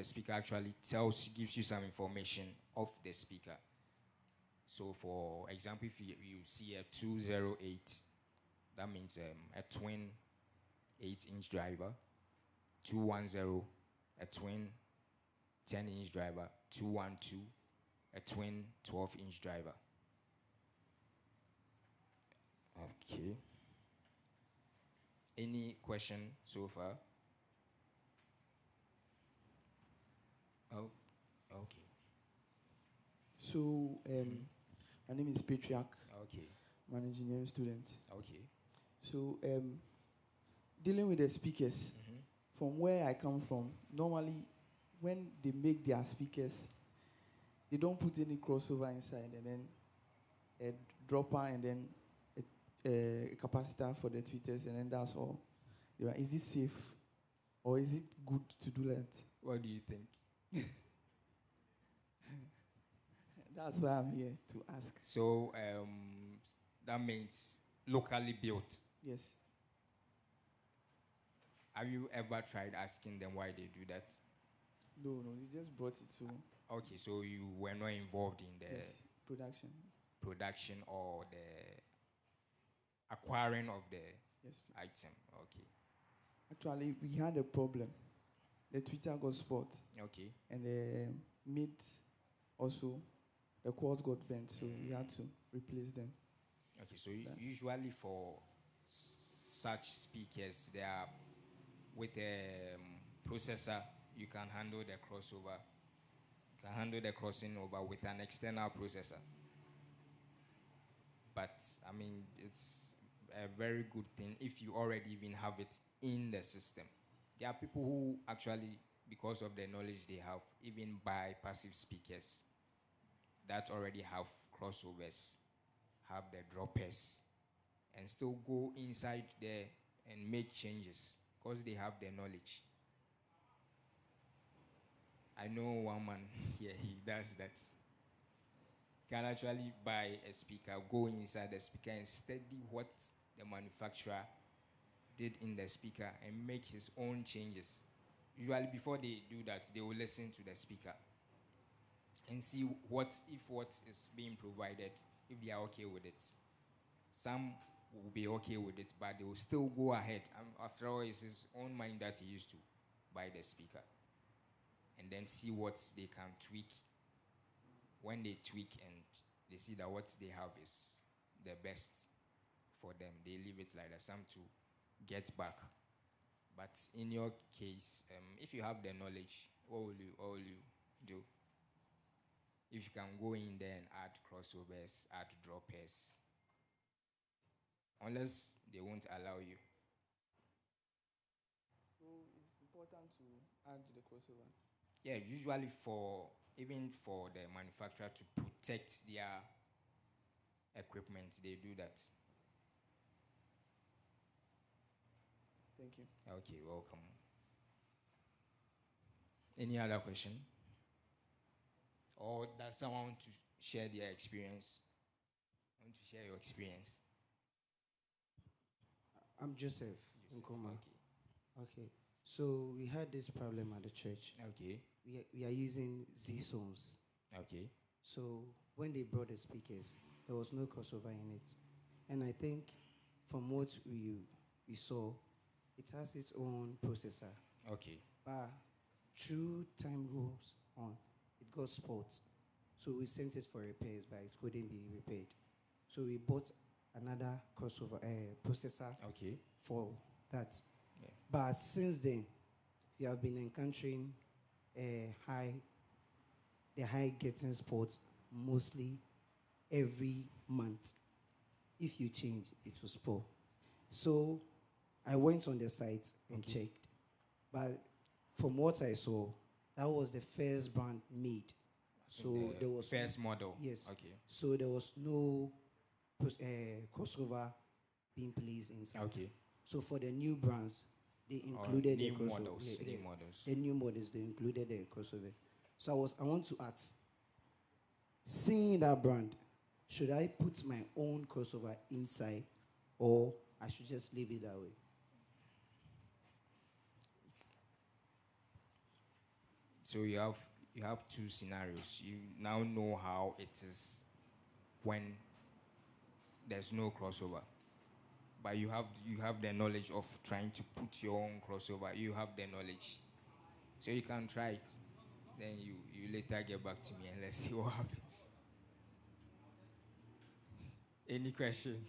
the speaker actually gives you some information of the speaker. So for example, if you see a 208, that means a twin 8-inch driver, 210, a twin 10-inch driver, 212, a twin 12-inch driver. Okay. Any question so far? Oh, okay. So, my name is Patriarch. Okay. I'm an engineering student. Okay. So, dealing with the speakers, from where I come from, normally when they make their speakers, they don't put any crossover inside, and then a dropper, and then a capacitor for the tweeters, and then that's all. Is it safe, or is it good to do that? What do you think? That's why I'm here to ask. So that means locally built. Yes. Have you ever tried asking them why they do that? No, they just brought it to. Okay, so you were not involved in the production or the acquiring of the item. Okay. Actually, we had a problem. The tweeter got spot. Okay. And the mid also, the cords got bent, so we had to replace them. Okay, so usually for such speakers, they are with a processor. You can handle the crossover. You can handle the crossing over with an external processor. But I mean, it's a very good thing if you already even have it in the system. There are people who actually, because of the knowledge they have, even buy passive speakers that already have crossovers, have the droppers, and still go inside there and make changes because they have the knowledge. I know one man here, he does that. Can actually buy a speaker, go inside the speaker and study what the manufacturer did in the speaker and make his own changes. Usually before they do that, they will listen to the speaker and see what is being provided, if they are okay with it. Some will be okay with it, but they will still go ahead. After all, it's his own mind that he used to buy the speaker. And then see what they can tweak. When they tweak and they see that what they have is the best for them, they leave it like that. Some to get back. But in your case, if you have the knowledge, what will you do? If you can go in there and add crossovers, add droppers, unless they won't allow you. So it's important to add the crossover. Yeah, usually even for the manufacturer to protect their equipment, they do that. Thank you. Okay, welcome. Any other question? Or does someone want to share their experience? Want to share your experience? I'm Joseph Nkoma. Okay. So we had this problem at the church. Okay. We are using Z-Somes. Okay. So when they brought the speakers, there was no crossover in it. And I think from what we saw, it has its own processor. Okay. But through time goes on, it got spoiled. So we sent it for repairs, but it couldn't be repaired. So we bought another crossover processor for that. Yeah. But since then, we have been encountering the high getting spots mostly every month. If you change, it will spoil. So I went on the site and checked. But from what I saw, that was the first brand made. So there was first model. Yes. Okay. So there was no crossover being placed inside. Okay. So for the new brands, they included the crossover. Models. New models. The new models, they included the crossover. So I want to ask, seeing that brand, should I put my own crossover inside, or I should just leave it that way? So you have two scenarios. You now know how it is when there's no crossover, but you have the knowledge of trying to put your own crossover. You have the knowledge, so you can try it. Then you later get back to me and let's see what happens. Any questions?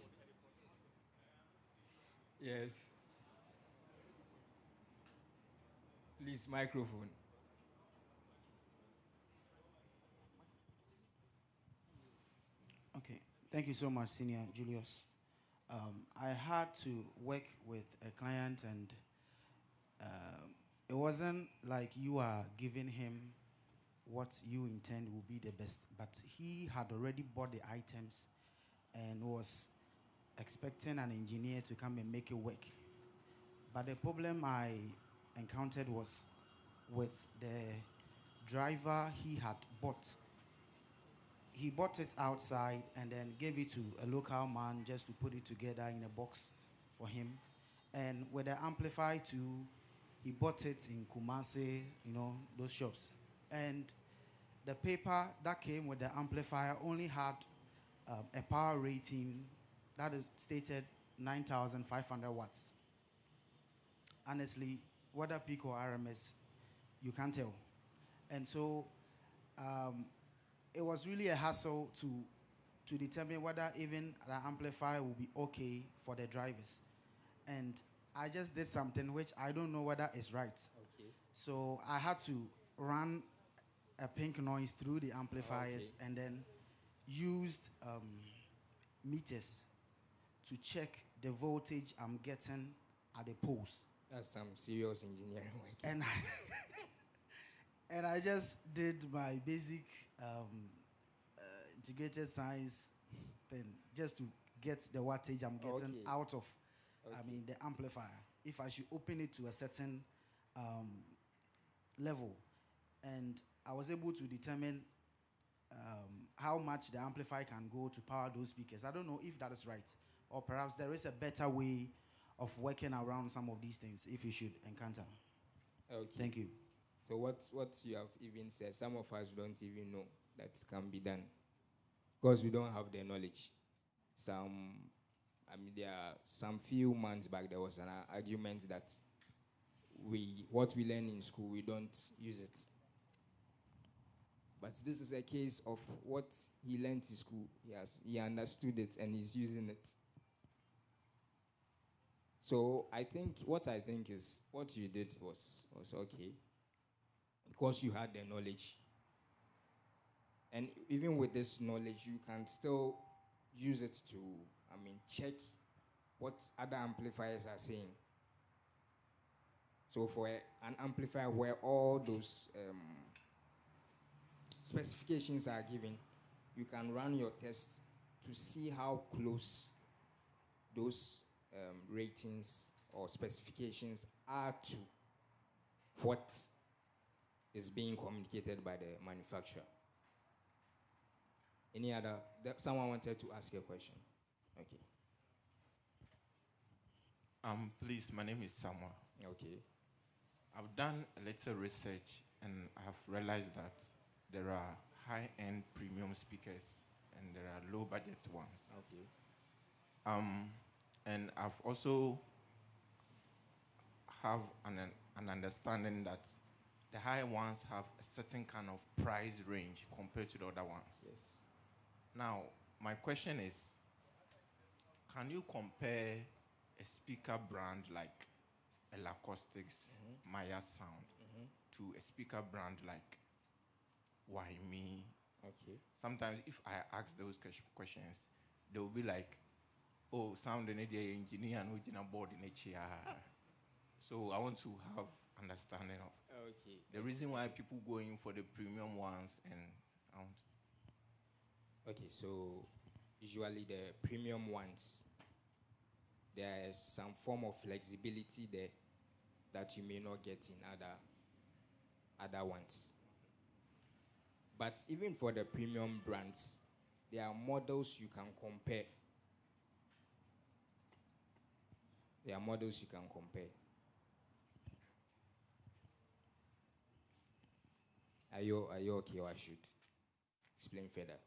Yes. Please, microphone. Okay, thank you so much, Senior Julius. I had to work with a client, and it wasn't like you are giving him what you intend will be the best, but he had already bought the items and was expecting an engineer to come and make it work. But the problem I encountered was with the driver he had bought. He bought it outside and then gave it to a local man just to put it together in a box for him. And with the amplifier too, he bought it in Kumasi, those shops. And the paper that came with the amplifier only had a power rating that is stated 9,500 watts. Honestly, whether peak or RMS, you can't tell. And so it was really a hassle to determine whether even the amplifier will be okay for the drivers. And I just did something which I don't know whether it's right. Okay. So I had to run a pink noise through the amplifiers and then used meters to check the voltage I'm getting at the poles. That's some serious engineering work. And and I just did my basic integrated science thing just to get the wattage I'm getting out of, the amplifier. If I should open it to a certain level, and I was able to determine how much the amplifier can go to power those speakers. I don't know if that is right, or perhaps there is a better way of working around some of these things if you should encounter. Okay. Thank you. So what you have even said, some of us don't even know that can be done because we don't have the knowledge. There are some few months back there was an argument that what we learn in school, we don't use it. But this is a case of what he learned in school. He understood it and he's using it. So what I think is what you did was okay, because you had the knowledge. And even with this knowledge, you can still use it to, check what other amplifiers are saying. So for an amplifier where all those specifications are given, you can run your test to see how close those ratings or specifications are to what is being communicated by the manufacturer. Someone wanted to ask a question. Okay. Please, my name is Samuel. Okay. I've done a little research and I've realized that there are high-end premium speakers and there are low-budget ones. Okay. And I've also have an understanding that the high ones have a certain kind of price range compared to the other ones. Yes. Now, my question is, can you compare a speaker brand like Elacoustics, Maya Sound, to a speaker brand like Wyme? Okay. Sometimes if I ask those questions, they will be like, oh, sound engineer and we board in a So I want to have understanding of the reason why people go in for the premium ones and Okay, so usually the premium ones, there is some form of flexibility there that you may not get in other ones. But even for the premium brands, there are models you can compare. Are you okay, or I should explain further?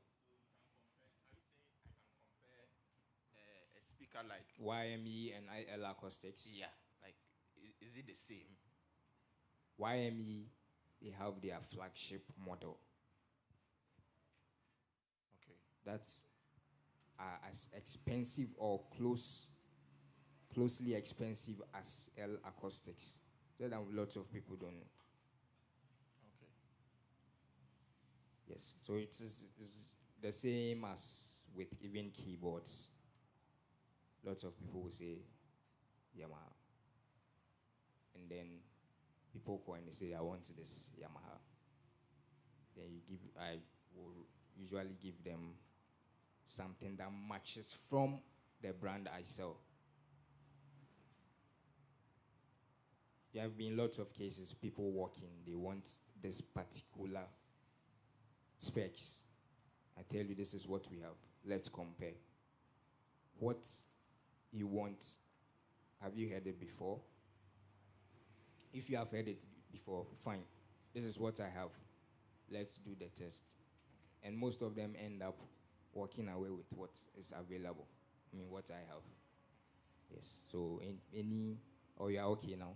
A speaker like YME and IL Acoustics. yeah, like is it the same? YME, they have their flagship model. Okay. That's as expensive or closely expensive as L Acoustics. That lots of people don't know. Okay. Yes, so it's the same as with even keyboards. Lots of people will say Yamaha, and then people call and they say, I want this Yamaha. Then I will usually give them something that matches from the brand I sell. There have been lots of cases, people walking, they want this particular specs. I tell you, this is what we have. Let's compare. What you want, have you heard it before? If you have heard it before, fine. This is what I have. Let's do the test. And most of them end up walking away with what is available. I mean, what I have. Yes. So, you're okay now?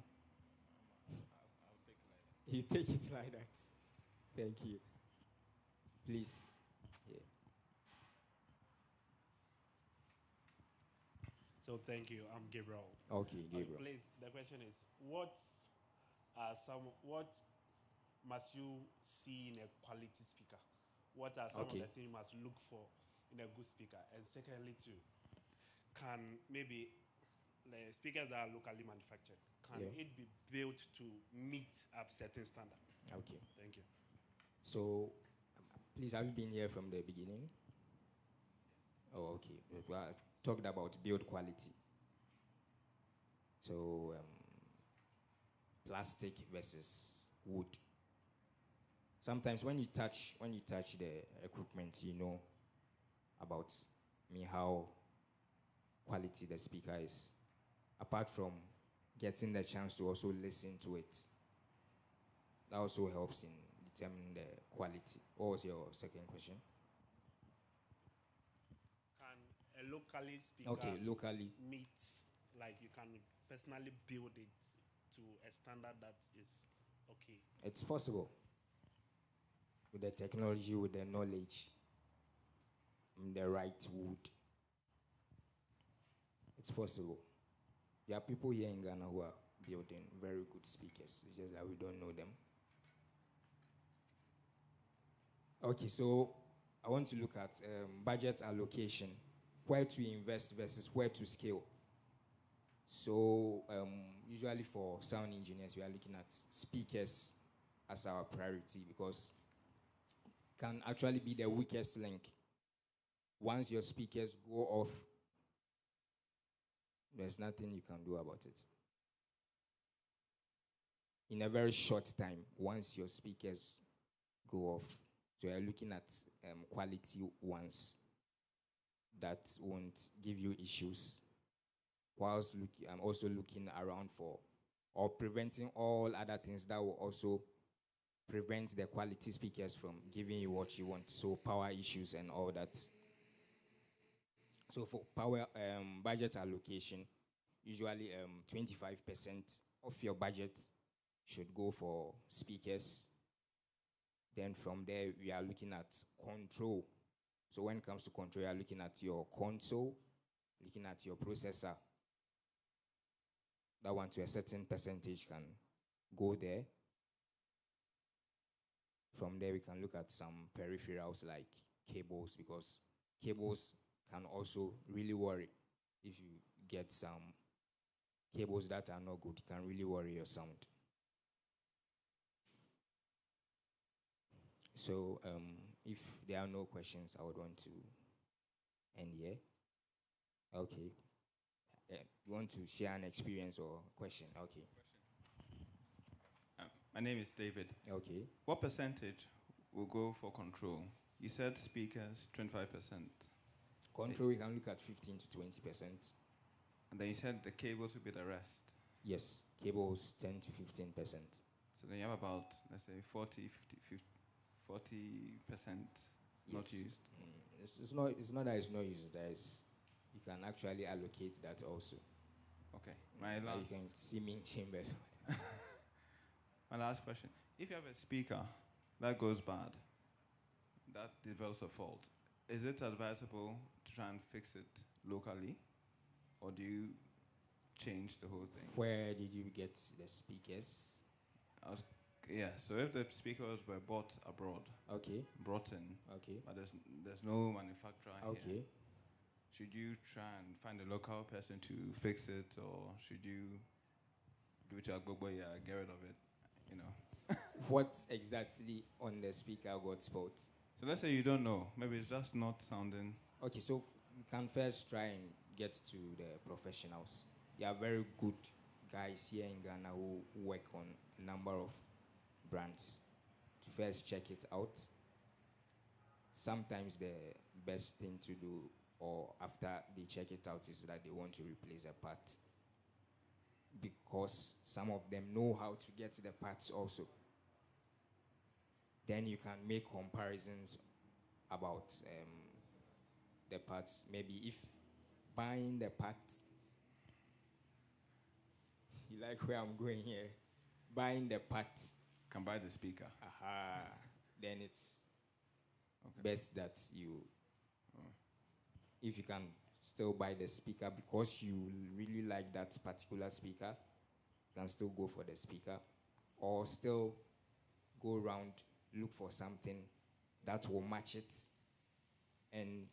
I'll take it like that. You take it like that. Thank you. Please. Yeah. So thank you. I'm Gabriel. Okay, Gabriel. Please, the question is, what must you see in a quality speaker? What are some of the things you must look for in a good speaker? And secondly, too, can maybe the speakers that are locally manufactured, can it be built to meet up certain standard? Okay. Thank you. So, please, have you been here from the beginning? Oh, okay. We talked about build quality. So, plastic versus wood. Sometimes when you touch the equipment, you know about how quality the speaker is. Apart from getting the chance to also listen to it, that also helps in determining the quality. What was your second question? Can a locally speaker meet, like you can personally build it to a standard that is okay? It's possible. With the technology, with the knowledge, the right wood. It's possible. There are people here in Ghana who are building very good speakers. It's just that we don't know them. Okay, so I want to look at budget allocation, where to invest versus where to scale. So usually for sound engineers, we are looking at speakers as our priority because it can actually be the weakest link. Once your speakers go off, there's nothing you can do about it. In a very short time, once your speakers go off, so you're looking at quality ones that won't give you issues, whilst I'm also looking around for or preventing all other things that will also prevent the quality speakers from giving you what you want. So power issues and all that. So for power budget allocation, usually 25% of your budget should go for speakers. Then from there, we are looking at control. So when it comes to control, you are looking at your console, looking at your processor. That one to a certain percentage can go there. From there, we can look at some peripherals like cables, because cables can also really worry. If you get some cables that are not good, it can really worry your sound. So if there are no questions, I would want to end here. Okay. You want to share an experience or question? Okay. My name is David. Okay. What percentage will go for control? You said speakers, 25%. Control, we can look at 15 to 20%. And then you said the cables will be the rest. Yes, cables 10 to 15%. So then you have about, let's say, 40, 50, 40% not Yes. used? It's not that it's not used. You can actually allocate that also. Okay. My You last, can see me in chambers. my last question. If you have a speaker that goes bad, that develops a fault, is it advisable to try and fix it locally? Or do you change the whole thing? Where did you get the speakers? Yeah, so if the speakers were bought abroad, Okay. brought in, Okay. but there's no manufacturer here, Okay. should you try and find a local person to fix it, or should you give it to Agbogbo, yeah, get rid of it, you know? What exactly on the speaker got spoiled? So let's say you don't know. Maybe it's just not sounding. Okay, so you can first try and get to the professionals. There are very good guys here in Ghana who work on a number of brands to first check it out. Sometimes the best thing to do, or after they check it out, is that they want to replace a part, because some of them know how to get the parts also. Then you can make comparisons about the parts. Maybe if buying the parts, you like where I'm going here, buying the parts, Can buy the speaker. then it's Okay. best that if you can still buy the speaker because you really like that particular speaker, you can still go for the speaker, or still go around, look for something that will match it, and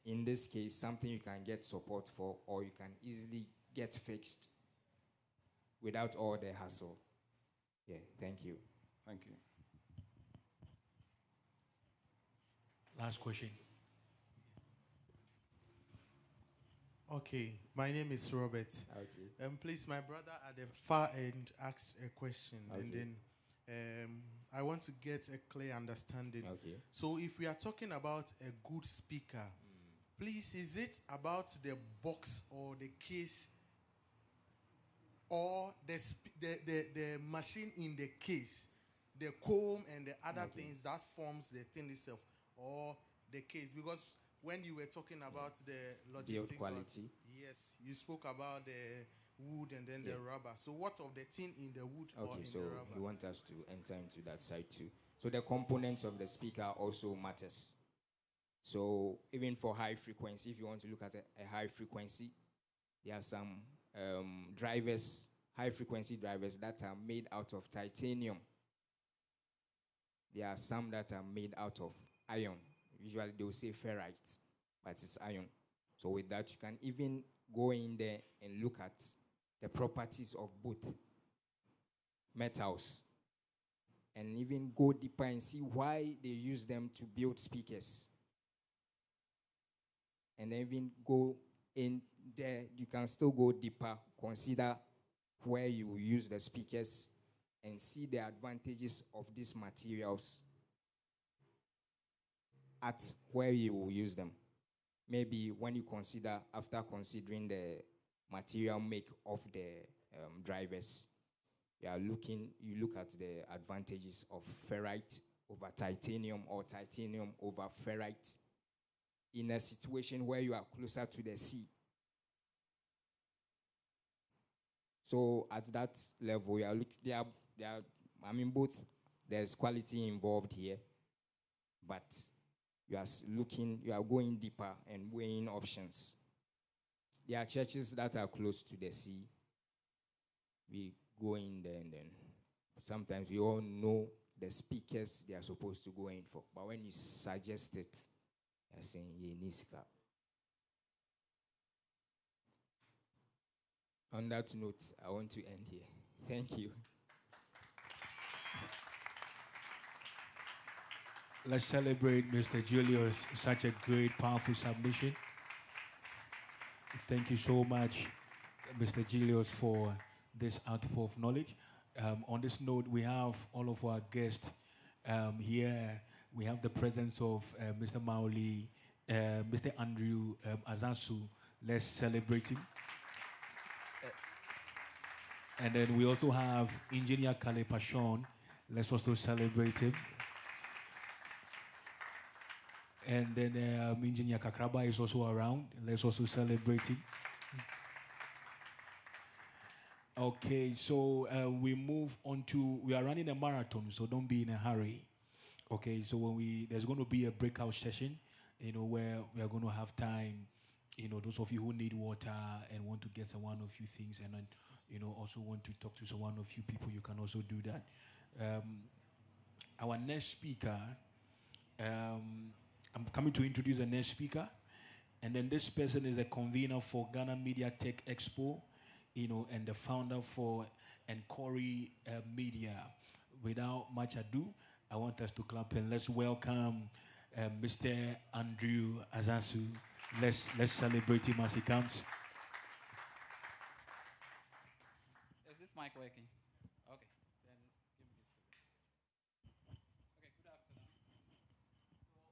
in this case, something you can get support for, or you can easily get fixed without all the hassle. Yeah, thank you. Thank you. Last question. Okay, my name is Robert. Okay. Please, my brother at the far end asked a question, and Okay. then I want to get a clear understanding. Okay. So, if we are talking about a good speaker, please, is it about the box or the case, or the machine in the case, the comb and the other Okay. things that forms the thing itself, or the case? Because when you were talking about the logistics, quality. yes, you spoke about the wood and then Yeah. the rubber. So what of the tin in the wood or Okay, in so the rubber? you want us to enter into that side too. So the components of the speaker also matters. So even for high frequency, if you want to look at a high frequency, there are some drivers, high frequency drivers that are made out of titanium. There are some that are made out of iron. Usually they will say ferrite, but it's iron. So with that, you can even go in there and look at the properties of both metals, and even go deeper and see why they use them to build speakers. And even go in there, you can still go deeper, consider where you use the speakers, and see the advantages of these materials at where you will use them. Maybe when you consider, after considering the material make of the drivers, you look at the advantages of ferrite over titanium, or titanium over ferrite, in a situation where you are closer to the sea. So at that level, both there's quality involved here, but you are going deeper and weighing options. There are churches that are close to the sea. We go in there, and then sometimes we all know the speakers they are supposed to go in for. But when you suggest it, they're saying, yeah, Nisika. On that note, I want to end here. Thank you. Let's celebrate Mr. Julius. Such a great, powerful submission. Thank you so much, Mr. Julius, for this outpour of knowledge. On this note, we have all of our guests here. We have the presence of Mr. Maoli, Mr. Andrew Azasu. Let's celebrate him. And then we also have Engineer Kale Pashon. Let's also celebrate him. And then Engineer Kakraba is also around. Let's also celebrate him. Okay, so we move on to, we are running a marathon, so don't be in a hurry. Okay, so there's going to be a breakout session, where we are going to have time, those of you who need water and want to get one of few things, and then, also want to talk to one of few people, you can also do that. Our next speaker, I'm coming to introduce the next speaker, and then this person is a convener for Ghana Media Tech Expo, and the founder for Encore Media. Without much ado, I want us to clap and let's welcome Mr. Andrew Azasu. Let's celebrate him as he comes. Is this mic working? Okay, then give me this to me. Okay, good afternoon.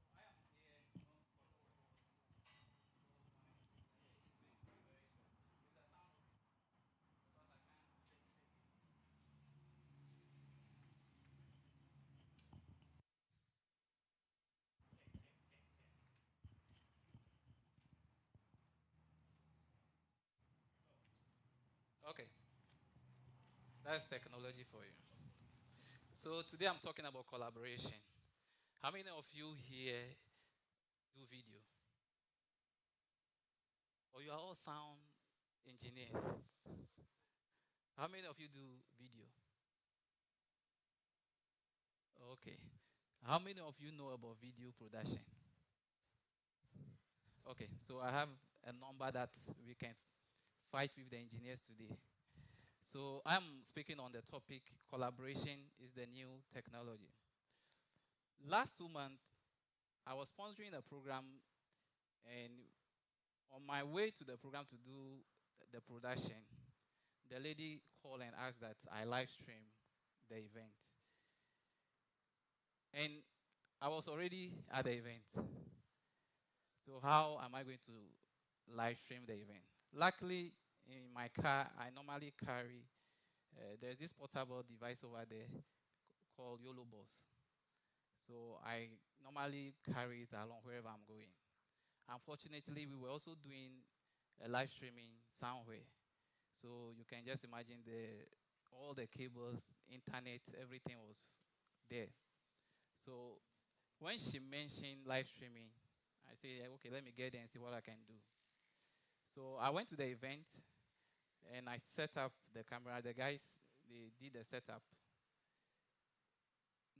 So I am here known for Okay, that's technology for you. So today I'm talking about collaboration. How many of you here do video? Or you are all sound engineers? How many of you do video? Okay. How many of you know about video production? Okay, so I have a number that we can fight with the engineers today. So I'm speaking on the topic, collaboration is the new technology. Last 2 months, I was sponsoring a program, and on my way to the program to do the production, the lady called and asked that I live stream the event. And I was already at the event. So how am I going to live stream the event? Luckily, in my car, I normally carry, there's this portable device over there called YOLO Bus. So I normally carry it along wherever I'm going. Unfortunately, we were also doing a live streaming somewhere. So you can just imagine all the cables, internet, everything was there. So when she mentioned live streaming, I said, okay, let me get there and see what I can do. So I went to the event and I set up the camera. The guys, they did the setup.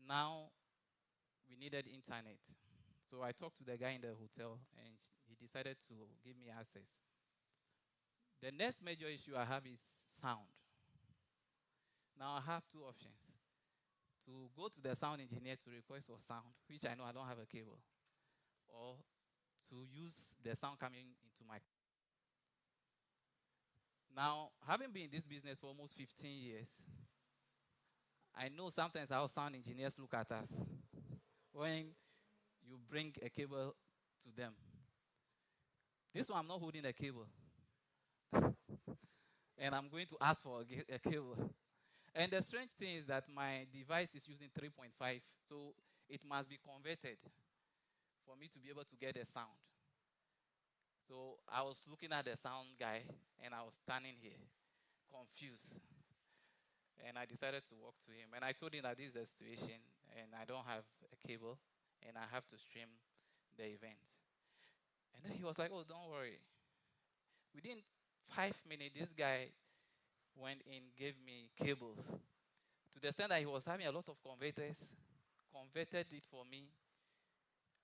Now we needed internet. So I talked to the guy in the hotel and he decided to give me access. The next major issue I have is sound. Now I have two options. To go to the sound engineer to request for sound, which I know I don't have a cable, or to use the sound coming into my. Now, having been in this business for almost 15 years, I know sometimes how sound engineers look at us when you bring a cable to them. This one, I'm not holding a cable. And I'm going to ask for a cable. And the strange thing is that my device is using 3.5, so it must be converted for me to be able to get the sound. So I was looking at the sound guy, and I was standing here, confused. And I decided to walk to him. And I told him that this is the situation, and I don't have a cable, and I have to stream the event. And then he was like, oh, don't worry. Within 5 minutes, this guy went in, gave me cables. To the extent that he was having a lot of converters, converted it for me,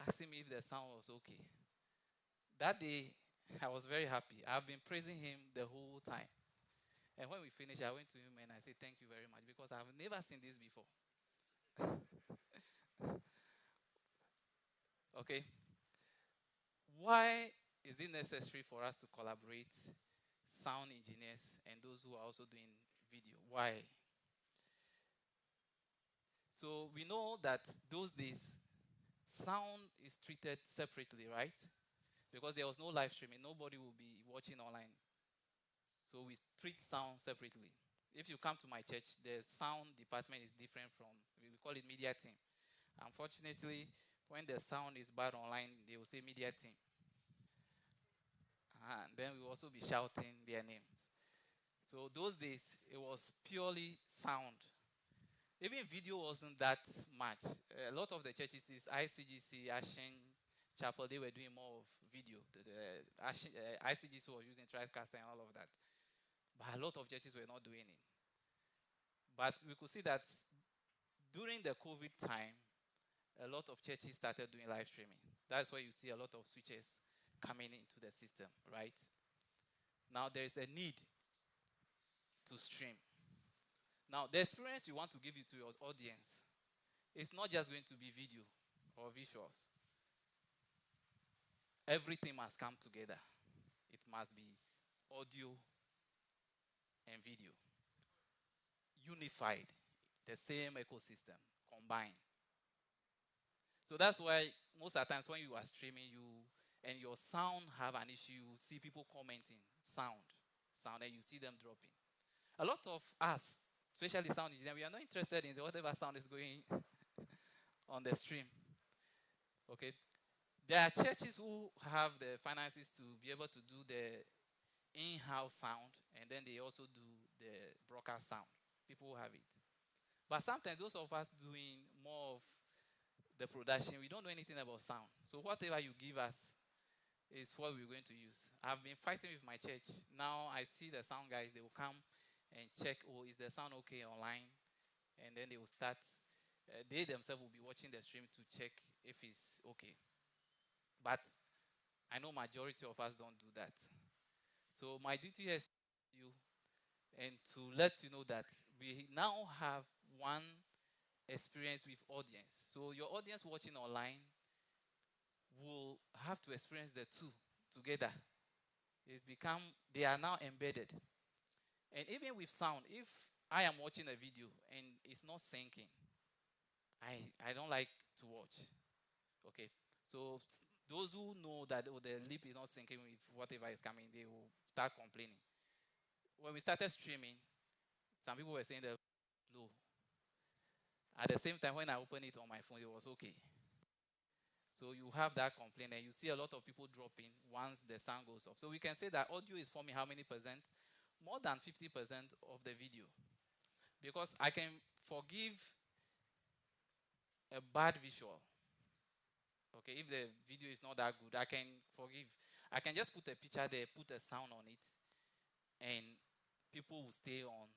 asking me if the sound was okay. That day, I was very happy. I've been praising him the whole time. And when we finished, I went to him and I said, thank you very much, because I've never seen this before. Okay. Why is it necessary for us to collaborate, sound engineers and those who are also doing video? Why? So we know that those days, sound is treated separately, right? Because there was no live streaming. Nobody will be watching online. So we treat sound separately. If you come to my church, the sound department is different from, we call it media team. Unfortunately, When the sound is bad online, they will say media team. And then we will also be shouting their names. So those days, it was purely sound. Even video wasn't that much. A lot of the churches, ICGC, Ashen Chapel, they were doing more of video. ICGC was using TriCaster and all of that. But a lot of churches were not doing it. But we could see that during the COVID time, a lot of churches started doing live streaming. That's why you see a lot of switches coming into the system, right? Now there is a need to stream. Now, the experience you want to give it to your audience is not just going to be video or visuals. Everything must come together. It must be audio and video. Unified. The same ecosystem. Combined. So that's why most of the times when you are streaming, and your sound have an issue, you see people commenting, sound, and you see them dropping. A lot of us, especially sound engineers, we are not interested in whatever sound is going on the stream. Okay? There are churches who have the finances to be able to do the in-house sound, and then they also do the broadcast sound. People who have it. But sometimes those of us doing more of the production, we don't know anything about sound. So whatever you give us is what we're going to use. I've been fighting with my church. Now I see the sound guys, they will come and check, oh, is the sound okay online? And then they will start, they themselves will be watching the stream to check if it's okay. But I know majority of us don't do that. So my duty is to you and to let you know that we now have one experience with audience. So your audience watching online will have to experience the two together. They are now embedded. And even with sound, if I am watching a video and it's not syncing, I don't like to watch. Okay? So those who know that the lip is not syncing with whatever is coming, they will start complaining. When we started streaming, some people were saying that low. At the same time, when I opened it on my phone, it was okay. So you have that complaint, and you see a lot of people dropping once the sound goes off. So we can say that audio is forming how many percent? More than 50% of the video. Because I can forgive a bad visual. Okay, if the video is not that good, I can forgive. I can just put a picture there, put a sound on it, and people will stay on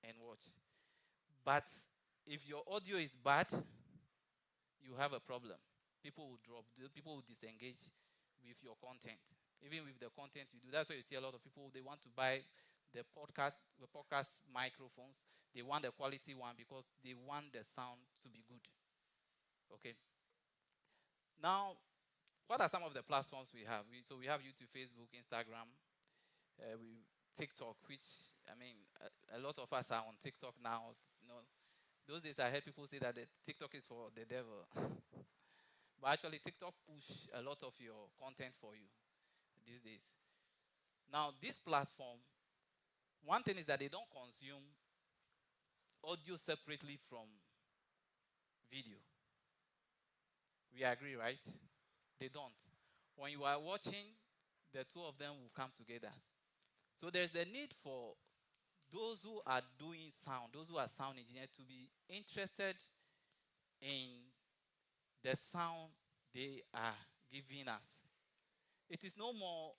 and watch. But if your audio is bad, you have a problem. People will drop, people will disengage with your content. Even with the content you do. That's why you see a lot of people, they want to buy the podcast microphones. They want the quality one because they want the sound to be good. Okay. Now, what are some of the platforms we have? So we have YouTube, Facebook, Instagram, TikTok, which, I mean, a lot of us are on TikTok now. You know, those days I heard people say that the TikTok is for the devil. But actually, TikTok push a lot of your content for you these days. Now, this platform, one thing is that they don't consume audio separately from video. We agree, right? They don't. When you are watching, the two of them will come together. So there's the need for those who are doing sound, those who are sound engineers, to be interested in the sound they are giving us. It is no more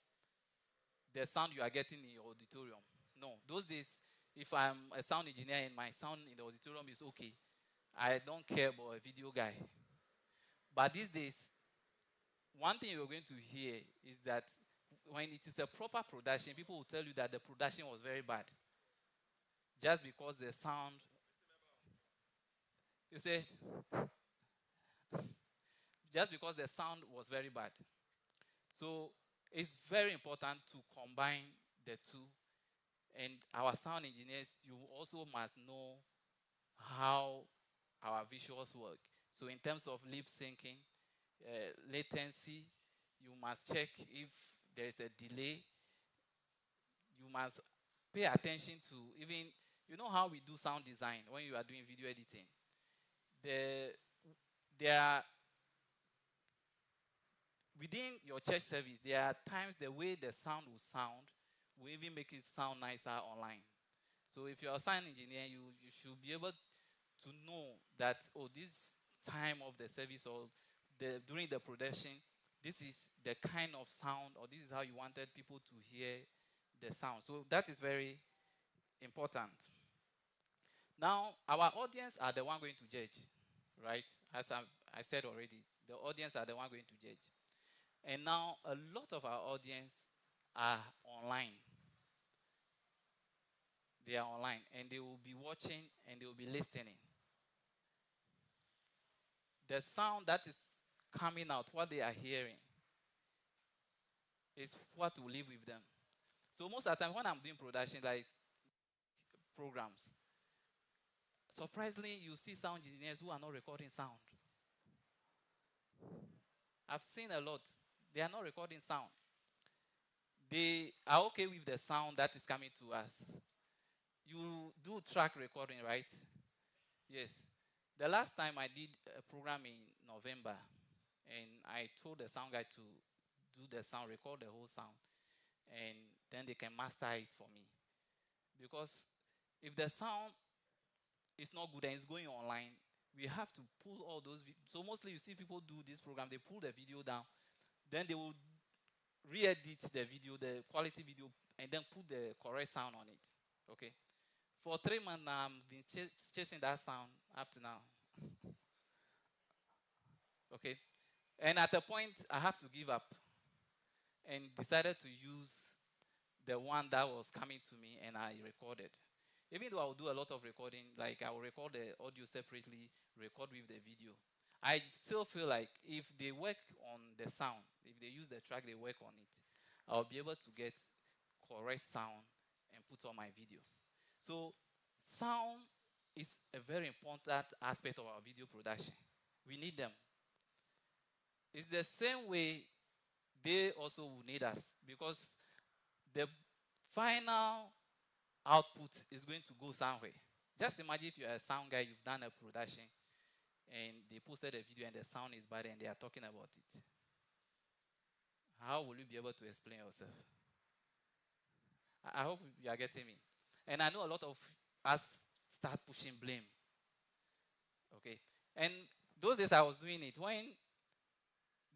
the sound you are getting in your auditorium. No, those days, if I'm a sound engineer and my sound in the auditorium is okay, I don't care about a video guy. But these days, one thing you're going to hear is that when it is a proper production, people will tell you that the production was very bad. Just because the sound, you say, just because the sound was very bad. So it's very important to combine the two. And our sound engineers, you also must know how our visuals work. So in terms of lip syncing, latency, you must check if there is a delay. You must pay attention to even, you know how we do sound design when you are doing video editing. There are within your church service, there are times the way the sound will sound will even make it sound nicer online. So if you're a sound engineer, you should be able to know that, oh, this time of the service or during the production, this is the kind of sound, or this is how you wanted people to hear the sound. So that is very important. Now, our audience are the one going to judge, right? As I said already, the audience are the one going to judge. And now, a lot of our audience are online. They are online, and they will be watching and they will be listening. The sound that is coming out, what they are hearing, is what will live with them. So most of the time when I'm doing production, like programs, surprisingly, you see sound engineers who are not recording sound. I've seen a lot. They are not recording sound. They are okay with the sound that is coming to us. You do track recording, right? Yes. The last time I did a program in November, and I told the sound guy to do the sound, record the whole sound, and then they can master it for me. Because if the sound is not good and it's going online, we have to pull all those. So mostly you see people do this program, they pull the video down, then they will re-edit the video, the quality video, and then put the correct sound on it. Okay? For 3 months now, I've been chasing that sound up to now. Okay? And at a point, I have to give up and decided to use the one that was coming to me, and I recorded. Even though I will do a lot of recording, like I will record the audio separately, record with the video, I still feel like if they work on the sound, if they use the track, they work on it, I'll be able to get correct sound and put on my video. So sound is a very important aspect of our video production. We need them. It's the same way they also will need us, because the final output is going to go somewhere. Just imagine if you're a sound guy, you've done a production, and they posted a video and the sound is bad and they are talking about it. How will you be able to explain yourself? I hope you are getting me. And I know a lot of us start pushing blame. Okay? And those days I was doing it. When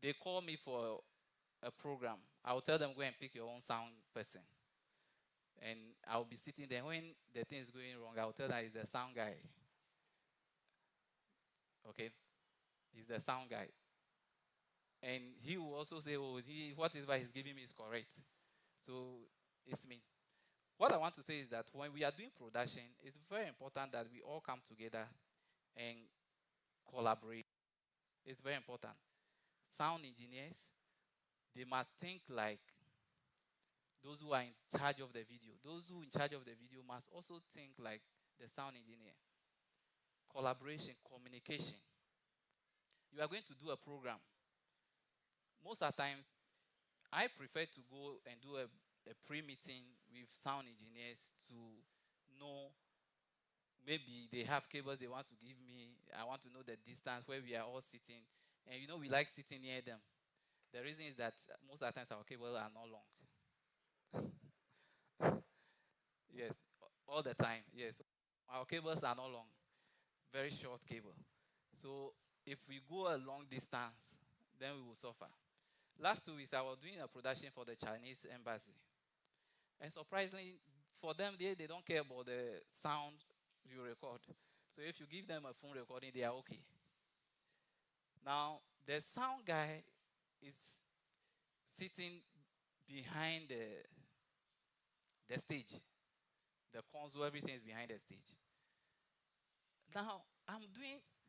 they call me for a program, I'll tell them, go and pick your own sound person. And I'll be sitting there. When the thing is going wrong, I'll tell them it's the sound guy. Okay? He's the sound guy. And he will also say, oh, whatever he's giving me is correct. So it's me. What I want to say is that when we are doing production, it's very important that we all come together and collaborate. It's very important. Sound engineers, they must think like those who are in charge of the video. Those who are in charge of the video must also think like the sound engineer. Collaboration, communication. You are going to do a program. Most of the times, I prefer to go and do a pre-meeting with sound engineers to know, maybe they have cables they want to give me. I want to know the distance where we are all sitting. And we like sitting near them. The reason is that most of the times our cables are not long. Yes, all the time, yes. Our cables are not long. Very short cable. So if we go a long distance, then we will suffer. Last 2 weeks, I was doing a production for the Chinese embassy. And surprisingly, for them, they don't care about the sound you record. So if you give them a phone recording, they are okay. Now, the sound guy is sitting behind the stage. The console, everything is behind the stage. Now,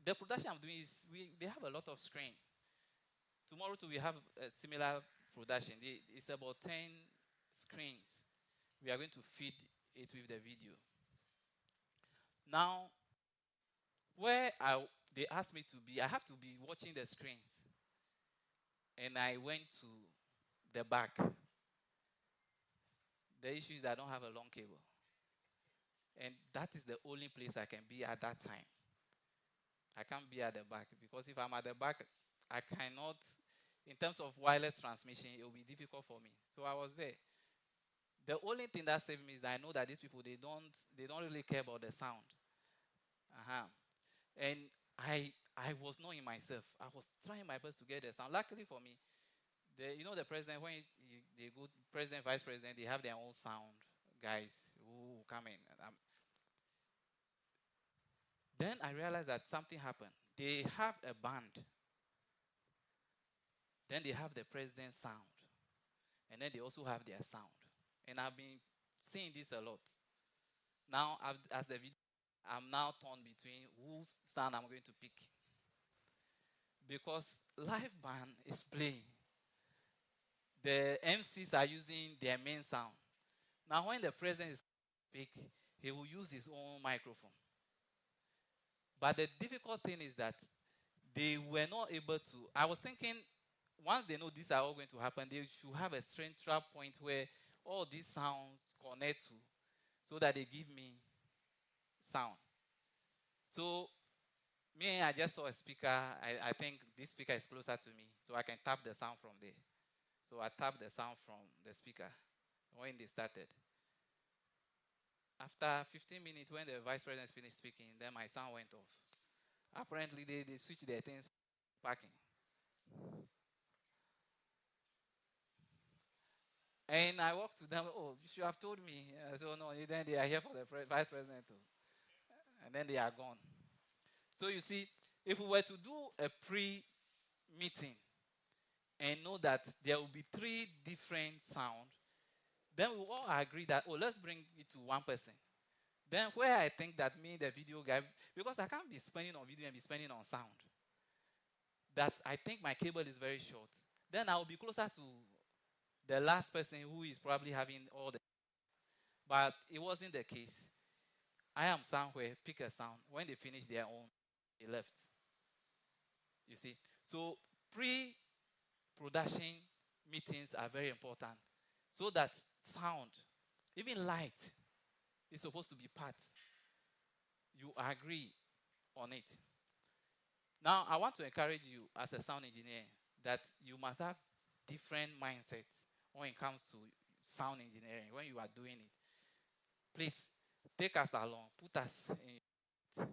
the production I'm doing is, they have a lot of screen. Tomorrow too, we have a similar production. It's about 10 screens. We are going to feed it with the video. Now, where they asked me to be, I have to be watching the screens. And I went to the back. The issue is that I don't have a long cable. And that is the only place I can be at that time. I can't be at the back, because if I'm at the back, I cannot in terms of wireless transmission, it will be difficult for me. So I was there. The only thing that saved me is that I know that these people, they don't really care about the sound. And I was knowing myself. I was trying my best to get the sound. Luckily for me, the president, when they go, president, vice president, they have their own sound guys who come in. Then I realized that something happened. They have a band. Then they have the president's sound. And then they also have their sound. And I've been seeing this a lot. Now, as the video, I'm now torn between whose sound I'm going to pick. Because live band is playing. The MCs are using their main sound. Now, when the president is speak, he will use his own microphone. But the difficult thing is that they were not able to. I was thinking, once they know these are all going to happen, they should have a central point where all these sounds connect to, so that they give me sound. So, I just saw a speaker. I think this speaker is closer to me, so I can tap the sound from there. So I tapped the sound from the speaker when they started. After 15 minutes, when the vice president finished speaking, then my sound went off. Apparently, they switched their things, parking. And I walked to them, oh, you should have told me. So, no, then they are here for the vice president too. And then they are gone. So, you see, if we were to do a pre-meeting and know that there will be 3 different sounds, then we all agree that, oh, let's bring it to one person. Then where I think that me, the video guy, because I can't be spending on video and be spending on sound, that I think my cable is very short, then I will be closer to the last person who is probably having all the. But it wasn't the case. I am somewhere, pick a sound. When they finish their own, they left. You see? So pre-production meetings are very important. So that sound, even light, is supposed to be part. You agree on it. Now, I want to encourage you as a sound engineer that you must have different mindsets when it comes to sound engineering, when you are doing it. Please, take us along, put us in.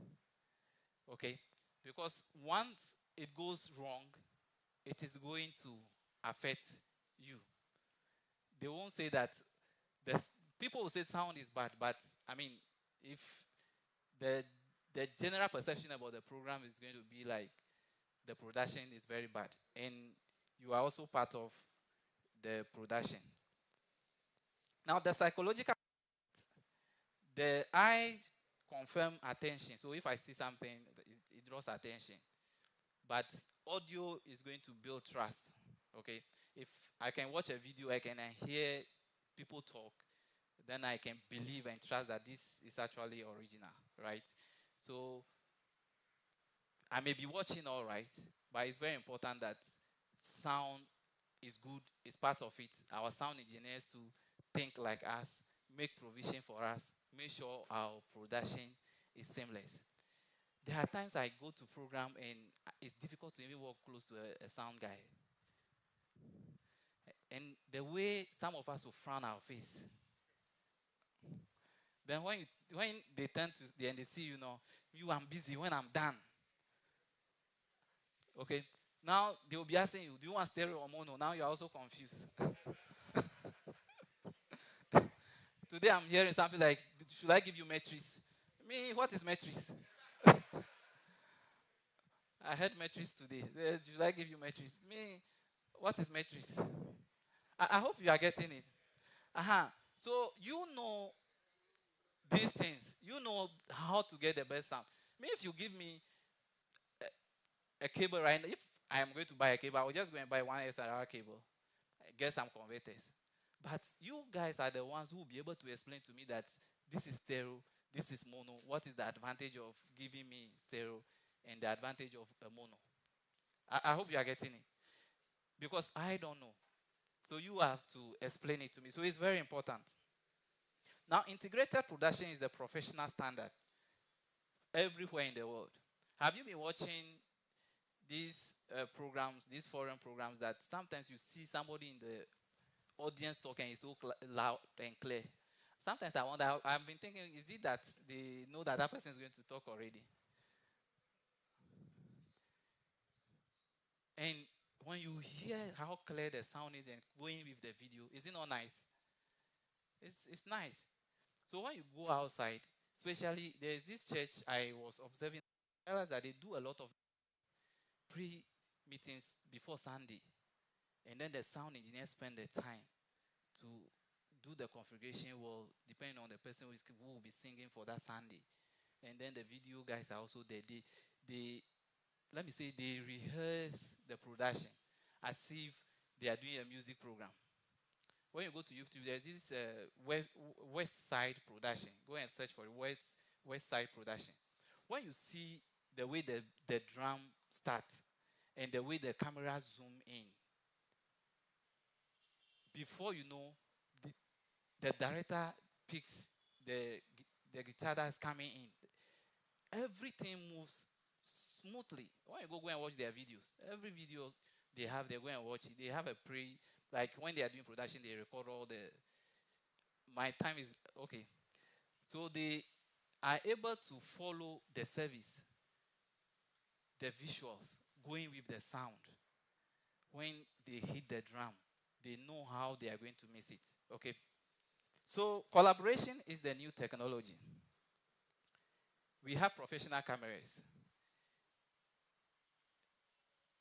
Okay? Because once it goes wrong, it is going to affect you. They won't say that. People will say sound is bad, but I mean, if the general perception about the program is going to be like the production is very bad, and you are also part of the production. Now, the psychological, the eye confirm attention. So if I see something, it draws attention. But audio is going to build trust. Okay, if I can watch a video, I can hear people talk, then I can believe and trust that this is actually original, right? So I may be watching all right, but it's very important that sound is good, is part of it. Our sound engineers to think like us, make provision for us, make sure our production is seamless. There are times I go to program and it's difficult to even walk close to a sound guy. And the way some of us will frown our face. Then when they turn to the and they see, I'm busy when I'm done. Okay. Now they will be asking you, do you want stereo or mono? Now you're also confused. Today I'm hearing something like, should I give you matrix? Me, what is matrix? I heard matrix today. Should I give you matrix? Me, what is matrix? I hope you are getting it. So you know these things. You know how to get the best sound. Me, if you give me a cable right now, if I am going to buy a cable, I will just go and buy one SRR cable, get some converters. But you guys are the ones who will be able to explain to me that this is stereo, this is mono. What is the advantage of giving me stereo and the advantage of a mono? I hope you are getting it. Because I don't know. So you have to explain it to me. So it's very important. Now, integrated production is the professional standard everywhere in the world. Have you been watching these programs, these foreign programs, that sometimes you see somebody in the audience talking is so loud and clear. Sometimes I wonder, I've been thinking, is it that they know that that person is going to talk already? And when you hear how clear the sound is and going with the video, is it not nice? It's nice. So when you go outside, especially there's this church I was observing, I realized that they do a lot of pre-meetings before Sunday. And then the sound engineers spend the time to do the configuration well, depending on the person who will be singing for that Sunday. And then the video guys are also there. They let me say, they rehearse the production as if they are doing a music program. When you go to YouTube, there's this West Side Production. Go and search for West Side Production. When you see the way the drum starts and the way the camera zoom in, before you know, the director picks the guitar that's coming in. Everything moves smoothly. When you go and watch their videos, every video they have, they go and watch it. They have a like when they are doing production, they record all the. My time is okay. So they are able to follow the service, the visuals, going with the sound. When they hit the drum, they know how they are going to miss it. Okay. So collaboration is the new technology. We have professional cameras.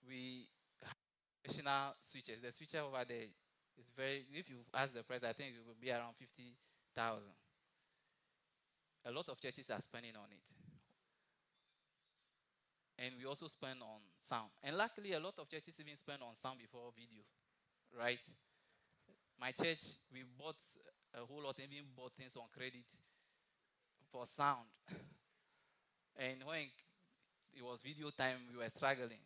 We have professional switches. The switcher over there is very, if you ask the price, I think it will be around 50,000. A lot of churches are spending on it. And we also spend on sound. And luckily, a lot of churches even spend on sound before video, right? My church, we bought a whole lot, even bought things on credit for sound. And when it was video time, we were struggling.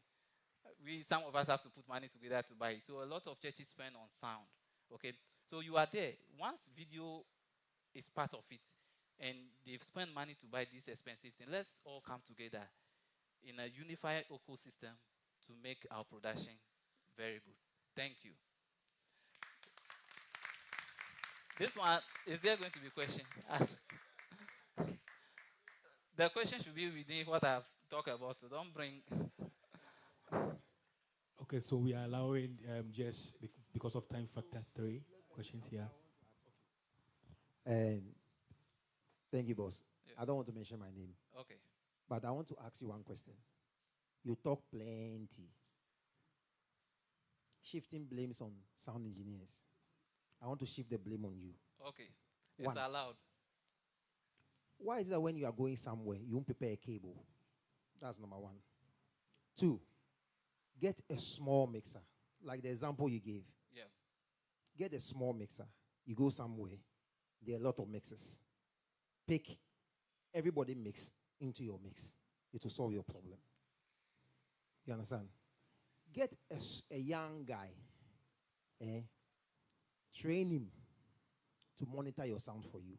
Some of us have to put money together to buy it. So a lot of churches spend on sound. Okay, so you are there. Once video is part of it, and they've spent money to buy this expensive thing, let's all come together in a unified ecosystem to make our production very good. Thank you. This one, is there going to be a question? The question should be within what I've talked about. So don't bring. Okay, so we are allowing just because of time factor 3 questions here. Thank you, boss. Yeah. I don't want to mention my name. Okay. But I want to ask you one question. You talk plenty. Shifting blames on sound engineers. I want to shift the blame on you. Okay. It's allowed. Why is it that when you are going somewhere, you won't prepare a cable? That's number one. 2, get a small mixer. Like the example you gave. Yeah. Get a small mixer. You go somewhere, there are a lot of mixes. Pick, everybody mix into your mix. It will solve your problem. You understand? Get a young guy. Train him to monitor your sound for you.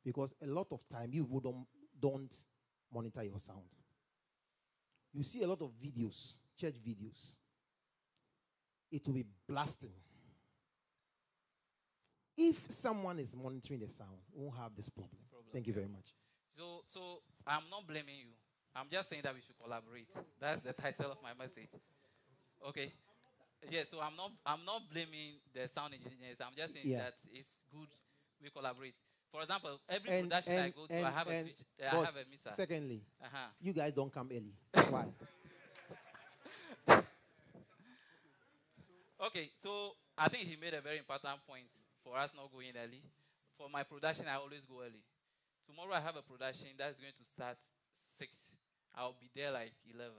Because a lot of time, you don't monitor your sound. You see a lot of videos, church videos. It will be blasting. If someone is monitoring the sound, we won't have this problem. Thank you very much. So I'm not blaming you. I'm just saying that we should collaborate. That's the title of my message. Okay. Yeah, so I'm not blaming the sound engineers. I'm just saying that it's good we collaborate. For example, every production I go to, I have a switch. I have a mixer. Secondly, you guys don't come early. Why? Okay, so I think he made a very important point for us not going early. For my production, I always go early. Tomorrow I have a production that's going to start 6. I'll be there like 11.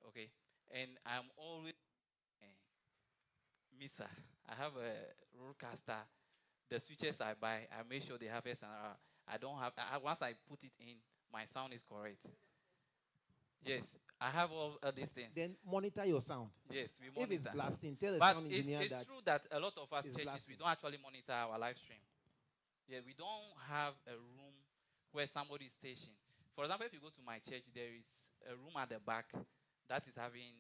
Okay, and I'm always mixer. I have a roadcaster. The switches I buy, I make sure they have SNR. I don't have. Once I put it in, my sound is correct. Yes, I have all these things. Then monitor your sound. Yes, we monitor. If it's blasting, tell the but sound engineer it's true that a lot of us churches, blasting. we don't actually monitor our live stream. Yeah, we don't have a room where somebody is stationed. For example, if you go to my church, there is a room at the back that is having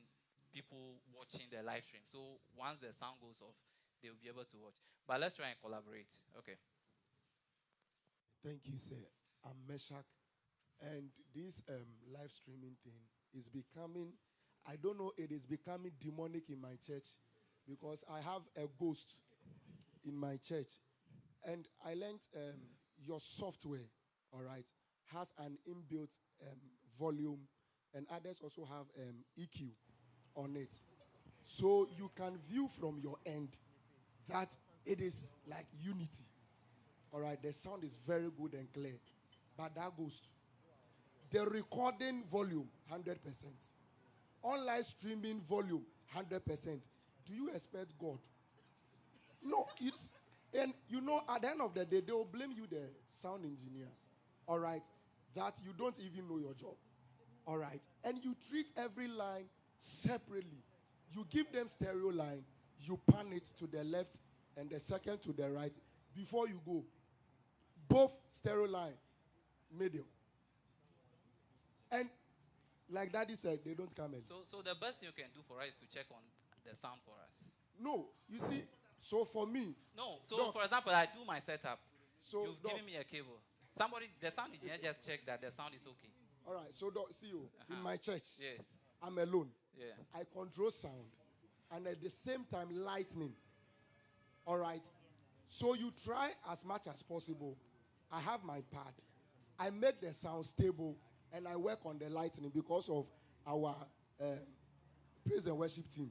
people watching the live stream. So once the sound goes off, they'll be able to watch. But let's try and collaborate. Okay. Thank you, sir. I'm Meshach. And this live streaming thing is becoming, I don't know, it is becoming demonic in my church because I have a ghost in my church. And I learned your software, all right, has an inbuilt volume, and others also have EQ on it. So you can view from your end that it is like unity. All right, the sound is very good and clear. But that goes to the recording volume, 100%. Online streaming volume, 100%. Do you expect God? No, it's, and you know, at the end of the day, they will blame you, the sound engineer. All right, that you don't even know your job. All right, and you treat every line separately. You give them stereo line, you pan it to the left and the second to the right before you go. Both stereo line, medium. And like Daddy said, they don't come in. So the best thing you can do for us is to check on the sound for us. No, you see, so for me. No, so Doc, for example, I do my setup. So you've given me a cable. Somebody, the sound engineer just checked that the sound is okay. All right, so Doc, see you in my church. Yes. I'm alone. Yeah. I control sound and at the same time lightning. All right. So you try as much as possible. I have my pad. I make the sound stable and I work on the lightning because of our praise and worship team.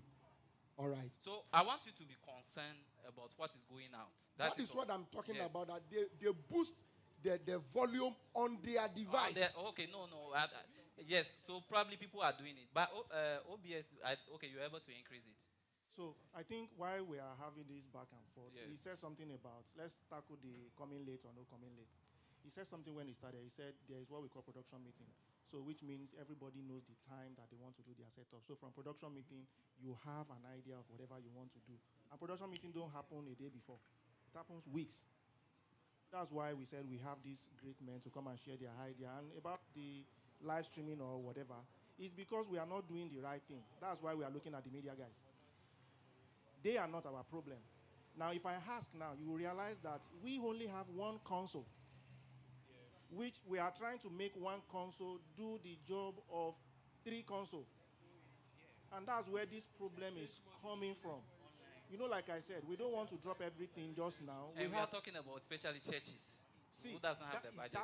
All right. So I want you to be concerned about what is going out. That is what I'm talking about. That they boost the volume on their device. Okay, no. Yes, so probably people are doing it. But OBS, okay, you're able to increase it. So I think while we are having this back and forth, yes. He said something about, let's tackle the coming late or no coming late. He said something when he started. He said there is what we call production meeting. So which means everybody knows the time that they want to do their setup. So from production meeting, you have an idea of whatever you want to do. And production meeting don't happen a day before. It happens weeks. That's why we said we have these great men to come and share their idea. And about the live streaming or whatever, it's because we are not doing the right thing. That's why we are looking at the media guys. They are not our problem. Now, if I ask now, you will realize that we only have one console, which we are trying to make one console do the job of 3 consoles. And that's where this problem is coming from. You know, like I said, we don't want to drop everything just now. And we are talking about especially churches. See, who doesn't have the budget?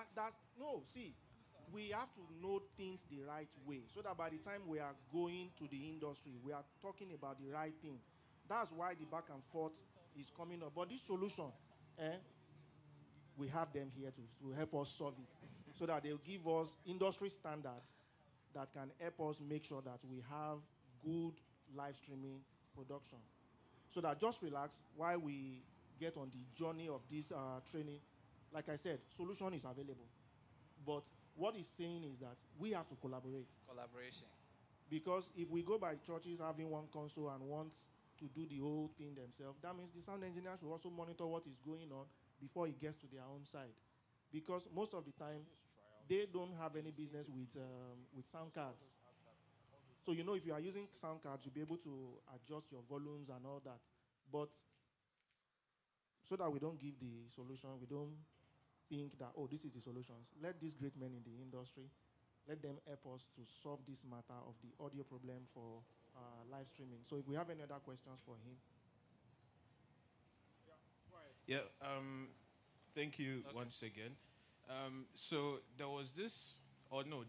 We have to know things the right way so that by the time we are going to the industry, we are talking about the right thing. That's why the back and forth is coming up. But this solution, we have them here to help us solve it so that they'll give us industry standard that can help us make sure that we have good live streaming production. So that just relax while we get on the journey of this training. Like I said, solution is available. But what he's saying is that we have to collaborate. Collaboration. Because if we go by churches having one console and want to do the whole thing themselves, that means the sound engineer should also monitor what is going on before it gets to their own side. Because most of the time, they don't have any business with sound cards. So, you know, if you are using sound cards, you'll be able to adjust your volumes and all that. But so that we don't give the solution, we don't think that, oh, this is the solutions. Let these great men in the industry, let them help us to solve this matter of the audio problem for live streaming. So if we have any other questions for him. Yeah, thank you once again. So there was this,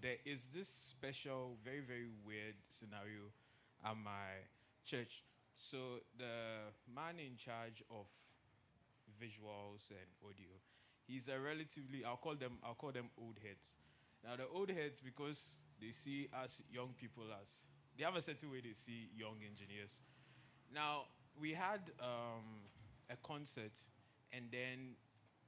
there is this special, very, very weird scenario at my church. So the man in charge of visuals and audio, he's a relatively, I'll call them old heads. Now the old heads, because they see us young people as, they have a certain way they see young engineers. Now we had a concert, and then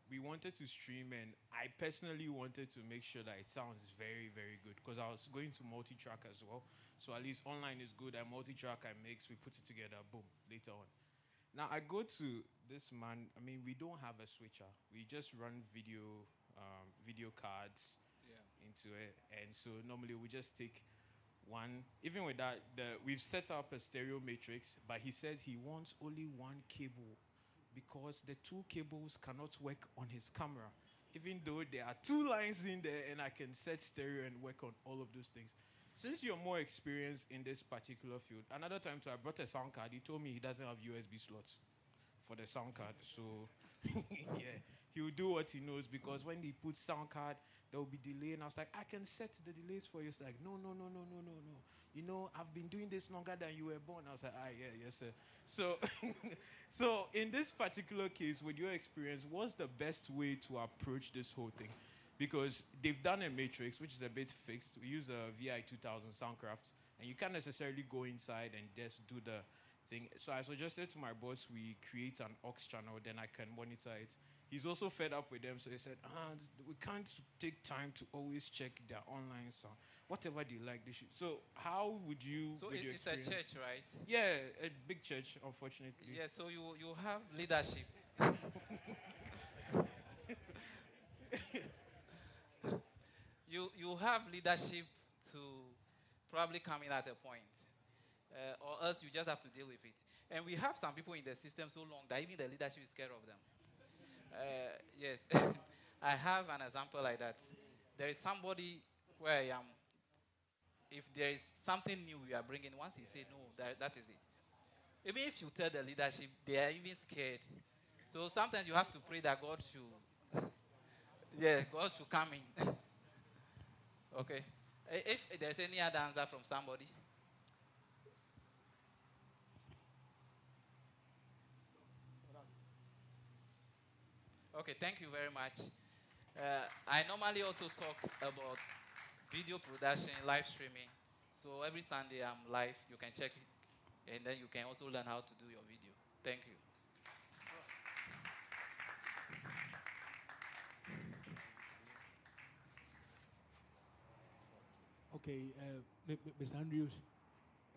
we wanted to stream, and I personally wanted to make sure that it sounds very, very good, because I was going to multi-track as well. So at least online is good, and multi-track I mix, we put it together, boom, later on. Now I go to this man, I mean, we don't have a switcher. We just run video cards into it. And so normally we just take One, even with that, we've set up a stereo matrix, but he says he wants only one cable because the two cables cannot work on his camera, even though there are two lines in there and I can set stereo and work on all of those things. Since you're more experienced in this particular field, another time too, I brought a sound card. He told me he doesn't have USB slots for the sound card. So, yeah, he'll do what he knows, because when he puts sound card, there will be delay. And I was like, I can set the delays for you. It's like, no. You know, I've been doing this longer than you were born. I was like, yes, sir. So, so in this particular case, with your experience, what's the best way to approach this whole thing? Because they've done a matrix, which is a bit fixed. We use a VI2000 Soundcraft, and you can't necessarily go inside and just do the thing. So I suggested to my boss we create an aux channel, then I can monitor it. He's also fed up with them, so he said, we can't take time to always check their online sound. Whatever they like, they should. So how would you... So it's a church, right? Yeah, a big church, unfortunately. Yeah, so you have leadership. You have leadership to probably come in at a point, or else you just have to deal with it. And we have some people in the system so long that even the leadership is scared of them. Yes, I have an example like that. There is somebody where I am. If there is something new you are bringing, once you say no, that is it. Even if you tell the leadership, they are even scared. So sometimes you have to pray that God should come in. Okay. If there's any other answer from somebody. Okay, thank you very much. I normally also talk about video production, live streaming. So every Sunday I'm live. You can check it, and then you can also learn how to do your video. Thank you. Okay, Mr. Andrews,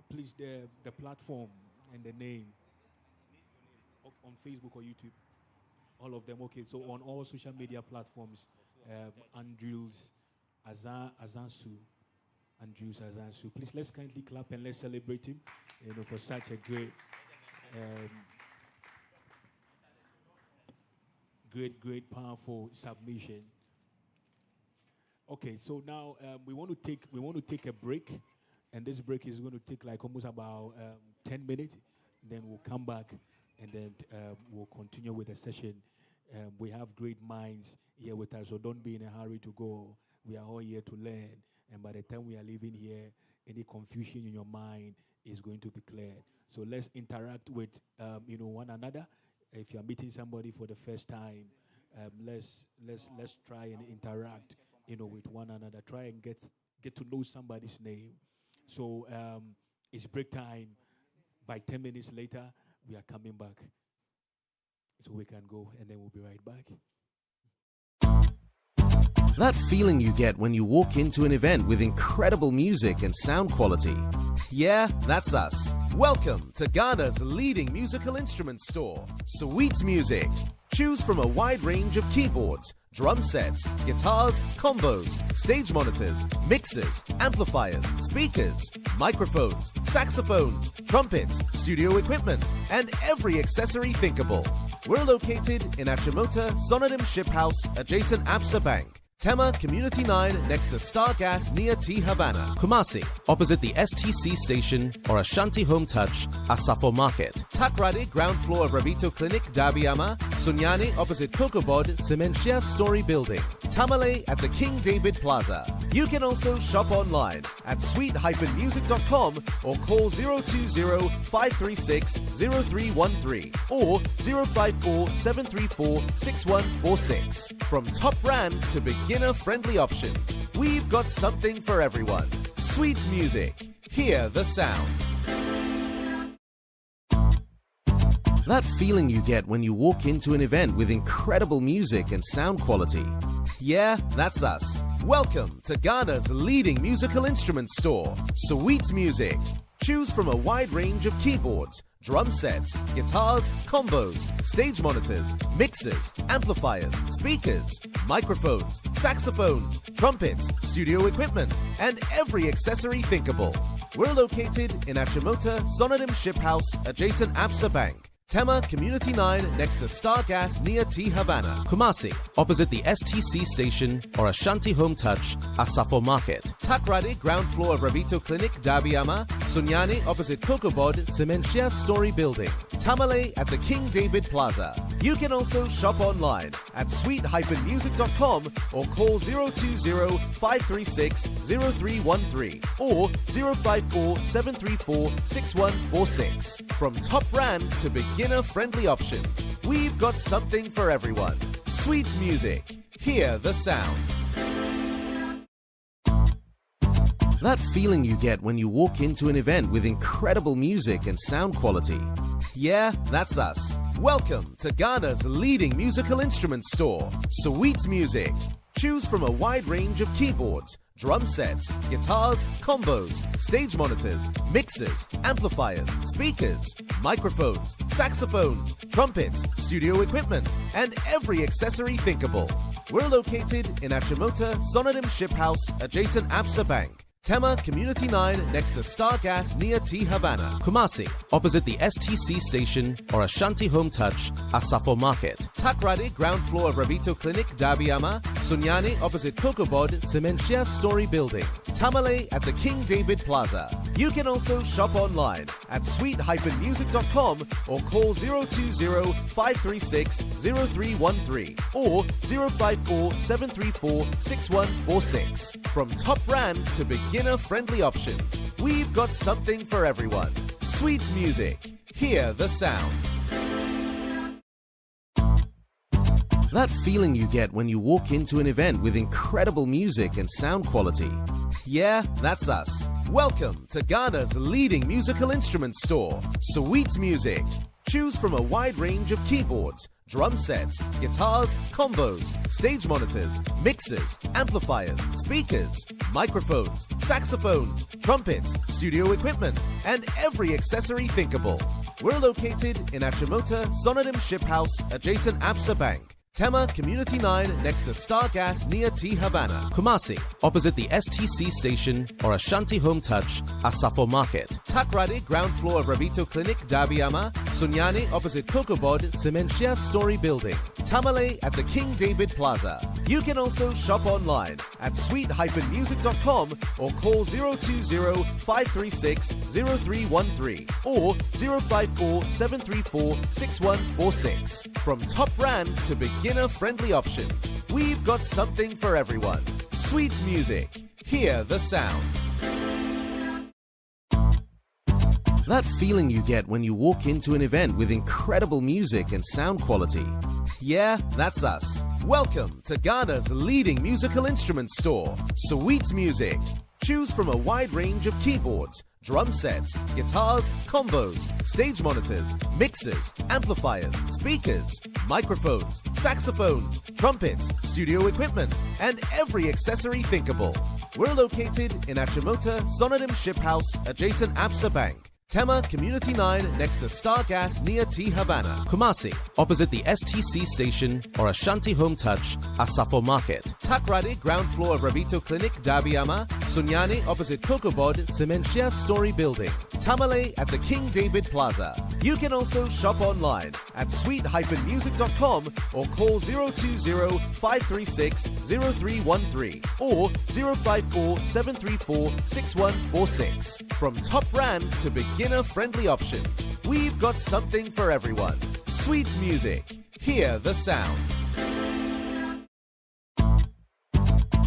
please, the platform and the name on Facebook or YouTube, all of them. Okay, so on all social media platforms, Andrews Azansu. Andrews Azansu. Please, let's kindly clap and let's celebrate him, for such a great, powerful submission. Okay, so now we want to take a break, and this break is going to take like almost about 10 minutes. Then we'll come back, and then we'll continue with the session. We have great minds here with us, so don't be in a hurry to go. We are all here to learn, and by the time we are leaving here, any confusion in your mind is going to be cleared. So let's interact with one another. If you are meeting somebody for the first time, let's try and interact, with one another. Try and get to know somebody's name. So it's break time. By 10 minutes later, we are coming back. So we can go, and then we'll be right back. That feeling you get when you walk into an event with incredible music and sound quality. Yeah, that's us. Welcome to Ghana's leading musical instrument store, Sweet Music. Choose from a wide range of keyboards, drum sets, guitars, combos, stage monitors, mixers, amplifiers, speakers, microphones, saxophones, trumpets, studio equipment, and every accessory thinkable. We're located in Achimota Sonodim Ship House, adjacent Absa Bank. Tema Community 9 next to Star Gas near T Havana. Kumasi, opposite the STC station or Ashanti Home Touch, Asafo Market. Takrady, ground floor of Rabito Clinic, Dabiama. Sunyani, opposite Kokobod, Cementia Story Building. Tamale at the King David Plaza. You can also shop online at sweet-music.com or call 020-536-0313 or 054-734-6146. From top brands to beginner-friendly options, we've got something for everyone. Sweet Music. Hear the sound. That feeling you get when you walk into an event with incredible music and sound quality. Yeah, that's us. Welcome to Ghana's leading musical instrument store, Sweet Music. Choose from a wide range of keyboards, drum sets, guitars, combos, stage monitors, mixers, amplifiers, speakers, microphones, saxophones, trumpets, studio equipment, and every accessory thinkable. We're located in Achimota, Sonodim Ship House, adjacent Absa Bank. Tema Community 9 next to Star Gas near T Havana. Kumasi, opposite the STC station or Ashanti Home Touch, Asafo Market. Takrade, ground floor of Ravito Clinic, Dabiama. Sunyani, opposite Kokobod, Cementia Story Building. Tamale at the King David Plaza. You can also shop online at sweet-music.com or call 020-536-0313 or 054-734-6146. From top brands to beginner-friendly options, we've got something for everyone. Sweet Music. Hear the sound. That feeling you get when you walk into an event with incredible music and sound quality. Yeah, that's us. Welcome to Ghana's leading musical instrument store, Sweet Music. Choose from a wide range of keyboards, drum sets, guitars, combos, stage monitors, mixers, amplifiers, speakers, microphones, saxophones, trumpets, studio equipment, and every accessory thinkable. We're located in Achimota, Sonodim Ship House, adjacent Absa Bank. Tema Community 9 next to Star Gas near T Havana. Kumasi, opposite the STC station or Ashanti Home Touch, Asafo Market. Takrade, ground floor of Ravito Clinic, Dabiama. Sunyani, opposite Kokobod, Cementia Story Building. Tamale at the King David Plaza. You can also shop online at sweet-music.com or call 020-536-0313 or 054-734-6146. From top brands to beginner-friendly options, we've got something for everyone. Sweet Music. Hear the sound. That feeling you get when you walk into an event with incredible music and sound quality. Yeah, that's us. Welcome to Ghana's leading musical instrument store, Sweet Music. Choose from a wide range of keyboards, drum sets, guitars, combos, stage monitors, mixers, amplifiers, speakers, microphones, saxophones, trumpets, studio equipment, and every accessory thinkable. We're located in Achimota, Sonodim Ship House, adjacent Absa Bank. Tema Community 9 next to Star Gas near T Havana. Kumasi, opposite the STC station or Ashanti Home Touch, Asafo Market. Takrade, ground floor of Ravito Clinic, Dabiama. Sunyani, opposite Kokobod, Cementia Story Building. Tamale at the King David Plaza. You can also shop online at sweet-music.com or call 020-536-0313 or 054-734-6146. From top brands to beginner-friendly options, we've got something for everyone. Sweet Music. Hear the sound. That feeling you get when you walk into an event with incredible music and sound quality. Yeah, that's us. Welcome to Ghana's leading musical instrument store, Sweet Music. Choose from a wide range of keyboards, drum sets, guitars, combos, stage monitors, mixers, amplifiers, speakers, microphones, saxophones, trumpets, studio equipment, and every accessory thinkable. We're located in Achimota, Sonodim Ship House, adjacent Absa Bank. Tema Community 9 next to Star Gas near T Havana. Kumasi, opposite the STC station or Ashanti Home Touch, Asafo Market. Takrade, ground floor of Ravito Clinic, Dabiama. Sunyani, opposite Kokobod, Cementia Story Building. Tamale at the King David Plaza. You can also shop online at sweet-music.com or call 020-536-0313 or 054-734-6146. From top brands to beginner-friendly options, we've got something for everyone. Sweet Music. Hear the sound.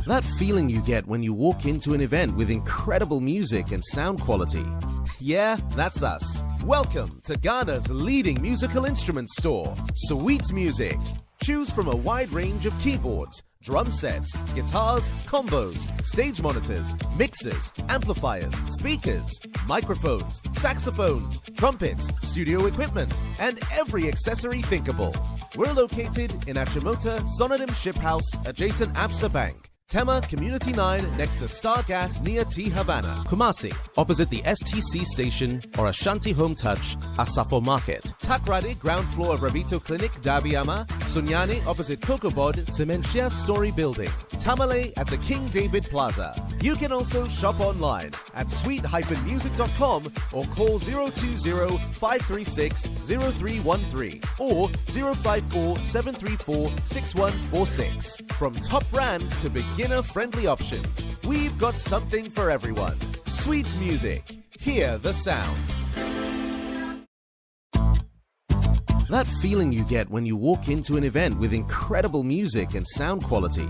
That feeling you get when you walk into an event with incredible music and sound quality. Yeah, that's us. Welcome to Ghana's leading musical instrument store, Sweet Music. Choose from a wide range of keyboards, drum sets, guitars, combos, stage monitors, mixers, amplifiers, speakers, microphones, saxophones, trumpets, studio equipment, and every accessory thinkable. We're located in Achimota, Sonodim Ship House, adjacent Absa Bank. Tema Community 9 next to Star Gas near T Havana. Kumasi, opposite the STC station or Ashanti Home Touch, Asafo Market. Takrade, ground floor of Rabito Clinic, Dabiama. Sunyani, opposite Kokobod, Cementia Story Building. Tamale at the King David Plaza. You can also shop online at sweet-music.com or call 020-536-0313 or 054-734-6146. From top brands to beginner-friendly options, we've got something for everyone. Sweet Music. Hear the sound. That feeling you get when you walk into an event with incredible music and sound quality.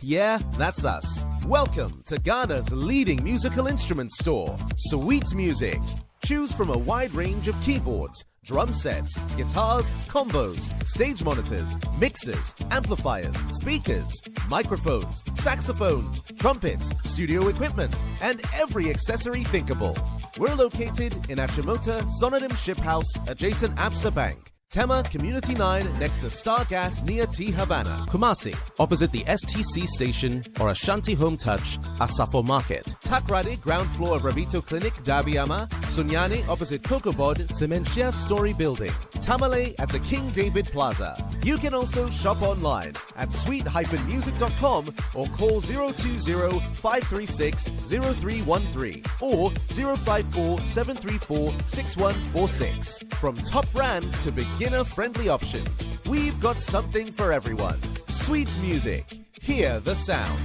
Yeah, that's us. Welcome to Ghana's leading musical instrument store, Sweet Music. Choose from a wide range of keyboards, drum sets, guitars, combos, stage monitors, mixers, amplifiers, speakers, microphones, saxophones, trumpets, studio equipment, and every accessory thinkable. We're located in Achimota, Sonadym Ship House, adjacent Absa Bank. Tema Community 9 next to Star Gas near T Havana. Kumasi, opposite the STC station or Ashanti Home Touch, Asafo Market. Takrade, ground floor of Rabito Clinic, Dabiama. Sunyani, opposite Kokobod, Cementia Story Building. Tamale at the King David Plaza. You can also shop online at sweet-music.com or call 020-536-0313 or 054-734-6146. From top brands to beginner-friendly options, we've got something for everyone. Sweet Music. Hear the sound.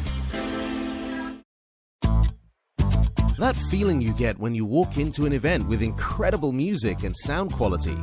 That feeling you get when you walk into an event with incredible music and sound quality.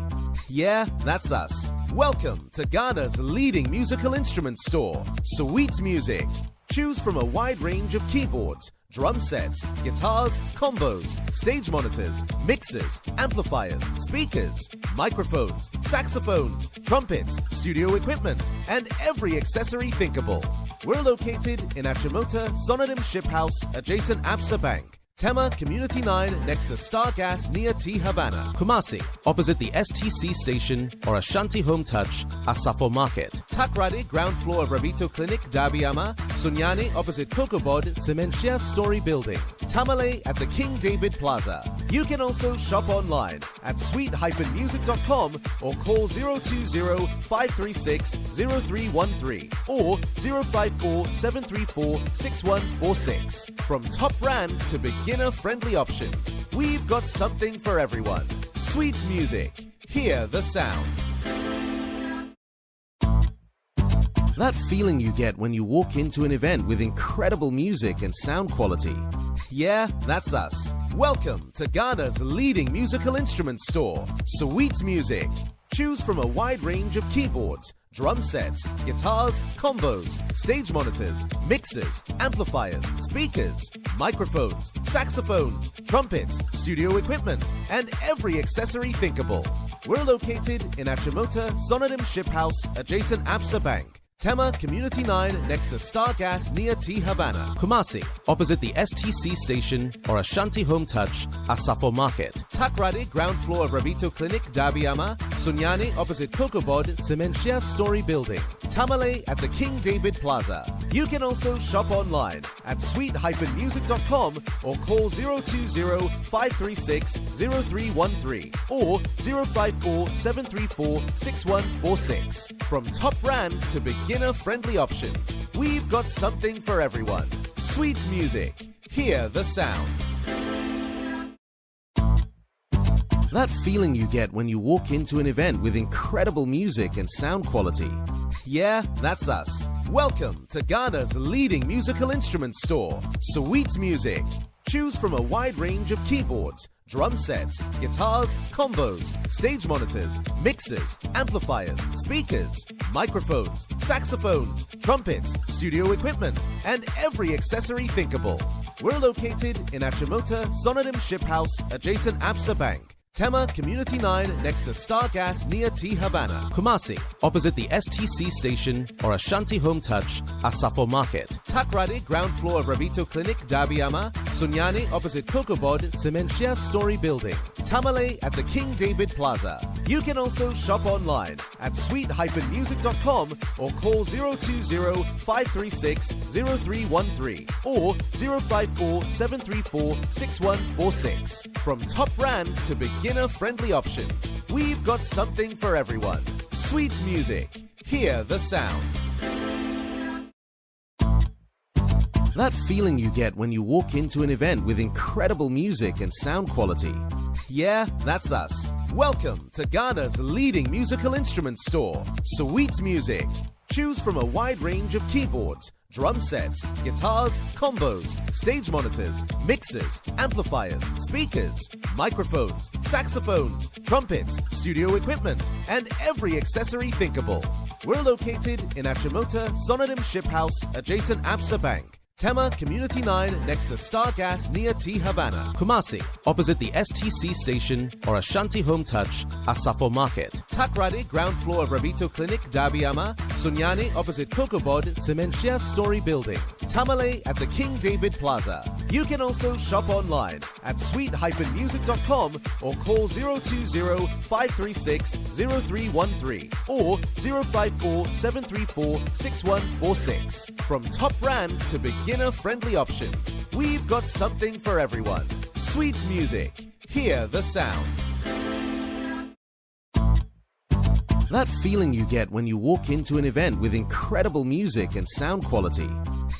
Yeah, that's us. Welcome to Ghana's leading musical instrument store, Sweet Music. Choose from a wide range of keyboards, drum sets, guitars, combos, stage monitors, mixers, amplifiers, speakers, microphones, saxophones, trumpets, studio equipment, and every accessory thinkable. We're located in Achimota, Sonadym Ship House, adjacent Absa Bank. Tema Community 9 next to Star Gas near T Havana. Kumasi, opposite the STC station or Ashanti Home Touch, Asafo Market. Takrade, ground floor of Rabito Clinic, Dabiama. Sunyani, opposite Kokobod, Cementia Story Building. Tamale at the King David Plaza. You can also shop online at sweet-music.com or call 020-536-0313 or 054-734-6146. From top brands to beginner-friendly options, we've got something for everyone. Sweet Music. Hear the sound. That feeling you get when you walk into an event with incredible music and sound quality. Yeah, that's us. Welcome to Ghana's leading musical instrument store, Sweet Music. Choose from a wide range of keyboards, drum sets, guitars, combos, stage monitors, mixers, amplifiers, speakers, microphones, saxophones, trumpets, studio equipment, and every accessory thinkable. We're located in Achimota, Sonadym Ship House, adjacent Absa Bank. Tema Community 9 next to Star Gas near T Havana. Kumasi, opposite the STC station or Ashanti Home Touch, Asafo Market. Takrade, ground floor of Rabito Clinic, Dabiama. Sunyani, opposite Kokobod, Cementia Story Building. Tamale at the King David Plaza. You can also shop online at sweet-music.com or call 020-536-0313 or 054-734-6146. From top brands to beginner-friendly options, we've got something for everyone. Sweet Music. Hear the sound. That feeling you get when you walk into an event with incredible music and sound quality. Yeah, that's us. Welcome to Ghana's leading musical instrument store, Sweet Music. Choose from a wide range of keyboards, drum sets, guitars, combos, stage monitors, mixers, amplifiers, speakers, microphones, saxophones, trumpets, studio equipment, and every accessory thinkable. We're located in Achimota, Sonadym Ship House, adjacent Absa Bank. Tema Community 9 next to Star Gas near T Havana. Kumasi, opposite the STC station or Ashanti Home Touch, Asafo Market. Takrade, ground floor of Rabito Clinic, Dabiama. Sunyani opposite Kokobod, Cementia Story Building. Tamale at the King David Plaza. You can also shop online at sweet-music.com or call 020-536-0313 or 054-734-6146. From top brands to beginner-friendly options, we've got something for everyone. Sweet Music. Hear the sound. That feeling you get when you walk into an event with incredible music and sound quality. Yeah, that's us. Welcome to Ghana's leading musical instrument store, Sweet Music. Choose from a wide range of keyboards, drum sets, guitars, combos, stage monitors, mixers, amplifiers, speakers, microphones, saxophones, trumpets, studio equipment, and every accessory thinkable. We're located in Achimota, Sonadym Ship House, adjacent Absa Bank. Tema Community 9 next to Star Gas near T Havana. Kumasi, opposite the STC station or Ashanti Home Touch, Asafo Market. Takrade, ground floor of Rabito Clinic, Dabiama. Sunyani, opposite Kokobod, Cementia Story Building. Tamale at the King David Plaza. You can also shop online at sweet-music.com or call 020-536-0313 or 054-734-6146. From top brands to beginner-friendly options, we've got something for everyone. Sweet Music. Hear the sound. That feeling you get when you walk into an event with incredible music and sound quality.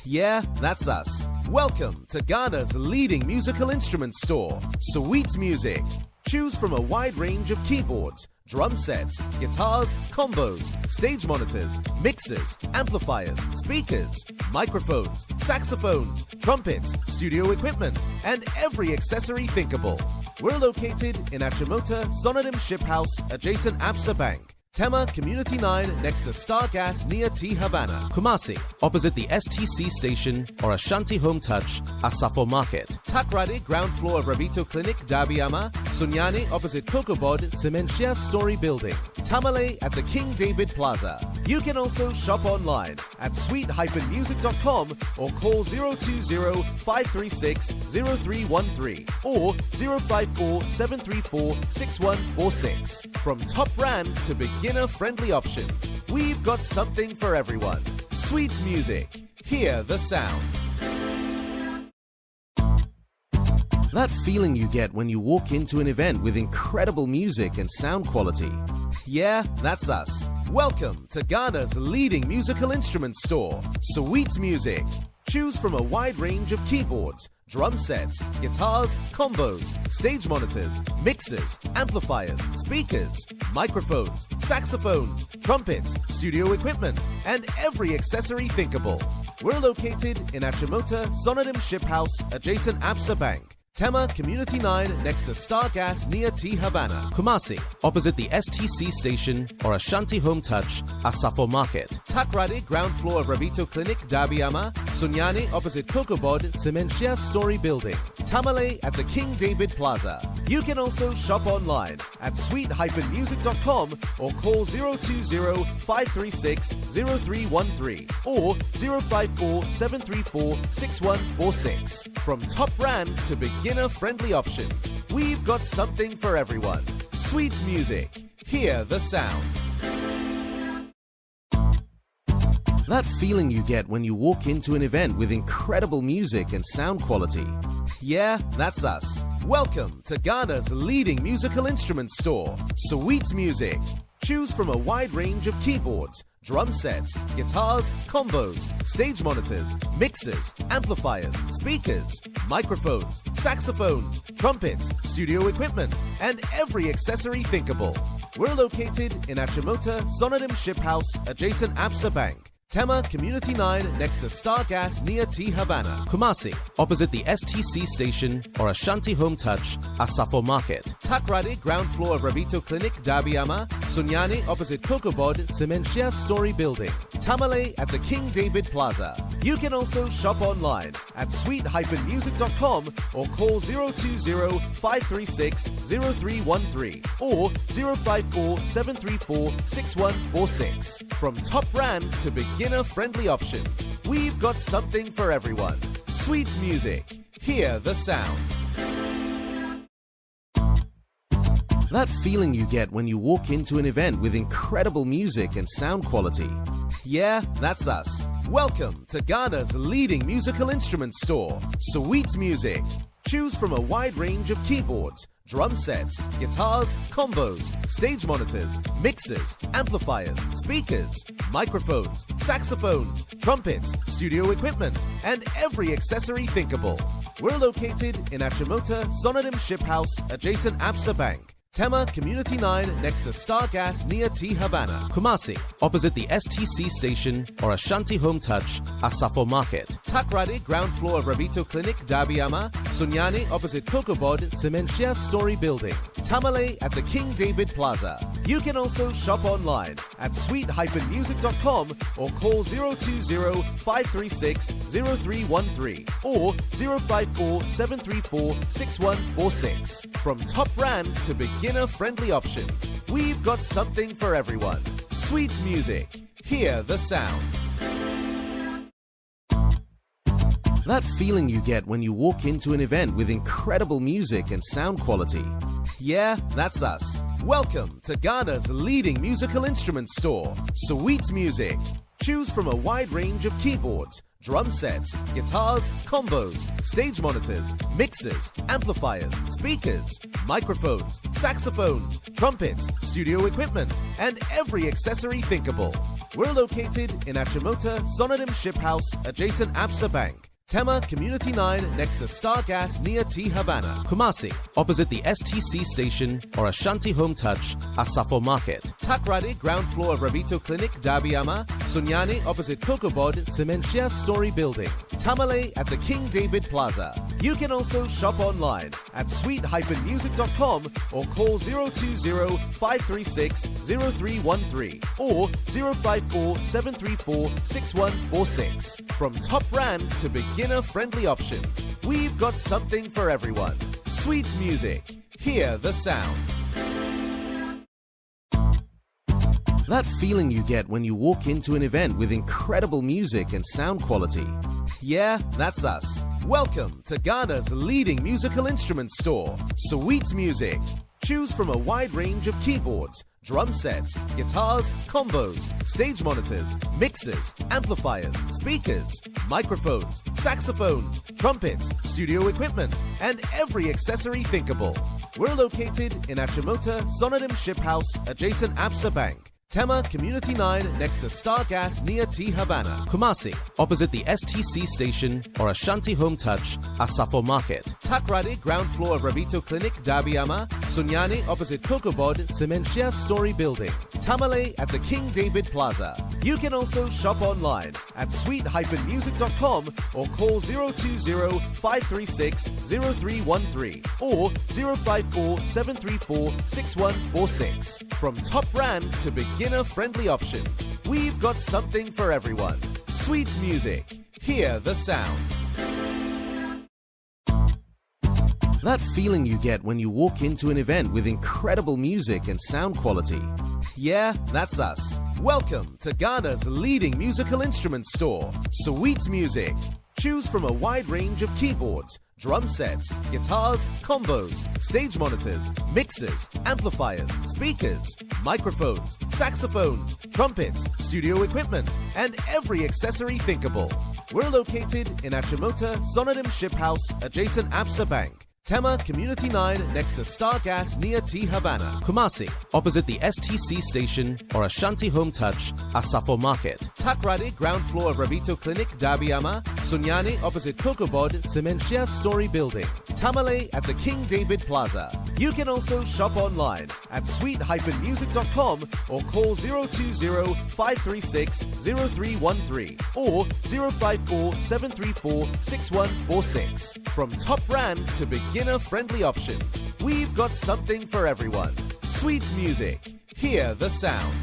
Yeah, that's us. Welcome to Ghana's leading musical instrument store, Sweet Music. Choose from a wide range of keyboards, drum sets, guitars, combos, stage monitors, mixers, amplifiers, speakers, microphones, saxophones, trumpets, studio equipment, and every accessory thinkable. We're located in Achimota, Sonadym Ship House, adjacent Absa Bank. Tema Community 9 next to Star Gas near T Havana. Kumasi, opposite the STC station or Ashanti Home Touch, Asafo Market. Takrade, ground floor of Rabito Clinic, Dabiama. Sunyani, opposite Kokobod, Cementia Story Building. Tamale at the King David Plaza. You can also shop online at sweet-music.com or call 020-536-0313 or 054-734-6146. From top brands to beginner-friendly options, we've got something for everyone. Sweet Music. Hear the sound. That feeling you get when you walk into an event with incredible music and sound quality. Yeah, that's us. Welcome to Ghana's leading musical instrument store, Sweet Music. Choose from a wide range of keyboards, drum sets, guitars, combos, stage monitors, mixers, amplifiers, speakers, microphones, saxophones, trumpets, studio equipment, and every accessory thinkable. We're located in Achimota, Sonadym Ship House, adjacent Absa Bank. Tema Community 9 next to Star Gas near T Havana. Kumasi, opposite the STC station or Ashanti Home Touch, Asafo Market. Takrade, ground floor of Rabito Clinic, Dabiama. Sunyani, opposite Kokobod, Cementia Story Building. Tamale at the King David Plaza. You can also shop online at sweet-music.com or call 020-536-0313 or 054-734-6146. From top brands to beginner-friendly options, we've got something for everyone. Sweet Music. Hear the sound. That feeling you get when you walk into an event with incredible music and sound quality. Yeah, that's us. Welcome to Ghana's leading musical instrument store, Sweet Music. Choose from a wide range of keyboards, drum sets, guitars, combos, stage monitors, mixers, amplifiers, speakers, microphones, saxophones, trumpets, studio equipment, and every accessory thinkable. We're located in Achimota, Sonadym Ship House, adjacent Absa Bank. Tema Community 9 next to Star Gas near T Havana. Kumasi, opposite the STC station or Ashanti Home Touch, Asafo Market. Takrade, ground floor of Rabito Clinic, Dabiama. Sunyani, opposite Kokobod, Cementia Story Building. Tamale at the King David Plaza. You can also shop online at sweet-music.com or call 020-536-0313 or 054-734-6146. From top brands to beginner-friendly options, we've got something for everyone. Sweet Music. Hear the sound. That feeling you get when you walk into an event with incredible music and sound quality. Yeah, that's us. Welcome to Ghana's leading musical instrument store, Sweet Music. Choose from a wide range of keyboards, drum sets, guitars, combos, stage monitors, mixers, amplifiers, speakers, microphones, saxophones, trumpets, studio equipment, and every accessory thinkable. We're located in Achimota Sonodim Ship House, adjacent Absa Bank. Tema Community 9 next to Star Gas near T Havana. Kumasi, opposite the STC station or Ashanti Home Touch, Asafo Market. Takrady, ground floor of Ravito Clinic, Dabiama. Sunyani, opposite Kokobod, Cementia Story Building. Tamale at the King David Plaza. You can also shop online at sweet-music.com or call 020-536-0313 or 054-734-6146. From top brands to beginner-friendly options, we've got something for everyone. Sweet Music. Hear the sound. That feeling you get when you walk into an event with incredible music and sound quality. Yeah, that's us. Welcome to Ghana's leading musical instrument store, Sweet Music. Choose from a wide range of keyboards, drum sets, guitars, combos, stage monitors, mixers, amplifiers, speakers, microphones, saxophones, trumpets, studio equipment, and every accessory thinkable. We're located in Achimota Sonodim Ship House, adjacent Absa Bank. Tema Community 9 next to Star Gas near T Havana. Kumasi, opposite the STC station or Ashanti Home Touch, Asafo Market. Takrady, ground floor of Ravito Clinic, Dabiama. Sunyani, opposite Kokobod, Cementia Story Building. Tamale at the King David Plaza. You can also shop online at sweet-music.com or call 020-536-0313 or 054-734-6146. From top brands to beginner-friendly options, we've got something for everyone. Sweet Music. Hear the sound. That feeling you get when you walk into an event with incredible music and sound quality. Yeah, that's us. Welcome to Ghana's leading musical instrument store, Sweet Music. Choose from a wide range of keyboards, drum sets, guitars, combos, stage monitors, mixers, amplifiers, speakers, microphones, saxophones, trumpets, studio equipment, and every accessory thinkable. We're located in Achimota Sonodim Ship House, adjacent Absa Bank. Tema Community 9 next to Star Gas near T Havana. Kumasi, opposite the STC station or Ashanti Home Touch, Asafo Market. Takrady, ground floor of Ravito Clinic, Dabiama. Sunyani, opposite Kokobod, Cementia Story Building. Tamale at the King David Plaza. You can also shop online at sweet-music.com or call 020-536-0313 or 054-734-6146. From top brands to beginner-friendly options, we've got something for everyone. Sweet Music. Hear the sound. That feeling you get when you walk into an event with incredible music and sound quality. Yeah, that's us. Welcome to Ghana's leading musical instrument store, Sweet Music. Choose from a wide range of keyboards, drum sets, guitars, combos, stage monitors, mixers, amplifiers, speakers, microphones, saxophones, trumpets, studio equipment, and every accessory thinkable. We're located in Achimota Sonodim Ship House, adjacent Absa Bank. Tema Community 9 next to Star Gas near T Havana. Kumasi, opposite the STC station or Ashanti Home Touch, Asafo Market. Takrady, ground floor of Ravito Clinic, Dabiama. Sunyani, opposite Kokobod, Cementia Story Building. Tamale at the King David Plaza. You can also shop online at sweet-music.com or call 020-536-0313 or 054-734-6146. From top brands to beginner-friendly options, we've got something for everyone. Sweet Music. Hear the sound.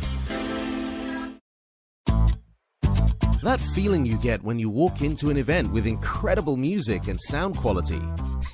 That feeling you get when you walk into an event with incredible music and sound quality.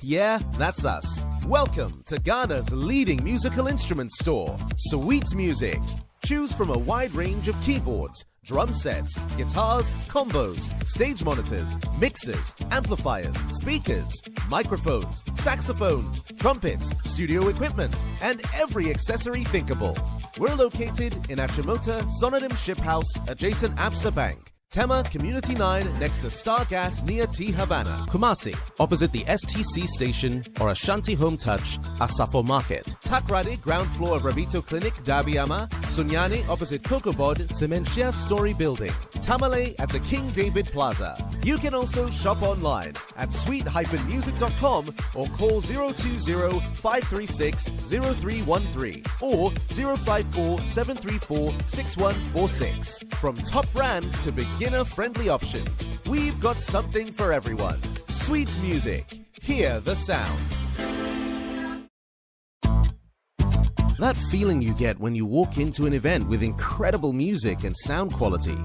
Yeah, that's us. Welcome to Ghana's leading musical instrument store, Sweet Music. Choose from a wide range of keyboards, drum sets, guitars, combos, stage monitors, mixers, amplifiers, speakers, microphones, saxophones, trumpets, studio equipment, and every accessory thinkable. We're located in Achimota, Sonodim Ship House, adjacent Absa Bank. Tema Community 9 next to Star Gas near T Havana. Kumasi, opposite the STC station or Ashanti Home Touch, Asafo Market. Takrade, ground floor of Rabito Clinic, Dabiama. Sunyani, opposite Kokobod, Cementia Story Building. Tamale at the King David Plaza. You can also shop online at sweet-music.com or call 020-536-0313 or 054-734-6146. From top brands to beginner-friendly options, we've got something for everyone. Sweet Music. Hear the sound. That feeling you get when you walk into an event with incredible music and sound quality.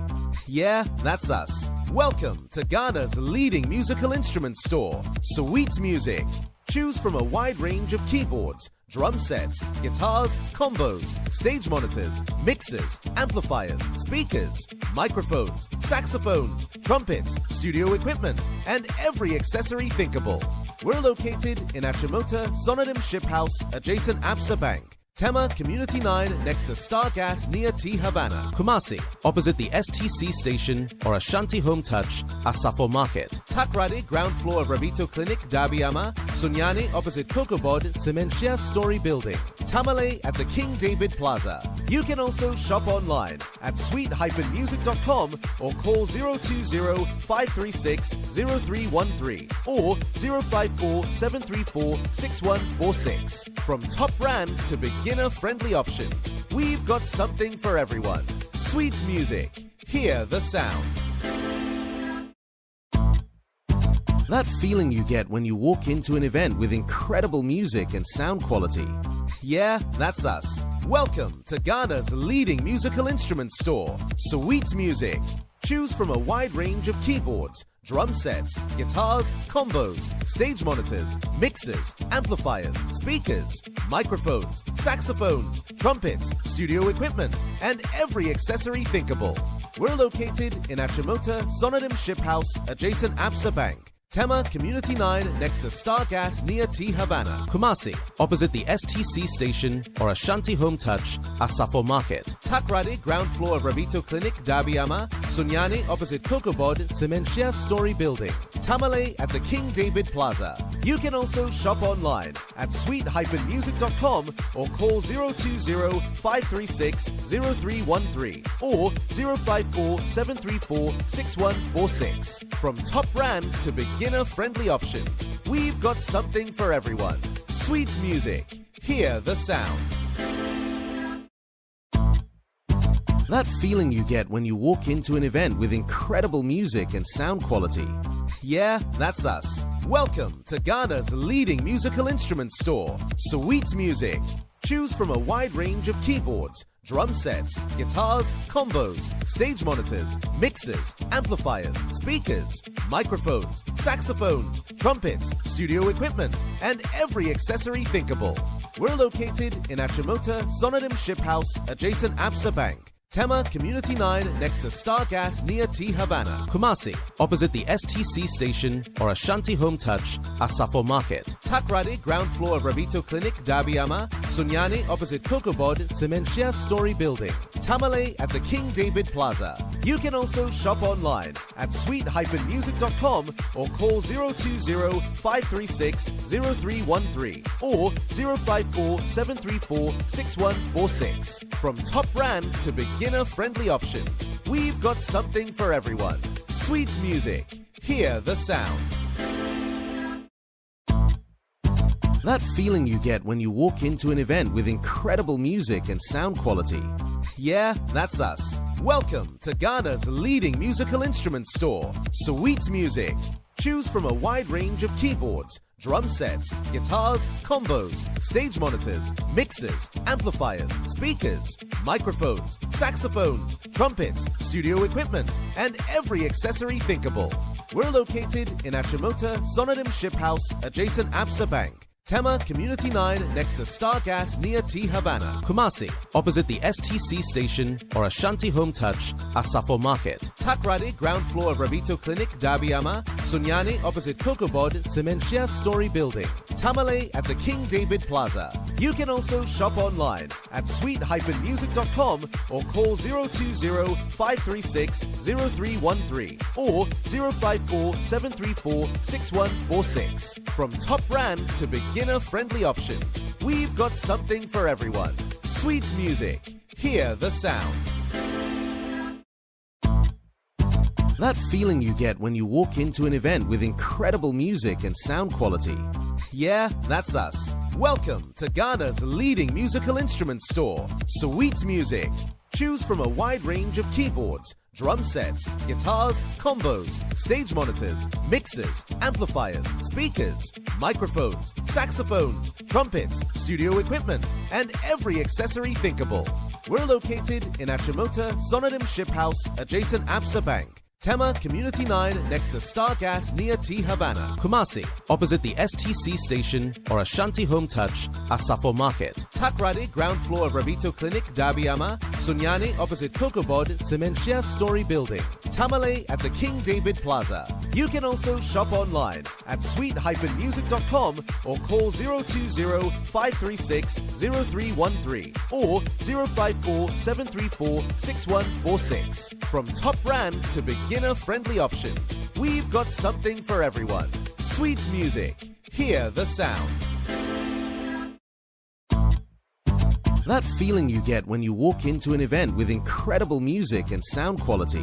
Yeah, that's us. Welcome to Ghana's leading musical instrument store, Sweet Music. Choose from a wide range of keyboards, drum sets, guitars, combos, stage monitors, mixers, amplifiers, speakers, microphones, saxophones, trumpets, studio equipment, and every accessory thinkable. We're located in Achimota, Sonodim Ship House, adjacent Absa Bank. Tema Community 9 next to Star Gas near T Havana. Kumasi, opposite the STC station or Ashanti Home Touch, Asafo Market. Takrade, ground floor of Rabito Clinic, Dabiama. Sunyani, opposite Kokobod, Cementia Story Building. Tamale at the King David Plaza. You can also shop online at sweet-music.com or call 020-536-0313 or 054-734-6146. From top brands to beginner-friendly options, we've got something for everyone. Sweet Music. Hear the sound. That feeling you get when you walk into an event with incredible music and sound quality. Yeah, that's us. Welcome to Ghana's leading musical instrument store, Sweet Music. Choose from a wide range of keyboards, drum sets, guitars, combos, stage monitors, mixers, amplifiers, speakers, microphones, saxophones, trumpets, studio equipment, and every accessory thinkable. We're located in Achimota, Sonodim Ship House, adjacent Absa Bank. Tema Community 9 next to Star Gas near T Havana. Kumasi, opposite the STC station or Ashanti Home Touch, Asafo Market. Takrade, ground floor of Rabito Clinic, Dabiama. Sunyani, opposite Kokobod, Cementia Story Building. Tamale at the King David Plaza. You can also shop online at sweet-music.com or call 020-536-0313 or 054-734-6146. From top brands to beginner-friendly options, we've got something for everyone. Sweet Music. Hear the sound. That feeling you get when you walk into an event with incredible music and sound quality. Yeah, that's us. Welcome to Ghana's leading musical instrument store, Sweet Music. Choose from a wide range of keyboards, drum sets, guitars, combos, stage monitors, mixers, amplifiers, speakers, microphones, saxophones, trumpets, studio equipment, and every accessory thinkable. We're located in Achimota, Sonodim Ship House, adjacent Absa Bank. Tema Community 9 next to Star Gas near T Havana. Kumasi, opposite the STC station or Ashanti Home Touch, Asafo Market. Takrade, ground floor of Rabito Clinic, Dabiama. Sunyani, opposite Kokobod, Cementia Story Building. Tamale at the King David Plaza. You can also shop online at sweet-music.com or call 020-536-0313 or 054-734-6146. From top brands to beginner-friendly options, we've got something for everyone. Sweet Music. Hear the sound. That feeling you get when you walk into an event with incredible music and sound quality. Yeah, that's us. Welcome to Ghana's leading musical instrument store, Sweet Music. Choose from a wide range of keyboards, drum sets, guitars, combos, stage monitors, mixers, amplifiers, speakers, microphones, saxophones, trumpets, studio equipment, and every accessory thinkable. We're located in Achimota, Sonodim Ship House, adjacent Absa Bank. Tema Community 9 next to Star Gas near T Havana. Kumasi, opposite the STC station or Ashanti Home Touch, Asafo Market. Takrade, ground floor of Rabito Clinic, Dabiama. Sunyani, opposite Kokobod, Cementia Story Building. Tamale at the King David Plaza. You can also shop online at sweet-music.com or call 020-536-0313 or 054-734-6146. From top brands to beginner-friendly options, we've got something for everyone. Sweet Music. Hear the sound. That feeling you get when you walk into an event with incredible music and sound quality. Yeah, that's us. Welcome to Ghana's leading musical instrument store, Sweet Music. Choose from a wide range of keyboards, drum sets, guitars, combos, stage monitors, mixers, amplifiers, speakers, microphones, saxophones, trumpets, studio equipment, and every accessory thinkable. We're located in Achimota, Sonodim Ship House, adjacent Absa Bank. Tema Community 9 next to Star Gas near T Havana. Kumasi, opposite the STC station or Ashanti Home Touch, Asafo Market. Takrade, ground floor of Rabito Clinic, Dabiama. Sunyani, opposite Kokobod, Cementia Story Building. Tamale at the King David Plaza. You can also shop online at sweet-music.com or call 020-536-0313 or 054-734-6146. From top brands to beginner-friendly options, we've got something for everyone. Sweet Music. Hear the sound. That feeling you get when you walk into an event with incredible music and sound quality.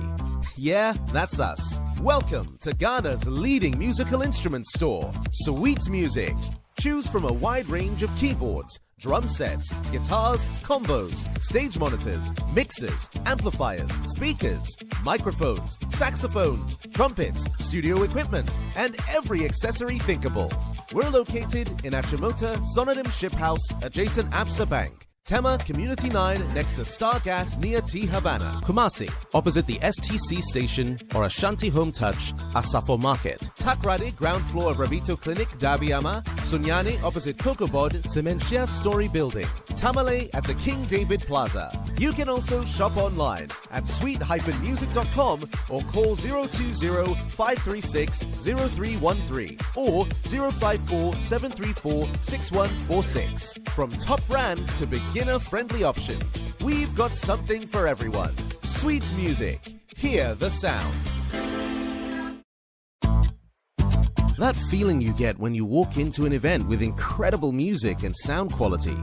Yeah, that's us. Welcome to Ghana's leading musical instrument store, Sweet Music. Choose from a wide range of keyboards, drum sets, guitars, combos, stage monitors, mixers, amplifiers, speakers, microphones, saxophones, trumpets, studio equipment, and every accessory thinkable. We're located in Achimota, Sonodim Ship House, adjacent Absa Bank. Tema Community 9 next to Star Gas near T Havana. Kumasi, opposite the STC station or Ashanti Home Touch, Asafo Market. Takrade, ground floor of Rabito Clinic, Dabiama. Sunyani, opposite Kokobod, Cementia Story Building. Tamale at the King David Plaza. You can also shop online at sweet-music.com or call 020-536-0313 or 054-734-6146. From top brands to beginner-friendly options, we've got something for everyone. Sweet Music. Hear the sound. That feeling you get when you walk into an event with incredible music and sound quality.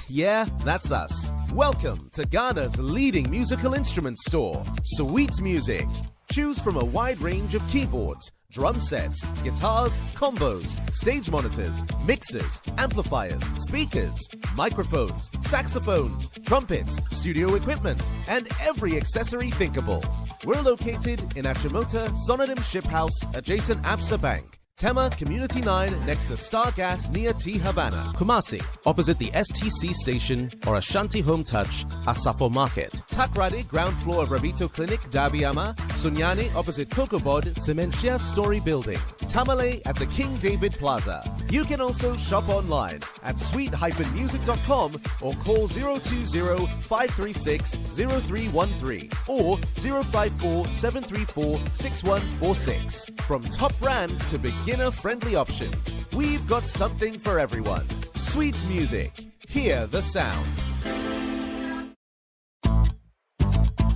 Yeah, that's us. Welcome to Ghana's leading musical instrument store, Sweet Music. Choose from a wide range of keyboards, drum sets, guitars, combos, stage monitors, mixers, amplifiers, speakers, microphones, saxophones, trumpets, studio equipment, and every accessory thinkable. We're located in Achimota, Sonodim Ship House, adjacent Absa Bank. Tema Community 9 next to Star Gas near T Havana. Kumasi, opposite the STC station or Ashanti Home Touch, Asafo Market. Takrade, ground floor of Rabito Clinic, Dabiama. Sunyani, opposite Kokobod, Cementia Story Building. Tamale at the King David Plaza. You can also shop online at sweet-music.com or call 020-536-0313 or 054-734-6146. From top brands to beginner-friendly options, we've got something for everyone. Sweet Music. Hear the sound.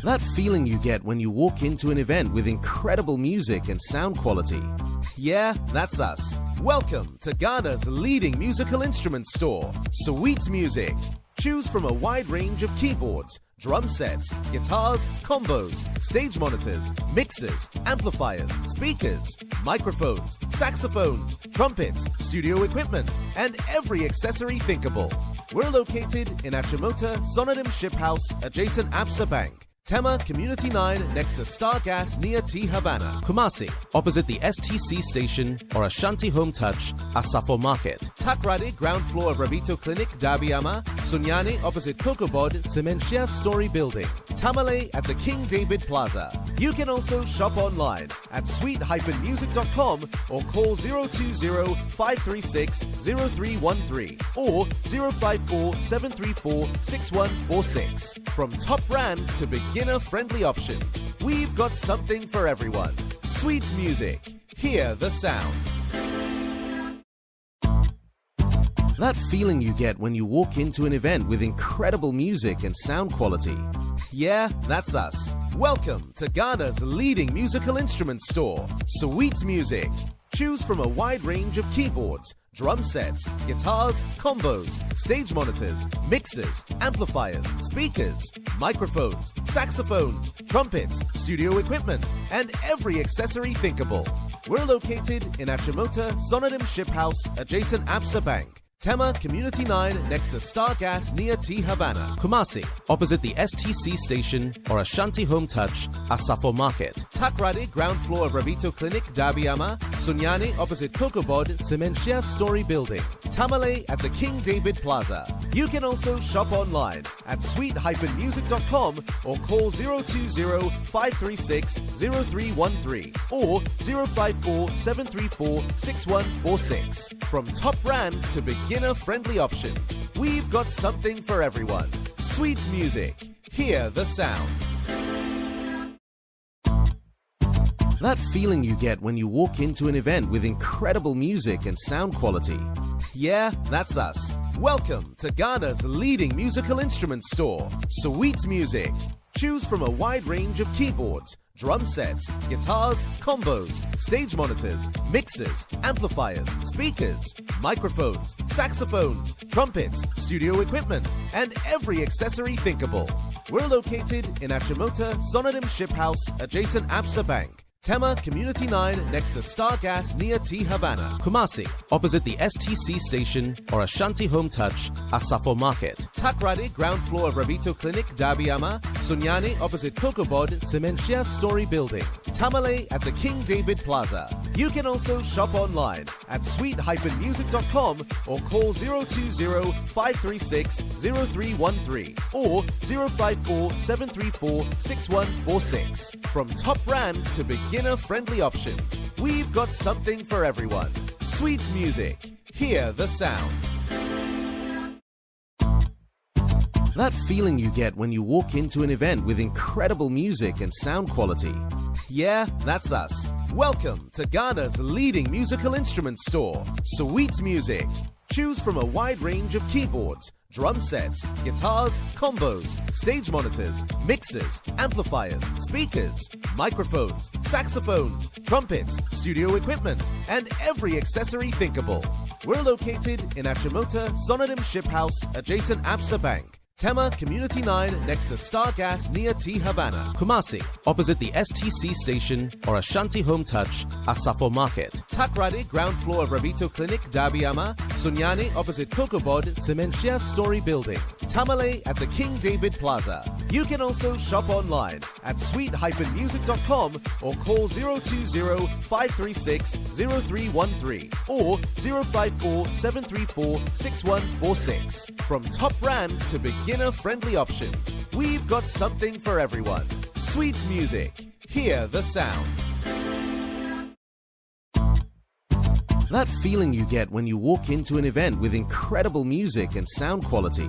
That feeling you get when you walk into an event with incredible music and sound quality. Yeah, that's us. Welcome to Ghana's leading musical instrument store, Sweet Music. Choose from a wide range of keyboards, drum sets, guitars, combos, stage monitors, mixers, amplifiers, speakers, microphones, saxophones, trumpets, studio equipment, and every accessory thinkable. We're located in Achimota, Sonodim Ship House, adjacent Absa Bank. Tema Community 9 next to Star Gas near T Havana. Kumasi, opposite the STC station or Ashanti Home Touch, Asafo Market. Takrade, ground floor of Rabito Clinic, Dabiama. Sunyani, opposite Kokobod, Cementia Story Building. Tamale at the King David Plaza. You can also shop online at sweet-music.com or call 020-536-0313 or 054-734-6146. From top brands to beginner-friendly options, we've got something for everyone. Sweet Music. Hear the sound. That feeling you get when you walk into an event with incredible music and sound quality. Yeah, that's us. Welcome to Ghana's leading musical instrument store, Sweet Music. Choose from a wide range of keyboards, drum sets, guitars, combos, stage monitors, mixers, amplifiers, speakers, microphones, saxophones, trumpets, studio equipment, and every accessory thinkable. We're located in Achimota Sonadym Ship House, adjacent Absa Bank. Tema Community 9 next to Star Gas near T Havana. Kumasi, opposite the STC station or Ashanti Home Touch, Asafo Market. Takrade, ground floor of Rabito Clinic, Dabiama. Sunyani, opposite Kokobod, Cementia Story Building. Tamale at the King David Plaza. You can also shop online at sweet-music.com or call 020-536-0313 or 054-734-6146. From top brands to beginner-friendly options, we've got something for everyone. Sweet Music. Hear the sound. That feeling you get when you walk into an event with incredible music and sound quality. Yeah, that's us. Welcome to Ghana's leading musical instrument store, Sweet Music. Choose from a wide range of keyboards, drum sets, guitars, combos, stage monitors, mixers, amplifiers, speakers, microphones, saxophones, trumpets, studio equipment, and every accessory thinkable. We're located in Achimota Sonadym Ship House, adjacent Absa Bank. Tema Community 9 next to Star Gas near T Havana. Kumasi, opposite the STC station or Ashanti Home Touch, Asafo Market. Takrade, ground floor of Rabito Clinic, Dabiama. Sunyani, opposite Kokobod, Cementia Story Building. Tamale at the King David Plaza. You can also shop online at sweet-music.com or call 020-536-0313 or 054-734-6146. From top brands to beginner-friendly options, we've got something for everyone. Sweet Music. Hear the sound. That feeling you get when you walk into an event with incredible music and sound quality. Yeah, that's us. Welcome to Ghana's leading musical instrument store, Sweet Music. Choose from a wide range of keyboards, drum sets, guitars, combos, stage monitors, mixers, amplifiers, speakers, microphones, saxophones, trumpets, studio equipment, and every accessory thinkable. We're located in Achimota Sonadym Ship House, adjacent Absa Bank. Tema Community 9 next to Star Gas near T Havana. Kumasi, opposite the STC station or Ashanti Home Touch, Asafo Market. Takrade, ground floor of Rabito Clinic, Dabiama. Sunyani, opposite Kokobod, Cementia Story Building. Tamale at the King David Plaza. You can also shop online at sweet-music.com or call 020-536-0313 or 054-734-6146. From top brands to beginner-friendly options, we've got something for everyone. Sweet Music. Hear the sound. That feeling you get when you walk into an event with incredible music and sound quality.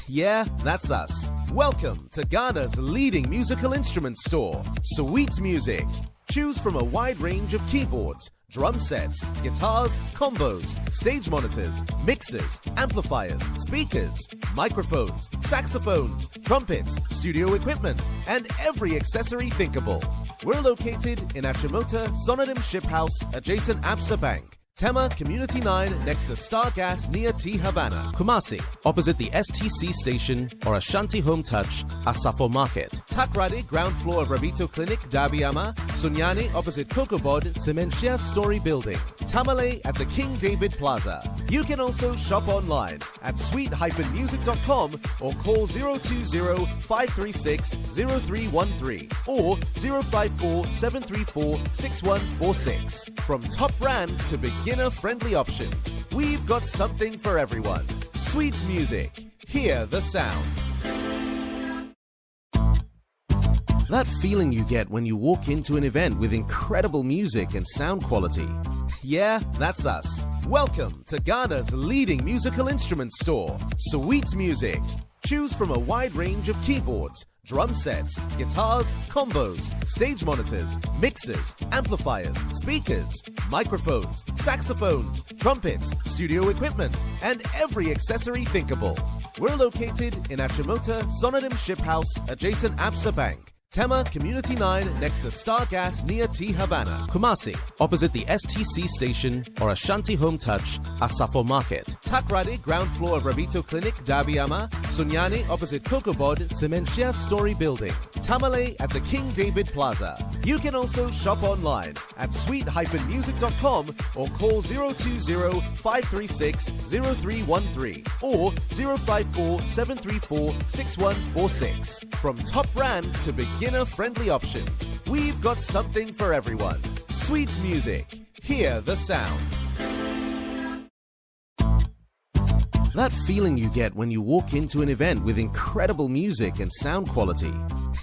Yeah, that's us. Welcome to Ghana's leading musical instrument store, Sweet Music. Choose from a wide range of keyboards, drum sets, guitars, combos, stage monitors, mixers, amplifiers, speakers, microphones, saxophones, trumpets, studio equipment, and every accessory thinkable. We're located in Achimota Sonadym Ship House, adjacent Absa Bank. Tema Community 9 next to Star Gas near T Havana. Kumasi, opposite the STC station or Ashanti Home Touch, Asafo Market. Takrade, ground floor of Rabito Clinic, Dabiama. Sunyani, opposite Kokobod, Cementia Story Building. Tamale at the King David Plaza. You can also shop online at sweet-music.com or call 020-536-0313 or 054-734-6146. From top brands to beginner-friendly options, we've got something for everyone. Sweet Music. Hear the sound. That feeling you get when you walk into an event with incredible music and sound quality. Yeah, that's us. Welcome to Ghana's leading musical instrument store, Sweet Music. Choose from a wide range of keyboards, drum sets, guitars, combos, stage monitors, mixers, amplifiers, speakers, microphones, saxophones, trumpets, studio equipment, and every accessory thinkable. We're located in Achimota Sonodim Ship House, adjacent Absa Bank. Tema Community 9 next to Star Gas near T Havana. Kumasi, opposite the STC station or Ashanti Home Touch, Asafo Market. Takrade, ground floor of Rabito Clinic, Dabiama. Sunyani, opposite Kokobod, Cementia Story Building. Tamale at the King David Plaza. You can also shop online at sweet-music.com or call 020-536-0313 or 054-734-6146. From top brands to beginner-friendly options, we've got something for everyone. Sweet Music. Hear the sound. That feeling you get when you walk into an event with incredible music and sound quality.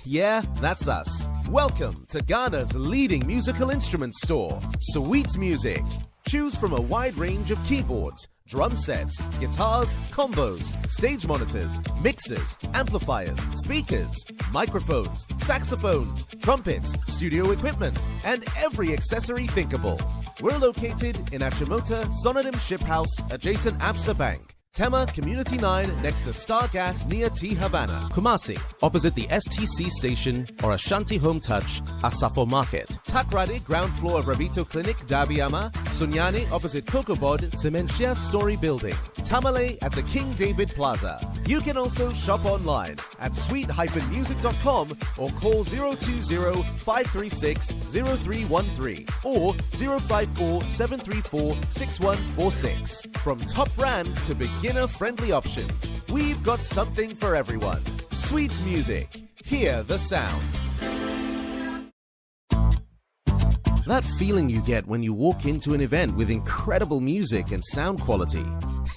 Yeah, that's us. Welcome to Ghana's leading musical instrument store, Sweet Music. Choose from a wide range of keyboards, drum sets, guitars, combos, stage monitors, mixers, amplifiers, speakers, microphones, saxophones, trumpets, studio equipment, and every accessory thinkable. We're located in Achimota Sonodim Ship House, adjacent Absa Bank. Tema Community 9 next to Star Gas near T Havana. Kumasi, opposite the STC station or Ashanti Home Touch, Asafo Market. Takrade, ground floor of Rabito Clinic, Dabiama. Sunyani, opposite Kokobod, Cementia Story Building. Tamale at the King David Plaza. You can also shop online at sweet-music.com or call 020-536-0313 or 054-734-6146. From top brands to beginner-friendly options, we've got something for everyone. Sweet Music. Hear the sound. That feeling you get when you walk into an event with incredible music and sound quality.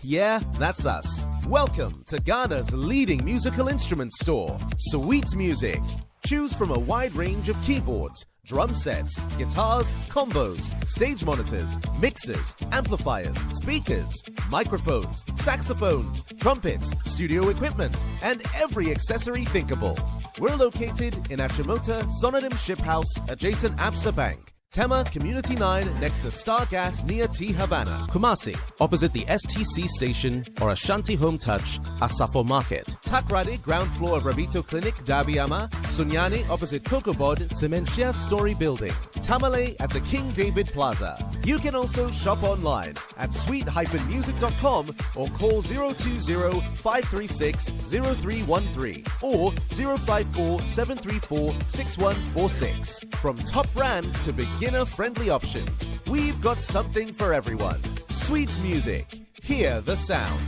Yeah, that's us. Welcome to Ghana's leading musical instrument store, Sweet Music. Choose from a wide range of keyboards, drum sets, guitars, combos, stage monitors, mixers, amplifiers, speakers, microphones, saxophones, trumpets, studio equipment, and every accessory thinkable. We're located in Achimota Sonodim Ship House, adjacent Absa Bank. Tema Community 9 next to Star Gas near T Havana. Kumasi, opposite the STC station or Ashanti Home Touch, Asafo Market. Takrade, ground floor of Rabito Clinic, Dabiama. Sunyani, opposite Kokobod, Cementia Story Building. Tamale at the King David Plaza. You can also shop online at sweet-music.com or call 020-536-0313 or 054-734-6146. From top brands to beginner-friendly options, we've got something for everyone. Sweet Music. Hear the sound.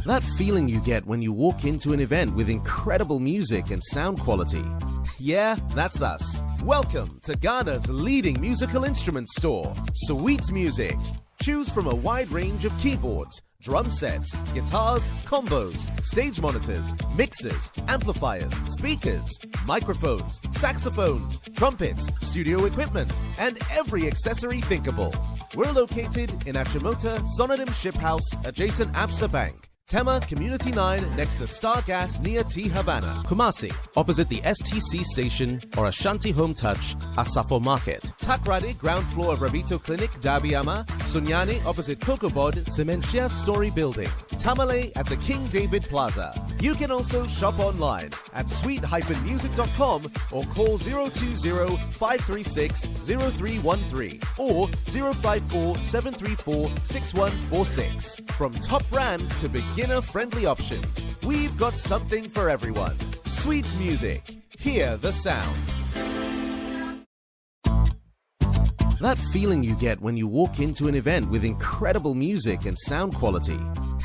That feeling you get when you walk into an event with incredible music and sound quality. Yeah, that's us. Welcome to Ghana's leading musical instrument store, Sweet Music. Choose from a wide range of keyboards, drum sets, guitars, combos, stage monitors, mixers, amplifiers, speakers, microphones, saxophones, trumpets, studio equipment, and every accessory thinkable. We're located in Achimota Sonodim Ship House, adjacent Absa Bank. Tema Community 9 next to Star Gas near T Havana. Kumasi, opposite the STC station or Ashanti Home Touch, Asafo Market. Takrade, ground floor of Rabito Clinic, Dabiama. Sunyani, opposite Kokobod, Cementia Story Building. Tamale at the King David Plaza. You can also shop online at sweet-music.com or call 020-536-0313 or 054-734-6146. From top brands to beginner-friendly options, we've got something for everyone. Sweet Music. Hear the sound. That feeling you get when you walk into an event with incredible music and sound quality.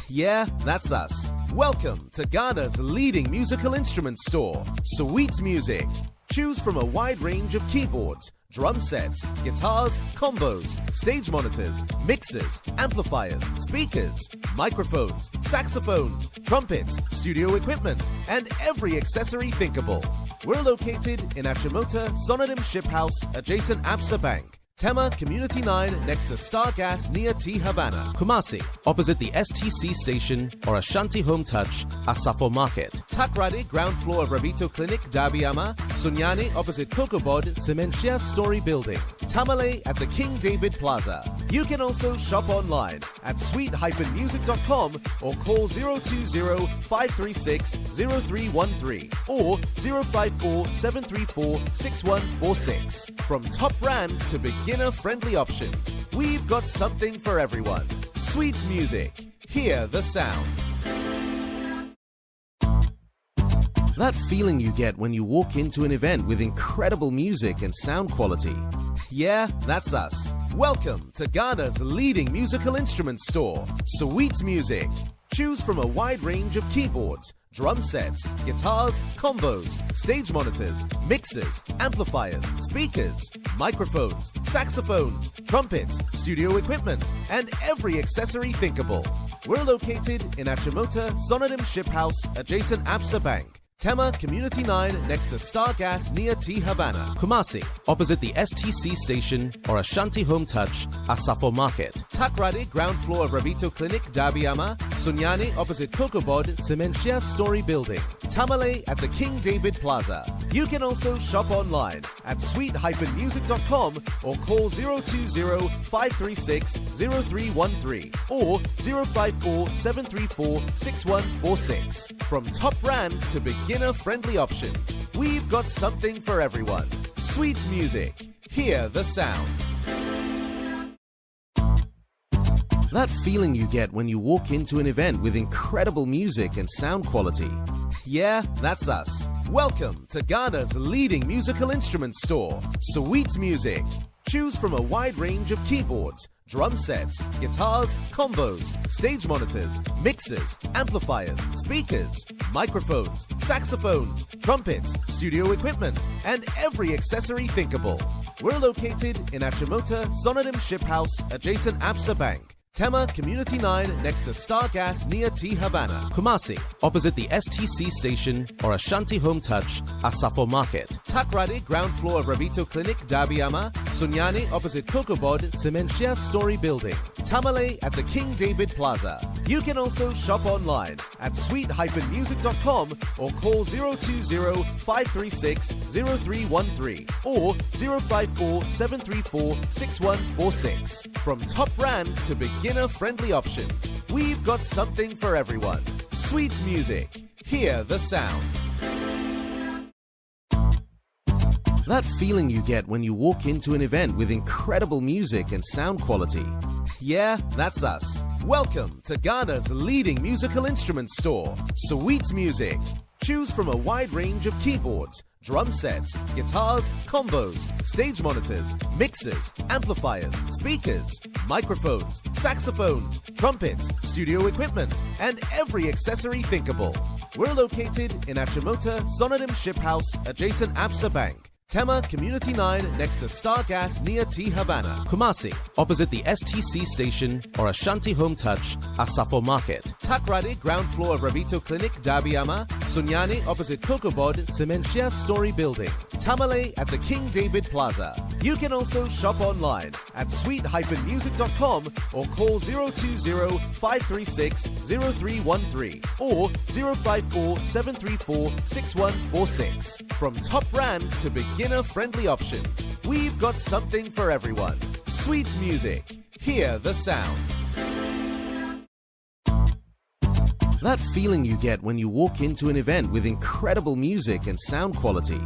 Yeah, that's us. Welcome to Ghana's leading musical instrument store, Sweet Music. Choose from a wide range of keyboards, drum sets, guitars, combos, stage monitors, mixers, amplifiers, speakers, microphones, saxophones, trumpets, studio equipment, and every accessory thinkable. We're located in Achimota, Sonodim Ship House, adjacent Absa Bank. Tema Community 9 next to Star Gas near T Havana. Kumasi, opposite the STC station or Ashanti Home Touch, Asafo Market. Takrade, ground floor of Rabito Clinic, Dabiama. Sunyani, opposite Kokobod, Cementia Story Building. Tamale at the King David Plaza. You can also shop online at sweet-music.com or call 020-536-0313 or 054-734-6146. From top brands to beginner-friendly options, we've got something for everyone. Sweet Music. Hear the sound. That feeling you get when you walk into an event with incredible music and sound quality. Yeah, that's us. Welcome to Ghana's leading musical instrument store, Sweet Music. Choose from a wide range of keyboards, drum sets, guitars, combos, stage monitors, mixers, amplifiers, speakers, microphones, saxophones, trumpets, studio equipment, and every accessory thinkable. We're located in Achimota, Sonodim Ship House, adjacent Absa Bank. Tema Community 9 next to Star Gas near T Havana. Kumasi, opposite the STC station or Ashanti Home Touch, Asafo Market. Takrade, ground floor of Rabito Clinic, Dabiama. Sunyani, opposite Kokobod, Cementia Story Building. Tamale at the King David Plaza. You can also shop online at sweet-music.com or call 020-536-0313 or 054-734-6146. From top brands to beginner-friendly options, we've got something for everyone. Sweet Music. Hear the sound. That feeling you get when you walk into an event with incredible music and sound quality. Yeah, that's us. Welcome to Ghana's leading musical instrument store, Sweet Music. Choose from a wide range of keyboards, drum sets, guitars, combos, stage monitors, mixers, amplifiers, speakers, microphones, saxophones, trumpets, studio equipment, and every accessory thinkable. We're located in Achimota, Sonodim Ship House, adjacent Absa Bank. Tema Community 9 next to Star Gas near T Havana. Kumasi, opposite the STC station or Ashanti Home Touch, Asafo Market. Takrade, ground floor of Rabito Clinic, Dabiama. Sunyani, opposite Kokobod, Cementia Story Building. Tamale at the King David Plaza. You can also shop online at sweet-music.com or call 020-536-0313 or 054-734-6146. From top brands to beginner-friendly options, we've got something for everyone. Sweet Music. Hear the sound. That feeling you get when you walk into an event with incredible music and sound quality. Yeah, that's us. Welcome to Ghana's leading musical instrument store, Sweet Music. Choose from a wide range of keyboards, drum sets, guitars, combos, stage monitors, mixers, amplifiers, speakers, microphones, saxophones, trumpets, studio equipment, and every accessory thinkable. We're located in Achimota, Sonodim Ship House, adjacent Absa Bank. Tema Community 9 next to Star Gas near T Havana. Kumasi, opposite the STC station or Ashanti Home Touch, Asafo Market. Takrade, ground floor of Rabito Clinic, Dabiama. Sunyani, opposite Kokobod, Cementia Story Building. Tamale at the King David Plaza. You can also shop online at sweet-music.com or call 020-536-0313 or 054-734-6146. From top brands to beginner-friendly options, we've got something for everyone. Sweet Music. Hear the sound. That feeling you get when you walk into an event with incredible music and sound quality.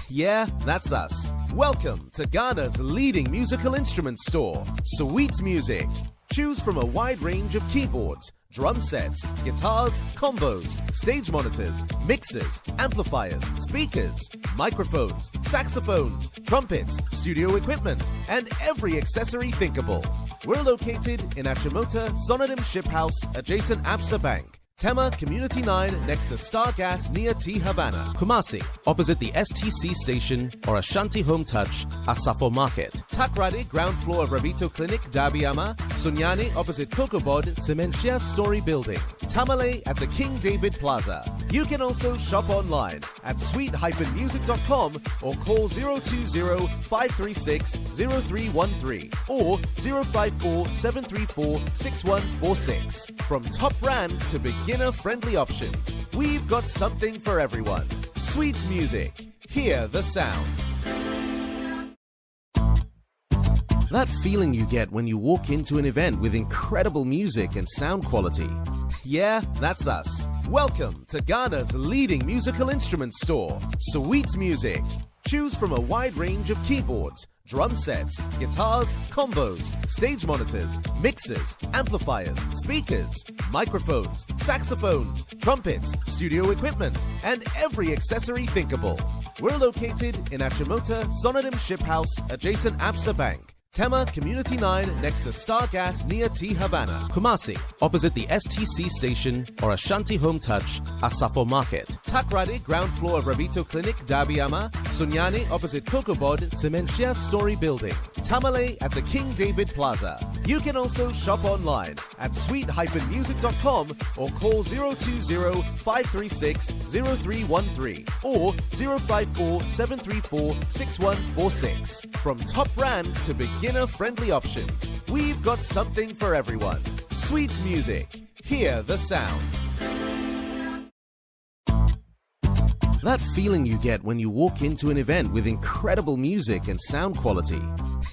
Yeah, that's us. Welcome to Ghana's leading musical instrument store, Sweet Music. Choose from a wide range of keyboards, drum sets, guitars, combos, stage monitors, mixers, amplifiers, speakers, microphones, saxophones, trumpets, studio equipment, and every accessory thinkable. We're located in Achimota, Sonodim Ship House, adjacent Absa Bank. Tema Community 9 next to Star Gas near T Havana. Kumasi, opposite the STC station or Ashanti Home Touch, Asafo Market. Takrade, ground floor of Rabito Clinic, Dabiama. Sunyani, opposite Kokobod, Cementia Story Building. Tamale at the King David Plaza. You can also shop online at sweet-music.com or call 020-536-0313 or 054-734-6146. From top brands to beginner-friendly options, we've got something for everyone. Sweet Music. Hear the sound. That feeling you get when you walk into an event with incredible music and sound quality. Yeah, that's us. Welcome to Ghana's leading musical instrument store, Sweet Music. Choose from a wide range of keyboards, drum sets, guitars, combos, stage monitors, mixers, amplifiers, speakers, microphones, saxophones, trumpets, studio equipment, and every accessory thinkable. We're located in Achimota, Sonadum Ship House, adjacent Absa Bank. Tema Community 9 next to Star Gas near T Havana. Kumasi, opposite the STC station or Ashanti Home Touch, Asafo Market. Takrade, ground floor of Rabito Clinic, Dabiama. Sunyani, opposite Kokobod, Cementia Story Building. Tamale at the King David Plaza. You can also shop online at sweet-music.com or call 020-536-0313 or 054-734-6146. From top brands to beginner-friendly options, we've got something for everyone. Sweet Music. Hear the sound. That feeling you get when you walk into an event with incredible music and sound quality.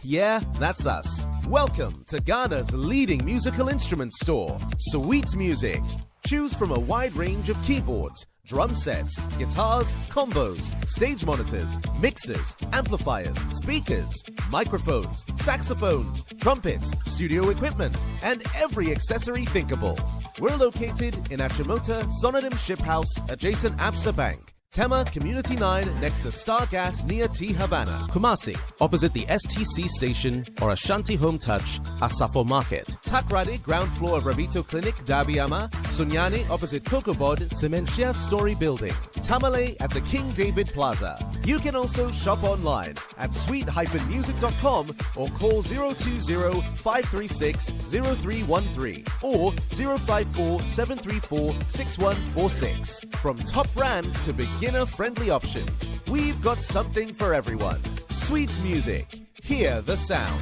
Yeah, that's us. Welcome to Ghana's leading musical instrument store, Sweet Music. Choose from a wide range of keyboards, drum sets, guitars, combos, stage monitors, mixers, amplifiers, speakers, microphones, saxophones, trumpets, studio equipment, and every accessory thinkable. We're located in Achimota, Sonadum Ship House, adjacent Absa Bank. Tema Community 9 next to Star Gas near T Havana. Kumasi, opposite the STC station or Ashanti Home Touch, Asafo Market. Takrade, ground floor of Rabito Clinic, Dabiama. Sunyani, opposite Kokobod, Cementia Story Building. Tamale at the King David Plaza. You can also shop online at sweet-music.com or call 020-536-0313 or 054-734-6146. From top brands to beginner-friendly options, we've got something for everyone. Sweet Music. Hear the sound.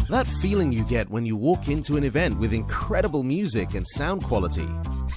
That feeling you get when you walk into an event with incredible music and sound quality.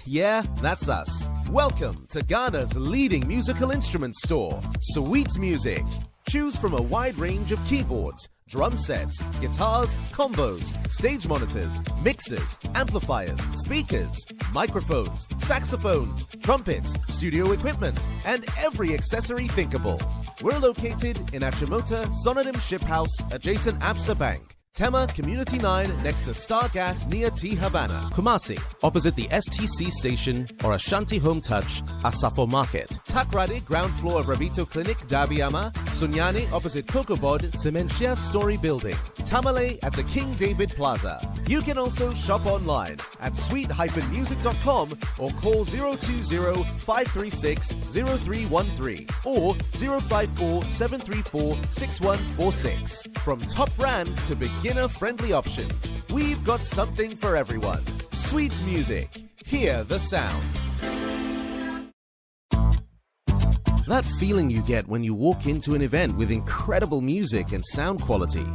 Yeah, that's us. Welcome to Ghana's leading musical instrument store, Sweet Music. Choose from a wide range of keyboards, drum sets, guitars, combos, stage monitors, mixers, amplifiers, speakers, microphones, saxophones, trumpets, studio equipment, and every accessory thinkable. We're located in Achimota, Sonadum Ship House, adjacent Absa Bank. Tema Community 9 next to Star Gas near T Havana. Kumasi, opposite the STC station or Ashanti Home Touch, Asafo Market. Takrade, ground floor of Rabito Clinic, Dabiama. Sunyani, opposite Kokobod, Cementia Story Building. Tamale at the King David Plaza. You can also shop online at sweet-music.com or call 020-536-0313 or 054-734-6146. From top brands to beginner-friendly options, we've got something for everyone. Sweet Music. Hear the sound. That feeling you get when you walk into an event with incredible music and sound quality.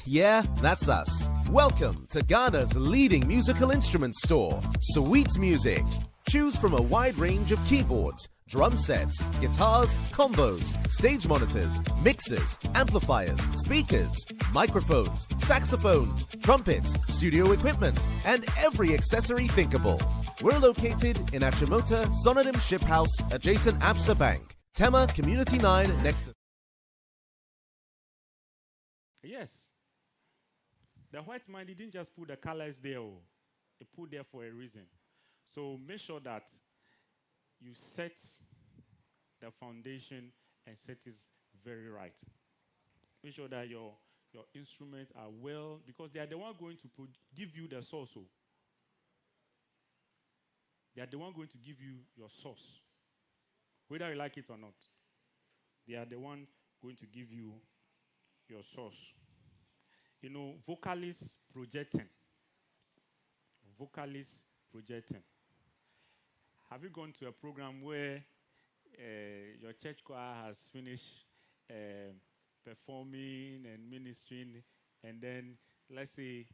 Yeah, that's us. Welcome to Ghana's leading musical instrument store, Sweet Music. Choose from a wide range of keyboards, drum sets, guitars, combos, stage monitors, mixers, amplifiers, speakers, microphones, saxophones, trumpets, studio equipment, and every accessory thinkable. We're located in Achimota, Sonadum Ship House, adjacent Absa Bank. Tema Community 9 next to... Yes. The white man didn't just put the colors there. He put there for a reason. So make sure that you set the foundation and set it very right. Make sure that your instruments are well, because they are the one going to give you the source. They are the one going to give you your source, whether you like it or not. They are the one going to give you your source. You know, vocalist projecting. Vocalist projecting. Have you gone to a program where your church choir has finished performing and ministering, and then, let's say,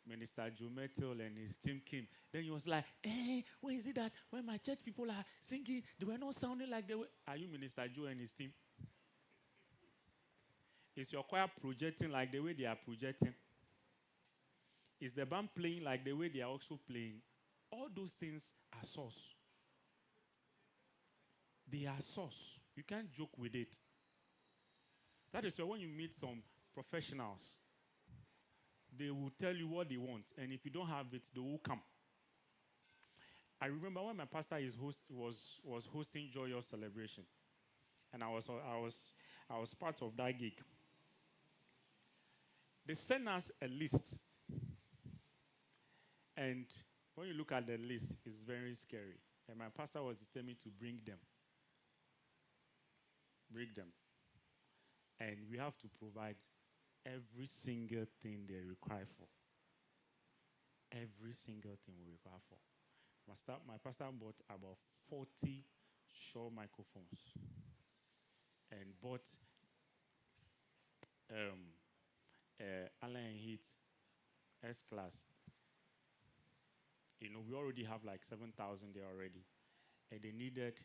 Minister Joe Metal and his team came. Then he was like, hey, where is it that when my church people are singing, they were not sounding like they were? Are you Minister Joe and his team? Is your choir projecting like the way they are projecting? Is the band playing like the way they are also playing? All those things are source. They are source. You can't joke with it. That is why when you meet some professionals, they will tell you what they want. And if you don't have it, they will come. I remember when my pastor was hosting Joyous Celebration. And I was part of that gig. They sent us a list. And when you look at the list, it's very scary. And my pastor was determined to bring them. Bring them. And we have to provide every single thing they require for. Every single thing we require for. My pastor bought about 40 Shure microphones and bought Allen Heat S-Class. You know, we already have like 7,000 there already. And they needed,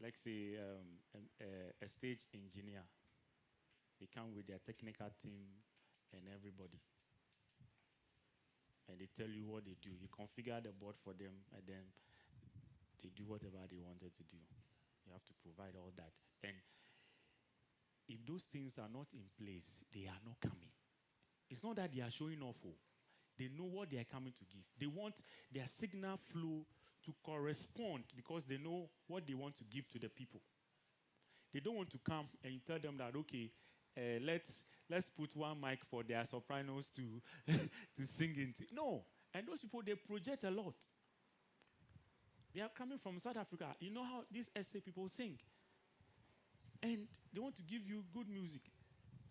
let's say, a stage engineer. They come with their technical team and everybody. And they tell you what they do. You configure the board for them, and then they do whatever they wanted to do. You have to provide all that. And if those things are not in place, they are not coming. It's not that they are showing off. They know what they are coming to give. They want their signal flow to correspond because they know what they want to give to the people. They don't want to come and you tell them that, okay, let's put one mic for their sopranos to to sing into. No. And those people, they project a lot. They are coming from South Africa. You know how these SA people sing. And they want to give you good music.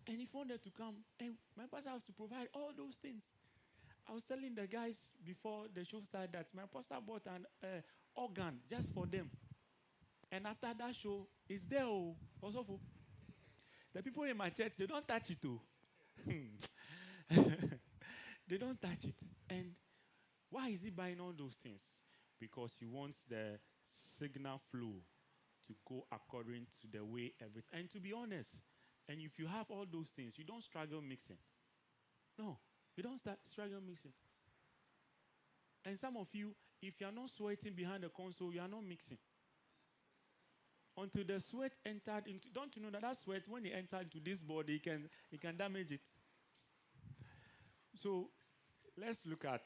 And if you want them to come, and my pastor has to provide all those things. I was telling the guys before the show started that my pastor bought an organ just for them. And after that show, it's there. Also, the people in my church, they don't touch it too. They don't touch it. And why is he buying all those things? Because he wants the signal flow to go according to the way everything. And to be honest, and if you have all those things, you don't struggle mixing. No, you don't struggle mixing. And some of you, if you're not sweating behind the console, you are not mixing. Until the sweat entered into, don't you know that sweat, when it entered into this body, it can damage it. So let's look at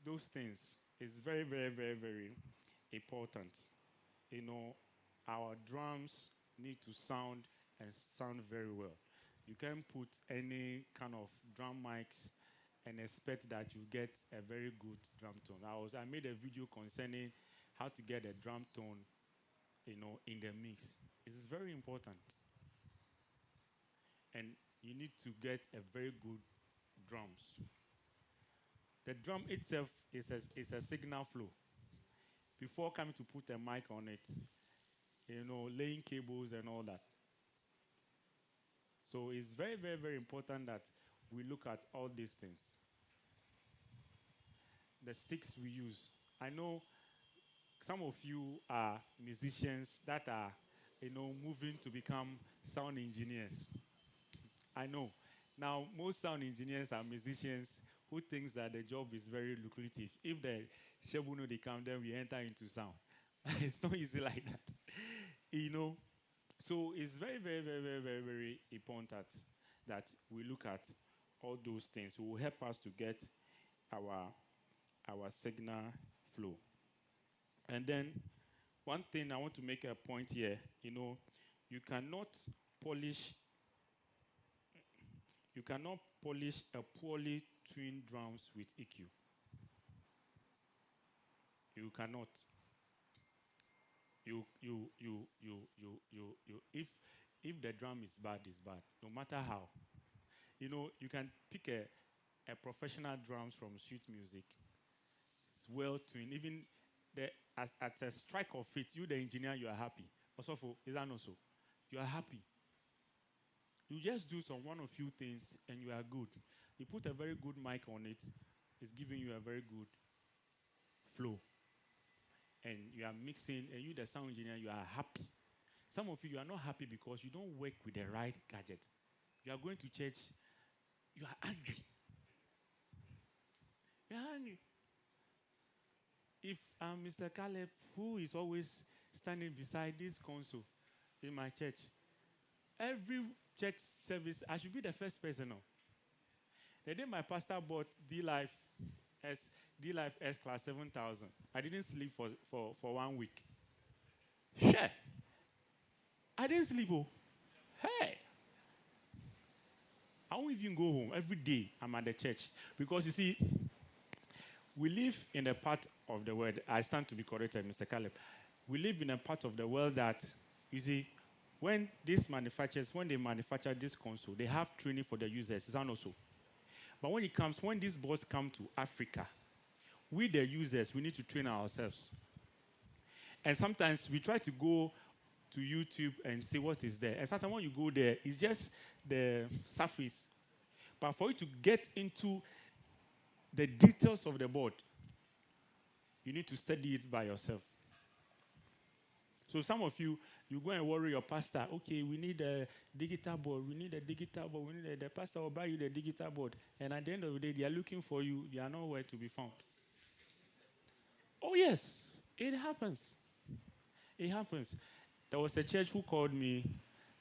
those things. It's very, very, very, very important. You know, our drums need to sound and sound very well. You can't put any kind of drum mics and expect that you get a very good drum tone. I made a video concerning how to get a drum tone, you know, in the mix. It is very important. And you need to get a very good drums. The drum itself is a signal flow. Before coming to put a mic on it, you know, laying cables and all that. So it's very, very, very important that we look at all these things. The sticks we use. I know some of you are musicians that are, you know, moving to become sound engineers. I know. Now, most sound engineers are musicians who thinks that the job is very lucrative. If the Shebuno they come, then we enter into sound. It's not easy like that. You know, so it's very, very, very, very, very, very important that we look at all those things. It will help us to get our signal flow. And then one thing I want to make a point here, you know, you cannot polish a poorly tuned drums with EQ. You cannot. If the drum is bad, it's bad. No matter how. You know, you can pick a professional drums from street music. It's well tuned. Even at a strike of it, you the engineer, you are happy. Also, is that not so? You are happy. You just do one or few things and you are good. You put a very good mic on it, it's giving you a very good flow. And you are mixing, and you, the sound engineer, you are happy. Some of you are not happy because you don't work with the right gadget. You are going to church, you are angry. You are angry. If Mr. Caleb, who is always standing beside this console in my church, every church service, I should be the first person now. The day my pastor bought D-Life S Class 7000, I didn't sleep for 1 week. Sure. I didn't sleep. Oh. Hey. I won't even go home. Every day I'm at the church. Because you see, we live in a part of the world, I stand to be corrected, Mr. Caleb. We live in a part of the world that, you see, when they manufacture this console, they have training for the users. Is that not so? But when these boards come to Africa, we the users, we need to train ourselves. And sometimes we try to go to YouTube and see what is there. And sometimes when you go there, it's just the surface. But for you to get into the details of the board, you need to study it by yourself. So some of you go and worry your pastor. Okay, we need a digital board. We need the pastor will buy you the digital board. And at the end of the day, they are looking for you. You are nowhere to be found. Oh, yes. It happens. It happens. There was a church who called me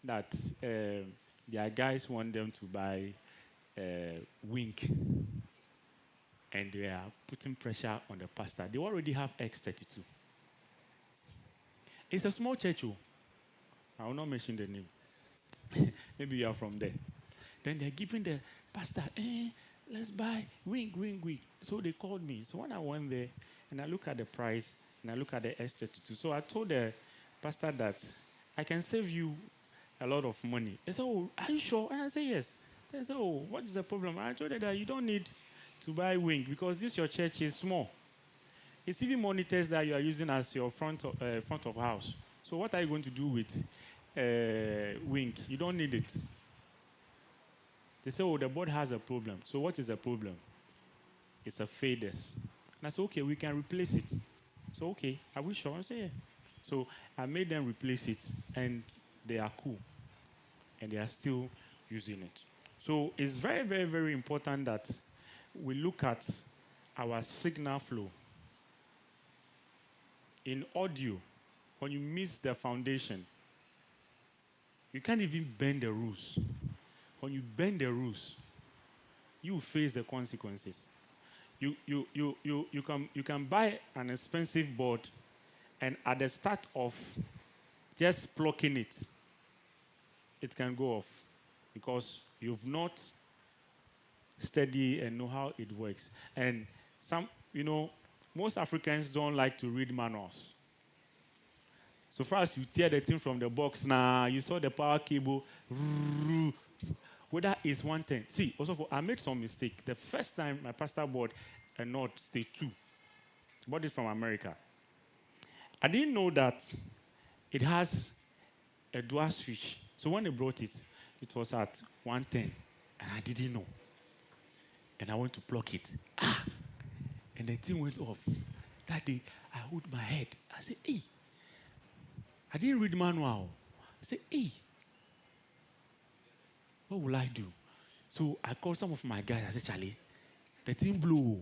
that their guys want them to buy Wink. And they are putting pressure on the pastor. They already have X32. It's a small church. I will not mention the name. Maybe you are from there. Then they're giving the pastor, let's buy Wink. So they called me. So when I went there, and I look at the price, and I look at the S32. So I told the pastor that I can save you a lot of money. They said, oh, are you sure? And I said, yes. They said, oh, what is the problem? I told them that you don't need to buy Wink because your church is small. It's even monitors that you are using as your front of house. So what are you going to do with Wink? You don't need it. They say, oh, the board has a problem. So what is the problem? It's a faders. And I said, okay, we can replace it. So, okay, are we sure? I said, yeah. So I made them replace it, and they are cool. And they are still using it. So it's very, very, very important that we look at our signal flow. In audio, when you miss the foundation, you can't even bend the rules. When you bend the rules, you face the consequences. You can buy an expensive board, and at the start of just plucking it, it can go off because you've not studied and know how it works. And most Africans don't like to read manuals. So far as you tear the thing from the box, you saw the power cable. Well, that is one thing. See, also I made some mistake. The first time my pastor bought a Nord State 2, bought it from America. I didn't know that it has a dual switch. So when they brought it, it was at 110, and I didn't know. And I went to plug it. And the thing went off. That day, I hold my head. I said, hey. I didn't read manual. I said, hey. What will I do? So I called some of my guys. I said, Charlie, the thing blew.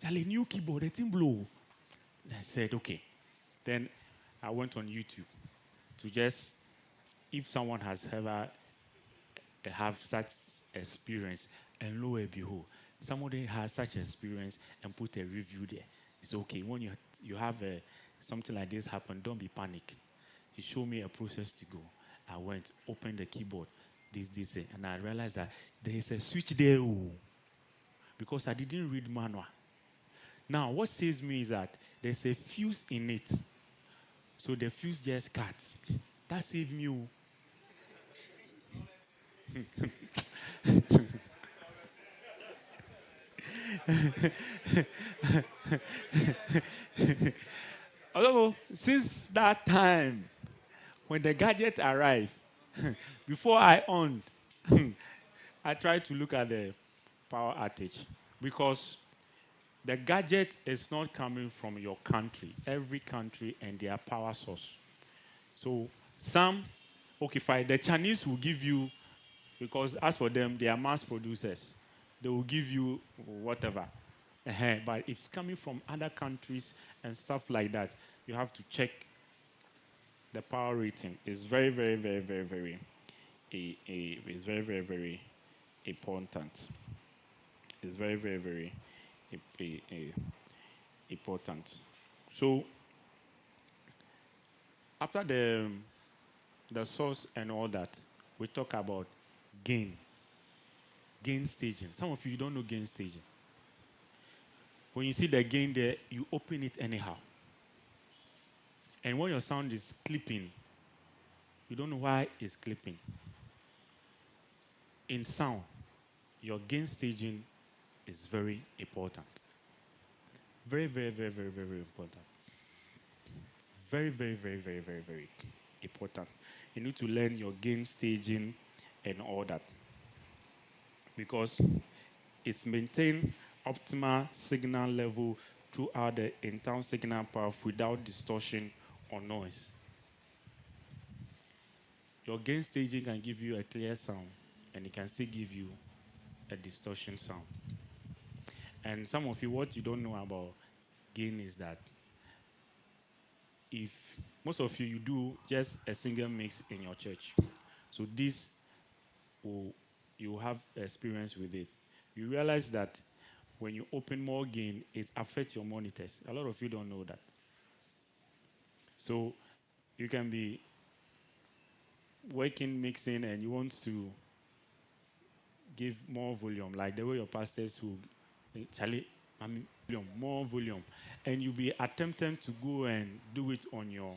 Charlie, new keyboard, the thing blew. And I said, okay. Then I went on YouTube to just, if someone has ever have such experience, and lo and behold, somebody has such experience and put a review there. It's okay. When you have something like this happen, don't be panic. He showed me a process to go. I went, opened the keyboard, this, and I realized that there is a switch there. Because I didn't read manual. Now, what saves me is that there's a fuse in it. So the fuse just cuts. That saved me. Although, since that time, when the gadget arrived, before I on, I tried to look at the power outage because the gadget is not coming from your country. Every country and their power source. So some, okay, fine. The Chinese will give you, because as for them, they are mass producers. They will give you whatever. But if it's coming from other countries and stuff like that, you have to check the power rating. It's very, very, very, very, very, it's very, very, very important. It's very, very, very important. So after the source and all that, we talk about gain staging. Some of you don't know gain staging. When you see the gain there, you open it anyhow. And when your sound is clipping, you don't know why it's clipping. In sound, your gain staging is very important. Very, very, very, very, very, very important. Very, very, very, very, very, very important. You need to learn your gain staging and all that. Because it's maintained optimal signal level throughout the internal signal path without distortion or noise. Your gain staging can give you a clear sound, and it can still give you a distortion sound. And some of you, what you don't know about gain is that if most of you do just a single mix in your church, so this you have experience with it. You realize that when you open more gain, it affects your monitors. A lot of you don't know that. So you can be working, mixing, and you want to give more volume, like the way your pastors who, Charlie, more volume, and you'll be attempting to go and do it on your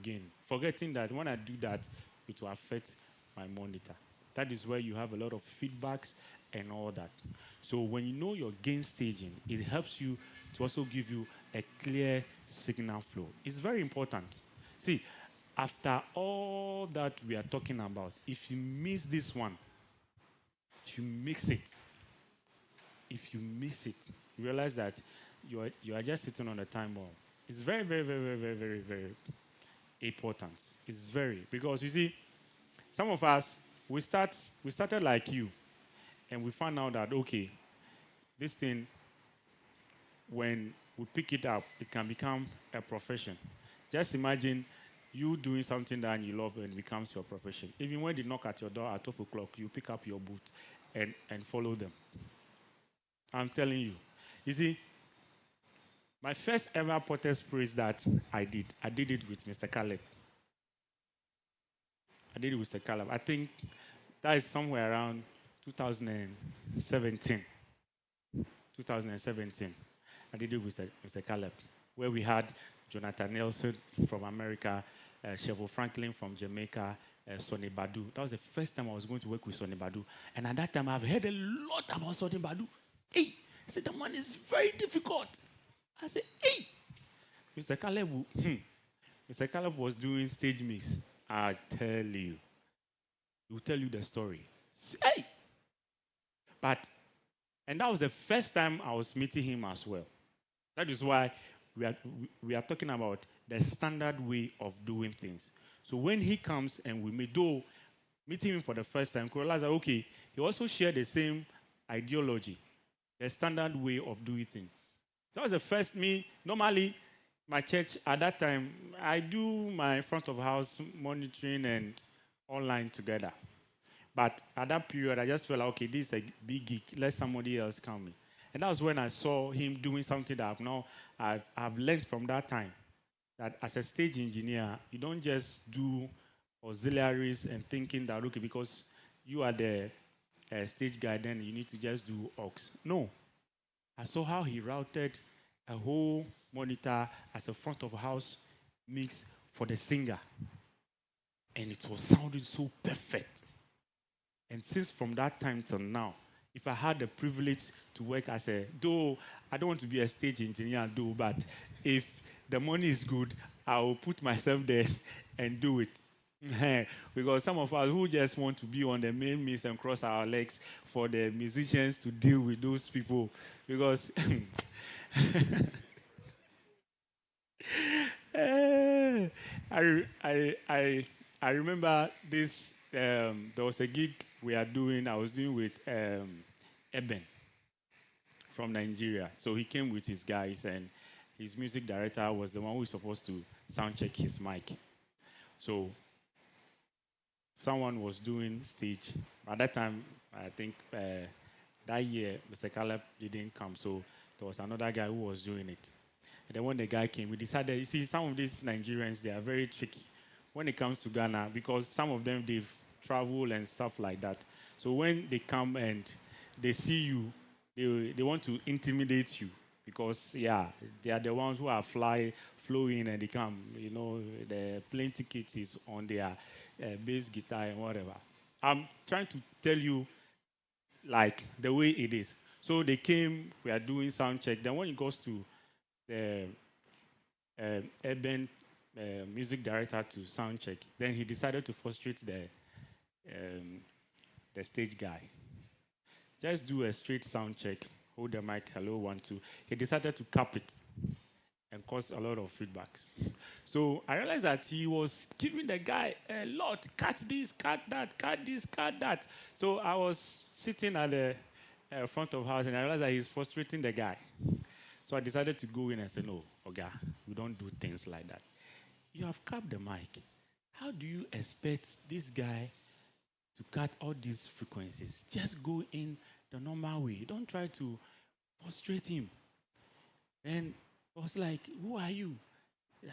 gain, forgetting that when I do that, it will affect my monitor. That is where you have a lot of feedbacks and all that. So when you know your gain staging, it helps you to also give you a clear signal flow. It's very important. See, after all that we are talking about, if you miss this one, if you mix it, you realize that you are just sitting on the time bomb. It's very, very, very, very, very, very, very important. It's very, because you see, some of us, we started like you, and we found out that, okay, this thing, when we pick it up, it can become a profession. Just imagine you doing something that you love and it becomes your profession. Even when they knock at your door at 12 o'clock, you pick up your boot and follow them. I'm telling you. You see, my first ever Potter's praise that I did it with Mr. Caleb. I did it with Mr. Caleb. I think that is somewhere around 2017. I did it with Mr. Caleb, where we had Jonathan Nelson from America, Cheryl Franklin from Jamaica, Sonny Badu. That was the first time I was going to work with Sonny Badu. And at that time, I've heard a lot about Sonny Badu. Hey, he said, the man is very difficult. I said, hey, Mr. Caleb was doing stage mix. I tell you. He will tell you the story. Hey! And that was the first time I was meeting him as well. That is why we are talking about the standard way of doing things. So when he comes and we meeting him for the first time, we realize that, okay, he also shared the same ideology, the standard way of doing things. That was the first normally, my church at that time, I do my front of house monitoring and online together. But at that period, I just felt like, okay, this is a big geek. Let somebody else come in. And that was when I saw him doing something that I've learned from that time. That as a stage engineer, you don't just do auxiliaries and thinking that, okay, because you are the stage guy, then you need to just do aux. No. I saw how he routed a whole monitor as a front of house mix for the singer. And it was sounding so perfect. And since from that time till now, if I had the privilege to work as though I don't want to be a stage engineer, but if the money is good, I will put myself there and do it. Because some of us who just want to be on the main mix and cross our legs for the musicians to deal with those people. Because I remember this, there was a gig I was doing with Eben from Nigeria. So he came with his guys, and his music director was the one who was supposed to sound check his mic. So someone was doing stage. At that time, I think that year, Mr. Caleb didn't come, so there was another guy who was doing it. And then when the guy came, we decided, you see, some of these Nigerians, they are very tricky when it comes to Ghana, because some of them, they've traveled and stuff like that. So when they come and they see you, they want to intimidate you, because, yeah, they are the ones who are flowing and they come. You know, the plane ticket is on their bass guitar and whatever. I'm trying to tell you, like, the way it is. So they came, we are doing sound check. Then when it goes to the Eben music director to sound check, then he decided to frustrate the stage guy. Just do a straight sound check, hold the mic, hello, 1, 2. He decided to cap it and cause a lot of feedbacks. So I realized that he was giving the guy a lot, cut this, cut that, cut this, cut that. So I was sitting at the front of house, and I realized that he's frustrating the guy. So I decided to go in and say, no, Oga, we don't do things like that. You have capped the mic. How do you expect this guy to cut all these frequencies? Just go in the normal way. Don't try to frustrate him. And I was like, who are you?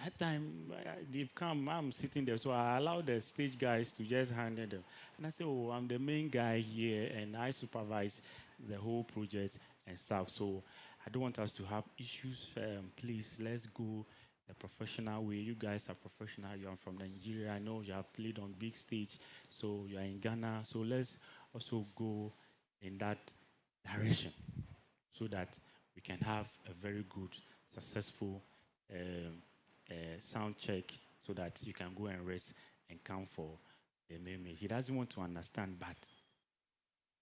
That time, they've come, I'm sitting there, so I allowed the stage guys to just handle them. And I said, oh, I'm the main guy here, and I supervise the whole project and stuff. So I don't want us to have issues. Please, let's go the professional way. You guys are professional. You are from Nigeria. I know you have played on big stage, so you are in Ghana. So let's also go in that direction so that we can have a very good, successful sound check, so that you can go and rest and come for the main mix. He doesn't want to understand, but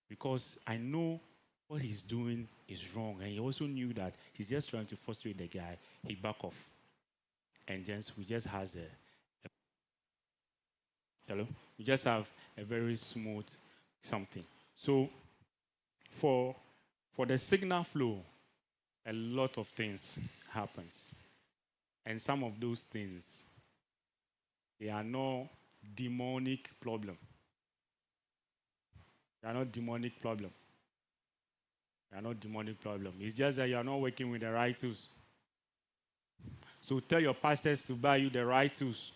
because I know what he's doing is wrong, and he also knew that he's just trying to frustrate the guy, he back off. And we just have we just have a very smooth something. So for the signal flow, a lot of things happens. And some of those things, they are no demonic problem. They are not demonic problem. They are not demonic problem. It's just that you are not working with the right tools. So tell your pastors to buy you the right tools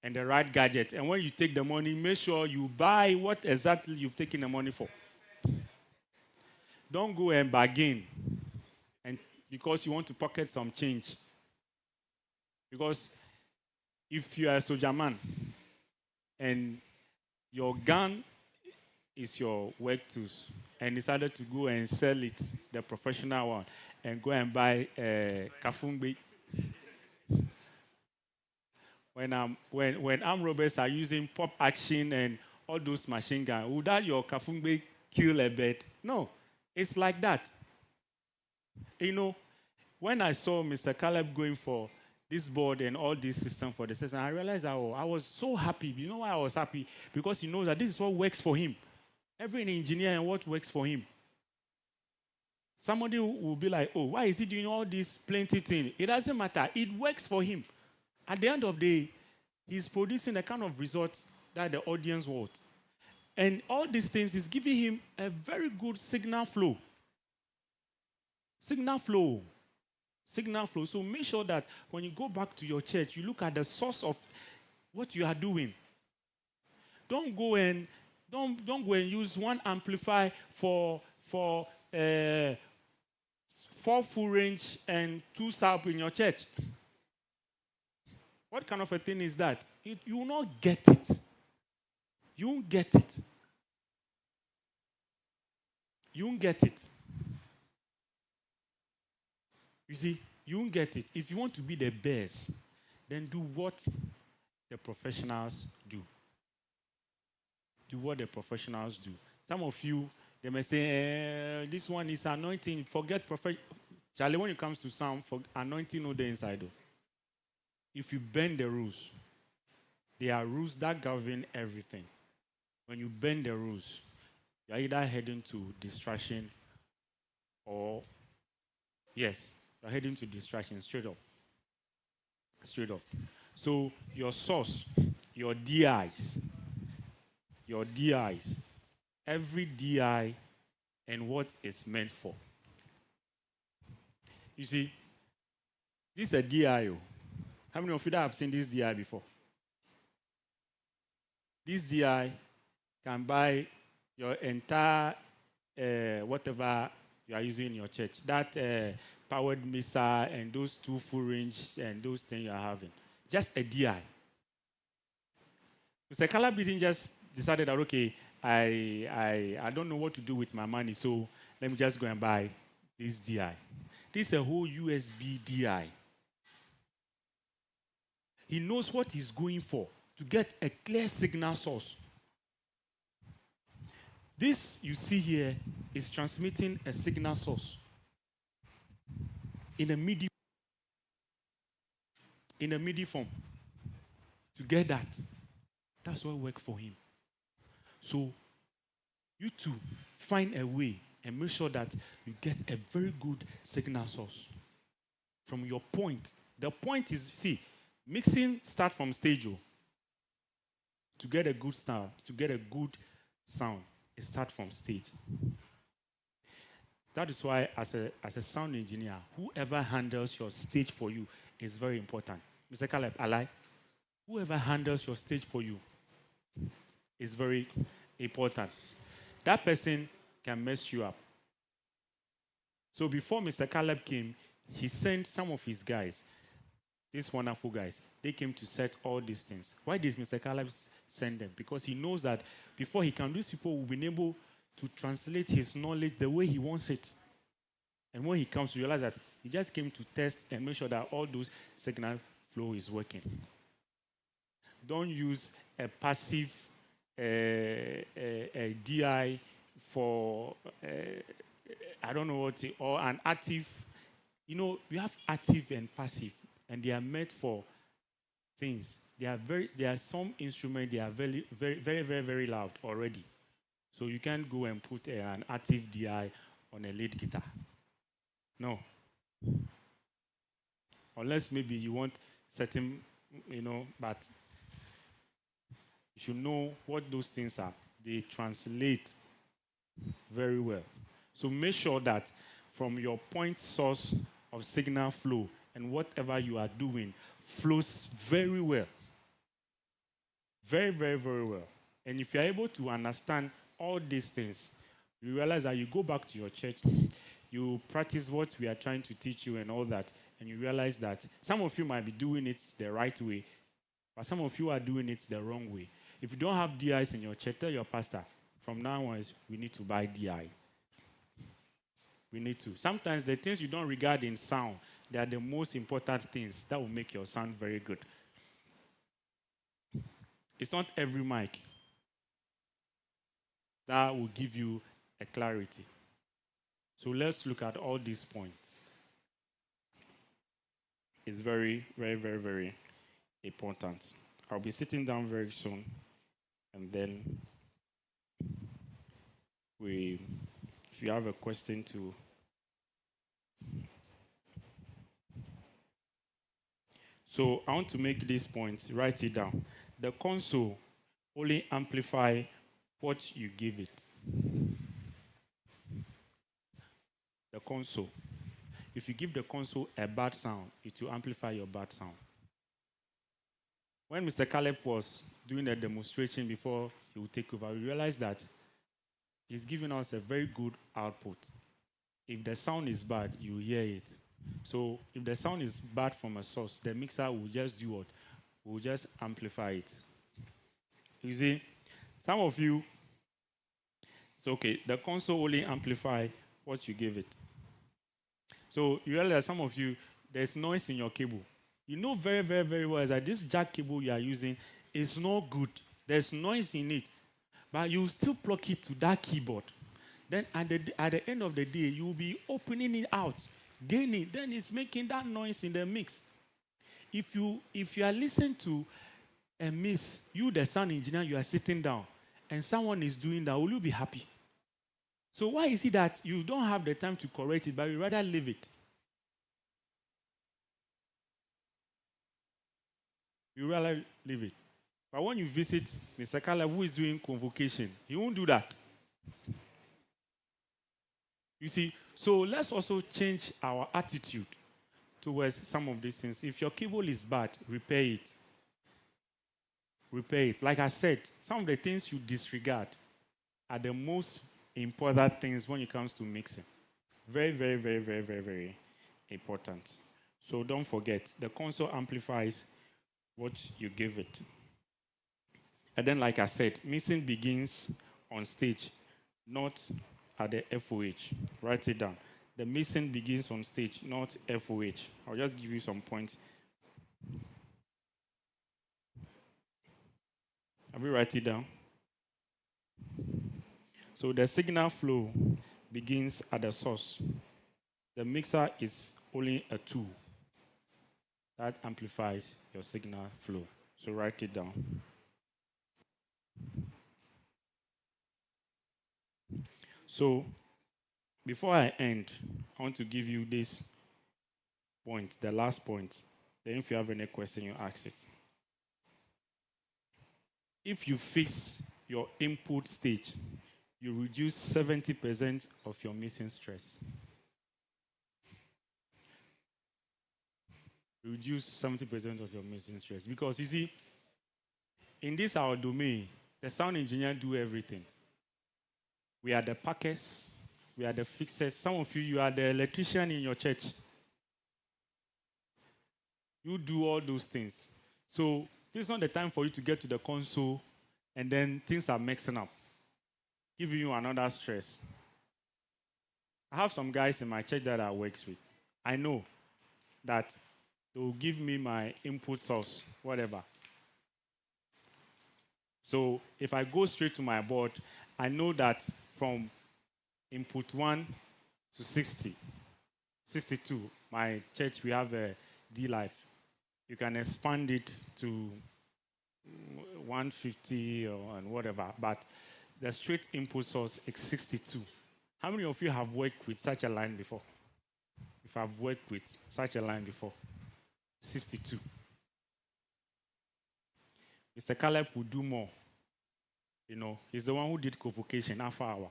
and the right gadget. And when you take the money, make sure you buy what exactly you've taken the money for. Don't go and bargain and because you want to pocket some change. Because if you are a soldier man and your gun is your work tools, and decided to go and sell it, the professional one, and go and buy Kafumbe. When armed robbers are using pop action and all those machine guns, would that your Kafumbe kill a bird? No, it's like that. You know, when I saw Mr. Caleb going for this board and all this system for the system, I realized that I was so happy. You know why I was happy? Because he knows that this is what works for him. Every engineer and what works for him. Somebody will be like, oh, why is he doing all this plenty thing? It doesn't matter. It works for him. At the end of the day, he's producing the kind of results that the audience wants. And all these things is giving him a very good signal flow. Signal flow. Signal flow. So make sure that when you go back to your church, you look at the source of what you are doing. Don't go and use one amplifier for 4 full range and 2 sub in your church. What kind of a thing is that? You will not get it. You won't get it. You won't get it. You see, you won't get it. If you want to be the best, then do what the professionals do. Do what the professionals do. Some of you, they may say, this one is anointing. Forget Charlie, when it comes to sound, anointing no day inside. Though. If you bend the rules, there are rules that govern everything. When you bend the rules, you're either heading to distraction or, yes, you're heading to distraction straight up. Straight up. So your source, your DIs, every DI and what it's meant for. You see, this is a DI. How many of you have seen this DI before? This DI can buy your entire whatever you are using in your church. That powered mixer and those 2 full range and those things you are having. Just a DI. Mr. Calabitin just decided that, okay, I don't know what to do with my money, so let me just go and buy this DI. This is a whole USB DI. He knows what he's going for to get a clear signal source. This you see here is transmitting a signal source in a MIDI form. To get that, that's what worked for him. So you too find a way and make sure that you get a very good signal source from your point. The point is, see, mixing starts from stage O. To get a good sound, to get a good sound, it starts from stage. That is why, as a sound engineer, whoever handles your stage for you is very important. Mr. Caleb, Alai, whoever handles your stage for you is very important. That person can mess you up. So before Mr. Caleb came, he sent some of his guys, these wonderful guys. They came to set all these things. Why did Mr. Caleb send them? Because he knows that before he can, these people will be able to translate his knowledge the way he wants it. And when he comes to realize that he just came to test and make sure that all those signal flow is working. Don't use a passive a DI for, I don't know what, or an active. You know, we have active and passive, and they are meant for things. There are some instruments, they are very, very, very, very, very loud already. So you can't go and put an active DI on a lead guitar. No. Unless maybe you want certain, but you should know what those things are. They translate very well. So make sure that from your point source of signal flow and whatever you are doing flows very well. Very, very, very well. And if you're able to understand all these things, you realize that you go back to your church, you practice what we are trying to teach you and all that, and you realize that some of you might be doing it the right way, but some of you are doing it the wrong way. If you don't have DIs in your church, tell your pastor, from now on, we need to buy DI. We need to. Sometimes the things you don't regard in sound, they are the most important things that will make your sound very good. It's not every mic that will give you a clarity. So let's look at all these points. It's very, very, very, very important. I'll be sitting down very soon, and then if you have a question to. So I want to make these points, write it down. The console only amplify what you give it. The console. If you give the console a bad sound, it will amplify your bad sound. When Mr. Caleb was doing a demonstration before he would take over, we realized that he's giving us a very good output. if the sound is bad, you hear it. So if the sound is bad from a source, the mixer will just do what? Will just amplify it. You see, some of you, it's okay. The console only amplify what you give it. So you realize some of you, there's noise in your cable. You know very, very, very well that this jack cable you are using is not good. There's noise in it. But you still plug it to that keyboard. Then at the end of the day, you will be opening it out, gaining. Then it's making that noise in the mix. If you are listening to a mix, you the sound engineer, you are sitting down, and someone is doing that, will you be happy? So why is it that you don't have the time to correct it, but you rather leave it? You rather leave it. But when you visit Mr. Caleb, who is doing convocation, he won't do that. You see, so let's also change our attitude towards some of these things. If your cable is bad, repair it. Repair it. Like I said, some of the things you disregard are the most important things when it comes to mixing. Very, very, very, very, very, very important. So don't forget, the console amplifies what you give it. And then, like I said, mixing begins on stage, not at the FOH. Write it down. The mixing begins on stage, not FOH. I'll just give you some points. Have you write it down? So the signal flow begins at the source. The mixer is only a tool that amplifies your signal flow. So write it down. So before I end, I want to give you this point, the last point. Then if you have any question, you ask it. If you fix your input stage, you reduce 70% of your mixing stress. Reduce 70% of your mixing stress. Because you see, in this our domain, the sound engineer do everything. We are the packers, we are the fixers. Some of you, you are the electrician in your church. You do all those things. So this is not the time for you to get to the console and then things are mixing up, giving you another stress. I have some guys in my church that I work with. I know that they will give me my input source, whatever. So if I go straight to my board, I know that from input 1 to 60, 62, my church, we have a D-Life. You can expand it to 150 and whatever, but the straight input source is 62. How many of you have worked with such a line before? If I've worked with such a line before, 62. Mr. Caleb will do more. You know, he's the one who did convocation, half hour.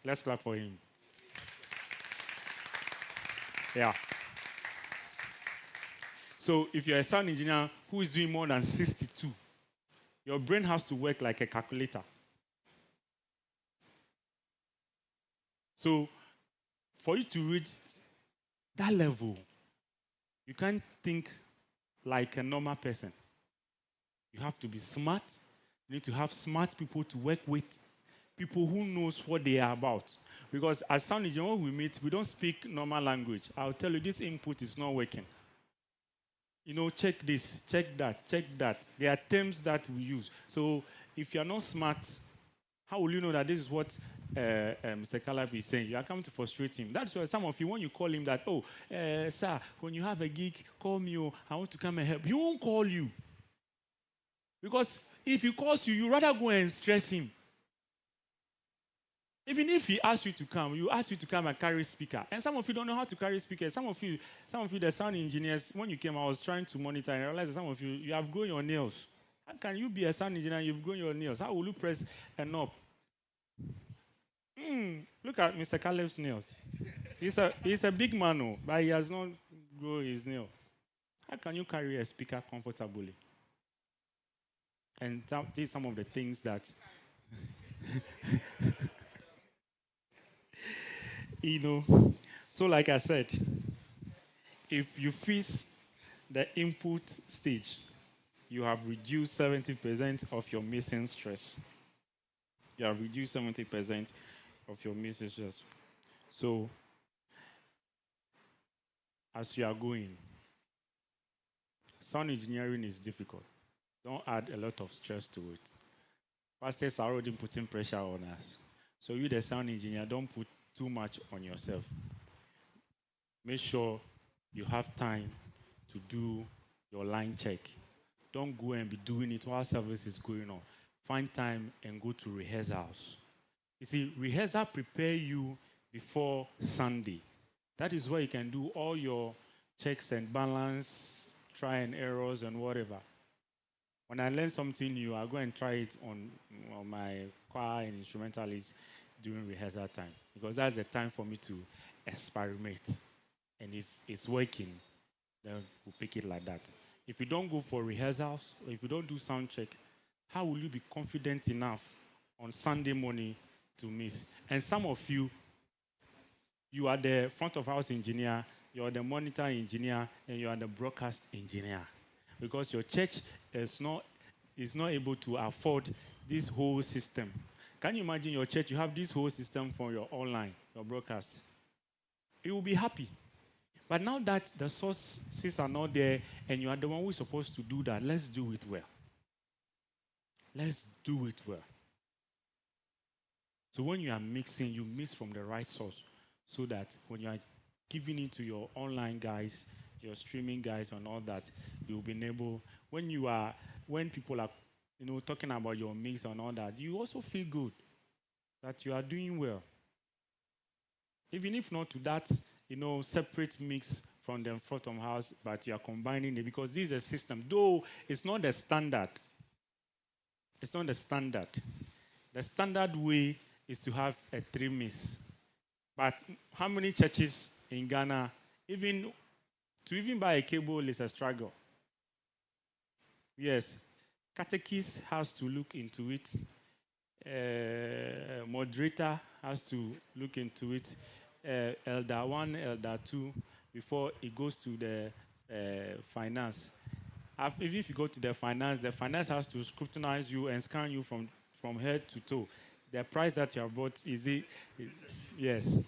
Let's clap for him. Yeah. So if you're a sound engineer who is doing more than 62, your brain has to work like a calculator. So for you to reach that level, you can't think like a normal person. You have to be smart. You need to have smart people to work with, people who knows what they are about. Because as sound engineer, when we meet, we don't speak normal language. I'll tell you, this input is not working. You know, check this, check that, check that. There are terms that we use. So if you're not smart, how will you know that this is what Mr. Caleb is saying? You are coming to frustrate him. That's why some of you, when you call him that, sir, when you have a gig, call me, I want to come and help. He won't call you. Because if he calls you, you rather go and stress him. Even if he asks you to come, you ask you to come and carry speaker. And some of you don't know how to carry speakers. Some of you, the sound engineers, when you came, I was trying to monitor and I realized that some of you, you have grown your nails. How can you be a sound engineer and you've grown your nails? How will you press a knob? Look at Mr. Caleb's nails. He's a big man, but he has not grown his nail. How can you carry a speaker comfortably? And these are some of the things that you know, So, like I said, if you fix the input stage, you have reduced 70% of your missing stress. You have reduced 70% of your missing stress. So, as you are going, sound engineering is difficult. Don't add a lot of stress to it. Pastors are already putting pressure on us. So you, the sound engineer, don't put too much on yourself. Make sure you have time to do your line check. Don't go and be doing it while service is going on. Find time and go to rehearsals. You see, rehearsal prepare you before Sunday. That is where you can do all your checks and balance, try and errors and whatever. When I learn something new, I'll go and try it on my choir and instrumentalist during rehearsal time, because that's the time for me to experiment. And if it's working, then we'll pick it like that. If you don't go for rehearsals, or if you don't do sound check, how will you be confident enough on Sunday morning to miss? And some of you, you are the front of house engineer, you are the monitor engineer, and you are the broadcast engineer. Because your church is not able to afford this whole system. Can you imagine your church, you have this whole system for your online, your broadcast? You will be happy. But now that the sources are not there and you are the one who is supposed to do that, let's do it well. Let's do it well. So when you are mixing, you mix from the right source, so that when you are giving it to your online guys, your streaming guys and all that, you'll be able, when people are, talking about your mix and all that, you also feel good that you are doing well. Even if not to that, separate mix from the front of house, but you are combining it, because this is a system. Though it's not the standard. It's not the standard. The standard way is to have a 3 mix. But how many churches in Ghana, even buy a cable is a struggle? Yes. Catechist has to look into it. Moderator has to look into it. Elder 1, Elder 2, before it goes to the finance. Even if you go to the finance has to scrutinize you and scan you from head to toe. The price that you have bought, is it? Yes.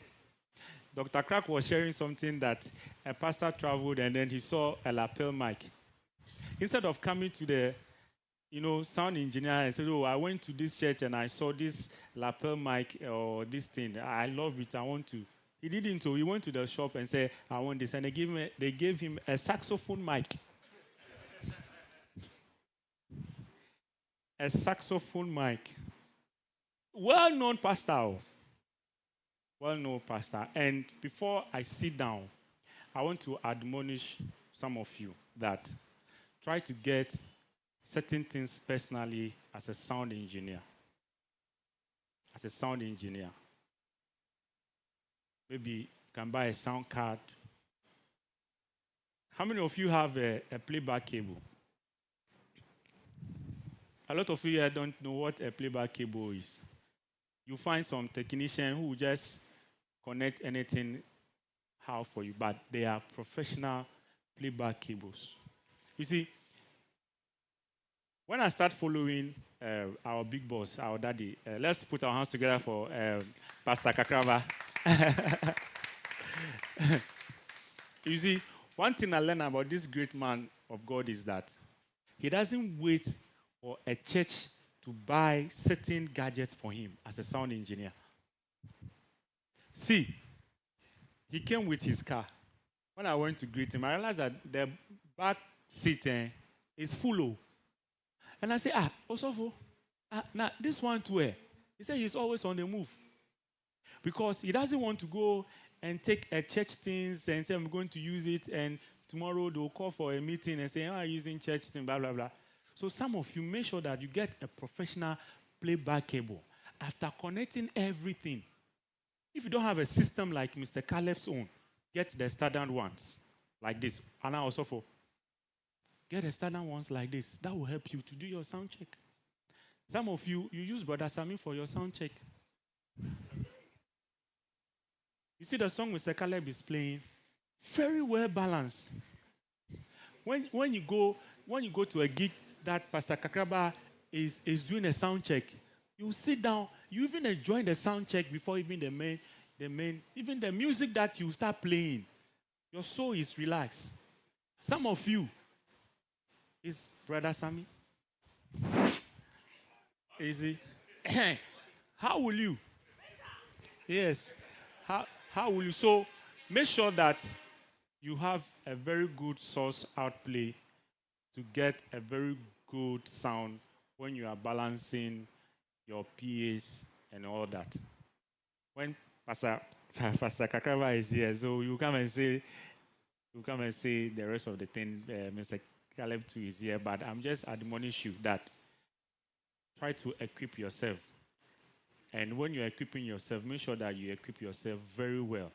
Dr. Crack was sharing something that a pastor traveled and then he saw a lapel mic. Instead of coming to the, sound engineer and said, I went to this church and I saw this lapel mic or this thing. I love it. I want to. He didn't. So he went to the shop and said, I want this. And they gave him a saxophone mic. A saxophone mic. Well-known pastor. Well-known pastor. And before I sit down, I want to admonish some of you that try to get certain things personally as a sound engineer. As a sound engineer. Maybe you can buy a sound card. How many of you have a playback cable? A lot of you here don't know what a playback cable is. You find some technician who just connect anything how for you, but they are professional playback cables. You see, when I start following our big boss, our daddy, let's put our hands together for Pastor Kakrava. You see, one thing I learned about this great man of God is that he doesn't wait for a church to buy certain gadgets for him as a sound engineer. See, he came with his car. When I went to greet him, I realized that the back seat is full. And I said, Osofo, now this one too. He said he's always on the move. Because he doesn't want to go and take a church things and say, I'm going to use it, and tomorrow they'll call for a meeting and say, I'm using church thing, blah, blah, blah. So some of you, make sure that you get a professional playback cable. After connecting everything, if you don't have a system like Mr. Caleb's own, get the standard ones like this. And also get the standard ones like this. That will help you to do your sound check. Some of you use Brother Sami for your sound check. You see the song Mr. Caleb is playing, very well balanced. When you go to a gig that Pastor Kakraba is doing a sound check, you sit down, you even enjoy the sound check before even even the music that you start playing. Your soul is relaxed. Some of you, is Brother Sammy? Easy. How will you? Yes. How will you? So make sure that you have a very good source outplay to get a very good sound when you are balancing your PAs and all that. When Pastor Kakraba is here, so you come and say the rest of the thing. Mr. Caleb too is here, but I'm just admonish you that try to equip yourself. And when you're equipping yourself, make sure that you equip yourself very well.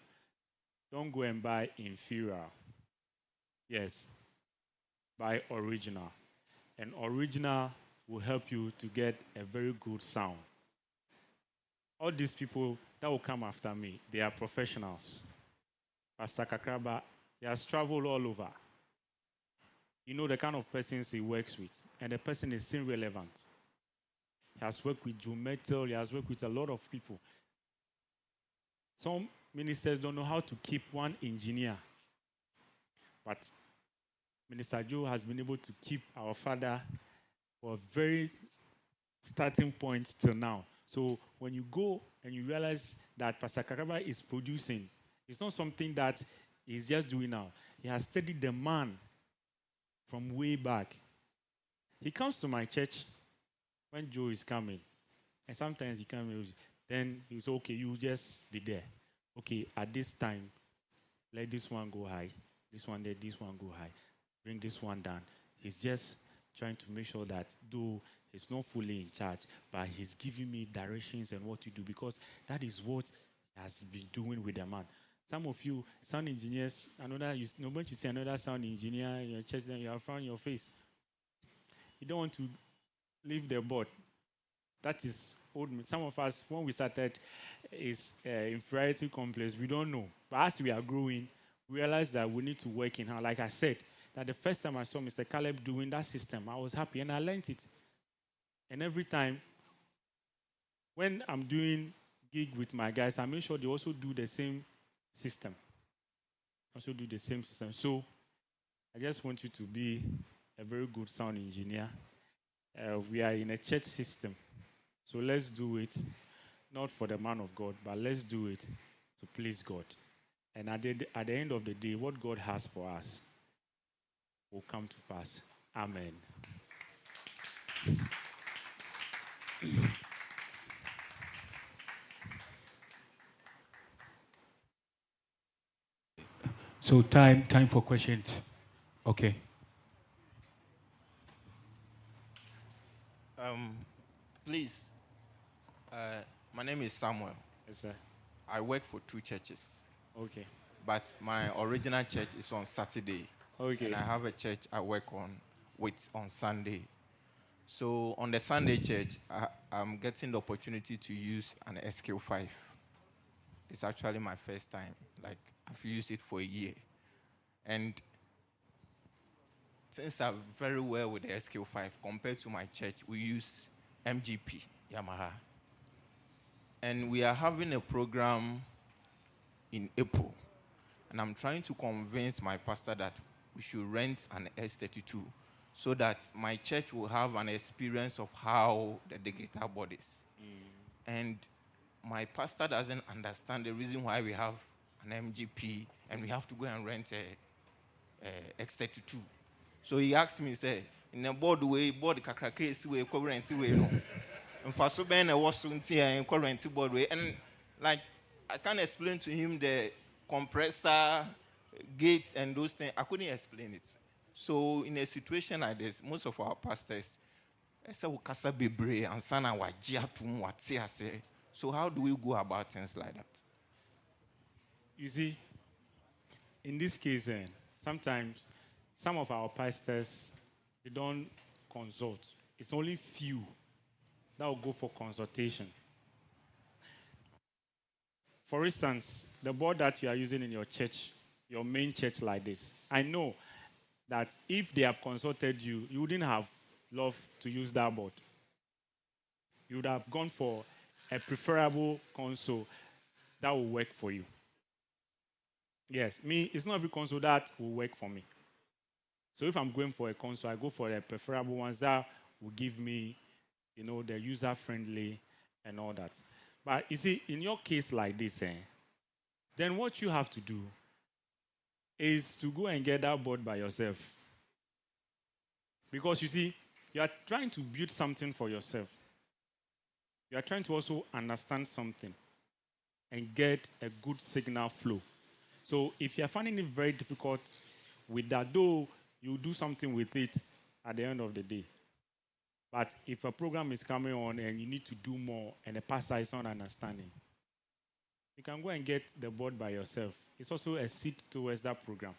Don't go and buy inferior. Yes, buy original. And original will help you to get a very good sound. All these people that will come after me, they are professionals. Pastor Kakraba, he has traveled all over. You know the kind of persons he works with, and the person is still relevant. He has worked with Joe Metal, he has worked with a lot of people. Some ministers don't know how to keep one engineer. But Minister Joe has been able to keep our father for a very starting point till now. So when you go and you realize that Pastor Kakraba is producing, it's not something that he's just doing now. He has studied the man from way back. He comes to my church when Joe is coming. And sometimes he comes, then he says, okay, you just be there. Okay, at this time, let this one go high. This one there, this one go high. Bring this one down. He's just trying to make sure that though he's not fully in charge, but he's giving me directions and what to do, because that is what he has been doing with the man. Some of you, sound engineers, when you see another sound engineer in your church, then you have found your face. You don't want to leave the board. That is old. Some of us, when we started, is inferiority complex. We don't know. But as we are growing, we realize that we need to work in how. Like I said, that the first time I saw Mr. Caleb doing that system, I was happy and I learned it. And every time, when I'm doing gig with my guys, I make sure they also do the same system. So I just want you to be a very good sound engineer. We are in a church system. So let's do it, not for the man of God, but let's do it to please God. And at the end of the day, what God has for us will come to pass. Amen. So time for questions. Okay. Please, my name is Samuel. Yes, sir. I work for 2 churches. Okay. But my original church is on Saturday. Okay. And I have a church I work on Sunday. So on the Sunday church, I'm getting the opportunity to use an SQ5. It's actually my first time. Like, I've used it for a year. And since I'm very well with the SQ5, compared to my church, we use MGP, Yamaha. And we are having a program in April. And I'm trying to convince my pastor that we should rent an S32 so that my church will have an experience of how the guitar board is. And my pastor doesn't understand the reason why we have an MGP and we have to go and rent a X32. So he asked me, say, in the board kakrake way, current way, no. And for so many was and current board way. And like, I can't explain to him the compressor, gates, and those things. I couldn't explain it. So in a situation like this, most of our pastors, so how do we go about things like that? You see, in this case, sometimes some of our pastors, they don't consult. It's only few that will go for consultation. For instance, the board that you are using in your church, your main church like this, I know that if they have consulted you, you wouldn't have loved to use that board. You would have gone for a preferable console that will work for you. Yes, me, it's not every console that will work for me. So if I'm going for a console, I go for the preferable ones that will give me, the user-friendly and all that. But you see, in your case like this, then what you have to do is to go and get that board by yourself. Because you see, you are trying to build something for yourself. You are trying to also understand something and get a good signal flow. So if you are finding it very difficult with that, though you do something with it at the end of the day. But if a program is coming on and you need to do more and the pastor is not understanding, you can go and get the board by yourself. It's also a seed towards that program.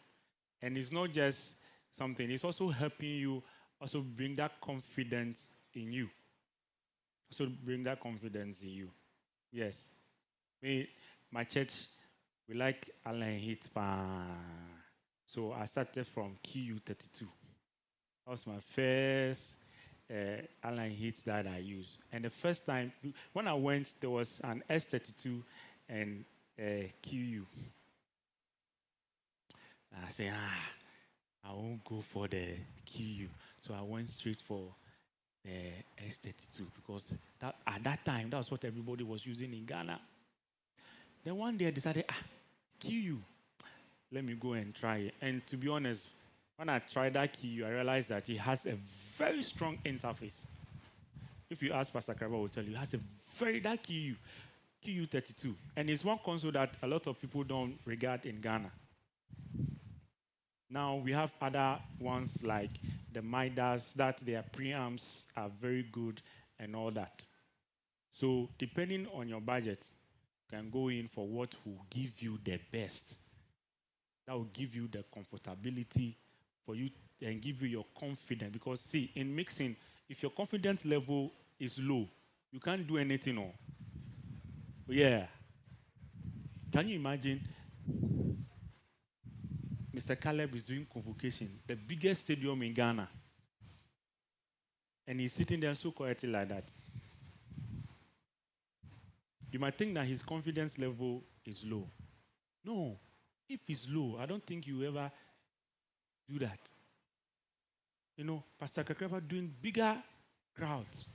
And it's not just something, it's also helping you also bring that confidence in you. So bring that confidence in you. Yes. My church, we like Alan Hit. So I started from QU32. That was my first Alan Hit that I used. And the first time, when I went, there was an S32 and QU. I said, I won't go for the QU. So I went straight for the S32 because at that time, that was what everybody was using in Ghana. Then one day I decided, QU, let me go and try it. And to be honest, when I tried that QU, I realized that it has a very strong interface. If you ask Pastor Kraba, will tell you, it has that QU32. And it's one console that a lot of people don't regard in Ghana. Now we have other ones like the Midas that their preamps are very good and all that. So depending on your budget, you can go in for what will give you the best. That will give you the comfortability for you and give you your confidence. Because see, in mixing, if your confidence level is low, you can't do anything. Yeah. Can you imagine? Mr. Caleb is doing convocation, the biggest stadium in Ghana. And he's sitting there so quietly like that. You might think that his confidence level is low. No. If it's low, I don't think you ever do that. Pastor Kakreba doing bigger crowds.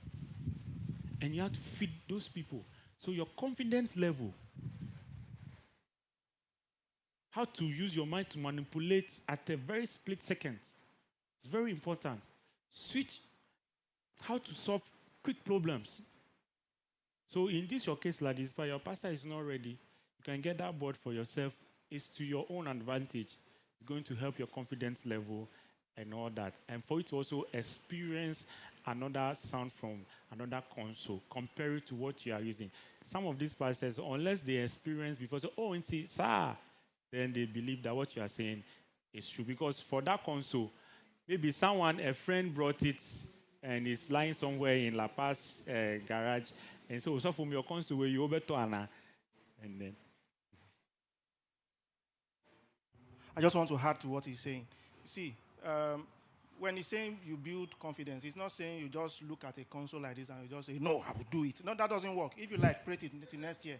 And you have to feed those people. So your confidence level, how to use your mind to manipulate at a very split second. It's very important. Switch how to solve quick problems. So in this your case like this, but your pastor is not ready, you can get that board for yourself. It's to your own advantage. It's going to help your confidence level and all that. And for you to also experience another sound from another console, compare it to what you are using. Some of these pastors, unless they experience before, say, sir, then they believe that what you are saying is true. Because for that console, maybe a friend brought it and it's lying somewhere in La Paz garage. And so from your console, where you over to Anna. And then. I just want to add to what he's saying. See, when he's saying you build confidence, he's not saying you just look at a console like this and you just say, no, I will do it. No, that doesn't work. If you pray it next year.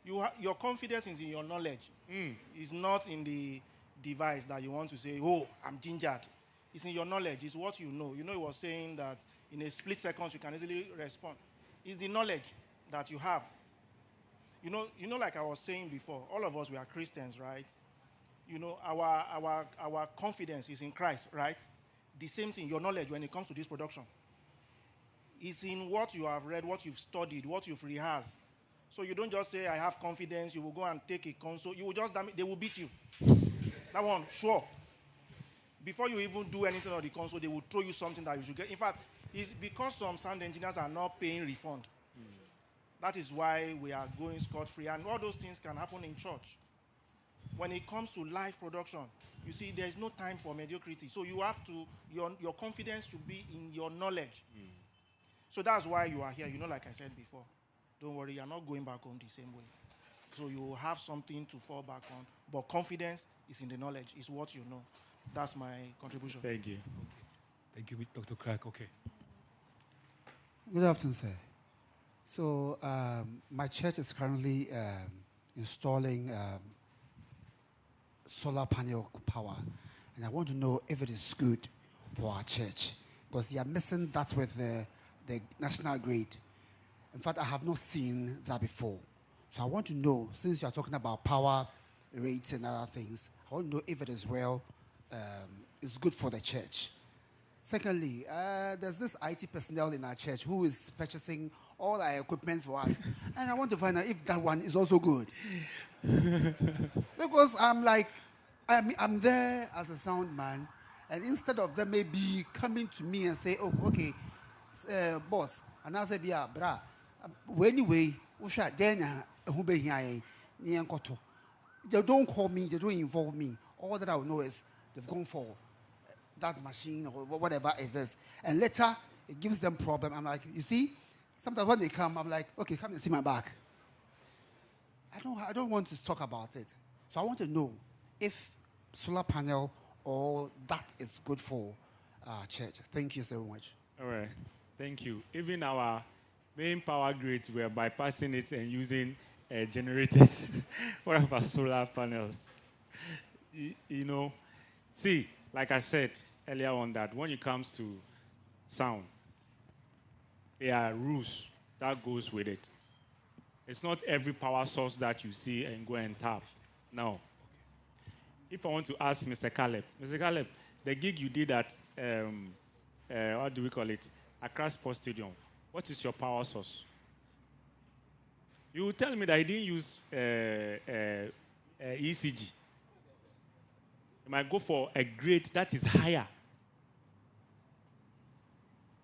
Your confidence is in your knowledge. It's not in the device that you want to say, I'm gingered. It's in your knowledge. It's what you know. He was saying that in a split second you can easily respond. It's the knowledge that you have. Like I was saying before, all of us, we are Christians, right? Our confidence is in Christ, right? The same thing, your knowledge when it comes to this production is in what you have read, what you've studied, what you've rehearsed. So you don't just say, I have confidence, you will go and take a console. You will just, they will beat you. That one, sure. Before you even do anything on the console, they will throw you something that you should get. In fact, it's because some sound engineers are not paying refund. That is why we are going scot-free. And all those things can happen in church. When it comes to live production, you see, there's no time for mediocrity. So you have to, your confidence should be in your knowledge. So that's why you are here. Like I said before. Don't worry, you're not going back home the same way. So you have something to fall back on. But confidence is in the knowledge, is what you know. That's my contribution. Thank you. Thank you, Dr. Crack. Okay. Good afternoon, sir. So my church is currently installing solar panel power, and I want to know if it is good for our church, because they are missing that with the national grid. In fact, I have not seen that before. So I want to know, since you are talking about power rates and other things, I want to know if it is it's good for the church. Secondly, there's this IT personnel in our church who is purchasing all our equipment for us. And I want to find out if that one is also good. Because I'm there as a sound man, and instead of them maybe coming to me and say, oh, okay, boss, and I say, yeah, bra, anyway, they don't call me, they don't involve me. All that I know is they've gone for that machine or whatever it is. And later, it gives them problem. I'm like, you see, sometimes when they come, I'm like, okay, come and see my back. I don't want to talk about it. So I want to know if solar panel or that is good for our church. Thank you so much. All right. Thank you. Even our main power grids, we are bypassing it and using generators. What about solar panels? You know, see, like I said earlier on, that when it comes to sound, there are rules that goes with it. It's not every power source that you see and go and tap. No. If I want to ask Mr. Caleb, the gig you did at, what do we call it, Accra Sports Stadium, what is your power source? You will tell me that you didn't use ECG. You might go for a grade that is higher.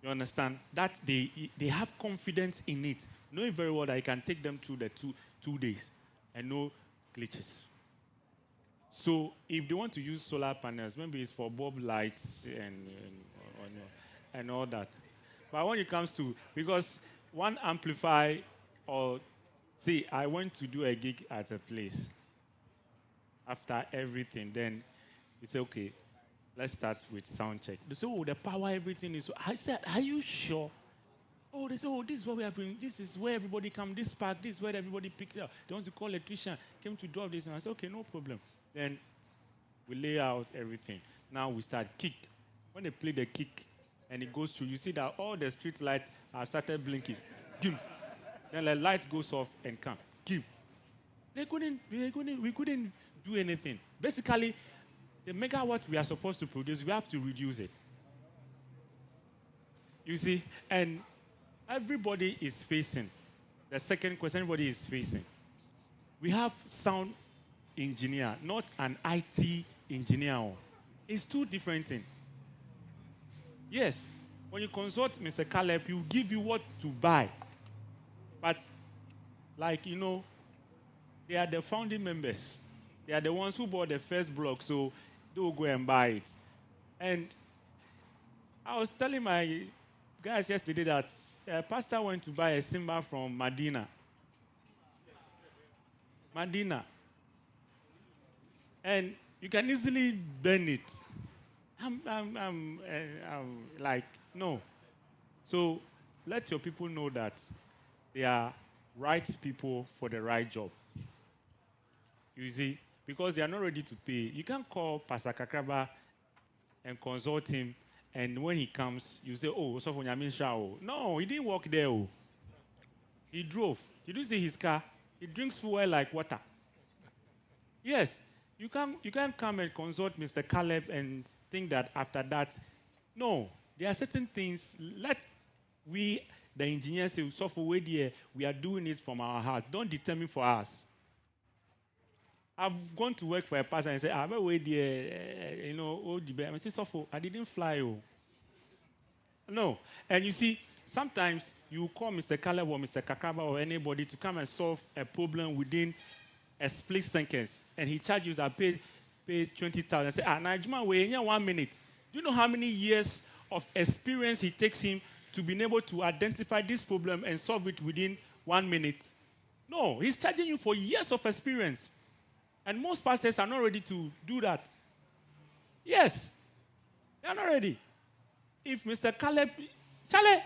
You understand? That they have confidence in it, knowing very well that you can take them through the two days and no glitches. So if they want to use solar panels, maybe it's for bulb lights and all that. But when it comes to, because one amplify or, see, I went to do a gig at a place. After everything, then he said, okay, let's start with sound check. They said, oh, the power, everything is. I said, are you sure? Oh, they said, oh, this is what we have been. This is where everybody comes. This park, this is where everybody picks up. They want to call electrician, came to drop this. And I said, okay, no problem. Then we lay out everything. Now we start kick. When they play the kick and it goes through, you see that all the street lights have started blinking. Gim. Then the light goes off and come. Gim. We couldn't do anything. Basically, the megawatt we are supposed to produce, we have to reduce it. You see, and everybody is facing. The second question everybody is facing. We have sound engineer, not an IT engineer. It's two different things. Yes, when you consult Mr. Caleb, he'll give you what to buy. But, like, you know, they are the founding members. They are the ones who bought the first block, so they will go and buy it. And I was telling my guys yesterday that a pastor went to buy a cymbal from Medina. And you can easily bend it. I'm like, no. So let your people know that they are right people for the right job. You see, because they are not ready to pay. You can't call Pastor Kakraba and consult him, and when he comes, you say, oh, so for Nyamisha. No, he didn't work there. He drove. You do see his car. He drinks fuel like water. Yes, you can't come and consult Mr. Caleb and think that after that. No, there are certain things. Let we, the engineers, say, so for we are doing it from our heart. Don't determine for us. I've gone to work for a pastor and say, I'm away there, you know, I say, so I didn't fly. Oh. No. And you see, sometimes you call Mr. Caleb or Mr. Kakraba or anybody to come and solve a problem within a split seconds. And he charges you, pay 20,000. I say, Najma, wait 1 minute. Do you know how many years of experience it takes him to be able to identify this problem and solve it within 1 minute? No, he's charging you for years of experience. And most pastors are not ready to do that. Yes, they are not ready. If Mr. Charlie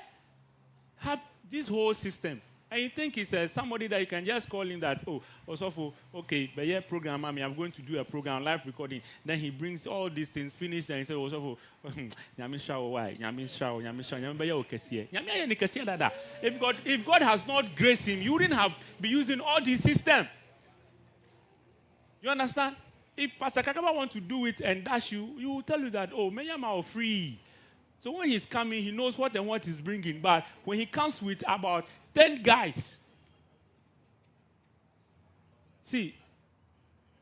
have this whole system, and you think it's somebody that you can just call in that, oh, Osofo, okay, but yeah, program, I'm going to do a program, live recording. Then he brings all these things finished, and he says, Osofo, if God has not graced him, you wouldn't have been using all this system. You understand? If Pastor Kakaba wants to do it and dash you, he will tell you that, oh, Menyama free. So when he's coming, he knows what and what he's bringing. But when he comes with about 10 guys, see,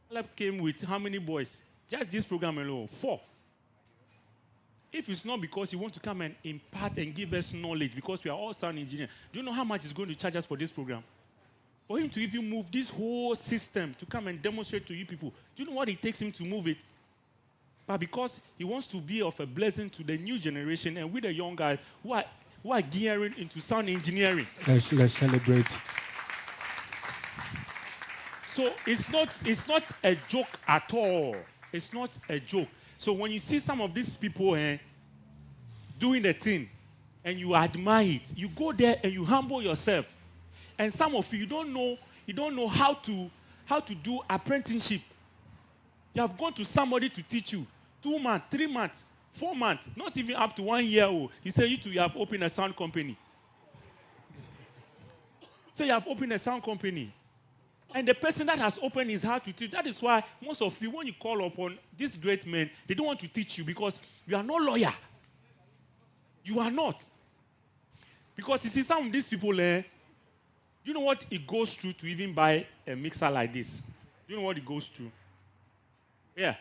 Caleb came with how many boys? Just this program alone, 4. If it's not because he wants to come and impart and give us knowledge, because we are all sound engineers, do you know how much he's going to charge us for this program? For him to even move this whole system to come and demonstrate to you people, do you know what it takes him to move it? But because he wants to be of a blessing to the new generation and with the young guys who are gearing into sound engineering. Let's celebrate. So it's not a joke at all. It's not a joke. So when you see some of these people doing the thing and you admire it, you go there and you humble yourself. And some of you don't know how to do apprenticeship. You have gone to somebody to teach you 2 months, 3 months, 4 months, not even up to 1 year old. He said you have opened a sound company. So you have opened a sound company. And the person that has opened his heart to teach, that is why most of you, when you call upon these great men, they don't want to teach you because you are no lawyer. You are not. Because you see, some of these people, you know what it goes through to even buy a mixer like this? You know what it goes through? Yeah.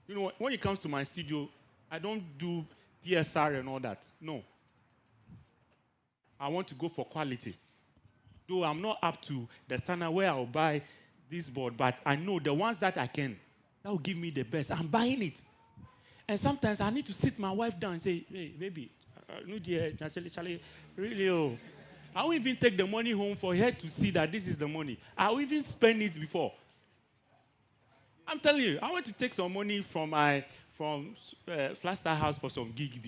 You know, when it comes to my studio, I don't do PSR and all that. No. I want to go for quality. Though I'm not up to the standard where I'll buy this board, but I know the ones that I can, that will give me the best. I'm buying it. And sometimes I need to sit my wife down and say, hey, baby, no dear, Charlie, really, oh. I will even take the money home for her to see that this is the money. I will even spend it before. I'm telling you, I want to take some money from Flaster House for some gig.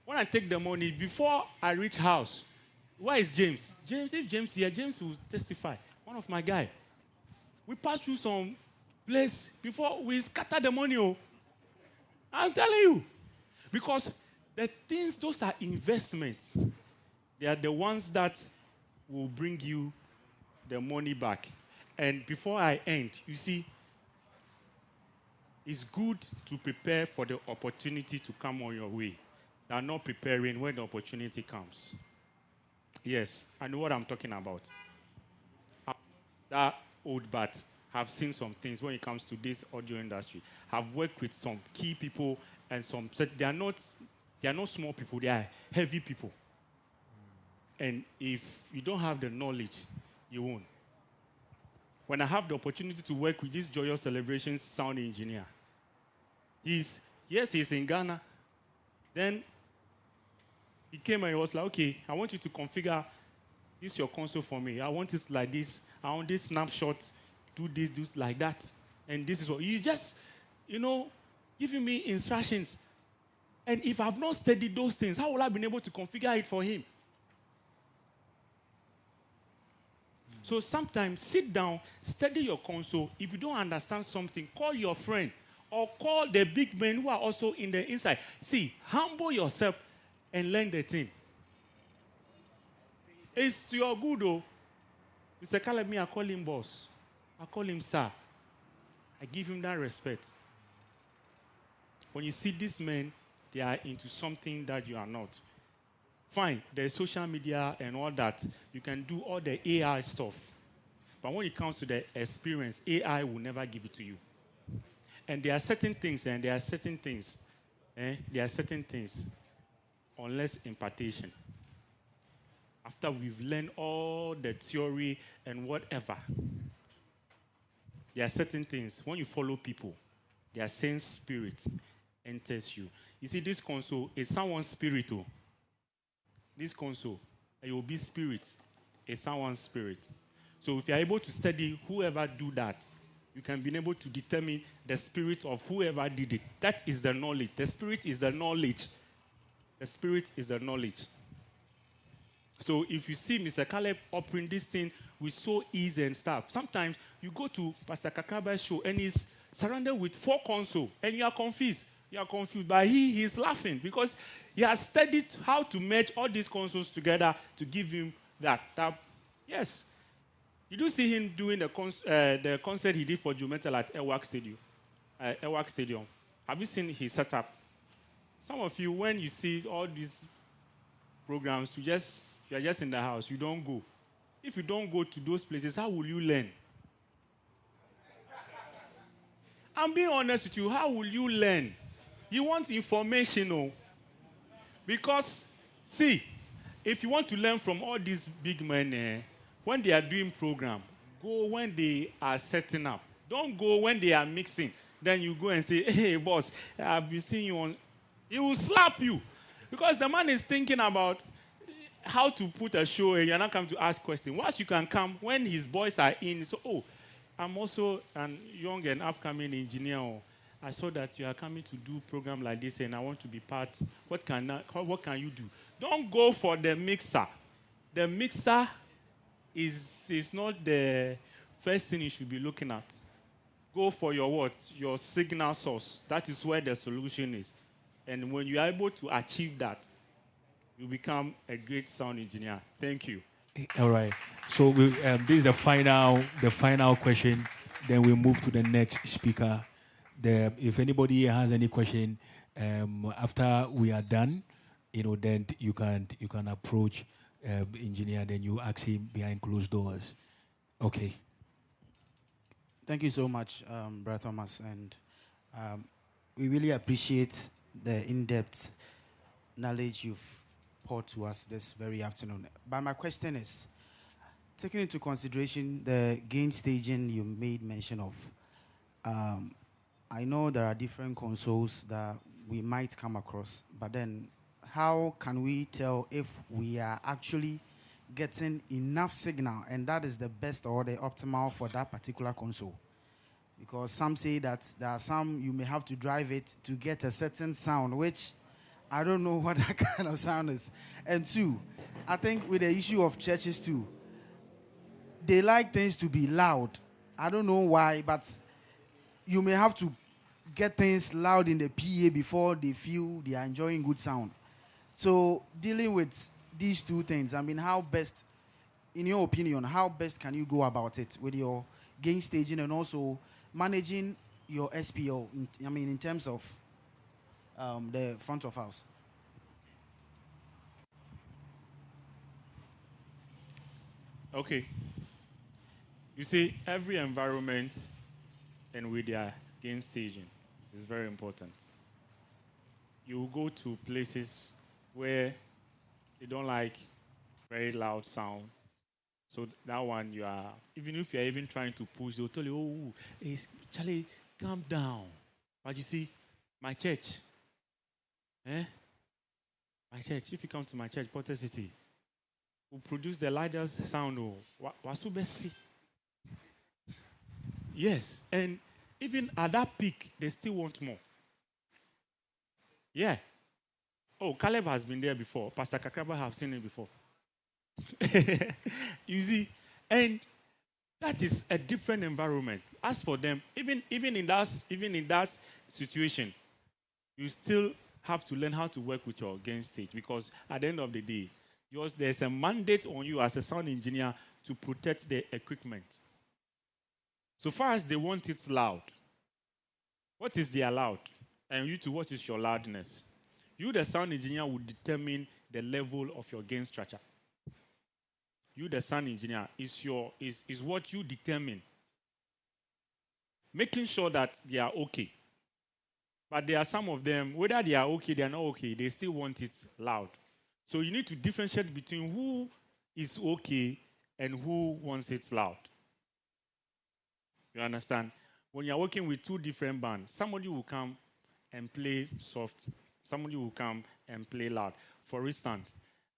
When I take the money, before I reach house, where is James? If James here, James will testify. One of my guys. We passed through some place before we scatter the money. Oh. I'm telling you. Because the things, those are investments. They are the ones that will bring you the money back. And before I end, you see, it's good to prepare for the opportunity to come on your way. They are not preparing when the opportunity comes. Yes, I know what I'm talking about. That old bat have seen some things when it comes to this audio industry. Have worked with some key people and some. They are not small people. They are heavy people. And if you don't have the knowledge, you won't. When I have the opportunity to work with this Joyous Celebrations sound engineer, he's in Ghana. Then he came and he was like, okay, I want you to configure this your console for me. I want it like this. I want this snapshot. Do this like that. And this is what. He's just, giving me instructions. And if I've not studied those things, how will I be able to configure it for him? So sometimes sit down, study your console. If you don't understand something, call your friend or call the big men who are also in the inside. See, humble yourself and learn the thing. It's to your good, though. Mr. Caleb, I call him boss. I call him sir. I give him that respect. When you see these men, they are into something that you are not. Fine, there's social media and all that. You can do all the AI stuff. But when it comes to the experience, AI will never give it to you. And there are certain things, There are certain things, unless impartation. After we've learned all the theory and whatever, there are certain things. When you follow people, their same spirit enters you. You see, this console is someone's spirit. This console, it will be spirit. It's someone's spirit. So if you're able to study whoever do that, you can be able to determine the spirit of whoever did it. That is the knowledge. The spirit is the knowledge. The spirit is the knowledge. So if you see Mr. Caleb operating this thing with so ease and stuff, sometimes you go to Pastor Kakaba's show and he's surrounded with 4 consoles and you are confused. You are confused. But he's laughing because he has studied how to merge all these consoles together to give him that. Yes. You do see him doing the concert he did for Jumetal at Ewak Stadium. Have you seen his setup? Some of you, when you see all these programs, you are just in the house. You don't go. If you don't go to those places, how will you learn? I'm being honest with you. How will you learn? You want information, no? Because, see, if you want to learn from all these big men, when they are doing program, go when they are setting up. Don't go when they are mixing. Then you go and say, hey, boss, I've been seeing you on. He will slap you. Because the man is thinking about how to put a show and you're not coming to ask questions. Once you can come, when his boys are in, so, oh, I'm also a young and upcoming engineer. I saw that you are coming to do program like this and I want to be part. What can you do? Don't go for the mixer. The mixer is not the first thing you should be looking at. Go for your what? Your signal source. That is where the solution is. And when you are able to achieve that, you become a great sound engineer. Thank you. All right. So this is the final question. Then we move to the next speaker. If anybody has any question after we are done, then you can approach engineer. Then you ask him behind closed doors. Okay. Thank you so much, Brother Thomas, and we really appreciate the in-depth knowledge you've poured to us this very afternoon. But my question is, taking into consideration the gain staging you made mention of, I know there are different consoles that we might come across, but then how can we tell if we are actually getting enough signal and that is the best or the optimal for that particular console? Because some say that there are some you may have to drive it to get a certain sound, which I don't know what that kind of sound is. And 2, I think with the issue of churches too, they like things to be loud. I don't know why, but you may have to get things loud in the PA before they feel they are enjoying good sound. So dealing with these 2 things, I mean, how best, in your opinion, how best can you go about it with your gain staging and also managing your SPO, in terms of the front of house? Okay. You see, every environment and with their gain staging is very important. You will go to places where they don't like very loud sound. So that one, even if you're even trying to push, they'll tell you, oh, hey, Charlie, calm down. But you see, my church, my church, if you come to my church, Potter City, will produce the loudest sound. Wasubesi. Yes, and even at that peak, they still want more. Yeah. Oh, Caleb has been there before. Pastor Kakaba have seen it before. You see, and that is a different environment. As for them, even in that situation, you still have to learn how to work with your gain stage, because at the end of the day, there's a mandate on you as a sound engineer to protect the equipment. So far as they want it loud, what is their loud? And you too, what is your loudness? You, the sound engineer, will determine the level of your gain structure. You, the sound engineer, is what you determine. Making sure that they are okay. But there are some of them, whether they are okay, they are not okay, they still want it loud. So you need to differentiate between who is okay and who wants it loud. You understand? When you're working with 2 different bands, somebody will come and play soft. Somebody will come and play loud. For instance,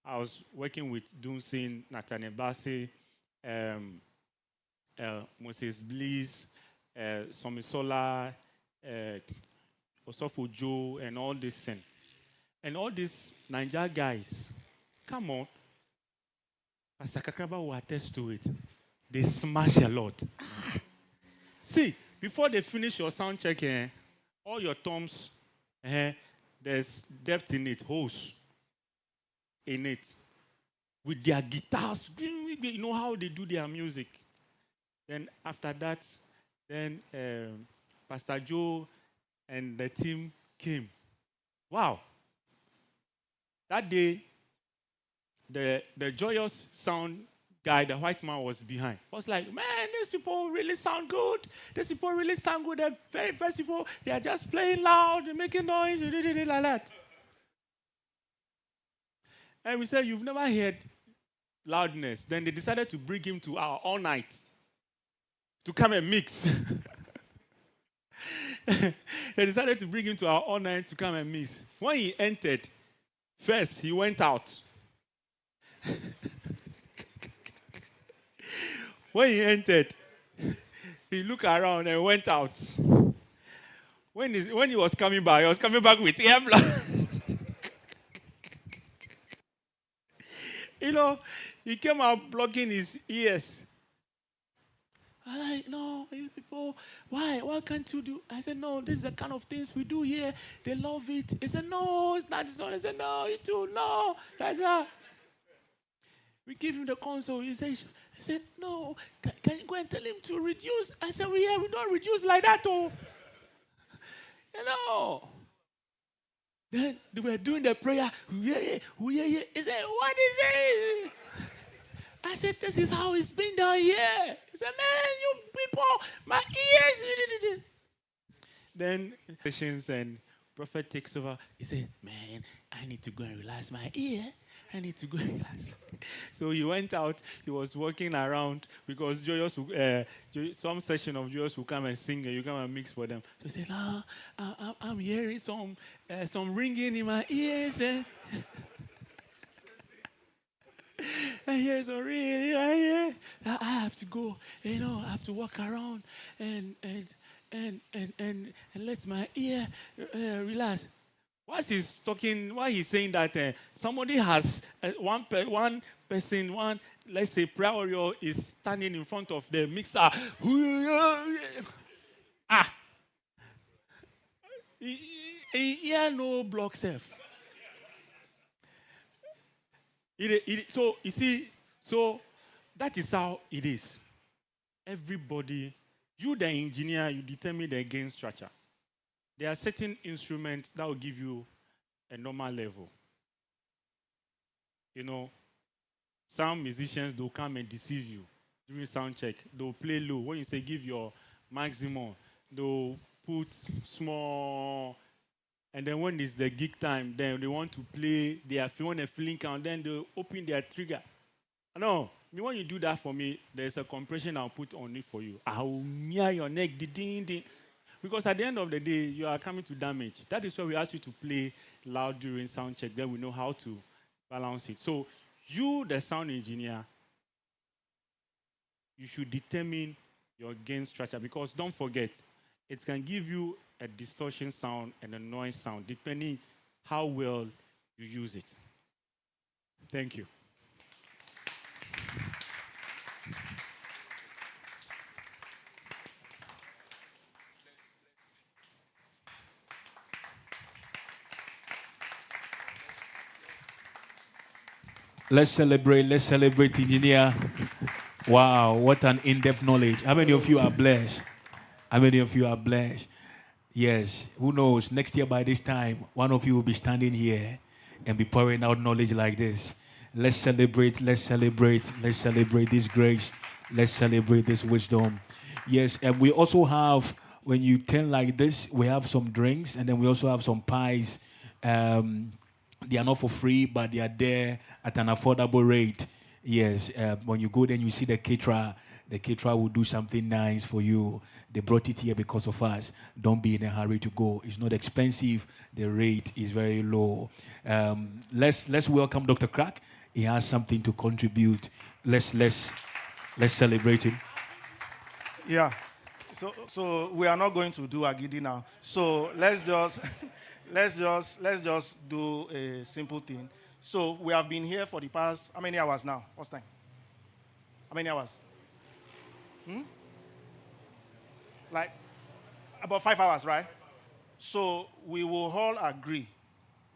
I was working with Dunsin, Nathaniel Bassey, Moses Bliss, Somisola, Osofo Joe, and all this thing. And all these Niger guys, come on, Pastor Kakraba will attest to it. They smash a lot. See, before they finish your sound check, all your toms, there's depth in it, holes in it. With their guitars, you know how they do their music. Then after that, then Pastor Joe and the team came. Wow. That day, the Joyous Sound guy, the white man, was behind. I was like, man, these people really sound good. These people really sound good. The very best people, they are just playing loud, they're making noise, like that. And we said, you've never heard loudness. Then they decided to bring him to our all night to come and mix. They decided to bring him to our all night to come and mix. When he entered, first he went out. When he entered, he looked around and went out. When he was coming back, he was coming back with air blood. You know, he came out blocking his ears. I'm like, no, you people, why? Why can't you do? I said, no, this is the kind of things we do here. They love it. He said, no, it's not this one. I said, no, you too, no. That's that. We give him the console. He said, no, can you go and tell him to reduce? I said, we don't reduce like that, oh. You know. Then they were doing the prayer. He said, what is it? I said, this is how it's been done here. He said, man, you people, my ears. Then patience and prophet takes over. He said, man, I need to go and relax my ear. I need to go and relax. So he went out. He was walking around because Joyous, some session of Joyous will come and sing and you come and mix for them. So he said, no, I'm hearing some ringing in my ears. I hear some ringing. I have to go. You know, I have to walk around and let my ear relax. While he's talking, while he's saying that somebody has one person, let's say prayer warrior is standing in front of the mixer. He no block self. So you see, so that is how it is. Everybody, you the engineer, you determine the gain structure. There are certain instruments that will give you a normal level. You know, some musicians, they'll come and deceive you during sound check. They'll play low. When you say give your maximum, they'll put small. And then when it's the gig time, then they want to play their want a feeling count, then they'll open their trigger. No, when you do that for me, there's a compression I'll put on it for you. I'll near your neck, ding. Because at the end of the day, you are coming to damage. That is why we ask you to play loud during sound check. Then we know how to balance it. So you, the sound engineer, you should determine your gain structure. Because don't forget, it can give you a distortion sound and a noise sound, depending how well you use it. Thank you. Let's celebrate, engineer. Wow, what an in-depth knowledge. How many of you are blessed? How many of you are blessed? Yes, who knows, next year by this time, one of you will be standing here and be pouring out knowledge like this. Let's celebrate this grace. Let's celebrate this wisdom. Yes, and we also have, when you turn like this, we have some drinks, and then we also have some pies. They are not for free, but they are there at an affordable rate. Yes, when you go there and you see the caterer will do something nice for you. They brought it here because of us. Don't be in a hurry to go. It's not expensive. The rate is very low. Let's welcome Dr. Crack. He has something to contribute. Let's celebrate him. Yeah. So we are not going to do agidi now. So let's just let's just do a simple thing. So we have been here for the past how many hours now? What's time? How many hours? Like about 5 hours, right? So we will all agree.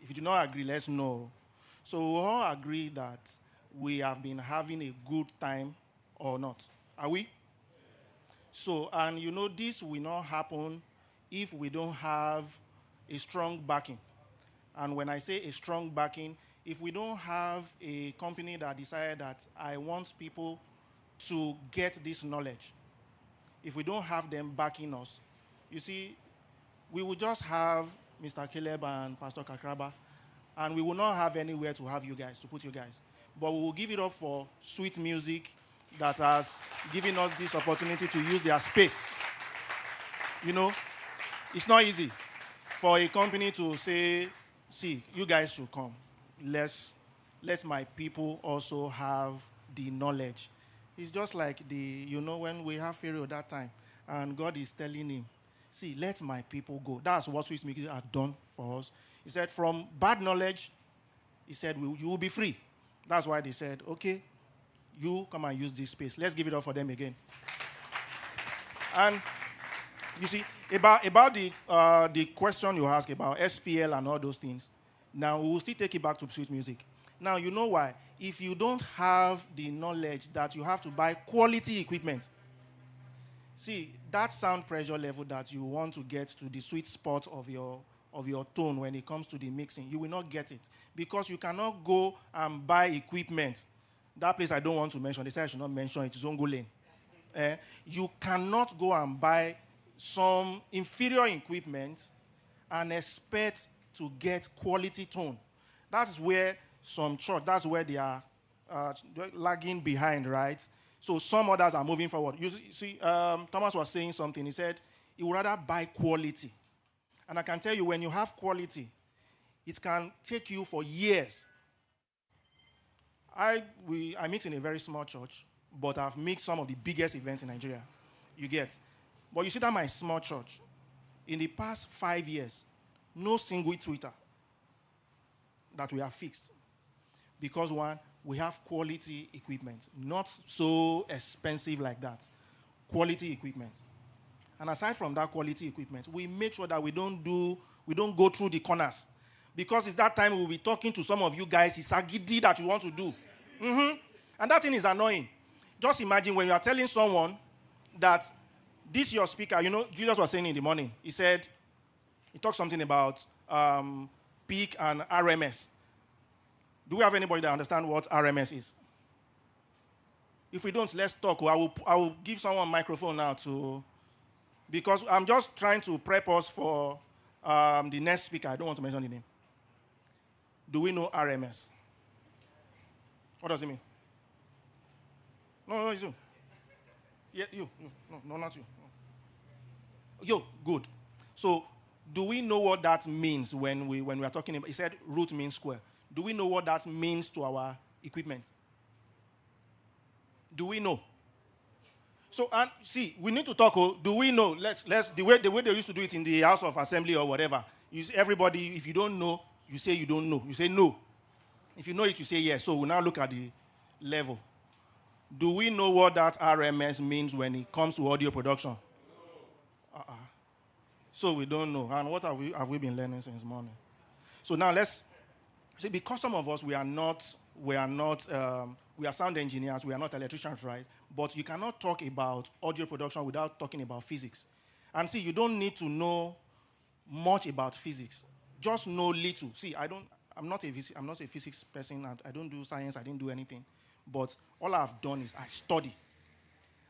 If you do not agree, let's know. So we will all agree that we have been having a good time or not. Are we? So, and you know, this will not happen if we don't have a strong backing. And when I say a strong backing, if we don't have a company that decided that I want people to get this knowledge, if we don't have them backing us, you see, we will just have Mr. Caleb and Pastor Kakraba, and we will not have anywhere to have you guys, to put you guys. But we will give it up for Sweet Music that has given us this opportunity to use their space. You know, it's not easy for a company to say, see, you guys should come. Let my people also have the knowledge. It's just like when we have Pharaoh that time, and God is telling him, see, let my people go. That's what Sweet Music had done for us. He said, from bad knowledge, he said, you will be free. That's why they said, okay, you come and use this space. Let's give it up for them again. And you see, about the question you asked about SPL and all those things, now we will still take it back to Sweet Music. Now, you know why? If you don't have the knowledge that you have to buy quality equipment, see, that sound pressure level that you want to get to the sweet spot of your tone when it comes to the mixing, you will not get it. Because you cannot go and buy equipment. That place I don't want to mention, they say I should not mention it, it's Zongo Lane. You cannot go and buy some inferior equipment and expect to get quality tone. That's where some church, that's where they are lagging behind, right? So some others are moving forward. You see, Thomas was saying something. He said he would rather buy quality. And I can tell you, when you have quality, it can take you for years. I mix in a very small church, but I've mixed some of the biggest events in Nigeria. You get. But you see that my small church, in the past 5 years, no single Twitter that we have fixed. Because one, we have quality equipment, not so expensive like that. Quality equipment. And aside from that quality equipment, we make sure that we don't go through the corners. Because it's that time we'll be talking to some of you guys, it's a giddy that you want to do. And that thing is annoying. Just imagine when you are telling someone that this your speaker, you know, Julius was saying in the morning, he talked something about peak and RMS. Do we have anybody that understands what RMS is? If we don't, let's talk. I will give someone a microphone now because I'm just trying to prep us for the next speaker. I don't want to mention the name. Do we know RMS? What does it mean? No, it's you. Yeah, you. No, not you. Yo, good. So, do we know what that means when we are talking about? He said root means square. Do we know what that means to our equipment? Do we know? So, and see, we need to talk. Do we know? Let's the way they used to do it in the House of Assembly or whatever. Everybody, if you don't know, you say you don't know. You say no. If you know it, you say yes. So we now look at the level. Do we know what that RMS means when it comes to audio production? So we don't know. And what have we been learning since morning? So now let's see, because some of us we are sound engineers, we are not electricians, right? But you cannot talk about audio production without talking about physics. And see, you don't need to know much about physics. Just know little. See, I'm not a physics person. I don't do science. I didn't do anything. But all I've done is I study.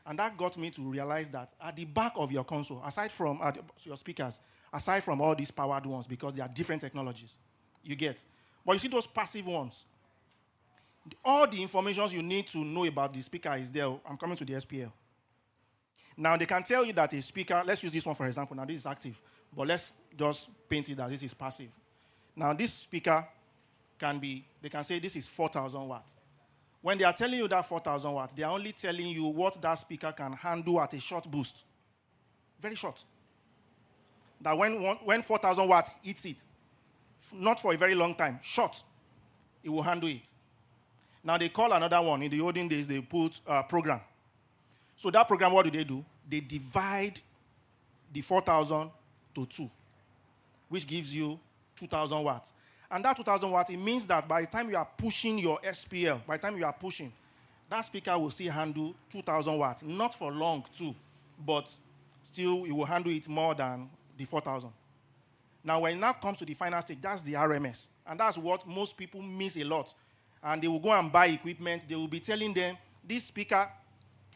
And that got me to realize that at the back of your console, aside from your speakers, aside from all these powered ones, because they are different technologies, you get. But you see those passive ones, all the information you need to know about the speaker is there. I'm coming to the SPL. Now, they can tell you that a speaker, let's use this one for example. Now, this is active, but let's just paint it that this is passive. Now, this speaker they can say this is 4,000 watts. When they are telling you that 4,000 watts, they are only telling you what that speaker can handle at a short boost. Very short. That when 4,000 watts hits it, not for a very long time, short, it will handle it. Now they call another one. In the olden days, they put program. So that program, what do? They divide the 4,000 to 2, which gives you 2,000 watts. And that 2,000 watts, it means that by the time you are pushing your SPL, that speaker will still handle 2,000 watts. Not for long, too, but still it will handle it more than the 4,000. Now, when it now comes to the final stage, that's the RMS. And that's what most people miss a lot. And they will go and buy equipment. They will be telling them, this speaker...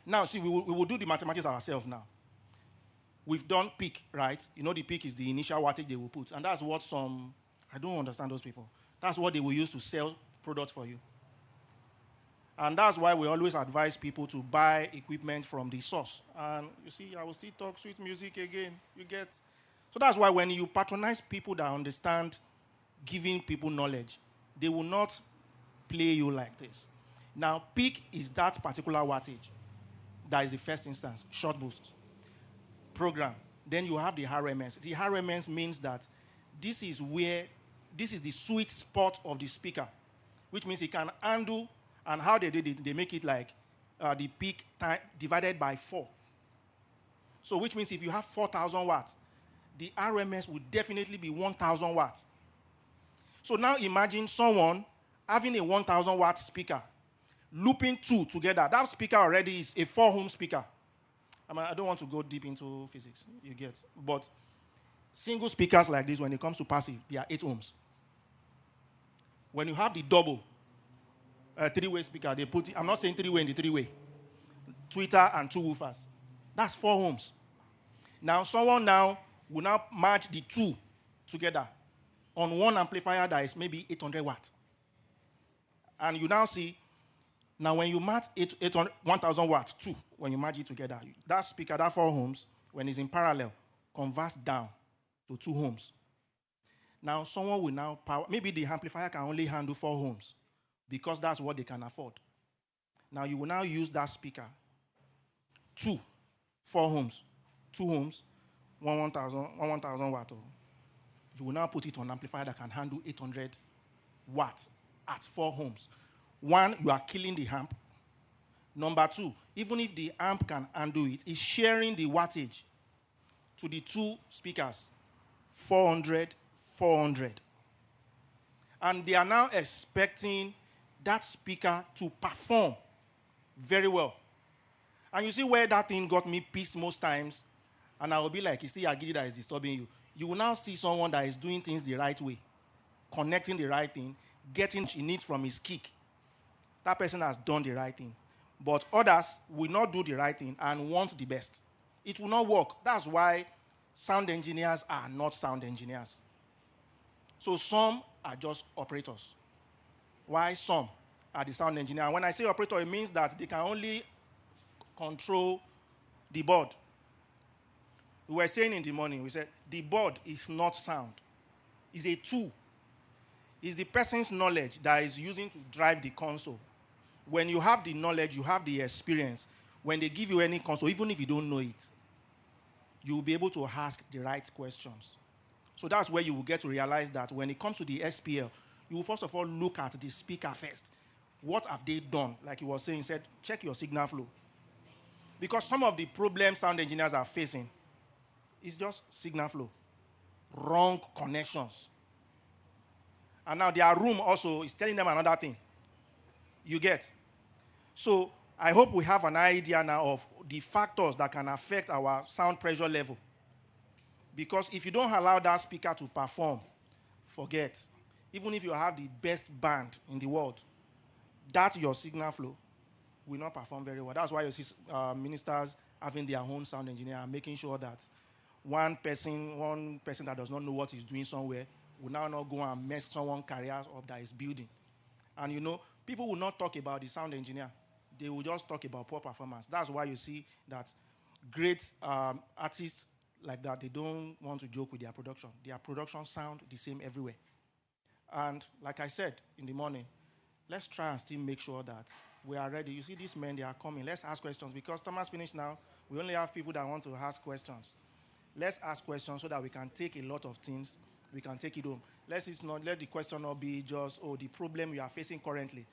Now, see, we will do the mathematics ourselves now. We've done peak, right? You know the peak is the initial wattage they will put. And that's what I don't understand those people. That's what they will use to sell products for you. And that's why we always advise people to buy equipment from the source. And you see, I will still talk sweet music again. You get... So that's why when you patronize people that understand giving people knowledge, they will not play you like this. Now, peak is that particular wattage. That is the first instance, short boost. Program. Then you have the RMS. The RMS means that this is the sweet spot of the speaker, which means it can handle, and how they did it, they make it like the peak time divided by 4. So which means if you have 4,000 watts, the RMS would definitely be 1,000 watts. So now imagine someone having a 1,000 watt speaker, looping 2 together. That speaker already is a 4-ohm speaker. I don't want to go deep into physics, you get. But single speakers like this, when it comes to passive, they are 8 ohms. When you have the double, 3-way speaker, they put it, I'm not saying 3-way in the 3-way. Tweeter and 2 woofers. That's 4 ohms. Now, someone will now match the 2 together on one amplifier that is maybe 800 watts. And you now see, now when you match 1,000 watts, 2, when you match it together, that speaker, that 4 ohms, when it's in parallel, converts down to 2 ohms. Now someone will now power, maybe the amplifier can only handle 4 ohms because that's what they can afford. Now you will now use that speaker, 4 ohms, 2 ohms, 1,000 watts. You will now put it on an amplifier that can handle 800 watts at 4 ohms. 1, you are killing the amp. Number 2, even if the amp can handle it, it's sharing the wattage to the 2 speakers, 400, 400. And they are now expecting that speaker to perform very well. And you see where that thing got me pissed most times, and I will be like, you see Agidi that is disturbing you. You will now see someone that is doing things the right way, connecting the right thing, getting what he needs from his kick. That person has done the right thing. But others will not do the right thing and want the best. It will not work. That's why sound engineers are not sound engineers. So some are just operators. Why some are the sound engineer? And when I say operator, it means that they can only control the board. We were saying in the morning, we said the board is not sound. It's a tool. It's the person's knowledge that is using to drive the console. When you have the knowledge, you have the experience, when they give you any console, even if you don't know it, you will be able to ask the right questions. So that's where you will get to realize that when it comes to the SPL, you will first of all look at the speaker first. What have they done? Like he was saying, he said, check your signal flow. Because some of the problems sound engineers are facing is just signal flow. Wrong connections. And now their room also is telling them another thing. You get? So I hope we have an idea now of the factors that can affect our sound pressure level. Because if you don't allow that speaker to perform, forget. Even if you have the best band in the world, that your signal flow will not perform very well. That's why you see ministers having their own sound engineer and making sure that one person that does not know what he's doing somewhere will now not go and mess someone's career up that is building. And you know, people will not talk about the sound engineer. They will just talk about poor performance. That's why you see that great artists like that, they don't want to joke with their production. Their production sound the same everywhere. And like I said in the morning, let's try and still make sure that we are ready. You see, these men, they are coming. Let's ask questions. Because Thomas finished now, we only have people that want to ask questions. Let's ask questions so that we can take a lot of things. We can take it home. Let the question not be just, the problem you are facing currently.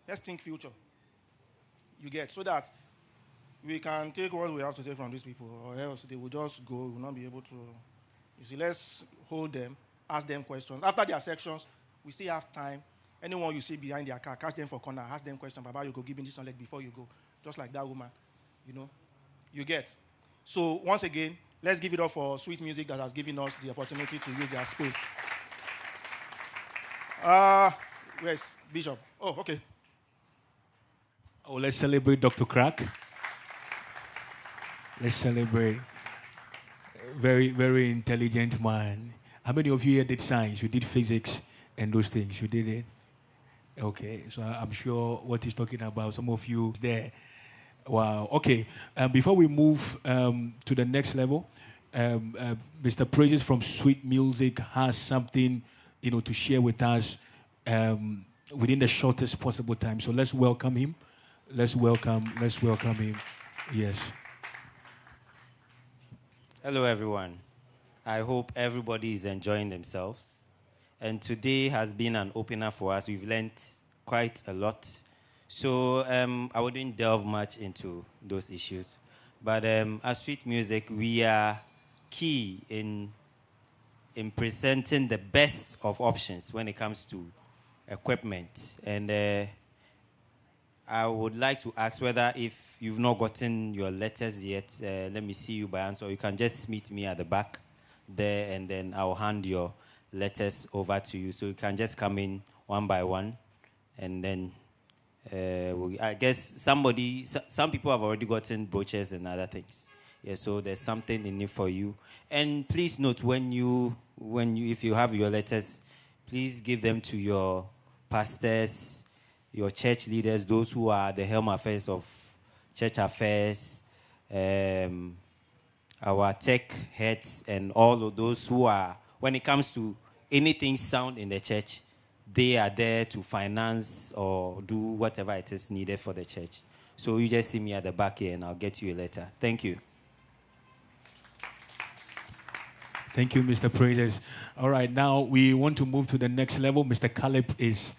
Let's think future. You get, so that we can take what we have to take from these people, or else they will just go, we will not be able to. You see, let's hold them, ask them questions. After their sections, we still have time. Anyone you see behind their car, catch them for corner, ask them questions. Baba, you go give me this one leg before you go. Just like that woman. You get. So once again, let's give it up for Sweet Music that has given us the opportunity to use their space. Where's Bishop? Oh, okay. Oh, let's celebrate Dr. Crack. Let's celebrate. Very, very intelligent man. How many of you here did science? You did physics and those things? You did it? Okay, so I'm sure what he's talking about, some of you there. Wow. Okay, before we move to the next level, Mr. Praises from Sweet Music has something, to share with us within the shortest possible time. So let's welcome him. Let's welcome him. Yes. Hello, everyone. I hope everybody is enjoying themselves. And today has been an opener for us. We've learned quite a lot. So I wouldn't delve much into those issues. But at Sweet Music, we are key in presenting the best of options when it comes to equipment. And I would like to ask whether if you've not gotten your letters yet, let me see you by answer. Or you can just meet me at the back there, and then I'll hand your letters over to you. So you can just come in one by one, and then I guess some people have already gotten brochures and other things. Yeah, so there's something in it for you. And please note, if you have your letters, please give them to your pastors, your church leaders, those who are the helm affairs of church affairs, our tech heads, and all of those who are, when it comes to anything sound in the church, they are there to finance or do whatever it is needed for the church. So you just see me at the back here, and I'll get you a letter. Thank you. Thank you, Mr. Praises. All right, now we want to move to the next level. Mr. Caleb is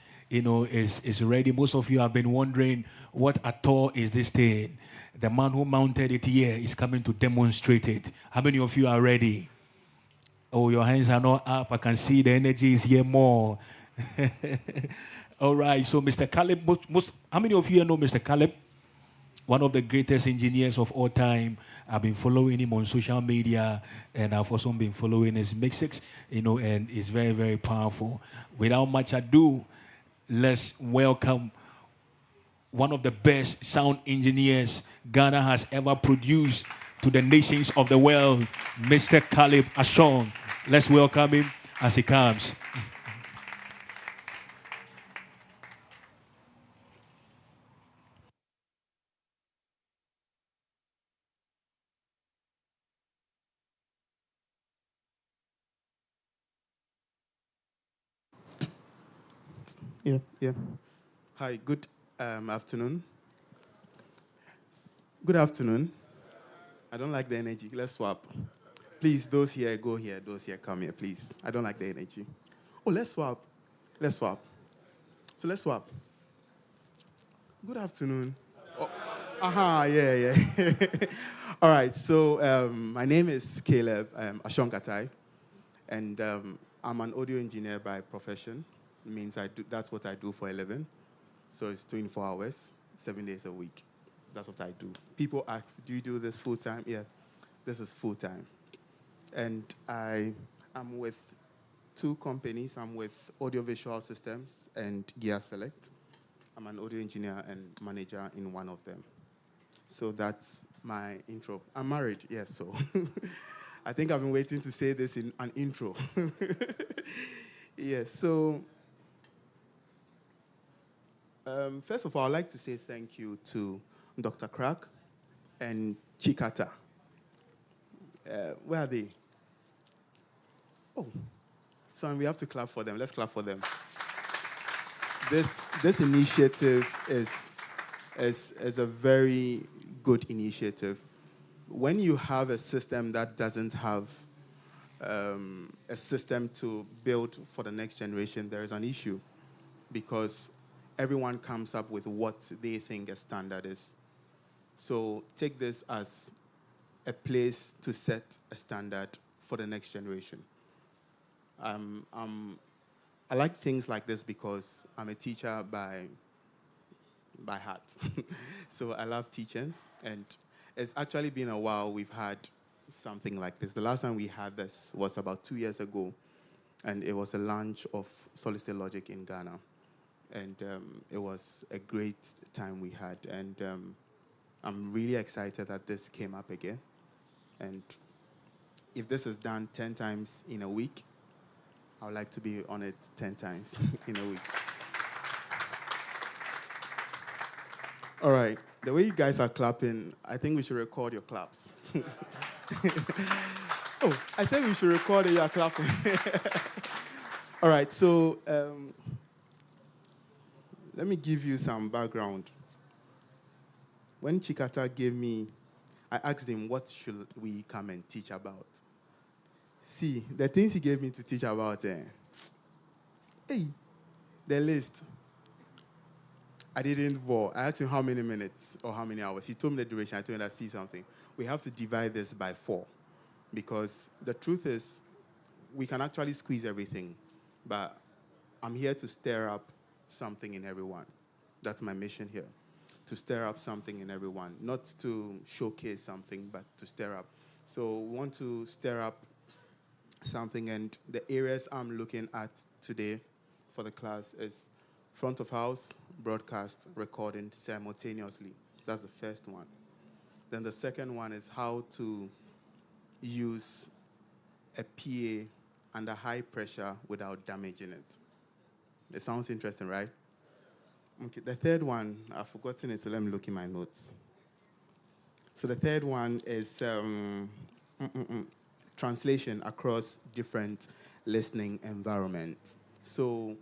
ready. Most of you have been wondering, what at all is this thing? The man who mounted it here is coming to demonstrate it. How many of you are ready? Oh, your hands are not up. I can see the energy is here more. All right, so Mr. Caleb, how many of you know Mr. Caleb? One of the greatest engineers of all time. I've been following him on social media, and I've also been following his mixes, and it's very, very powerful. Without much ado, let's welcome one of the best sound engineers Ghana has ever produced to the nations of the world, Mr. Caleb Ashong. Let's welcome him as he comes. Yeah. Hi, good afternoon. Good afternoon. I don't like the energy. Let's swap. Please, those here, go here. Those here, come here, please. I don't like the energy. Oh, let's swap. Let's swap. So let's swap. Good afternoon. Oh, yeah. All right, so my name is Caleb Ashong Katai, and I'm an audio engineer by profession. It means that's what I do for a living. So it's 24 hours, 7 days a week. That's what I do. People ask, do you do this full time? Yeah, this is full time. And I am with two companies. I'm with Audiovisual Systems and Gear Select. I'm an audio engineer and manager in one of them. So that's my intro. I'm married, yes, so I think I've been waiting to say this in an intro. Yes, so first of all, I'd like to say thank you to Dr. Crack and Chikata. Where are they? Oh, so we have to clap for them. Let's clap for them. This initiative is is a very good initiative. When you have a system that doesn't have a system to build for the next generation, there is an issue because everyone comes up with what they think a standard is. So take this as a place to set a standard for the next generation. I like things like this because I'm a teacher by heart. So I love teaching, and it's actually been a while we've had something like this. The last time we had this was about 2 years ago, and it was a launch of Solid State Logic in Ghana. And it was a great time we had. And I'm really excited that this came up again. And if this is done 10 times in a week, I would like to be on it 10 times in a week. All right. The way you guys are clapping, I think we should record your claps. Oh, I said we should record it, you are clapping. All right, so let me give you some background. When Chikata gave me, I asked him, what should we come and teach about? See, the things he gave me to teach about, hey, the list. I didn't bore. I asked him how many minutes or how many hours. He told me the duration. I told him, I see something. We have to divide this by 4 because the truth is we can actually squeeze everything, but I'm here to stir up something in everyone. That's my mission here, to stir up something in everyone, not to showcase something, but to stir up. So we want to stir up something, and the areas I'm looking at today for the class is front of house, broadcast, recording simultaneously. That's the first one. Then the second one is how to use a PA under high pressure without damaging it. It sounds interesting, right? Okay, the third one, I've forgotten it, so let me look in my notes. So the third one is translation across different listening environments. So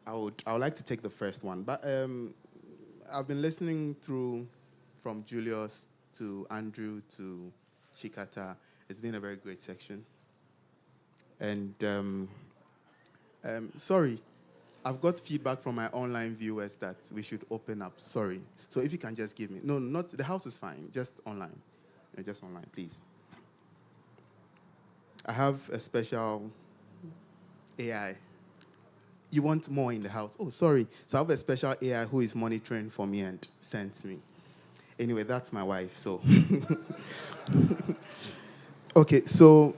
I would like to take the first one, but I've been listening through from Julius to Andrew to Chikata. It's been a very great section. And sorry, I've got feedback from my online viewers that we should open up. Sorry. So if you can just give me, no, not, the house is fine, just online. Yeah, just online, please. I have a special AI. You want more in the house? Oh, sorry. So I have a special AI who is monitoring for me and sends me. Anyway, that's my wife, so. Okay, so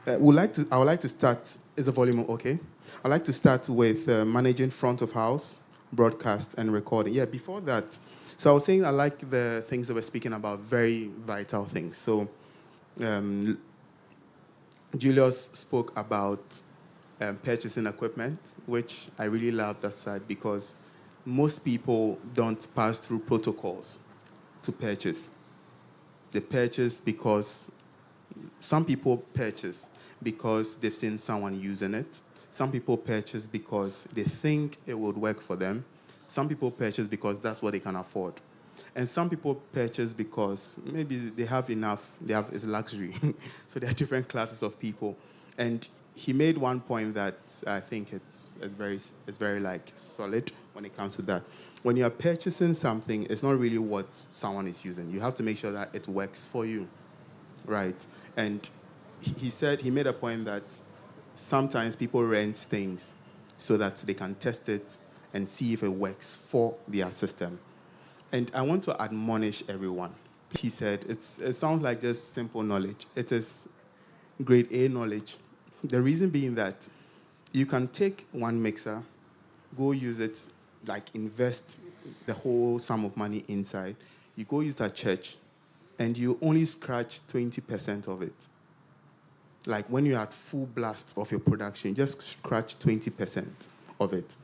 I would like to start, is the volume okay? I'd like to start with managing front of house, broadcast, and recording. Yeah, before that, so I was saying I like the things that we're speaking about, very vital things. So Julius spoke about purchasing equipment, which I really love that side because most people don't pass through protocols to purchase. They purchase because some people purchase because they've seen someone using it. Some people purchase because they think it would work for them. Some people purchase because that's what they can afford. And some people purchase because maybe they have enough, it's luxury. So there are different classes of people. And he made one point that I think it's very like solid when it comes to that. When you are purchasing something, it's not really what someone is using. You have to make sure that it works for you, right? And he made a point that sometimes people rent things so that they can test it and see if it works for their system. And I want to admonish everyone. He said, it sounds like just simple knowledge. It is grade A knowledge. The reason being that you can take one mixer, go use it, like invest the whole sum of money inside. You go use that church, and you only scratch 20% of it. Like when you're at full blast of your production, just scratch 20% of it.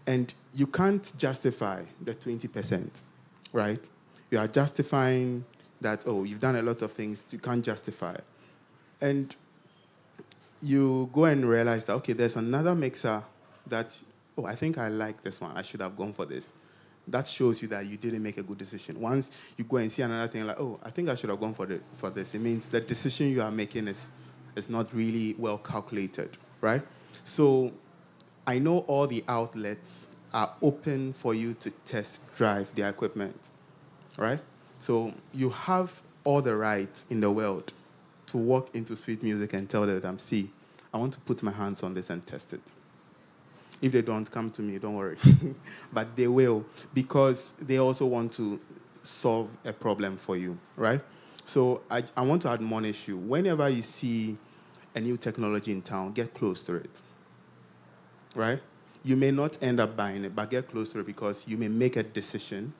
And you can't justify the 20%, right? You are justifying that, oh, you've done a lot of things, you can't justify it. And you go and realize that, okay, there's another mixer that oh, I think I like this one. I should have gone for this. That shows you that you didn't make a good decision. Once you go and see another thing, like, oh, I think I should have gone for this. It means the decision you are making is not really well calculated, right? So I know all the outlets are open for you to test drive their equipment, right? So you have all the rights in the world to walk into Sweet Music and tell them, see, I want to put my hands on this and test it. If they don't come to me, don't worry. But they will, because they also want to solve a problem for you, right? So I want to admonish you. Whenever you see a new technology in town, get close to it, right? You may not end up buying it, but get close to it because you may make a decision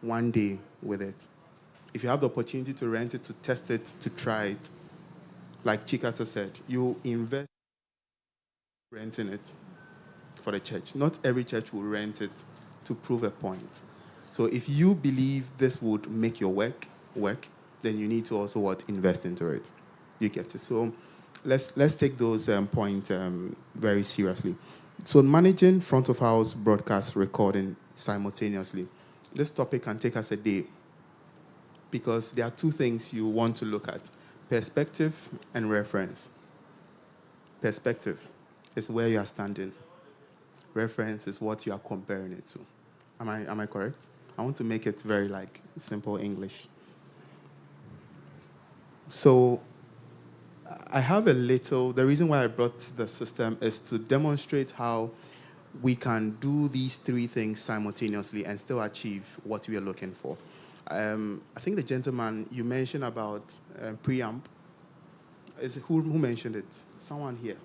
one day with it. If you have the opportunity to rent it, to test it, to try it, like Chikata said, you invest renting it for the church. Not every church will rent it to prove a point. So if you believe this would make your work, then you need to also invest into it. You get it. So let's take those points very seriously. So managing front of house broadcast recording simultaneously. This topic can take us a day because there are two things you want to look at: perspective and reference. Perspective is where you are standing. Reference is what you are comparing it to. Am I correct? I want to make it very simple English. So I have the reason why I brought the system is to demonstrate how we can do these three things simultaneously and still achieve what we are looking for. I think the gentleman you mentioned about preamp, who mentioned it? Someone here.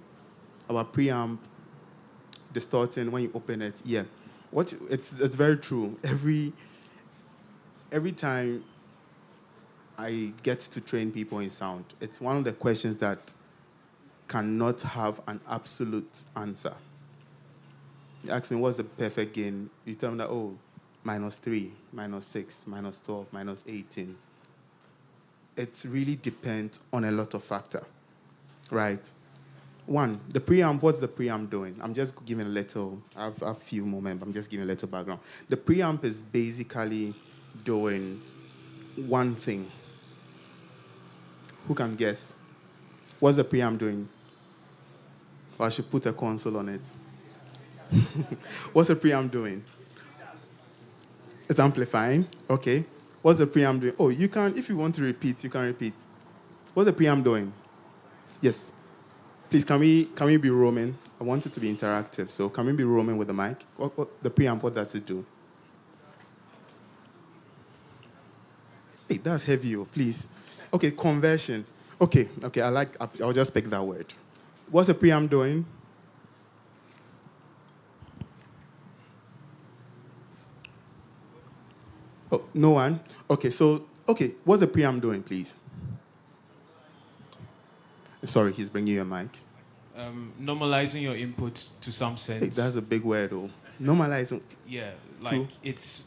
About preamp distorting when you open it. Yeah. It's very true. Every time I get to train people in sound, it's one of the questions that cannot have an absolute answer. You ask me, what's the perfect gain? You tell me that, -3, -6, -12, -18. It really depends on a lot of factors, right? One, the preamp, what's the preamp doing? I'm just giving I have a few moments, but I'm just giving a little background. The preamp is basically doing one thing. Who can guess? What's the preamp doing? Or I should put a console on it. What's the preamp doing? It's amplifying. Okay. What's the preamp doing? Oh, you can, if you want to repeat, you can repeat. What's the preamp doing? Yes. Please, can we be roaming? I want it to be interactive. So can we be roaming with the mic? What the preamp, what does it do? Hey, that's heavy, please. Okay, conversion. Okay, I'll just pick that word. What's the preamp doing? Oh, no one? Okay, what's the preamp doing, please? Sorry, he's bringing you a mic. Normalizing your input to some sense. Hey, that's a big word, though. Normalizing. Yeah, it's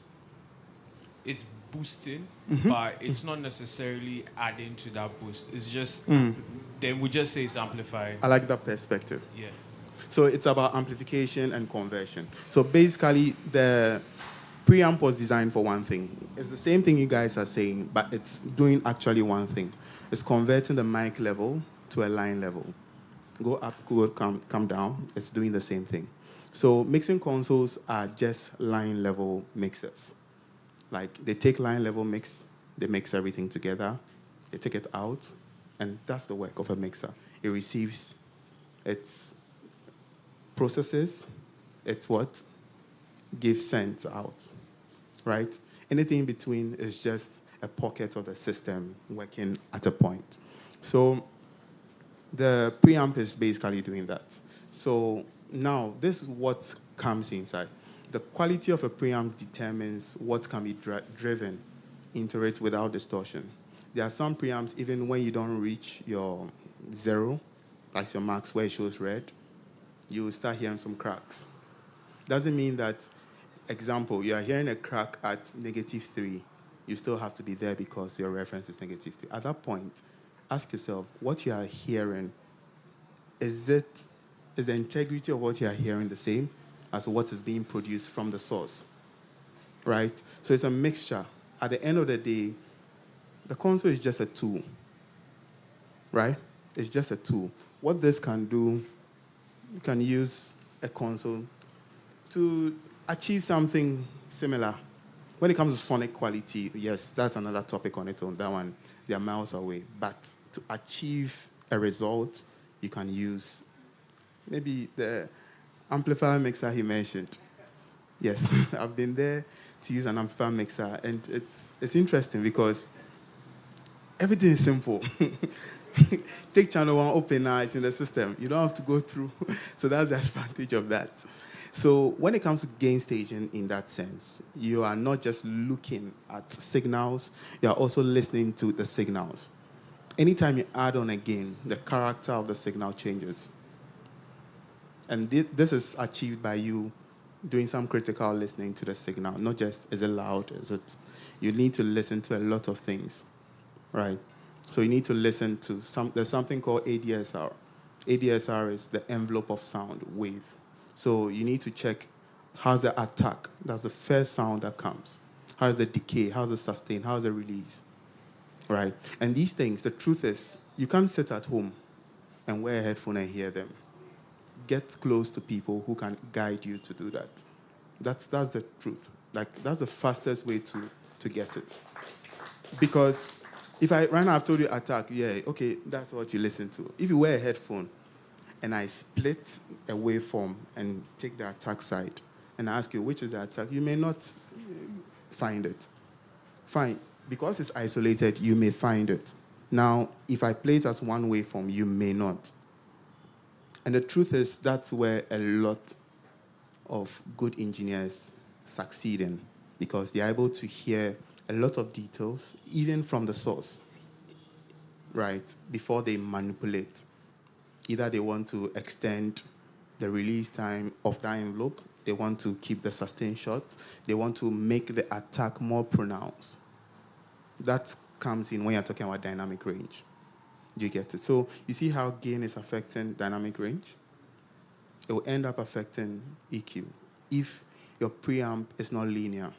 boosting, but it's not necessarily adding to that boost. It's just, then we just say it's amplifying. I like that perspective. Yeah. So it's about amplification and conversion. So basically, the preamp was designed for one thing. It's the same thing you guys are saying, but it's doing actually one thing. It's converting the mic level to a line level. Go up, come down. It's doing the same thing. So mixing consoles are just line level mixers. They take line level mix, they mix everything together, they take it out, and that's the work of a mixer. It receives, it processes, it gives sense out, right? Anything in between is just a pocket of the system working at a point. So the preamp is basically doing that. So now this is what comes inside. The quality of a preamp determines what can be driven into it without distortion. There are some preamps, even when you don't reach your 0, like your max where it shows red, you will start hearing some cracks. Doesn't mean that, example, you are hearing a crack at -3, you still have to be there because your reference is -3. At that point, ask yourself, what you are hearing, is the integrity of what you are hearing the same as what is being produced from the source, right? So it's a mixture. At the end of the day, the console is just a tool, right? It's just a tool. What this can do, you can use a console to achieve something similar. When it comes to sonic quality, yes, that's another topic on its own. That one, they are miles away. But to achieve a result, you can use maybe the amplifier mixer he mentioned. Yes, I've been there to use an amplifier mixer, and it's interesting because everything is simple. Take channel 1, open now, it's in the system. You don't have to go through. So that's the advantage of that. So when it comes to gain staging in that sense, you are not just looking at signals, you are also listening to the signals. Anytime you add on a gain, the character of the signal changes. And this is achieved by you doing some critical listening to the signal, not just is it loud, is it? You need to listen to a lot of things, right? So you need to listen to there's something called ADSR. ADSR is the envelope of sound wave. So you need to check how's the attack. That's the first sound that comes. How's the decay? How's the sustain? How's the release? Right? And these things, the truth is, you can't sit at home and wear a headphone and hear them. Get close to people who can guide you to do that. That's the truth. Like, that's the fastest way to get it. Because if right now I've told you attack, yeah, okay, that's what you listen to. If you wear a headphone and I split a waveform and take the attack side and ask you which is the attack, you may not find it. Fine. Because it's isolated, you may find it. Now, if I play it as one waveform, you may not. And the truth is, that's where a lot of good engineers succeed in, because they're able to hear a lot of details, even from the source, right, before they manipulate. Either they want to extend the release time of that envelope, they want to keep the sustain short, they want to make the attack more pronounced. That comes in when you're talking about dynamic range. You get it? So you see how gain is affecting dynamic range? It will end up affecting EQ if your preamp is not linear.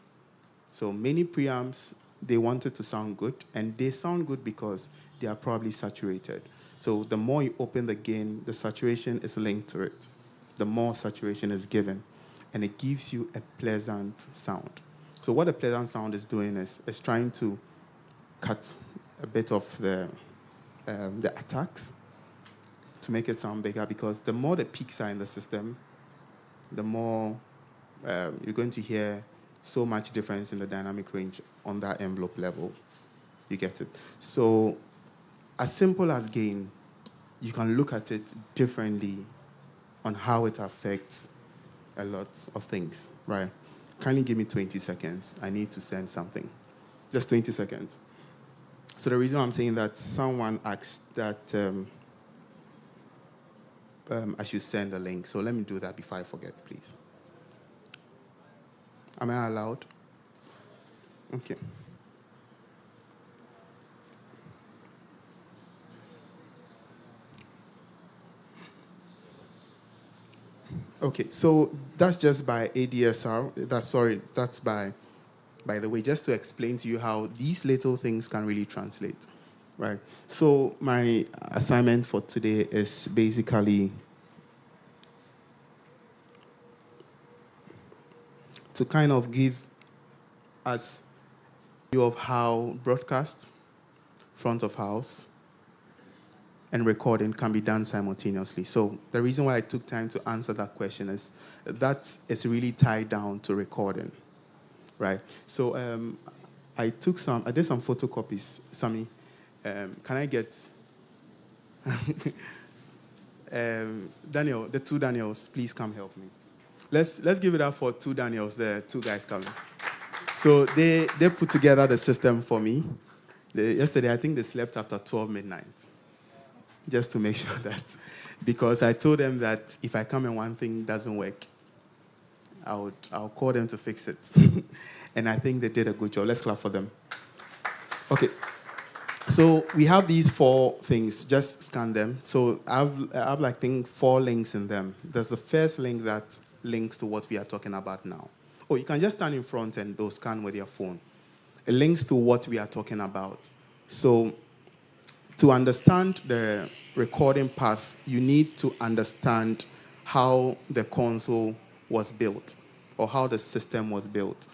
So many preamps, they want it to sound good, and they sound good because they are probably saturated. So the more you open the gain, the saturation is linked to it. The more saturation is given, and it gives you a pleasant sound. So what a pleasant sound is doing is trying to cut a bit of the attacks to make it sound bigger, because the more the peaks are in the system, the more you're going to hear so much difference in the dynamic range on that envelope level. You get it? So as simple as gain, you can look at it differently on how it affects a lot of things, right? Kindly give me 20 seconds. I need to send something. Just 20 seconds. So the reason I'm saying that, someone asked that I should send a link. So let me do that before I forget, please. Am I allowed? Okay. Okay, so that's just by ADSR. That's by the way, just to explain to you how these little things can really translate, right? So my assignment for today is basically to kind of give us a view of how broadcast, front of house, and recording can be done simultaneously. So the reason why I took time to answer that question is that it's really tied down to recording, right? So I did some photocopies. Sammy, can I get Daniel, the two Daniels, please come help me. Let's give it up for two Daniels there, two guys coming. So they put together the system for me. Yesterday, I think they slept after 12 midnight, just to make sure that, because I told them that if I come and one thing doesn't work, I'll call them to fix it. And I think they did a good job. Let's clap for them. Okay. So we have these 4 things. Just scan them. So I have like, I think 4 links in them. There's the first link that links to what we are talking about now. Or you can just stand in front and they'll scan with your phone. It links to what we are talking about. So to understand the recording path, you need to understand how the console was built or how the system was built.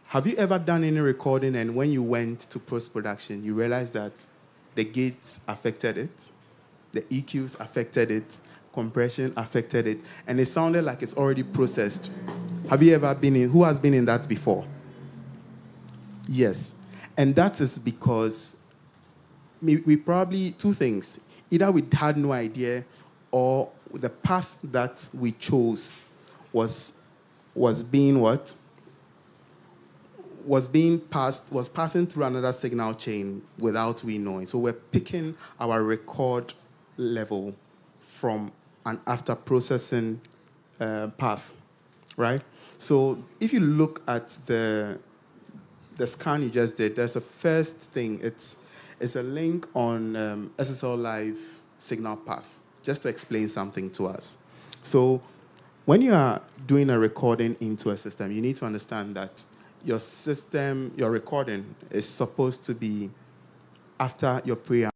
Have you ever done any recording and when you went to post-production, you realized that the gates affected it, the EQs affected it, compression affected it, and it sounded like it's already processed? Have you ever been in, who has been in that before? Yes. And that is because we probably, two things. Either we had no idea or the path that we chose was being what? Was passing through another signal chain without we knowing. So we're picking our record level from an after processing path, right? So if you look at the scan you just did, there's a first thing. It's a link on SSL Live signal path, just to explain something to us. So when you are doing a recording into a system, you need to understand that your system, your recording is supposed to be after your preamp.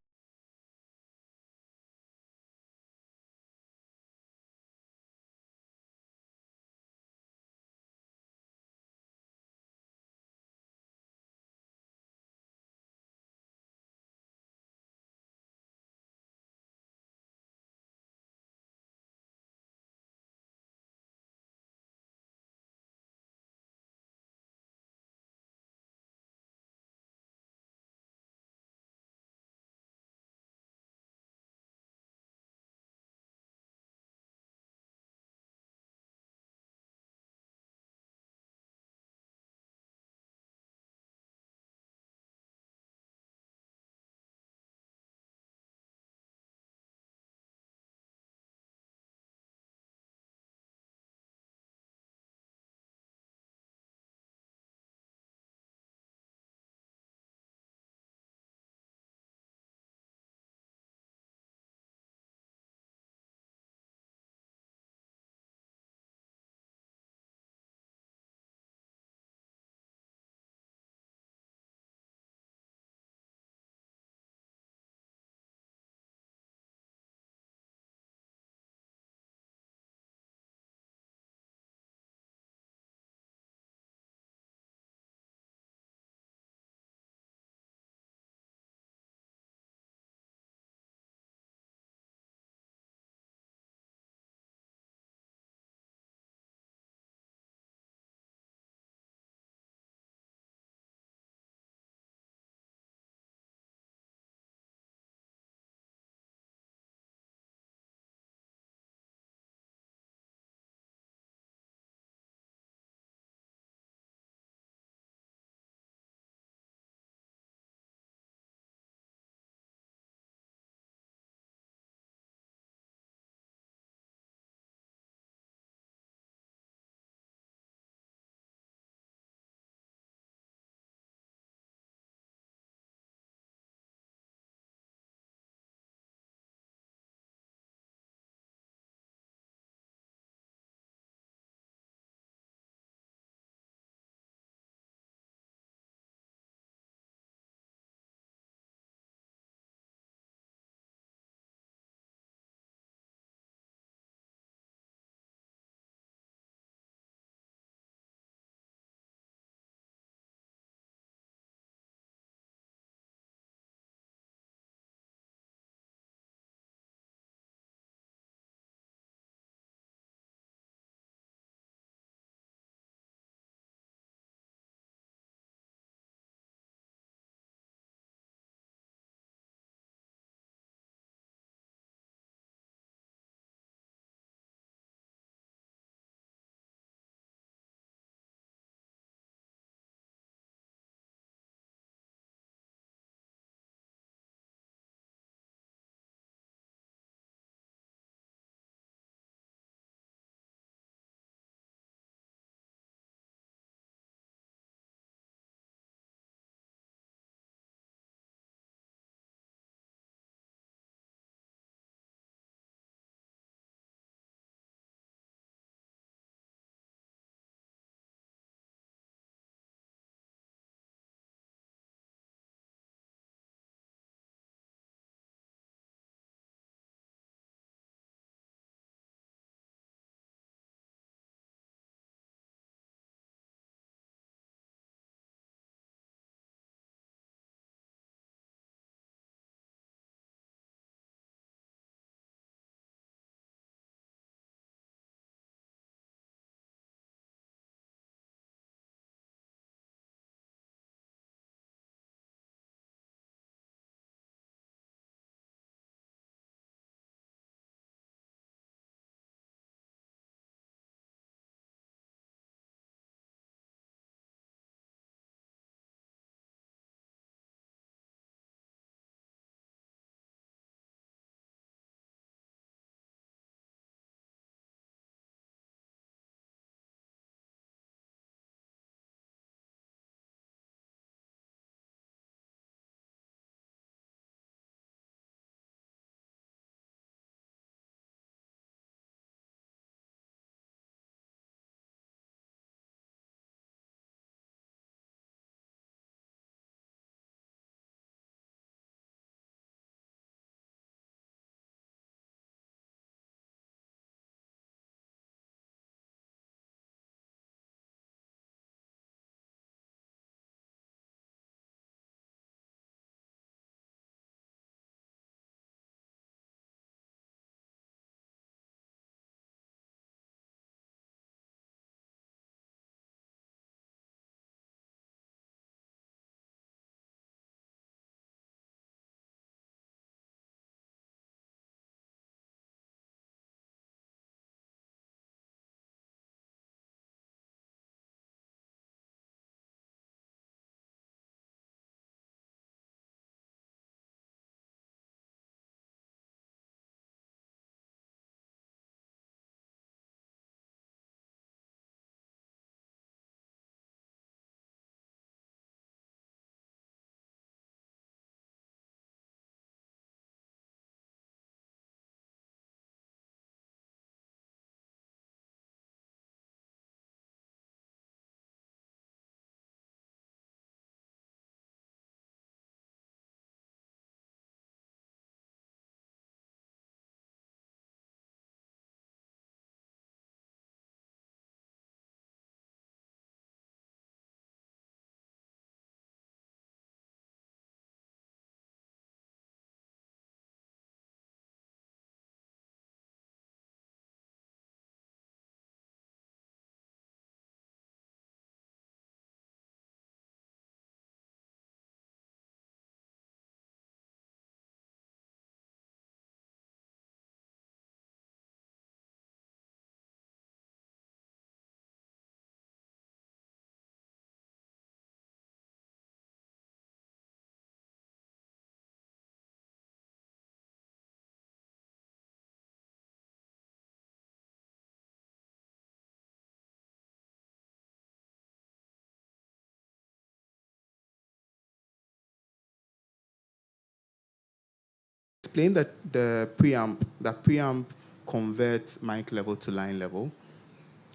explained that the preamp converts mic level to line level.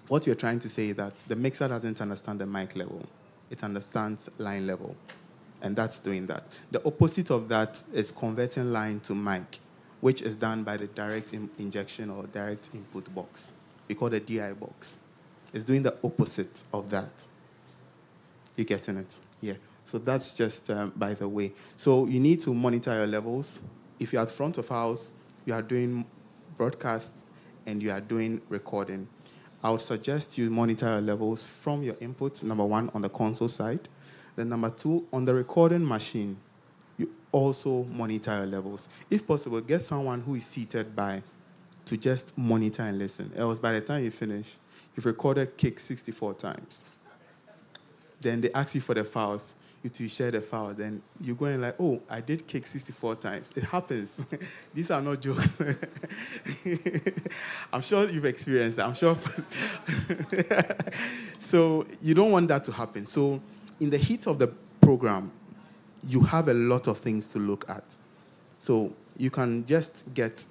What you're trying to say is that the mixer doesn't understand the mic level. It understands line level, and that's doing that. The opposite of that is converting line to mic, which is done by the direct injection or direct input box. We call it DI box. It's doing the opposite of that. You getting it? Yeah. So that's just by the way. So you need to monitor your levels. If you're at front of house, you are doing broadcasts and you are doing recording, I would suggest you monitor your levels from your inputs, number one, on the console side. Then number two, on the recording machine, you also monitor your levels. If possible, get someone who is seated by to just monitor and listen. Else, by the time you finish, you've recorded kick 64 times. Then they ask you for the files. You two share the file. Then you go and like, oh, I did kick 64 times. It happens. These are not jokes. I'm sure you've experienced that. I'm sure. So you don't want that to happen. So in the heat of the program, you have a lot of things to look at. So you can just get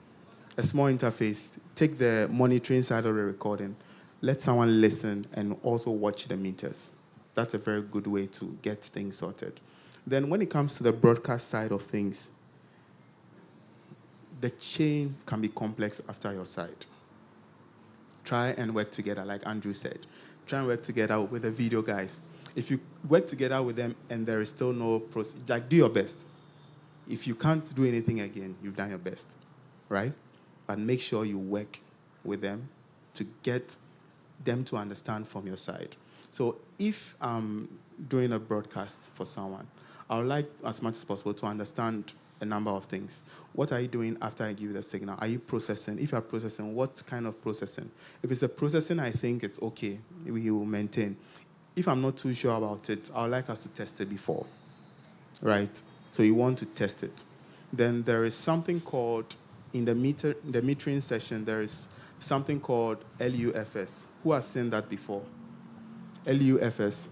a small interface, take the monitoring side of the recording, let someone listen, and also watch the meters. That's a very good way to get things sorted. Then when it comes to the broadcast side of things, the chain can be complex after your side. Try and work together, like Andrew said. Try and work together with the video guys. If you work together with them and there is still no process, like do your best. If you can't do anything again, you've done your best, right? But make sure you work with them to get them to understand from your side. So if I'm doing a broadcast for someone, I would like, as much as possible, to understand a number of things. What are you doing after I give you the signal? Are you processing? If you're processing, what kind of processing? If it's a processing, I think it's okay. We will maintain. If I'm not too sure about it, I would like us to test it before, right? So you want to test it. Then there is something called, in the metering session, there is something called LUFS. Who has seen that before? LUFS.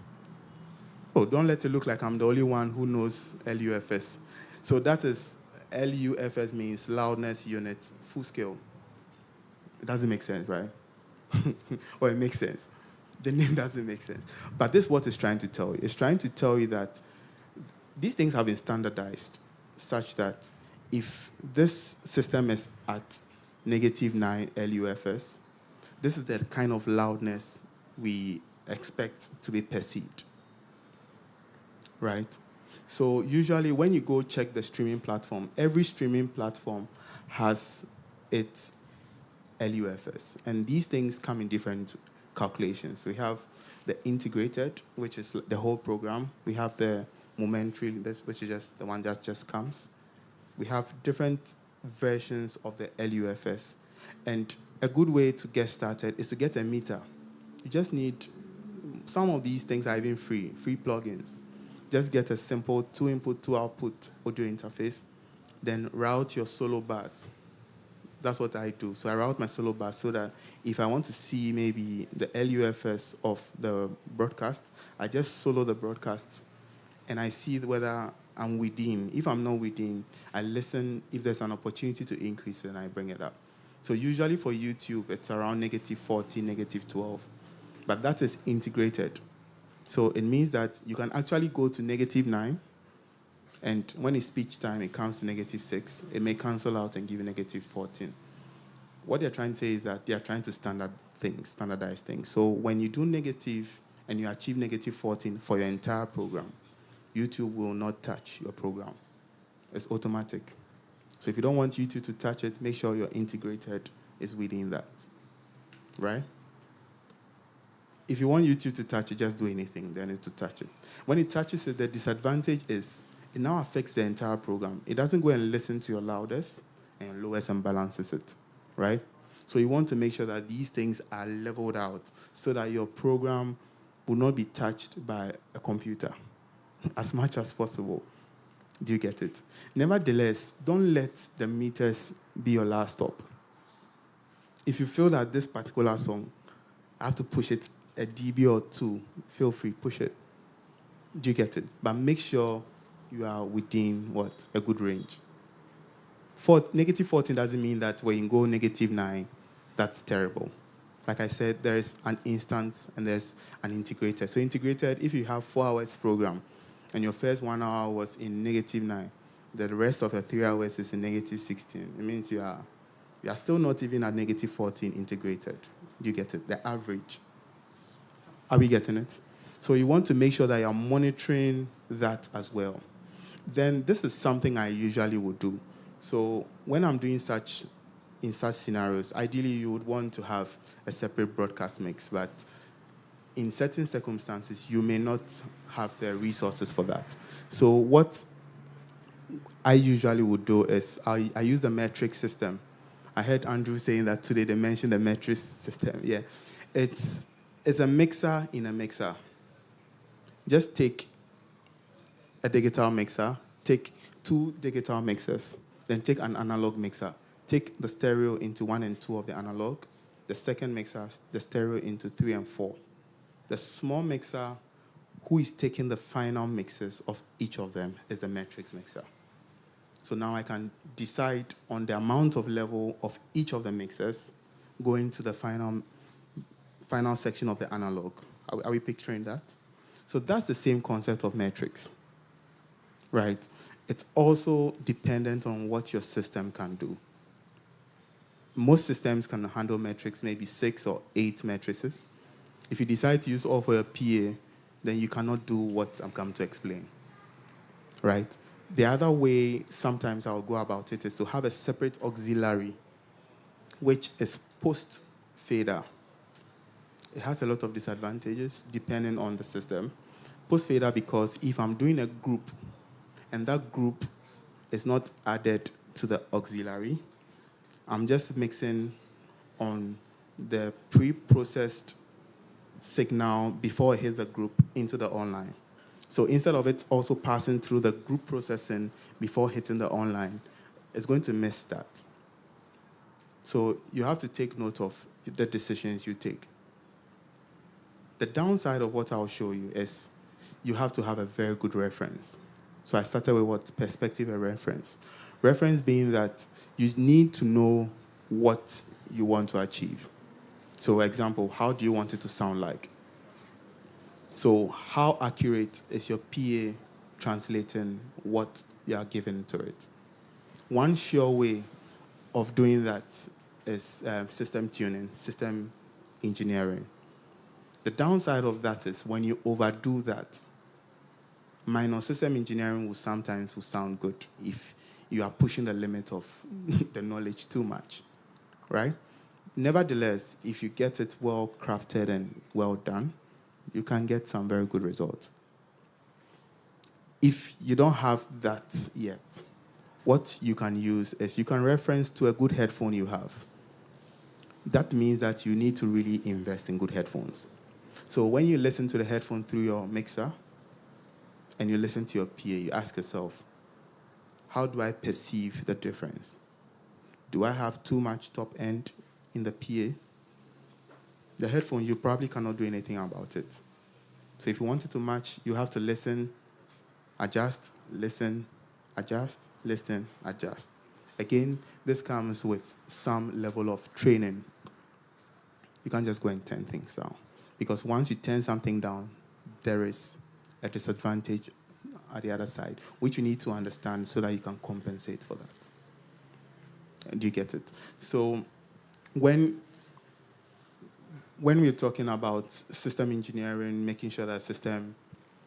Oh, don't let it look like I'm the only one who knows LUFS. So that is, LUFS means loudness unit, full scale. It doesn't make sense, right? Or it makes sense. The name doesn't make sense. But this is what it's trying to tell you. It's trying to tell you that these things have been standardized such that if this system is at -9 LUFS, this is the kind of loudness we expect to be perceived, right? So usually when you go check the streaming platform, every streaming platform has its LUFS, and these things come in different calculations. We have the integrated, which is the whole program. We have the momentary, which is just the one that just comes. We have different versions of the LUFS, and a good way to get started is to get a meter. You just need, some of these things are even free plugins. Just get a simple 2 input, 2 output audio interface, then route your solo bars. That's what I do. So I route my solo bars so that if I want to see maybe the LUFS of the broadcast, I just solo the broadcast and I see whether I'm within. If I'm not within, I listen. If there's an opportunity to increase it, and I bring it up. So usually for YouTube, it's around -40, -12. But that is integrated. So it means that you can actually go to -9, and when it's speech time, it comes to -6. It may cancel out and give you -14. What they're trying to say is that they are trying to standardize things. So when you do negative and you achieve -14 for your entire program, YouTube will not touch your program. It's automatic. So if you don't want YouTube to touch it, make sure your integrated is within that, right? If you want YouTube to touch it, just do anything, then it to touch it. When it touches it, the disadvantage is it now affects the entire program. It doesn't go and listen to your loudest and lowest and balances it, right? So you want to make sure that these things are leveled out so that your program will not be touched by a computer as much as possible. Do you get it? Nevertheless, don't let the meters be your last stop. If you feel that this particular song, I have to push it a dB or 2, feel free, push it. Do you get it? But make sure you are within a good range. Negative 14 doesn't mean that when you go negative 9, that's terrible. Like I said, there is an instance and there's an integrated. So integrated, if you have 4 hours program and your first 1 hour was in negative 9, the rest of the 3 hours is in negative 16. It means you are still not even at negative 14 integrated. You get it? The average. Are we getting it? So you want to make sure that you're monitoring that as well. Then this is something I usually would do. So when I'm doing in such scenarios, ideally you would want to have a separate broadcast mix, but in certain circumstances, you may not have the resources for that. So what I usually would do is I use the metric system. I heard Andrew saying that today they mentioned the metric system. Yeah, it's a mixer in a mixer. Just take a digital mixer, take 2 digital mixers, then take an analog mixer. Take the stereo into 1 and 2 of the analog. The second mixer, the stereo into 3 and 4. The small mixer, who is taking the final mixes of each of them, is the matrix mixer. So now I can decide on the amount of level of each of the mixers going to the final section of the analog. Are we picturing that? So that's the same concept of metrics, right? It's also dependent on what your system can do. Most systems can handle metrics, maybe 6 or 8 matrices. If you decide to use all for a PA, then you cannot do what I'm coming to explain, right? The other way sometimes I'll go about it is to have a separate auxiliary, which is post-fader. It has a lot of disadvantages depending on the system. Post-fader because if I'm doing a group and that group is not added to the auxiliary, I'm just mixing on the pre-processed signal before it hits the group into the online. So instead of it also passing through the group processing before hitting the online, it's going to miss that. So you have to take note of the decisions you take. The downside of what I'll show you is you have to have a very good reference. So I started with what? Perspective and reference. Reference being that you need to know what you want to achieve. So example, how do you want it to sound like? So how accurate is your PA translating what you are giving to it? One sure way of doing that is system tuning, system engineering. The downside of that is when you overdo that, minor system engineering will sometimes sound good if you are pushing the limit of the knowledge too much, right? Nevertheless, if you get it well crafted and well done, you can get some very good results. If you don't have that yet, what you can use is you can reference to a good headphone you have. That means that you need to really invest in good headphones. So when you listen to the headphone through your mixer and you listen to your PA, you ask yourself, how do I perceive the difference? Do I have too much top end in the PA? The headphone, you probably cannot do anything about it. So if you want it to match, you have to listen, adjust, listen, adjust, listen, adjust. Again, this comes with some level of training. You can't just go and turn things down. Because once you turn something down, there is a disadvantage at the other side, which you need to understand so that you can compensate for that. Do you get it? So when we're talking about system engineering, making sure that system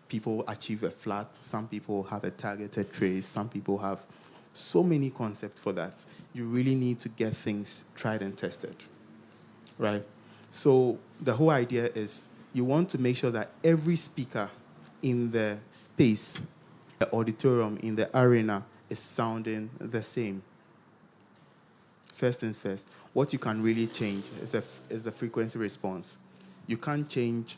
people achieve a flat, some people have a targeted trace, some people have so many concepts for that. You really need to get things tried and tested, right? So the whole idea is you want to make sure that every speaker in the space, the auditorium, in the arena is sounding the same. First things first, what you can really change is the frequency response. You can't change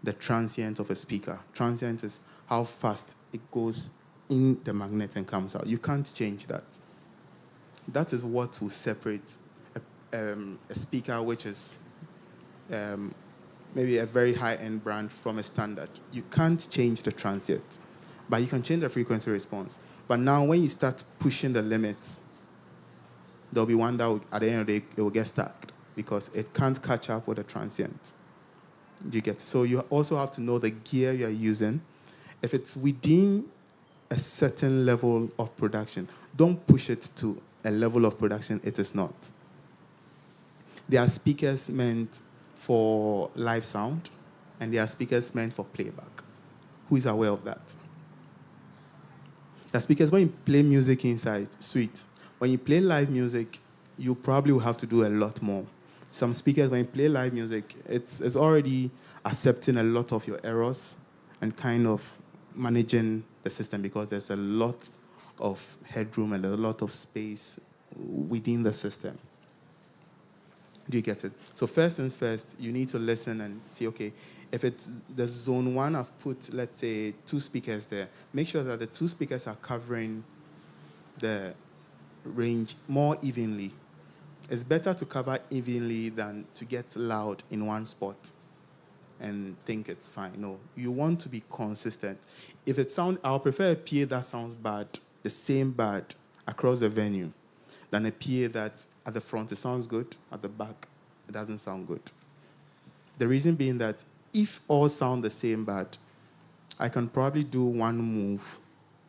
the transient of a speaker. Transient is how fast it goes in the magnet and comes out. You can't change that. That is what will separate a speaker which is maybe a very high-end brand from a standard. You can't change the transient, but you can change the frequency response. But now when you start pushing the limits, there'll be one that at the end of the day, it will get stuck because it can't catch up with the transient. Do you get it? So you also have to know the gear you're using. If it's within a certain level of production, don't push it to a level of production it is not. There are speakers meant for live sound, and there are speakers meant for playback. Who is aware of that? There are speakers when you play music inside, sweet. When you play live music, you probably will have to do a lot more. Some speakers, when you play live music, it's already accepting a lot of your errors and kind of managing the system because there's a lot of headroom and a lot of space within the system. Do you get it? So first things first, you need to listen and see, okay, if it's the zone 1, I've put, let's say, 2 speakers there. Make sure that the 2 speakers are covering the range more evenly. It's better to cover evenly than to get loud in one spot and think it's fine. No, you want to be consistent. If it sounds, I'll prefer a PA that sounds bad, the same bad across the venue, than a PA that at the front it sounds good, at the back it doesn't sound good. The reason being that if all sound the same bad, I can probably do one move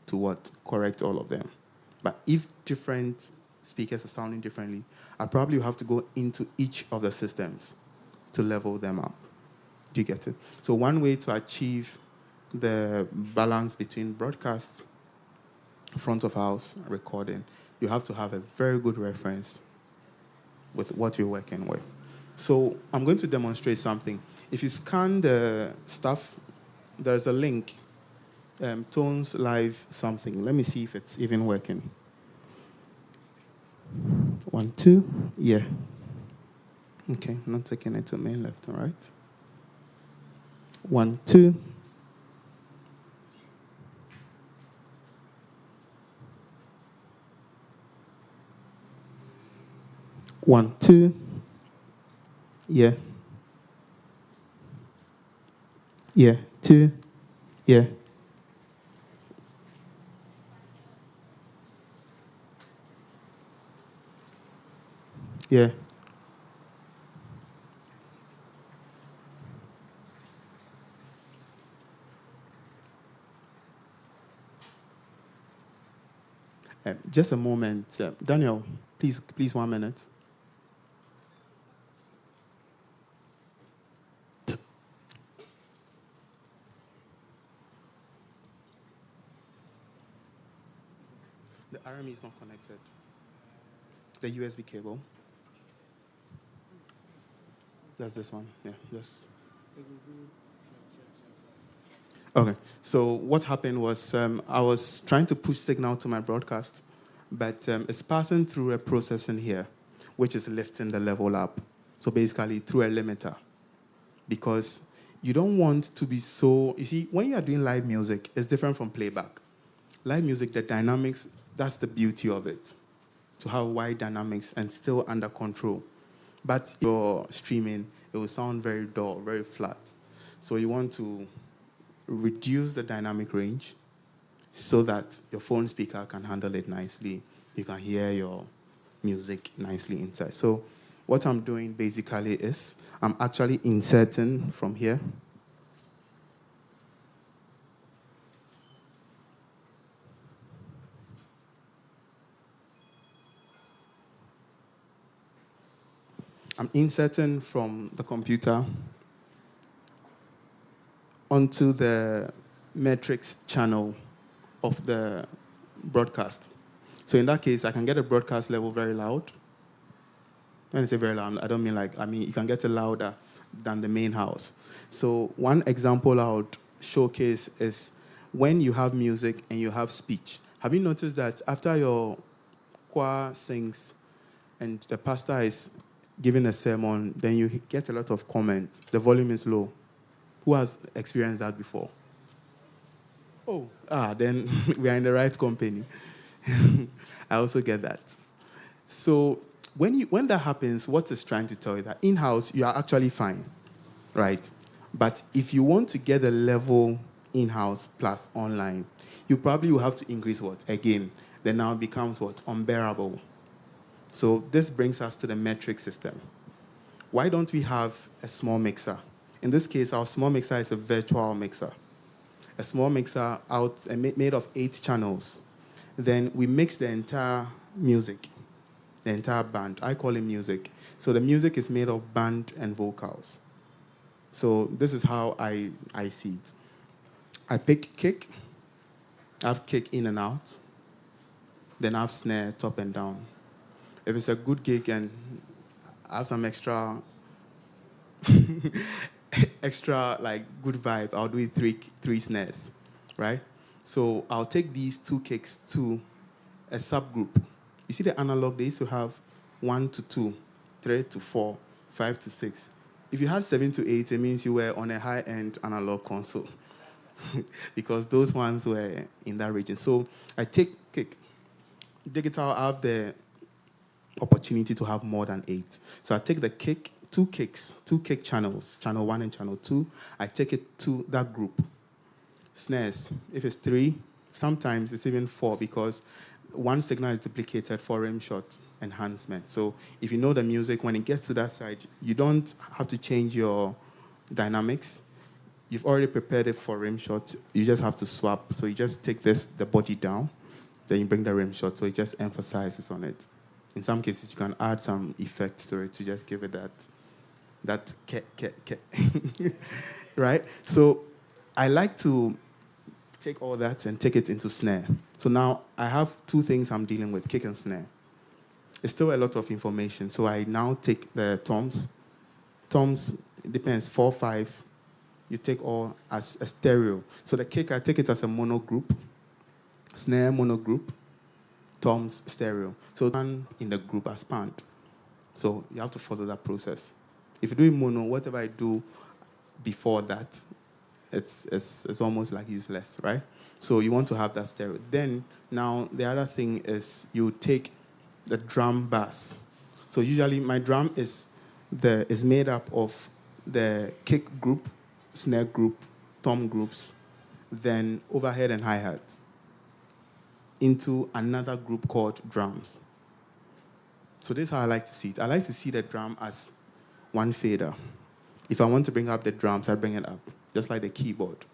to correct all of them. But if different speakers are sounding differently, I probably have to go into each of the systems to level them up. Do you get it? So one way to achieve the balance between broadcast, front of house, recording, you have to have a very good reference with what you're working with. So I'm going to demonstrate something. If you scan the stuff, there's a link, Tones Live something. Let me see if it's even working. 1, 2, yeah. Okay, not taking it to main left, all right. 1, 2. One, two. Yeah. Yeah. 2. Yeah. Yeah. Just a moment. Daniel, please 1 minute. The RME is not connected. The USB cable. That's this one. Yeah, yes. Okay. So what happened was I was trying to push signal to my broadcast, but it's passing through a process in here, which is lifting the level up. So basically through a limiter. Because you don't want to be so... You see, when you are doing live music, it's different from playback. Live music, the dynamics, that's the beauty of it. To have wide dynamics and still under control. But your streaming, it will sound very dull, very flat. So you want to reduce the dynamic range so that your phone speaker can handle it nicely. You can hear your music nicely inside. So what I'm doing basically is I'm actually inserting from here. I'm inserting from the computer onto the matrix channel of the broadcast. So in that case, I can get a broadcast level very loud. When I say very loud, I don't mean you can get it louder than the main house. So one example I would showcase is when you have music and you have speech. Have you noticed that after your choir sings and the pastor is giving a sermon, then you get a lot of comments. The volume is low. Who has experienced that before? Then we are in the right company. I also get that. So when that happens, what it's trying to tell you that in-house, you are actually fine, right? But if you want to get a level in-house plus online, you probably will have to increase what? Again, then now it becomes what? Unbearable. So this brings us to the metric system. Why don't we have a small mixer? In this case, our small mixer is a virtual mixer. A small mixer made of 8 channels. Then we mix the entire music, the entire band. I call it music. So the music is made of band and vocals. So this is how I see it. I pick kick, I have kick in and out, then I have snare top and down. If it's a good gig and I have some extra like good vibe, I'll do it three snares, right? So I'll take these 2 kicks to a subgroup. You see the analog, they used to have 1 to 2, 3 to 4, 5 to 6. If you had 7 to 8, it means you were on a high-end analog console because those ones were in that region. So I take kick. Digital, I have the opportunity to have more than 8. So I take the kick, 2 kick channels, channel 1 and channel 2. I take it to that group. Snares, if it's 3, sometimes it's even 4 because one signal is duplicated for rim shot enhancement. So if you know the music, when it gets to that side, you don't have to change your dynamics. You've already prepared it for rim shot. You just have to swap. So you just take the body down, then you bring the rim shot. So it just emphasizes on it. In some cases, you can add some effect to it to just give it that right? So I like to take all that and take it into snare. So now I have 2 things I'm dealing with, kick and snare. It's still a lot of information. So I now take the toms. Toms, it depends, 4, 5. You take all as a stereo. So the kick, I take it as a mono group. Snare, mono group. Toms, stereo. So one in the group as panned. So you have to follow that process. If you do it mono, whatever I do before that, it's almost like useless, right? So you want to have that stereo. Then, now, the other thing is you take the drum bass. So usually my drum is made up of the kick group, snare group, tom groups, then overhead and hi-hat into another group called drums. So this is how I like to see it. I like to see the drum as one fader. If I want to bring up the drums, I bring it up, just like the keyboard.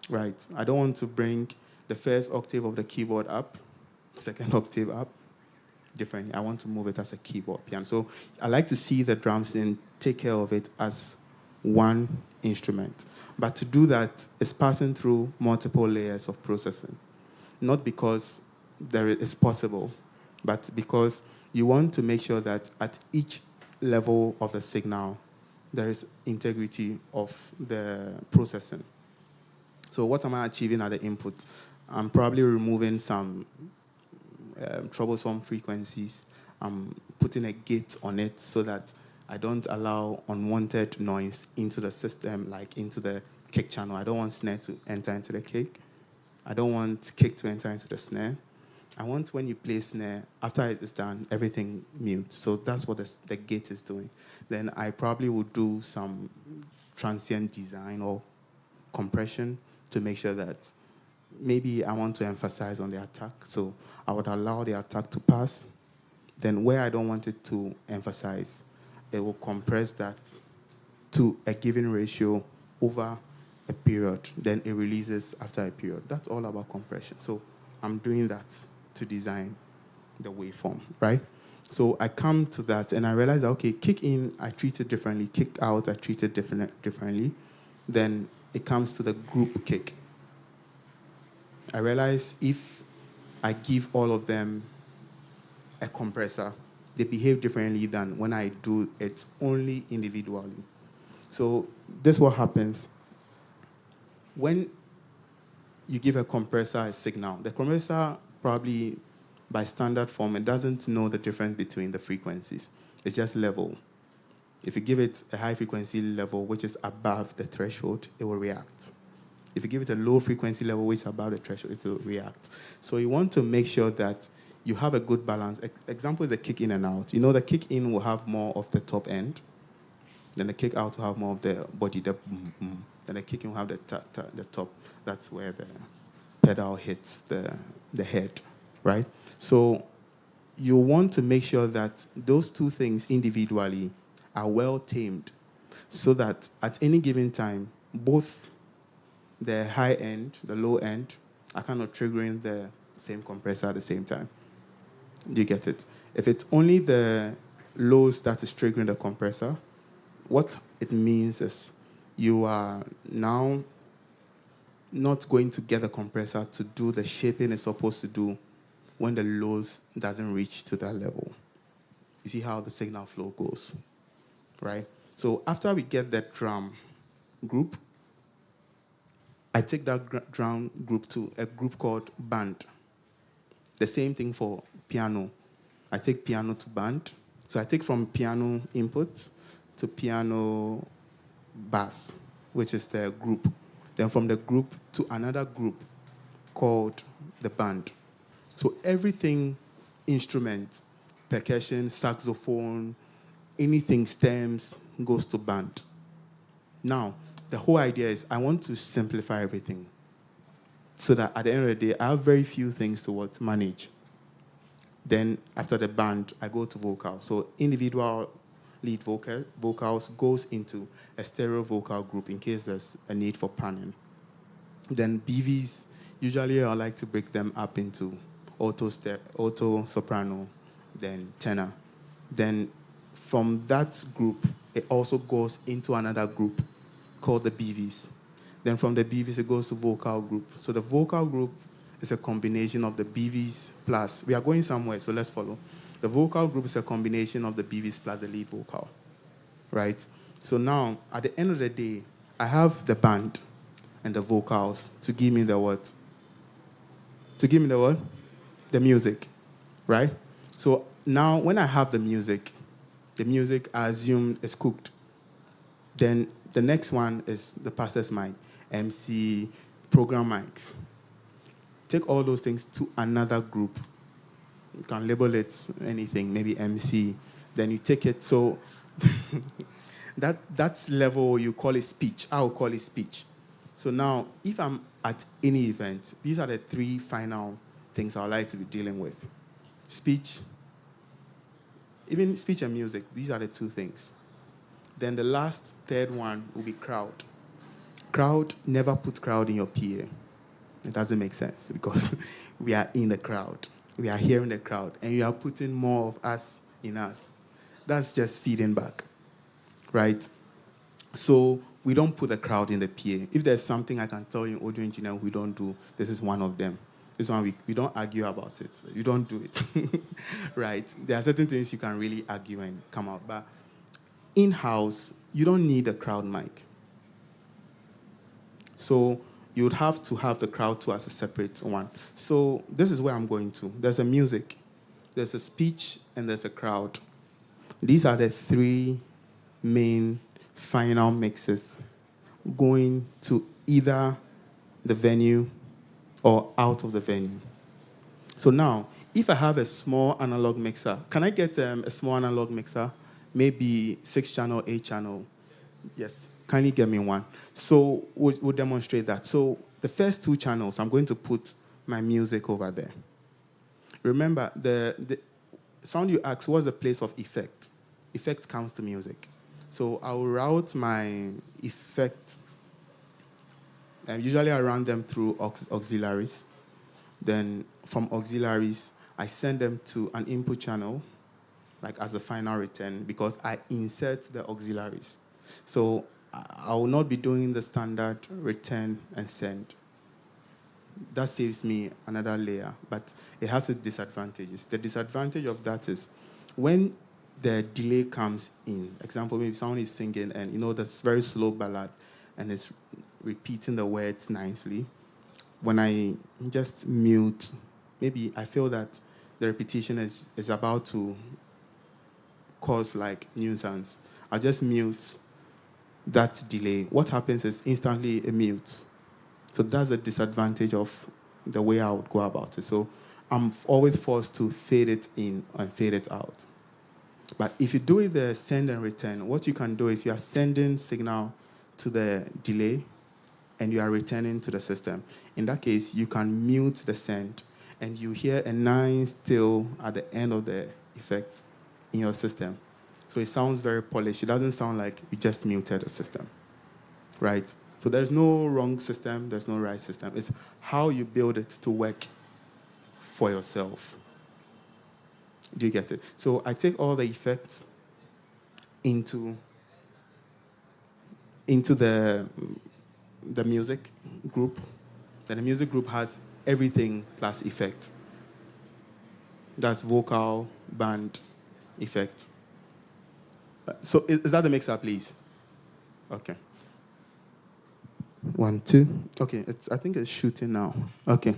Right? I don't want to bring the first octave of the keyboard up, second octave up, differently. I want to move it as a keyboard piano. So I like to see the drums and take care of it as one instrument. But to do that, it's passing through multiple layers of processing. Not because it's possible, but because you want to make sure that at each level of the signal, there is integrity of the processing. So what am I achieving at the input? I'm probably removing some troublesome frequencies. I'm putting a gate on it so that I don't allow unwanted noise into the system, like into the kick channel. I don't want snare to enter into the kick. I don't want kick to enter into the snare. I want when you play snare, after it is done, everything mutes. So that's what the gate is doing. Then I probably would do some transient design or compression to make sure that maybe I want to emphasize on the attack. So I would allow the attack to pass. Then where I don't want it to emphasize, it will compress that to a given ratio over a period. Then it releases after a period. That's all about compression. So I'm doing that to design the waveform, right? So I come to that and I realize that, okay, kick in, I treat it differently. Kick out, I treat it differently. Then it comes to the group kick. I realize if I give all of them a compressor, they behave differently than when I do it only individually. So this is what happens. When you give a compressor a signal, the compressor probably by standard form, it doesn't know the difference between the frequencies. It's just level. If you give it a high frequency level, which is above the threshold, it will react. If you give it a low frequency level, which is above the threshold, it will react. So you want to make sure that you have a good balance. Example is the kick in and out. You know, the kick in will have more of the top end. Then the kick out will have more of the body, the boom, boom. Then the kick in will have the top. That's where the pedal hits the head, right? So you want to make sure that those two things individually are well tamed so that at any given time, both the high end, the low end, are kind of triggering the same compressor at the same time. Do you get it? If it's only the lows that is triggering the compressor, what it means is you are now not going to get the compressor to do the shaping it's supposed to do when the lows doesn't reach to that level. You see how the signal flow goes, right? So after we get that drum group, I take that drum group to a group called band. The same thing for piano. I take piano to band. So I take from piano input to piano bass, which is the group. Then from the group to another group called the band. So everything, instrument, percussion, saxophone, anything stems, goes to band. Now, the whole idea is I want to simplify everything so that at the end of the day, I have very few things to manage. Then after the band, I go to vocal. So individual lead vocals goes into a stereo vocal group in case there's a need for panning. Then BVs, usually I like to break them up into alto, soprano, then tenor. Then from that group, it also goes into another group called the BVs. Then from the BVs, it goes to vocal group. So the vocal group is a combination of the BVs plus, we are going somewhere, so let's follow. The vocal group is a combination of the BVs plus the lead vocal, right? So now, at the end of the day, I have the band and the vocals to give me the what? To give me the what? The music, right? So now, when I have the music I assume is cooked. Then the next one is the pastor's mic, MC, program mics. Take all those things to another group. You can label it anything, maybe MC. Then you take it, so that's level, you call it speech. I will call it speech. So now, if I'm at any event, these are the three final things I would like to be dealing with. Speech, even speech and music, these are the two things. Then the last, third one will be crowd. Crowd, never put crowd in your PA. It doesn't make sense because we are in the crowd. We are hearing the crowd, and you are putting more of us in us. That's just feeding back, right? So we don't put the crowd in the PA. If there's something I can tell you, audio engineer, we don't do, this is one of them. This one, we don't argue about it. You don't do it, right? There are certain things you can really argue and come out. But in-house, you don't need a crowd mic. So you would have to have the crowd too as a separate one. So this is where I'm going to. There's a music, there's a speech, and there's a crowd. These are the three main final mixes going to either the venue or out of the venue. So now, if I have a small analog mixer, can I get a small analog mixer? Maybe 6-channel, 8-channel. Yes, kindly get me one. So we'll demonstrate that. So the first 2 channels, I'm going to put my music over there. Remember, the sound you asked, what's the place of effect? Effect comes to music. So I will route my effect. Usually I run them through auxiliaries. Then from auxiliaries, I send them to an input channel, like as a final return, because I insert the auxiliaries. So I will not be doing the standard return and send. That saves me another layer, but it has its disadvantages. The disadvantage of that is when the delay comes in, example, maybe someone is singing and this very slow ballad and it's repeating the words nicely. When I just mute, maybe I feel that the repetition is about to cause like nuisance. I'll just mute that delay. What happens is instantly it mutes. So that's the disadvantage of the way I would go about it. So I'm always forced to fade it in and fade it out. But if you do it the send and return, what you can do is you are sending signal to the delay and you are returning to the system. In that case, you can mute the send and you hear a 9 still at the end of the effect in your system. So it sounds very polished. It doesn't sound like you just muted a system, right? So there's no wrong system, there's no right system. It's how you build it to work for yourself. Do you get it? So I take all the effects into the music group. Then the music group has everything plus effect. That's vocal, band, effect. So is that the mixer, please? Okay. 1, 2. Okay, I think it's shooting now. Okay.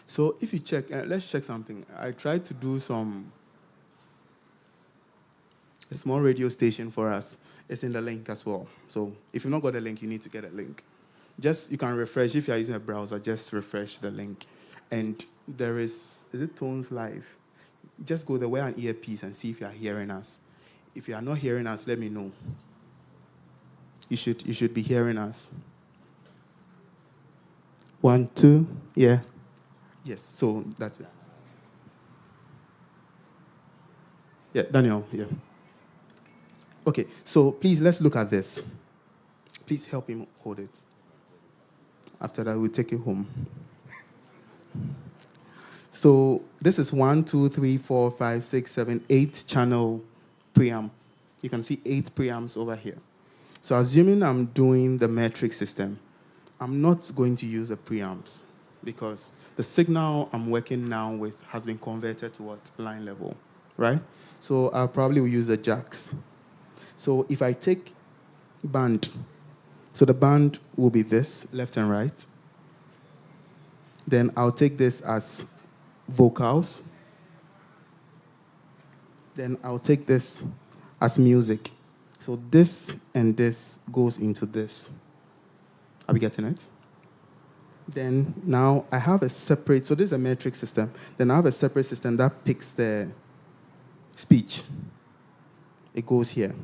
So if you check, let's check something. I tried to do a small radio station for us. It's in the link as well. So if you've not got a link, you need to get a link. You can refresh. If you're using a browser, just refresh the link. And there is it Tones Live? Just go there, wear an earpiece and see if you are hearing us. If you are not hearing us, let me know. You should be hearing us. 1, 2, yeah. Yes, so that's it. Yeah, Daniel, yeah. Okay, so please, let's look at this. Please help him hold it. After that, we'll take it home. So this is 1, 2, 3, 4, 5, 6, 7, 8 channel preamp. You can see 8 preamps over here. So assuming I'm doing the metric system, I'm not going to use the preamps because the signal I'm working now with has been converted to what? Line level, right? So I'll probably will use the jacks. So if I take band, so the band will be this, left and right. Then I'll take this as vocals. Then I'll take this as music. So this and this goes into this. Are we getting it? Then now I have a separate, so this is a metric system. Then I have a separate system that picks the speech. It goes here.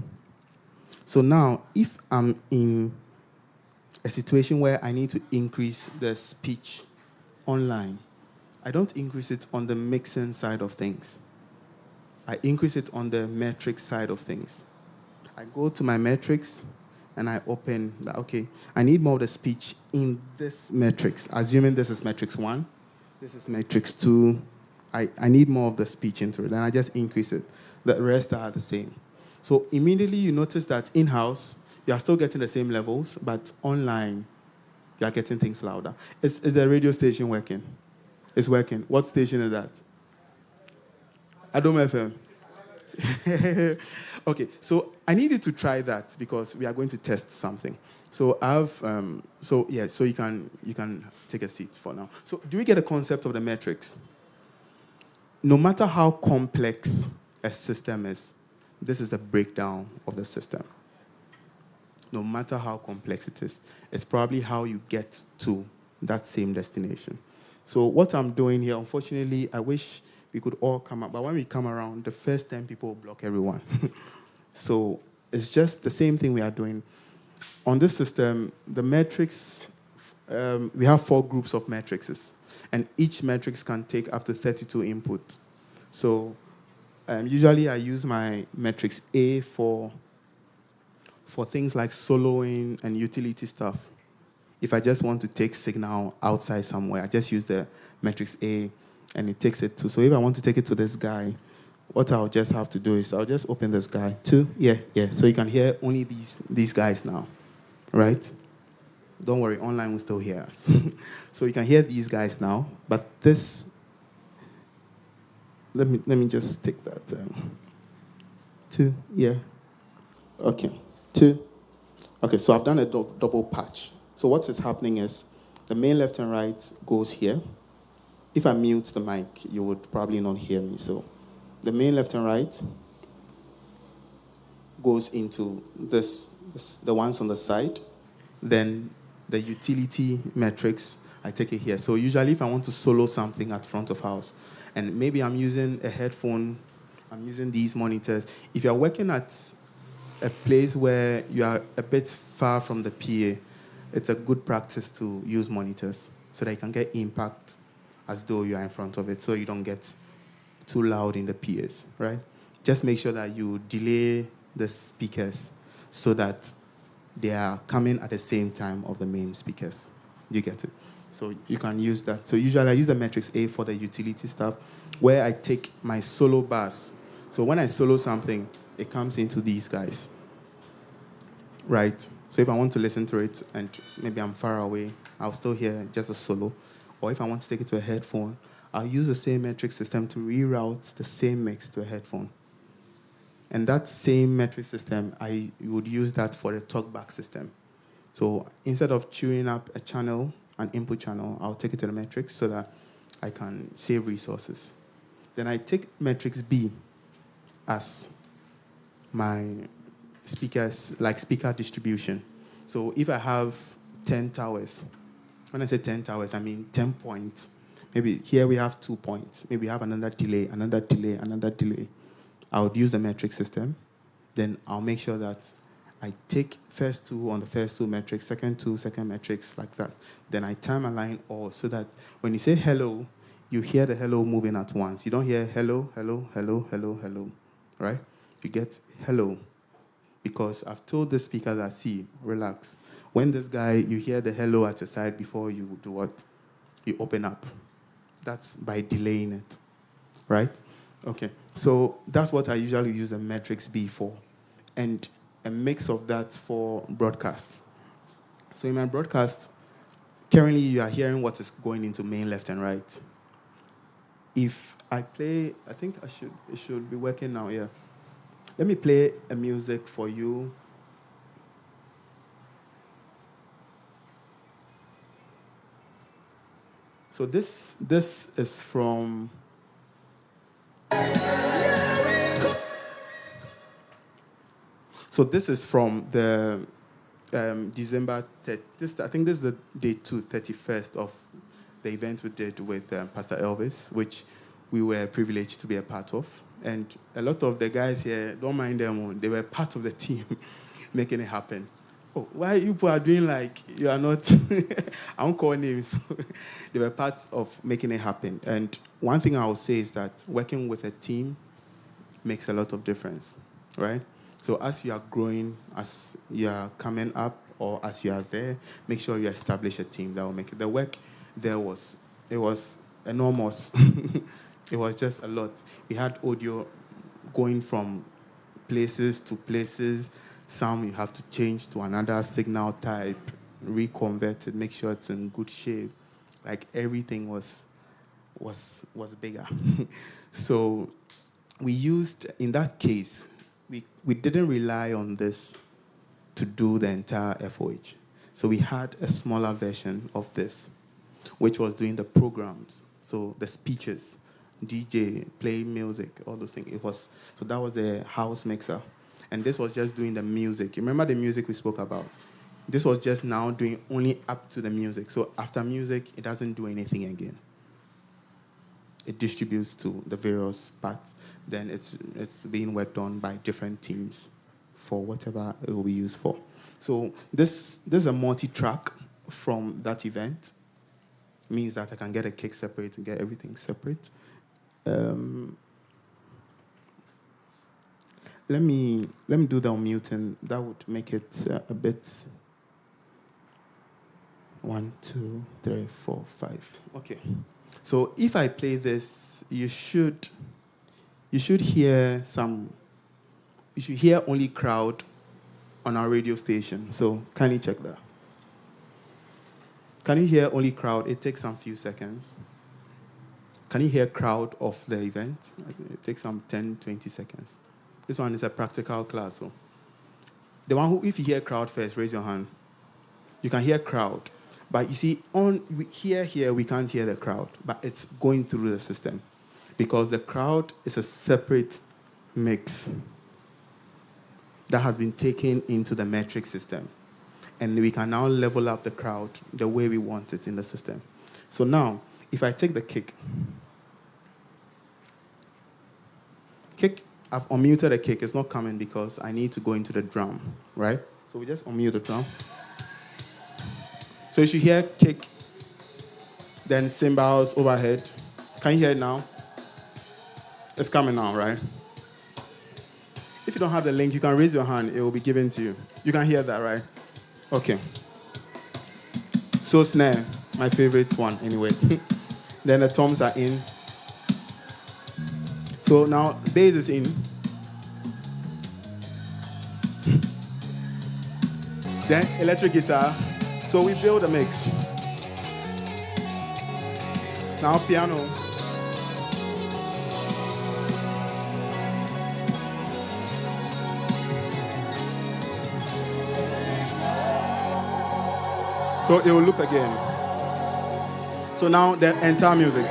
So now if I'm in a situation where I need to increase the speech online, I don't increase it on the mixing side of things. I increase it on the metric side of things. I go to my metrics and I open, okay, I need more of the speech in this metrics. Assuming this is metrics 1, this is metrics 2. I need more of the speech into it, and I just increase it. The rest are the same. So immediately you notice that in-house, you are still getting the same levels, but online, you are getting things louder. Is the radio station working? It's working. What station is that? Adom FM. Okay, so I need you to try that because we are going to test something. So so you can take a seat for now. So do we get a concept of the metrics? No matter how complex a system is, this is a breakdown of the system. No matter how complex it is, it's probably how you get to that same destination. So what I'm doing here, unfortunately, I wish we could all come up, but when we come around, the first 10 people block everyone. So it's just the same thing we are doing. On this system, the metrics, we have 4 groups of matrices, and each matrix can take up to 32 input. So usually I use my matrix A for things like soloing and utility stuff. If I just want to take signal outside somewhere, I just use the matrix A, and it takes it to. So if I want to take it to this guy, what I'll just have to do is I'll just open this guy too. Yeah. So you can hear only these guys now, right? Don't worry, online will still hear us. So you can hear these guys now, but this. Let me just take that. 2. Yeah. Okay. 2. Okay. So I've done a double patch. So what is happening is the main left and right goes here. If I mute the mic, you would probably not hear me. So the main left and right goes into this, the ones on the side. Then the utility metrics, I take it here. So usually if I want to solo something at front of house, and maybe I'm using a headphone, I'm using these monitors. If you're working at a place where you are a bit far from the PA, it's a good practice to use monitors. so that you can get impact as though you are in front of it, so you don't get too loud in the PAs, right? Just make sure that you delay the speakers so that they are coming at the same time of the main speakers. You get it? So you can use that. So usually I use the Matrix A for the utility stuff, where I take my solo bass. So when I solo something, it comes into these guys, right? So if I want to listen to it and maybe I'm far away, I'll still hear just a solo. Or if I want to take it to a headphone, I'll use the same metric system to reroute the same mix to a headphone. And that same metric system, I would use that for the talkback system. So instead of chewing up a channel, an input channel, I'll take it to the metrics so that I can save resources. Then I take metrics B as my speakers, like speaker distribution. So if I have 10 towers, when I say 10 towers, I mean 10 points. Maybe here we have 2 points. Maybe we have another delay, another delay, another delay. I would use the metric system. Then I'll make sure that I take first two on the first two metrics, second two, second metrics, like that. Then I time align all so that when you say hello, you hear the hello moving at once. You don't hear hello, hello, hello, hello, hello, right? You get hello. Because I've told the speaker that, see, relax. When this guy, you hear the hello at your side before you do what? You open up. That's by delaying it, right? Okay, so that's what I usually use a Matrix B for. And a mix of that for broadcast. So in my broadcast, currently you are hearing what is going into main, left, and right. If I play, I think it should be working now, yeah. Let me play a music for you. So this is from the December. I think this is the day 31st of the event we did with Pastor Elvis, which we were privileged to be a part of. And a lot of the guys here, don't mind them, they were part of the team making it happen. Oh, why you people are doing like you are not? I won't call names. They were part of making it happen. And one thing I will say is that working with a team makes a lot of difference, right? So as you are growing, as you are coming up, or as you are there, make sure you establish a team that will make it. The work there was enormous. It was just a lot. We had audio going from places to places. Some you have to change to another signal type, reconvert it, make sure it's in good shape. Like everything was bigger. So we used, in that case, we didn't rely on this to do the entire FOH. So we had a smaller version of this, which was doing the programs, so the speeches, DJ, play music, all those things. So that was the house mixer. And this was just doing the music. You remember the music we spoke about? This was just now doing only up to the music. So after music, it doesn't do anything again. It distributes to the various parts. Then it's being worked on by different teams for whatever it will be used for. So this is a multi-track from that event. Means that I can get a kick separate and get everything separate. Let me do the unmuting. That would make it a bit. 1, 2, 3, 4, 5. Okay. So if I play this, you should hear some. You should hear only crowd on our radio station. So kindly check that. Can you hear only crowd? It takes some few seconds. Can you hear crowd of the event? It takes some 10, 20 seconds. This one is a practical class. So the one who, if you hear crowd first, raise your hand. You can hear crowd. But you see, here, we can't hear the crowd. But it's going through the system. Because the crowd is a separate mix that has been taken into the metric system. And we can now level up the crowd the way we want it in the system. So now, if I take the kick, I've unmuted the kick. It's not coming because I need to go into the drum, right? So we just unmute the drum. So you should hear kick Then cymbals overhead. Can you hear it now? It's coming now, right? If you don't have the link, you can raise your hand. It will be given to you. You can hear that, right? Okay. So snare, my favorite one anyway. Then the toms are in. So now bass is in. Then electric guitar. So we build a mix. Now piano. So it will loop again. So now the entire music.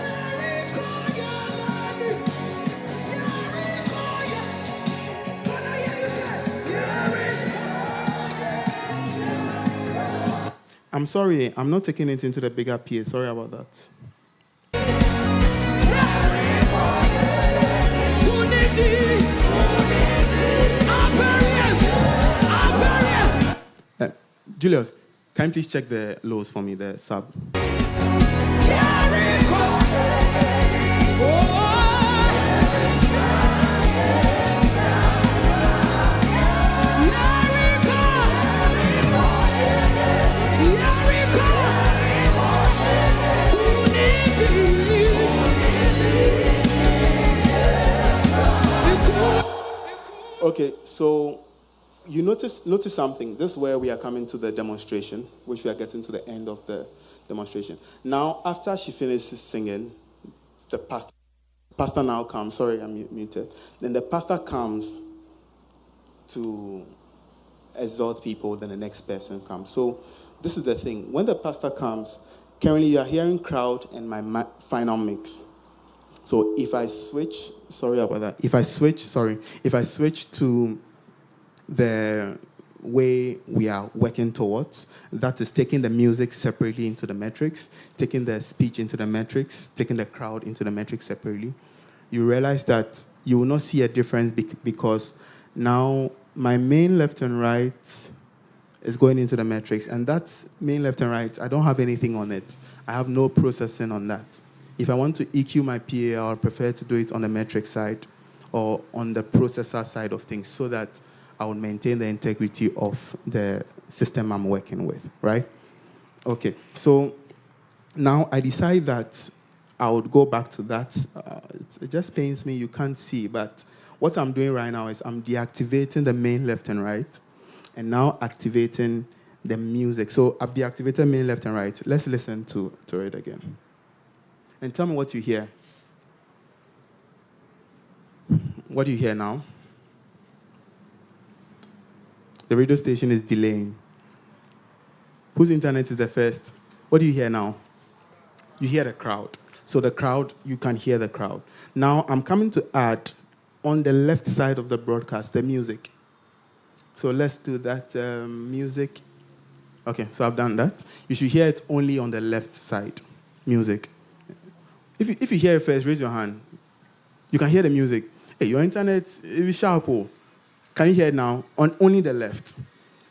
I'm sorry, I'm not taking it into the bigger PA. Sorry about that. Julius, can you please check the lows for me, the sub? Okay, so you notice something. This is where we are coming to the demonstration, which we are getting to the end of the demonstration. Now, after she finishes singing, the pastor now comes. Sorry, I'm muted. Then the pastor comes to exhort people. Then the next person comes. So this is the thing. When the pastor comes, currently you are hearing crowd and my final mix. So if I switch, sorry about that. If I switch to the way we are working towards, that is taking the music separately into the metrics, taking the speech into the metrics, taking the crowd into the metrics separately, you realize that you will not see a difference because now my main left and right is going into the metrics, and that's main left and right. I don't have anything on it. I have no processing on that. If I want to EQ my PA, I'll prefer to do it on the metric side or on the processor side of things so that I would maintain the integrity of the system I'm working with, right? Okay, so now I decide that I would go back to that. It just pains me, you can't see, but what I'm doing right now is I'm deactivating the main left and right and now activating the music. So I've deactivated main left and right. Let's listen to it again. And tell me what you hear. What do you hear now? The radio station is delaying. Whose internet is the first? What do you hear now? You hear the crowd. So the crowd, you can hear the crowd. Now I'm coming to add on the left side of the broadcast, the music. So let's do that music. Okay, so I've done that. You should hear it only on the left side, music. If you hear it first, raise your hand. You can hear the music. Hey, your internet is sharp. Oh. Can you hear it now? On only the left.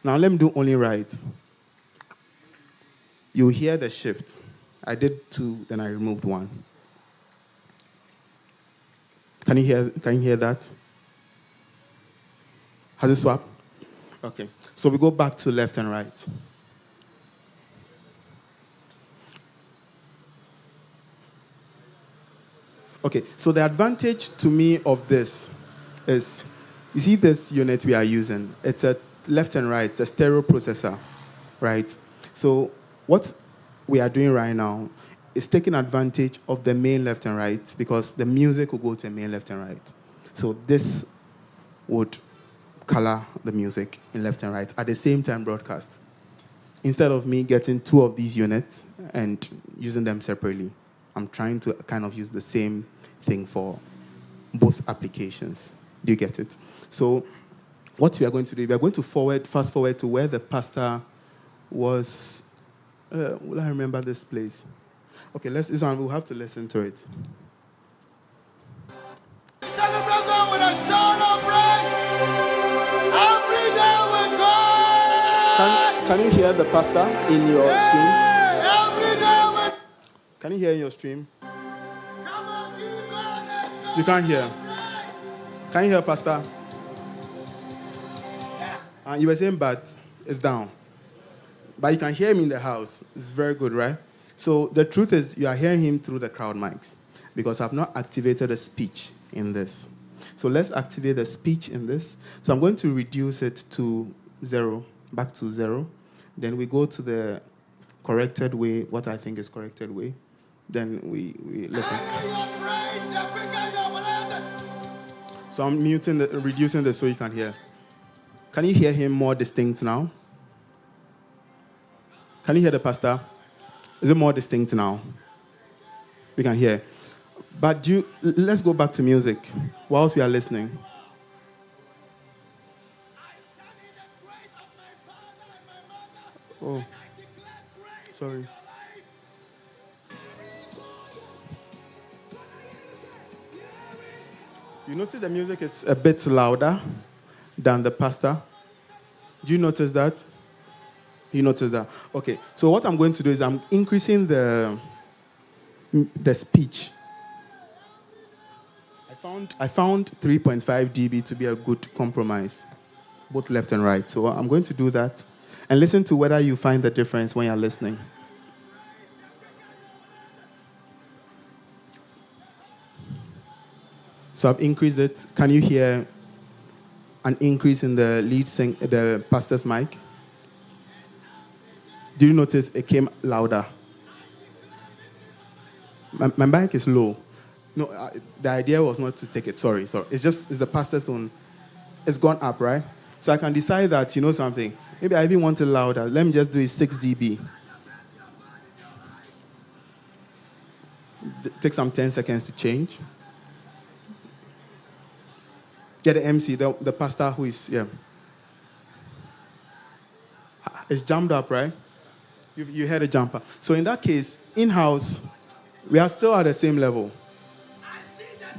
Now let me do only right. You hear the shift. I did 2, then I removed 1. Can you hear that? Has it swapped? Okay. So we go back to left and right. Okay, so the advantage to me of this is, you see this unit we are using, it's a left and right, it's a stereo processor, right? So what we are doing right now is taking advantage of the main left and right because the music will go to main left and right. So this would color the music in left and right at the same time broadcast. Instead of me getting 2 of these units and using them separately, I'm trying to kind of use the same thing for both applications. Do you get it? So what we are going to do, we are going to fast forward to where the pastor was. Will I remember this place? Okay, this one, we'll have to listen to it. Celebrate God with a shout of praise. Every day with God. Can you hear the pastor in your stream? Every day with Can you hear in your stream? You can't hear. Can you hear, Pastor? You were saying, but it's down. But you can hear him in the house. It's very good, right? So the truth is, you are hearing him through the crowd mics because I've not activated a speech in this. So let's activate the speech in this. So I'm going to reduce it to 0, back to 0. Then we go to the corrected way, what I think is corrected way. Then we listen. So I'm reducing this so you can hear. Can you hear him more distinct now? Can you hear the pastor? Is it more distinct now? We can hear. But let's go back to music whilst we are listening. Oh, sorry. You notice the music is a bit louder than the pastor? Do you notice that? You notice that? Okay, so what I'm going to do is I'm increasing the speech. I found 3.5 dB to be a good compromise, both left and right. So I'm going to do that and listen to whether you find the difference when you're listening. So I've increased it. Can you hear an increase in the the pastor's mic? Did you notice it came louder? My mic is low. No, the idea was not to take it. Sorry. It's the pastor's own. It's gone up, right? So I can decide that, you know something, maybe I even want it louder. Let me just do it 6 dB. Take some 10 seconds to change. Get the MC, the pastor who is, yeah. It's jumped up, right? You heard a jumper. So in that case, in-house, we are still at the same level.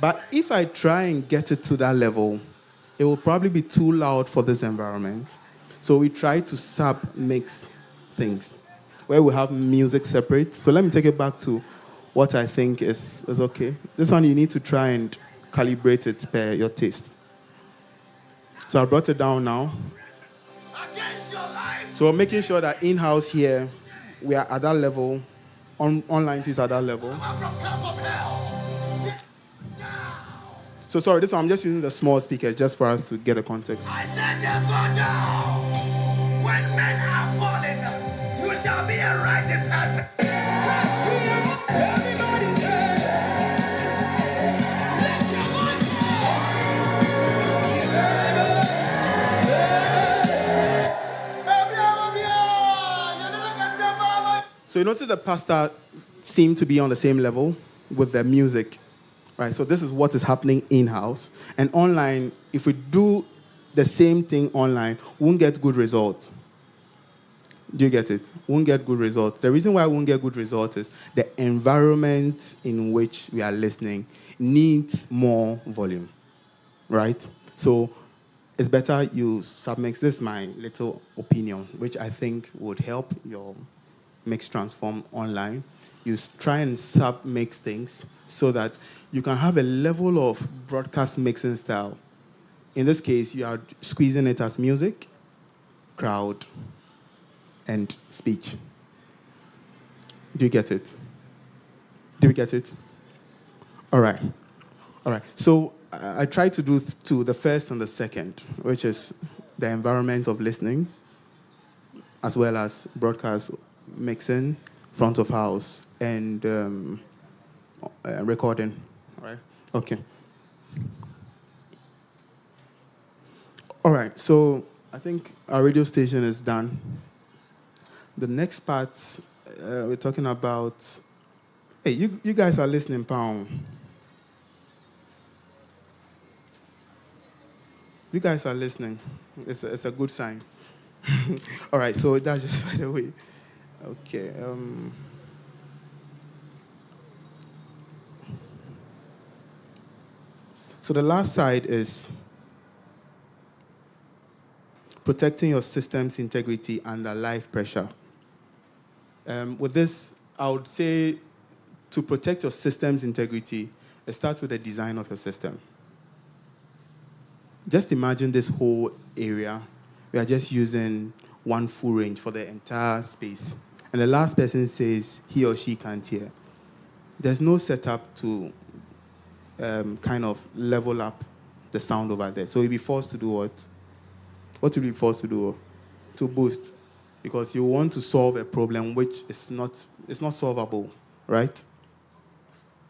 But if I try and get it to that level, it will probably be too loud for this environment. So we try to sub-mix things, where we have music separate. So let me take it back to what I think is okay. This one, you need to try and calibrate it per your taste. So I brought it down now. So making sure that in-house here, we are at that level. Online is at that level. So sorry, this one I'm just using the small speakers just for us to get a context. I said you go down. When men are falling, you shall be a rising person. Everybody say, let your voice So you notice the pastor seemed to be on the same level with the music. Right, so this is what is happening in-house. And online, if we do the same thing online, we won't get good results. Do you get it? We won't get good results. The reason why we won't get good results is the environment in which we are listening needs more volume, right? So it's better you submix. This is my little opinion, which I think would help your mix transform online. You try and sub-mix things so that you can have a level of broadcast mixing style. In this case, you are squeezing it as music, crowd, and speech. Do you get it? Do we get it? All right. So I try to do the first and the second, which is the environment of listening, as well as broadcast mixing, front of house, and recording. All right? Okay. All right, so I think our radio station is done. The next part, we're talking about... Hey, you guys are listening, Pound. You guys are listening. It's a good sign. All right, so that's just by the way. Okay. So the last side is protecting your system's integrity under live pressure. With this, I would say to protect your system's integrity, it starts with the design of your system. Just imagine this whole area. We are just using one full range for the entire space. And the last person says he or she can't hear. There's no setup to kind of level up the sound over there. So you'll be forced to do what? What will you be forced to do? To boost. Because you want to solve a problem which is not solvable, right?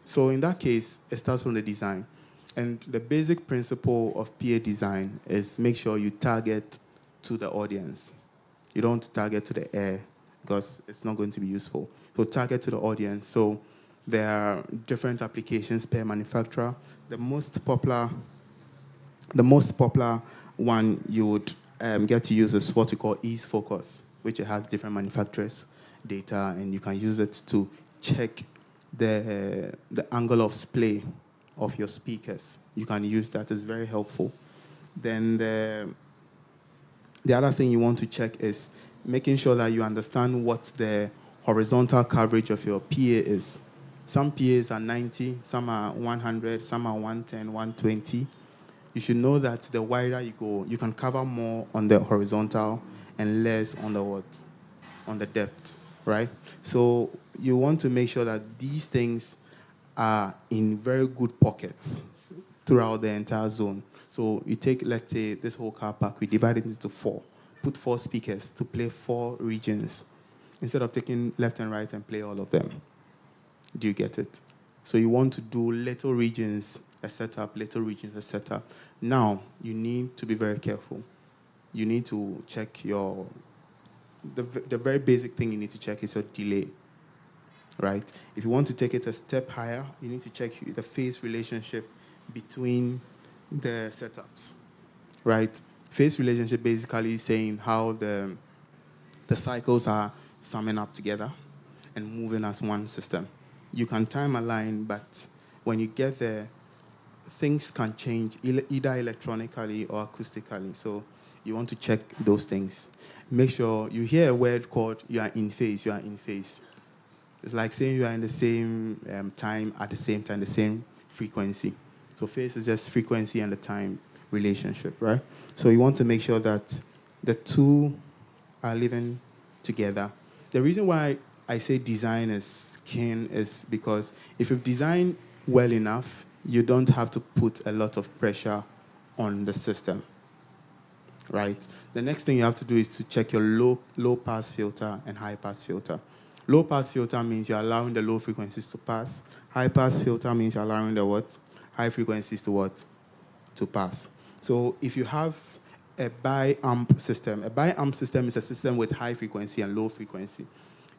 So in that case, it starts from the design. And the basic principle of PA design is make sure you target to the audience. You don't want to target to the air because it's not going to be useful. So target to the audience. So there are different applications per manufacturer. The most popular one you would get to use is what we call Ease Focus, which has different manufacturers' data, and you can use it to check the angle of splay of your speakers. You can use that. It's very helpful. Then the other thing you want to check is making sure that you understand what the horizontal coverage of your PA is. Some PAs are 90, some are 100, some are 110, 120. You should know that the wider you go, you can cover more on the horizontal and less on the what? On the depth, right? So you want to make sure that these things are in very good pockets throughout the entire zone. So you take, let's say, this whole car park, we divide it into 4. Put 4 speakers to play 4 regions instead of taking left and right and play all of them. Do you get it? So you want to do little regions, a setup, little regions, a setup. Now, you need to be very careful. You need to check the very basic thing you need to check is your delay, right? If you want to take it a step higher, you need to check the phase relationship between the setups, right? Phase relationship basically is saying how the cycles are summing up together and moving as one system. You can time align, but when you get there, things can change either electronically or acoustically. So you want to check those things. Make sure you hear a word called you are in phase, you are in phase. It's like saying you are in the same time at the same time, the same frequency. So phase is just frequency and the time relationship, right? So you want to make sure that the two are living together. The reason why I say design is king is because if you design well enough, you don't have to put a lot of pressure on the system, right? The next thing you have to do is to check your low pass filter and high pass filter. Low pass filter means you're allowing the low frequencies to pass. High pass filter means you're allowing the what? High frequencies to what? To pass. So if you have a bi-amp system is a system with high frequency and low frequency.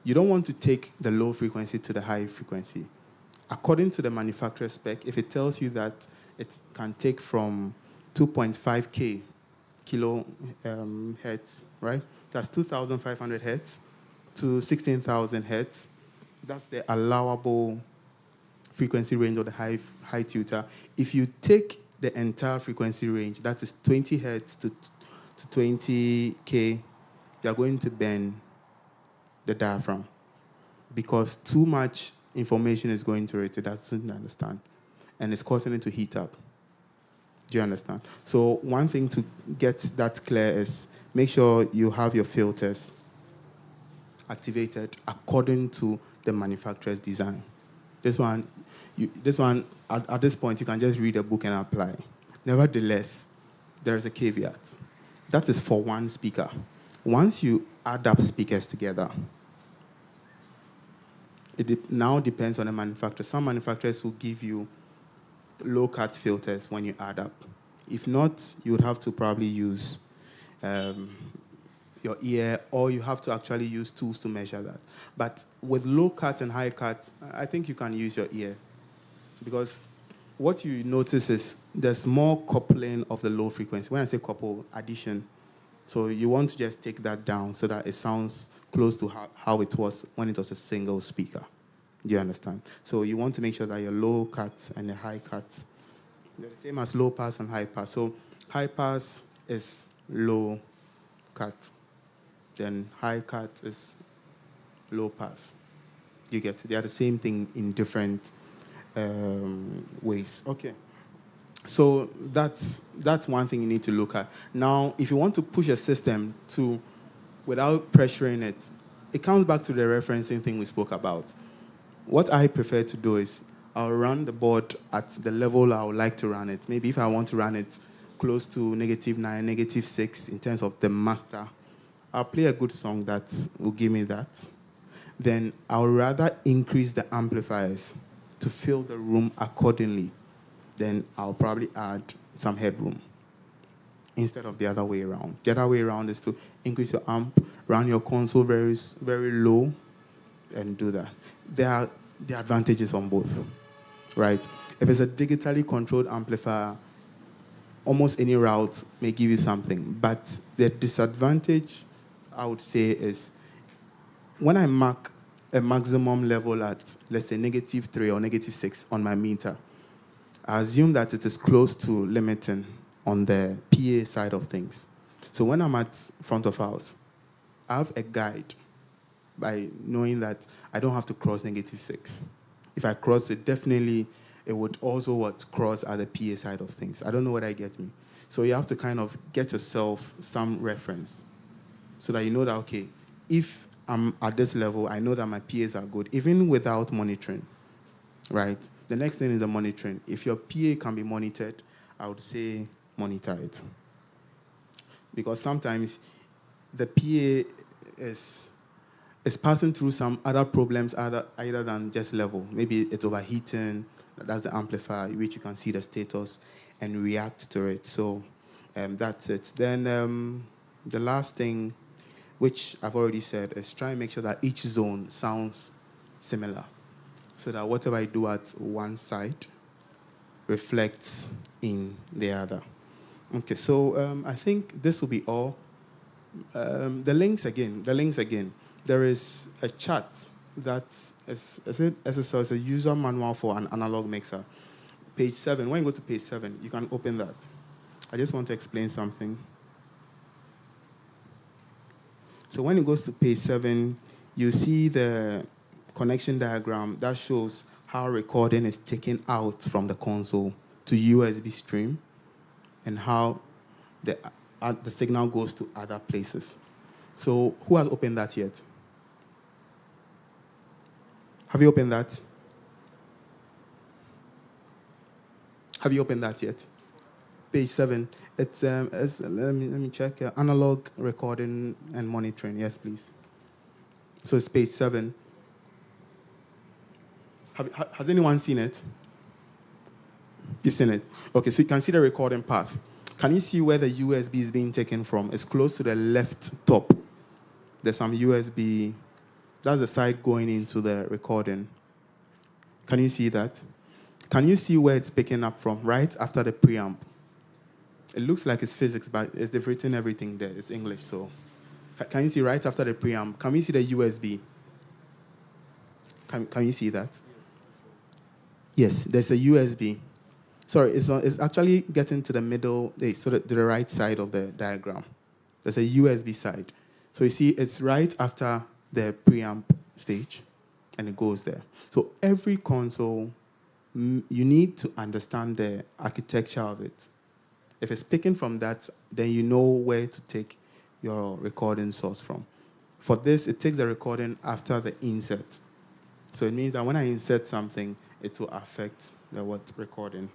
You don't want to take the low frequency to the high frequency. According to the manufacturer spec, if it tells you that it can take from 2.5K hertz, right? That's 2,500 hertz to 16,000 hertz. That's the allowable frequency range of the high tutor. If you take the entire frequency range, that is 20 hertz to 20K, you're going to bend the diaphragm because too much information is going to it. It doesn't understand. And it's causing it to heat up. Do you understand? So one thing to get that clear is make sure you have your filters activated according to the manufacturer's design. This one, at this point, you can just read a book and apply. Nevertheless, there is a caveat. That is for one speaker. Once you add up speakers together, it now depends on the manufacturer. Some manufacturers will give you low-cut filters when you add up. If not, you would have to probably use your ear, or you have to actually use tools to measure that. But with low-cut and high-cut, I think you can use your ear because what you notice is there's more coupling of the low frequency. When I say couple, addition. So you want to just take that down so that it sounds close to how it was when it was a single speaker. Do you understand? So you want to make sure that your low cuts and your high cuts, they're the same as low pass and high pass. So high pass is low cut. Then high cut is low pass. You get it? They are the same thing in different ways. Okay. So that's one thing you need to look at. Now, if you want to push a system to, without pressuring it, it comes back to the referencing thing we spoke about. What I prefer to do is I'll run the board at the level I would like to run it. Maybe if I want to run it close to -9, -6 in terms of the master, I'll play a good song that will give me that. Then I'll rather increase the amplifiers to fill the room accordingly. Then I'll probably add some headroom instead of the other way around. The other way around is to increase your amp, run your console very, very low, and do that. There are the advantages on both, right? If it's a digitally controlled amplifier, almost any route may give you something. But the disadvantage, I would say, is when I mark a maximum level at, let's say, -3 or -6 on my meter, I assume that it is close to limiting on the PA side of things. So when I'm at front of house, I have a guide by knowing that I don't have to cross -6. If I cross it, definitely it would also cross at the PA side of things. I don't know whether you get me. So you have to kind of get yourself some reference so that you know that, okay, if I'm at this level, I know that my PAs are good, even without monitoring, right? The next thing is the monitoring. If your PA can be monitored, I would say monitor it. Because sometimes the PA is passing through some other problems other than just level. Maybe it's overheating, that's the amplifier, which you can see the status and react to it. So that's it. Then the last thing, which I've already said, is try and make sure that each zone sounds similar, so that whatever I do at one side reflects in the other. Okay, so I think this will be all. The links again. There is a chart that is SSL, is a user manual for an analog mixer. Page 7. When you go to page 7, you can open that. I just want to explain something. So when it goes to page 7, you see the connection diagram that shows how recording is taken out from the console to USB stream and how the signal goes to other places. So who has opened that yet? Have you opened that? Have you opened that yet? Page 7. It's let me check. Analog recording and monitoring. Yes, please. So it's page 7. Has anyone seen it? You've seen it. Okay, so you can see the recording path. Can you see where the USB is being taken from? It's close to the left top. There's some USB. That's the side going into the recording. Can you see that? Can you see where it's picking up from? Right after the preamp. It looks like it's physics, but they've written everything there. It's English, so. Can you see right after the preamp? Can we see the USB? Can you see that? Yes, there's a USB. Sorry, it's actually getting to the middle, so to the right side of the diagram. There's a USB side. So you see, it's right after the preamp stage, and it goes there. So every console, you need to understand the architecture of it. If it's picking from that, then you know where to take your recording source from. For this, it takes the recording after the insert. So it means that when I insert something, it will affect the recording.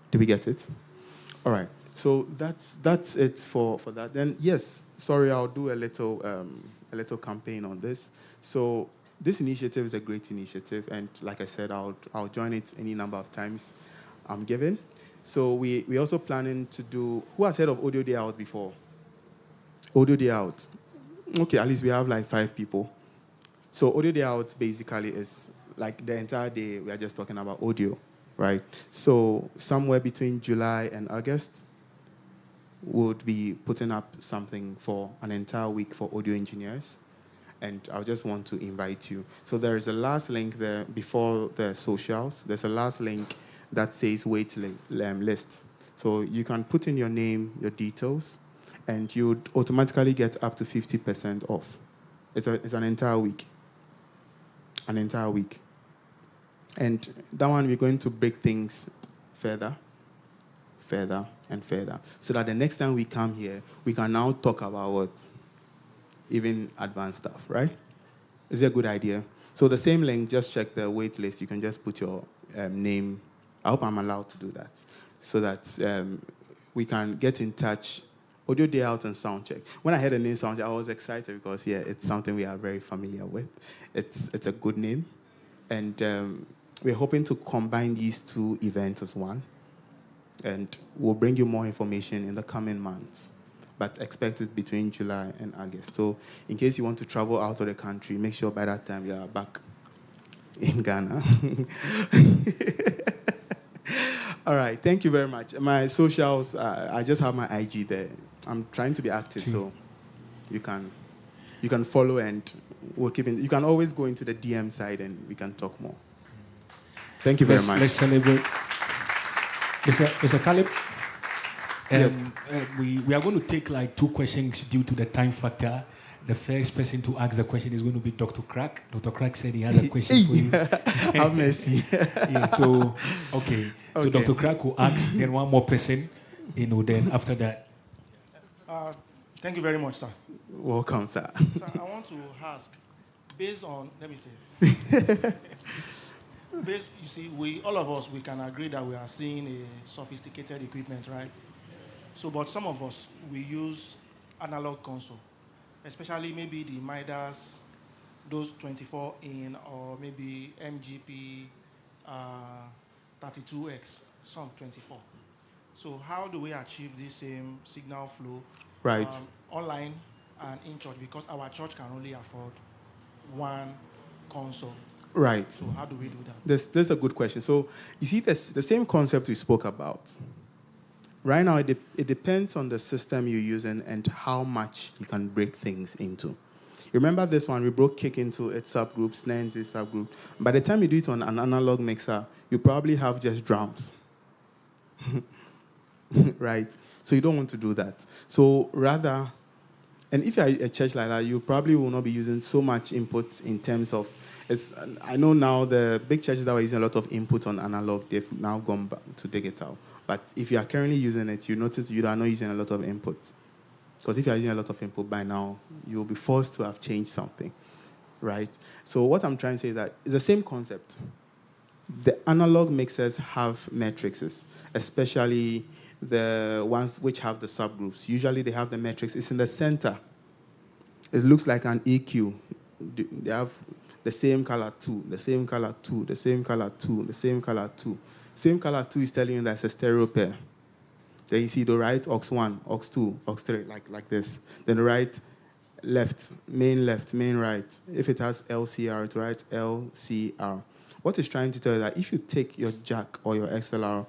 Do we get it? All right. So that's it for that. Then yes, sorry, I'll do a little campaign on this. So this initiative is a great initiative, and like I said, I'll join it any number of times I'm given. So we also planning to do. Who has heard of Audio Day Out before? Audio Day Out. Okay, at least we have like 5 people. So Audio Day Out basically is like the entire day we are just talking about audio, right? So somewhere between July and August, would be putting up something for an entire week for audio engineers. And I just want to invite you. So there is a last link there before the socials. There's a last link that says wait list. So you can put in your name, your details, and you'd automatically get up to 50% off. It's an entire week. an entire week. And that one, we're going to break things further, and further, so that the next time we come here, we can now talk about what? Even advanced stuff, right? Is it a good idea? So the same link, just check the wait list. You can just put your name. I hope I'm allowed to do that, so that we can get in touch. Audio day out and sound check. When I heard the name sound check, I was excited because, yeah, it's something we are very familiar with. It's a good name. And we're hoping to combine these two events as one. And we'll bring you more information in the coming months. But expect it between July and August. So in case you want to travel out of the country, make sure by that time you are back in Ghana. All right, thank you very much. My socials, I just have my IG there. I'm trying to be active, so you can follow and we'll keep in. You can always go into the DM side and we can talk more. Thank you very much. Let's celebrate. Mr. Caleb, yes. We are going to take like 2 questions due to the time factor. The first person to ask the question is going to be Dr. Crack. Dr. Crack said he has a question for you. Have mercy. Yeah, so, okay. So Dr. Crack will ask, then one more person, then after that. Thank you very much, sir. Welcome, sir. Sir, I want to ask, based on, let me say, you see, all of us, we can agree that we are seeing a sophisticated equipment, right? So, but some of us, we use analog console, especially maybe the Midas, those 24 in, or maybe MGP 32X, some 24. So how do we achieve this same signal flow right. Online and in church? Because our church can only afford one console. Right. So how do we do that? That's a good question. So you see, the same concept we spoke about. Right now, it depends on the system you're using and how much you can break things into. Remember this one, we broke kick into its subgroup, snare into its subgroup. By the time you do it on an analog mixer, you probably have just drums. Right? So you don't want to do that. So rather, and if you're a church like that, you probably will not be using so much input in terms of, I know now the big churches that were using a lot of input on analog, they've now gone back to digital. But if you are currently using it, you notice you are not using a lot of input. Because if you are using a lot of input by now, you'll be forced to have changed something, right? So what I'm trying to say is that it's the same concept. The analog mixers have matrices, especially the ones which have the subgroups. Usually they have the matrix. It's in the center. It looks like an EQ. They have the same color 2, the same color 2, the same color 2, the same color 2. Same color 2 is telling you that's a stereo pair. Then you see the right, aux 1, aux 2, aux 3, like this. Then right, left, main right. If it has LCR, it's right, LCR. What it's trying to tell you that if you take your jack or your XLR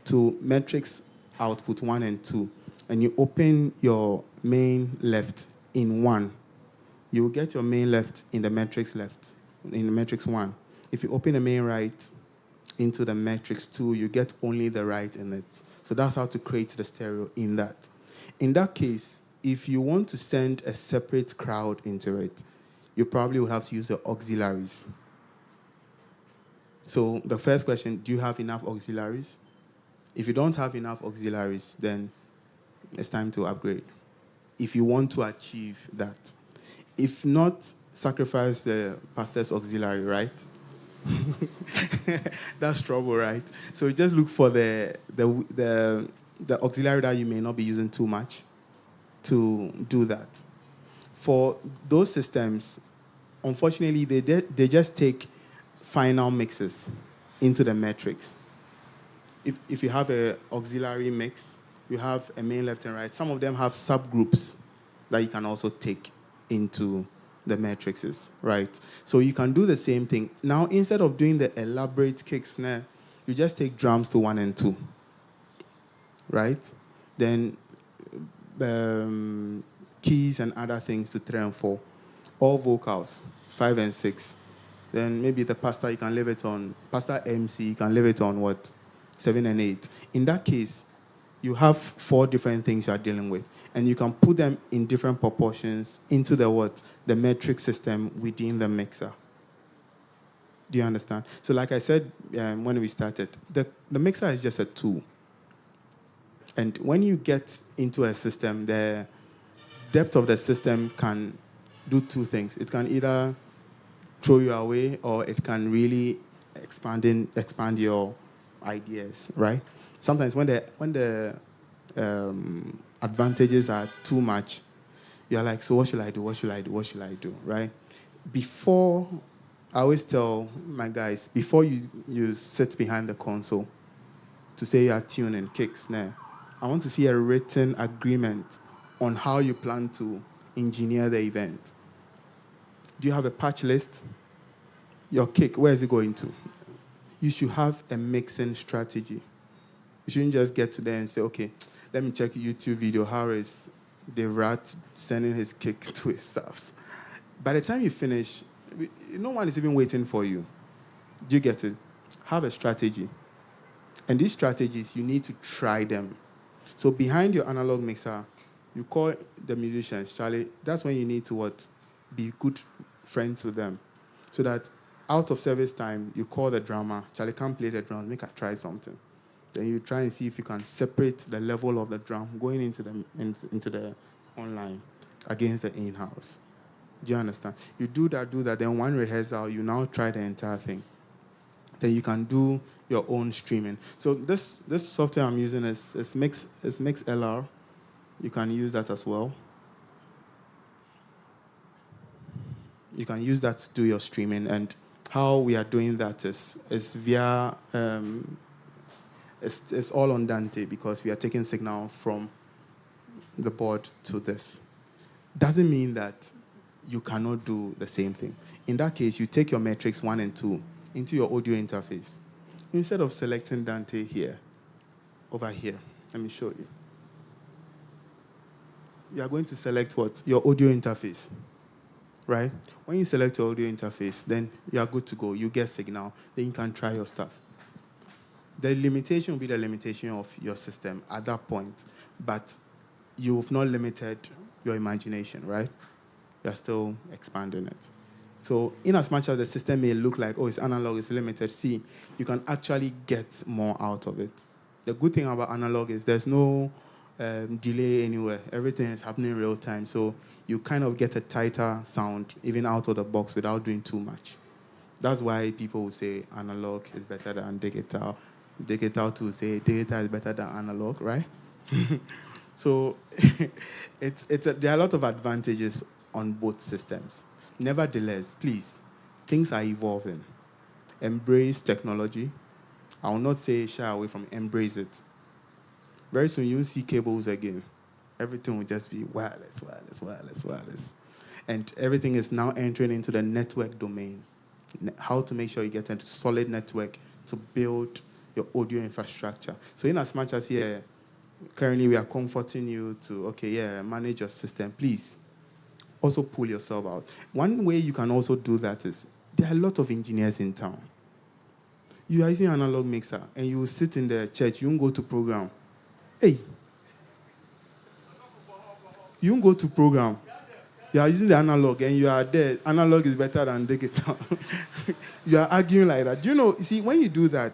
to matrix output 1 and 2, and you open your main left in 1, you will get your main left in the matrix 1. If you open the main right into the matrix 2, you get only the right in it. So that's how to create the stereo in that. In that case, if you want to send a separate crowd into it, you probably would have to use the auxiliaries. So the first question, do you have enough auxiliaries? If you don't have enough auxiliaries, then it's time to upgrade. If you want to achieve that. If not, sacrifice the pastor's auxiliary, right? That's trouble, right? So just look for the auxiliary that you may not be using too much to do that. For those systems, unfortunately, they just take final mixes into the matrix. If you have an auxiliary mix, you have a main left and right. Some of them have subgroups that you can also take into the matrices, right? So you can do the same thing. Now, instead of doing the elaborate kick snare, you just take drums to 1 and 2, right? Then keys and other things to 3 and 4. All vocals, 5 and 6. Then maybe the pastor, you can leave it on, pastor MC, you can leave it on what? 7 and 8. In that case, you have 4 different things you are dealing with. And you can put them in different proportions into the what? The metric system within the mixer. Do you understand? So like I said when we started, the mixer is just a tool. And when you get into a system, the depth of the system can do two things. It can either throw you away, or it can really expand your ideas, right? Sometimes when the advantages are too much, you're like, so what should I do? What should I do? What should I do? Right? Before, I always tell my guys, before you sit behind the console to say your tune and kick, snare, I want to see a written agreement on how you plan to engineer the event. Do you have a patch list? Your kick, where is it going to? You should have a mixing strategy. You shouldn't just get to there and say, okay, let me check a YouTube video. How is the rat sending his kick to his subs? By the time you finish, no one is even waiting for you. Do you get it? Have a strategy. And these strategies, you need to try them. So behind your analog mixer, you call the musicians, Charlie, that's when you need to what? Be good friends with them. So that out of service time, you call the drummer, Charlie, come play the drums, make her try something. Then you try and see if you can separate the level of the drum going into the online against the in-house. Do you understand? You do that, then one rehearsal, you now try the entire thing. Then you can do your own streaming. So this software I'm using is MixLR. You can use that as well. You can use that to do your streaming. And how we are doing that is via, it's all on Dante, because we are taking signal from the board to this. Doesn't mean that you cannot do the same thing. In that case, you take your metrics 1 and 2 into your audio interface. Instead of selecting Dante here, over here, let me show you. You are going to select what? Your audio interface, right? When you select your audio interface, then you are good to go. You get signal, then you can try your stuff. The limitation will be the limitation of your system at that point, but you've not limited your imagination, right? You're still expanding it. So in as much as the system may look like, oh, it's analog, it's limited, see, you can actually get more out of it. The good thing about analog is there's no delay anywhere. Everything is happening in real time. So you kind of get a tighter sound even out of the box without doing too much. That's why people will say analog is better than digital. Digital to say digital is better than analog, right? So there are a lot of advantages on both systems. Nevertheless, please, things are evolving. Embrace technology. I will not say shy away from embrace it. Very soon you won't see cables again. Everything will just be wireless, wireless, wireless, wireless. And everything is now entering into the network domain. How to make sure you get a solid network to build your audio infrastructure. So in as much as here, currently we are comforting you to, manage your system, please also pull yourself out. One way you can also do that is, there are a lot of engineers in town. You are using an analog mixer, and you sit in the church, you won't go to program. Hey, you won't go to program. You are using the analog, and you are there. Analog is better than digital. You are arguing like that. Do you know, you see, when you do that,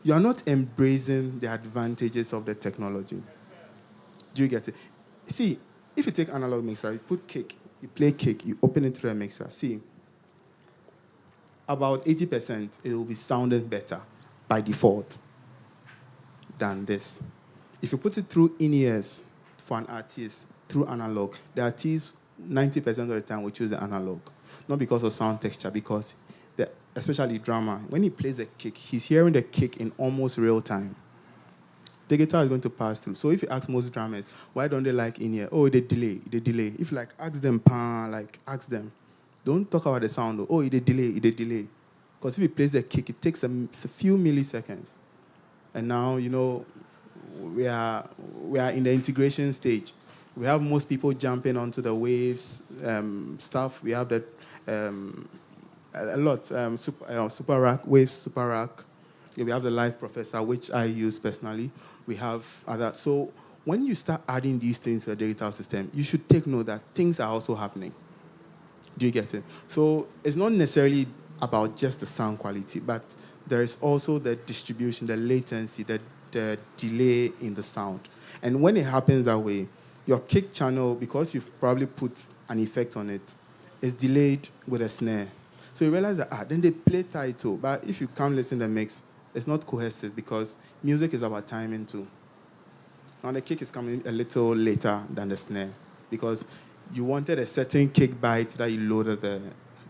you are not embracing the advantages of the technology. Do you get it? See, if you take analog mixer, you put kick, you play kick, you open it through a mixer. See, about 80% it will be sounding better by default than this. If you put it through in-ears for an artist through analog, the artist 90% of the time will choose the analog. Not because of sound texture, because especially drummer, when he plays the kick, he's hearing the kick in almost real time. The guitar is going to pass through. So if you ask most drummers, why don't they like in-ear? Oh, they delay. If you ask them, ask them. Don't talk about the sound. Oh, they delay. Because if he plays the kick, it takes a few milliseconds. And now, we are in the integration stage. We have most people jumping onto the waves stuff. We have that a lot. Super Rack, Waves Super Rack. We have the Live Professor, which I use personally. We have other. So when you start adding these things to the digital system, you should take note that things are also happening. Do you get it? So it's not necessarily about just the sound quality, but there is also the distribution, the latency, the delay in the sound. And when it happens that way, your kick channel, because you've probably put an effect on it, is delayed with a snare. So you realize that, then they play title. But if you can't listen to the mix, it's not cohesive because music is about timing too. Now the kick is coming a little later than the snare because you wanted a certain kick bite that you loaded the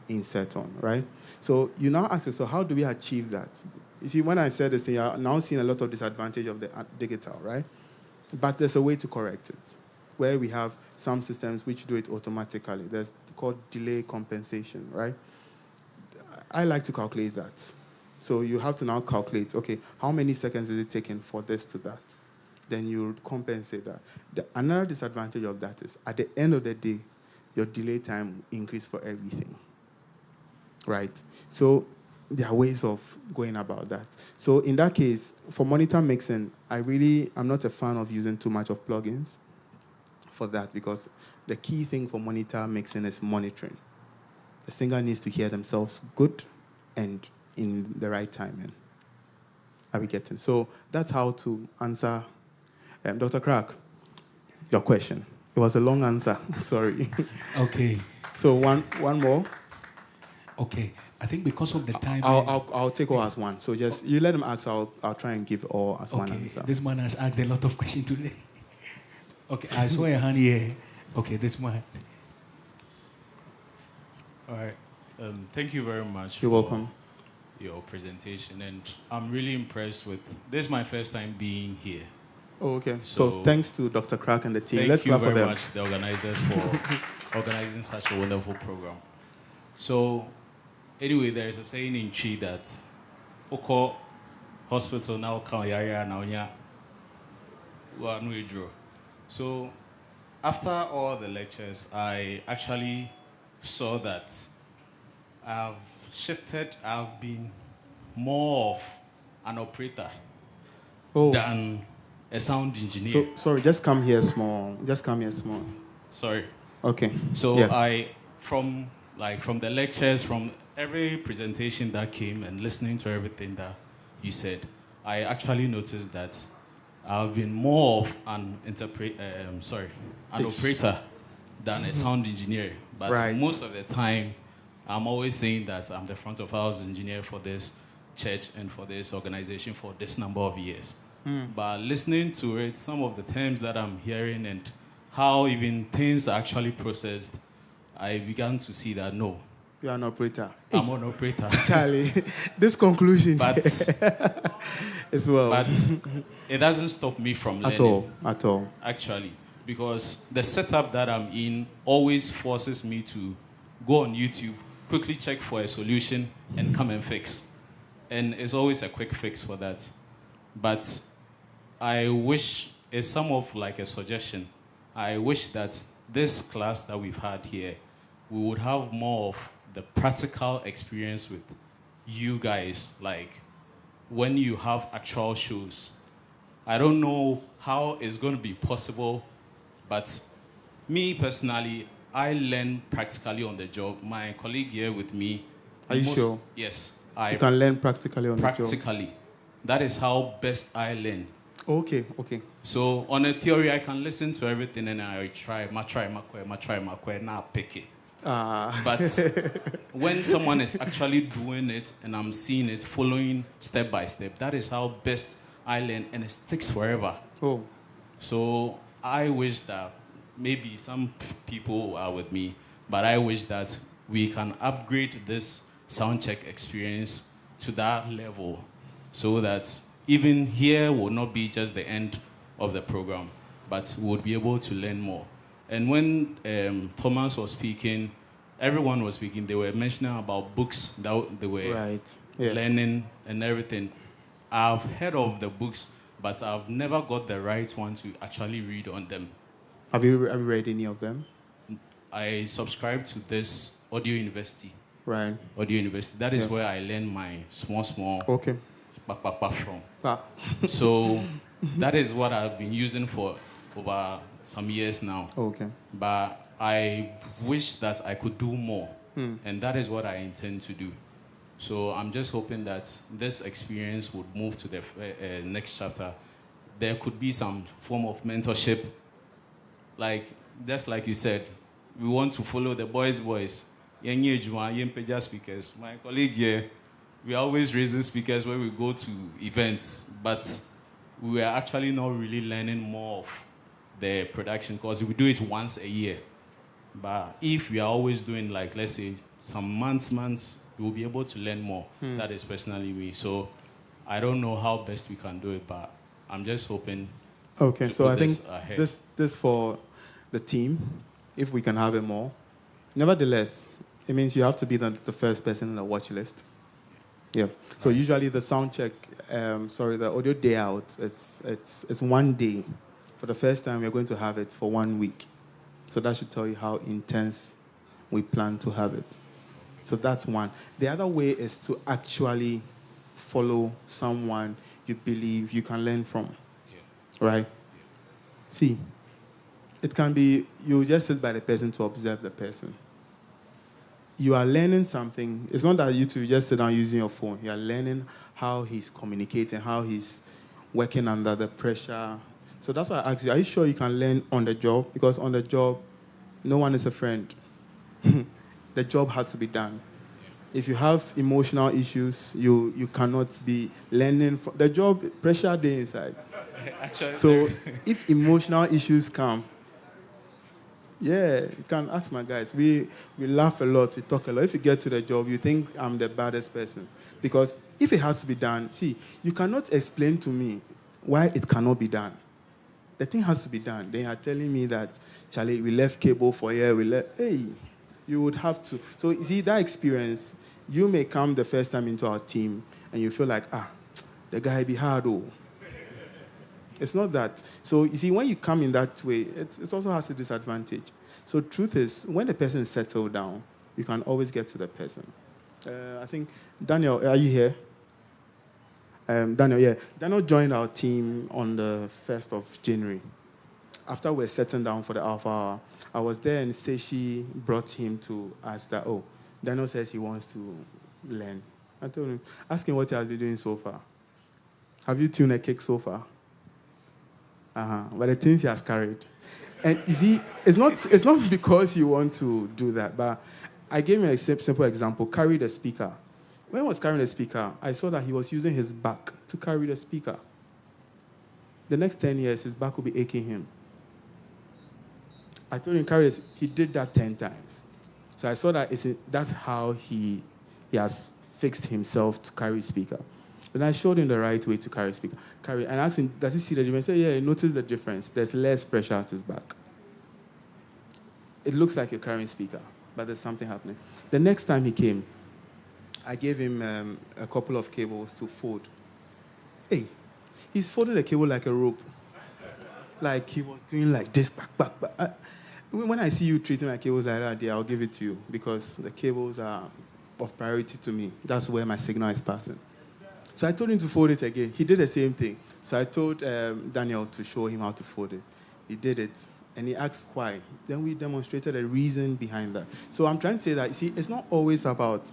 insert on, right? So you now ask yourself, how do we achieve that? You see, when I said this thing, you're now seeing a lot of disadvantage of the digital, right? But there's a way to correct it, where we have some systems which do it automatically. There's called delay compensation, right? I like to calculate that. So you have to now calculate, okay, how many seconds is it taking for this to that? Then you compensate that. Another disadvantage of that is, at the end of the day, your delay time will increase for everything, right? So there are ways of going about that. So in that case, for monitor mixing, I'm not a fan of using too much of plugins for that because the key thing for monitor mixing is monitoring. The singer needs to hear themselves good and in the right timing. Are we getting? So that's how to answer Dr. Crack, your question. It was a long answer. Sorry. Okay. So one more. Okay. I think because of the time. I'll take all as one. So just you let them ask. I'll try and give all as one answer. This man has asked a lot of questions today. Okay, I saw a hand here. Okay, this man. All right. Thank you very much. You're welcome. Your presentation, and I'm really impressed with. This is my first time being here. Oh, okay. So thanks to Dr. Crack and the team. Thank Let's you clap for very them. much, the organizers, for organizing such a wonderful program. So, anyway, there is a saying in Chi that Oko hospital now can yaya now draw. So, after all the lectures, I actually saw that I've shifted. I've been more of an operator than a sound engineer. So sorry, just come here small. Sorry. Okay. So yeah. from the lectures, from every presentation that came and listening to everything that you said, I actually noticed that I've been more of an operator than a sound engineer. But most of the time, I'm always saying that I'm the front of house engineer for this church and for this organization for this number of years. But listening to it, some of the terms that I'm hearing and how even things are actually processed, I began to see that no. You are an operator. I'm an operator. Charlie, this conclusion. But as well. But it doesn't stop me from learning. At all. Actually. Because the setup that I'm in always forces me to go on YouTube, quickly check for a solution, and come and fix. And it's always a quick fix for that. But I wish, it's some of like a suggestion, I wish that this class that we've had here, we would have more of the practical experience with you guys, like when you have actual shows. I don't know how it's going to be possible, but me personally, I learn practically on the job. My colleague here with me. Are you sure? Yes. You can learn practically on the job. Practically. That is how best I learn. Okay. So on a theory, I can listen to everything and I try, now pick it. But when someone is actually doing it and I'm seeing it, following step by step, that is how best I learn, and it sticks forever. Oh. So I wish that maybe some people are with me, but I wish that we can upgrade this sound check experience to that level so that even here will not be just the end of the program, but we'll be able to learn more. And when Thomas was speaking, everyone was speaking, they were mentioning about books that they were learning and everything. I've heard of the books, but I've never got the right one to actually read on them. Have you read any of them? I subscribe to this Audio University. Right. Audio University. That is where I learn my small okay. from. So that is what I've been using for over some years now. Okay. But I wish that I could do more. And that is what I intend to do. So I'm just hoping that this experience would move to the next chapter. There could be some form of mentorship. Like, just like you said, we want to follow the boys. Speakers. My colleague here, we are always raising speakers when we go to events, but we are actually not really learning more of the production because we do it once a year. But if we are always doing, like, let's say, some months, we will be able to learn more. That is personally me. So I don't know how best we can do it, but I'm just hoping. Okay, so I think ahead. this for the team, if we can have it more. Nevertheless, it means you have to be the first person on the watch list. Yeah. So usually the sound check, the audio day out, it's 1 day. For the first time, we're going to have it for 1 week. So that should tell you how intense we plan to have it. So that's one. The other way is to actually follow someone you believe you can learn from. Right? See, it can be you just sit by the person to observe the person. You are learning something. It's not that you two just sit down using your phone. You are learning how he's communicating, how he's working under the pressure. So that's why I asked you, are you sure you can learn on the job? Because on the job, no one is a friend. The job has to be done. If you have emotional issues, you cannot be learning from the job, pressure day inside. Actually, so if emotional issues come, yeah, you can ask my guys. We laugh a lot, we talk a lot. If you get to the job, you think I'm the baddest person. Because if it has to be done, see, you cannot explain to me why it cannot be done. The thing has to be done. They are telling me that, Charlie, we left cable for here, hey, you would have to. So you see, that experience, you may come the first time into our team and you feel like, the guy be hard, oh. It's not that. So you see, when you come in that way, it also has a disadvantage. So truth is, when the person is settled down, you can always get to the person. I think, Daniel, are you here? Daniel, yeah. Daniel joined our team on the 1st of January. After we're settling down for the Alpha Hour, I was there and Seshi brought him to ask that, Daniel says he wants to learn. I told him, ask him what he has been doing so far. Have you tuned a cake so far? But the things he has carried. And you see, it's not because you want to do that, but I gave him a simple example. Carry the speaker. When I was carrying the speaker, I saw that he was using his back to carry the speaker. The next 10 years, his back will be aching him. I told him, carry this. He did that 10 times. So I saw that that's how he has fixed himself to carry speaker. Then I showed him the right way to carry speaker. And asked him, does he see the difference? He said, yeah, he noticed the difference. There's less pressure at his back. It looks like you're carrying speaker, but there's something happening. The next time he came, I gave him a couple of cables to fold. Hey, he's folding the cable like a rope. Like he was doing like this, back. When I see you treating my cables like that, yeah, I'll give it to you because the cables are of priority to me. That's where my signal is passing. So I told him to fold it again. He did the same thing. So I told Daniel to show him how to fold it. He did it, and he asked why. Then we demonstrated a reason behind that. So I'm trying to say that, you see, it's not always about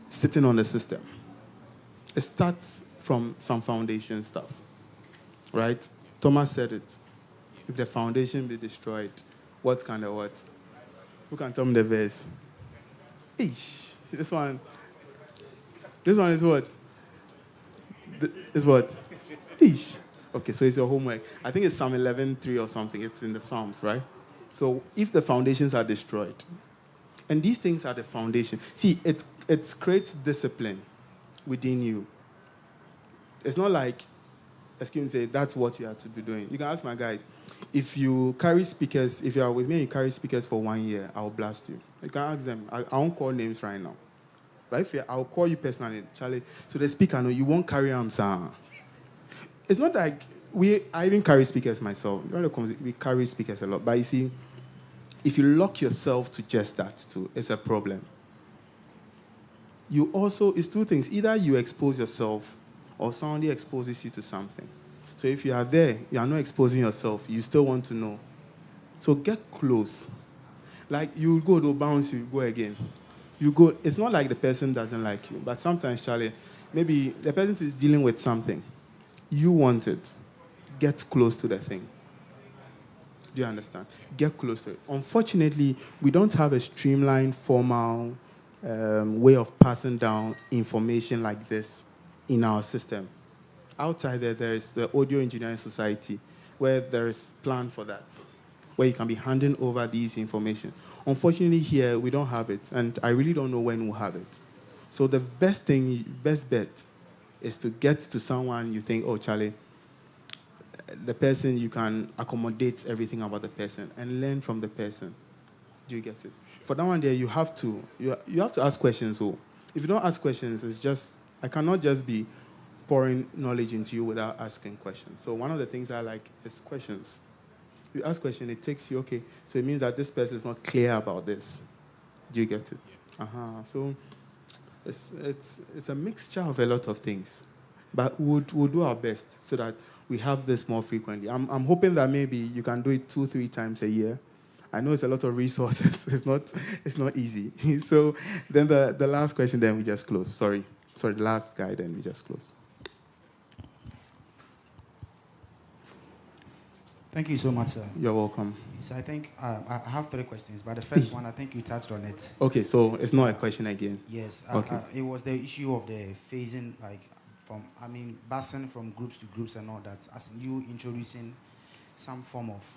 sitting on the system. It starts from some foundation stuff, right? Thomas said it. If the foundation be destroyed, what kind of what? Who can tell me the verse? This one is what? Is what? Okay, so it's your homework. I think it's Psalm 11:3 or something. It's in the Psalms, right? So if the foundations are destroyed, and these things are the foundation. See, it creates discipline within you. It's not like, excuse me, say that's what you have to be doing. You can ask my guys, if you carry speakers, if you are with me and you carry speakers for 1 year, I'll blast you. You can ask them. I won't call names right now. But I'll call you personally, Charlie. So the speaker, no, you won't carry them, sir. It's not like I even carry speakers myself. We carry speakers a lot. But you see, if you lock yourself to just that too, it's a problem. It's two things. Either you expose yourself or somebody exposes you to something. So if you are there, you are not exposing yourself, you still want to know. So get close. Like you go to bounce, you go again. you go, it's not like the person doesn't like you, but sometimes, Charlie, maybe the person is dealing with something. You want it. Get close to the thing. Do you understand? Get close to it. Unfortunately, we don't have a streamlined, formal way of passing down information like this in our system. Outside there is the Audio Engineering Society, where there is plan for that, where you can be handing over these information. Unfortunately, here, we don't have it, and I really don't know when we'll have it. So the best bet is to get to someone you think, oh, Charlie, the person, you can accommodate everything about the person and learn from the person. Do you get it? For that one there, you have to ask questions. So if you don't ask questions, it's just, I cannot just be pouring knowledge into you without asking questions. So one of the things I like is questions. You ask questions, it takes you, okay, so it means that this person is not clear about this. Do you get it? Yeah. So it's a mixture of a lot of things. But we'll do our best so that we have this more frequently. I'm hoping that maybe you can do it 2-3 times a year. I know it's a lot of resources. It's not easy. So then the last question, then we just close. Sorry, the last guy, then we just close. Thank you so much, sir. You're welcome. So I think I have 3 questions, but the first one, I think you touched on it. Okay, so it's not a question again. Yes. Okay. It was the issue of the phasing, busing from groups to groups and all that, as you introducing some form of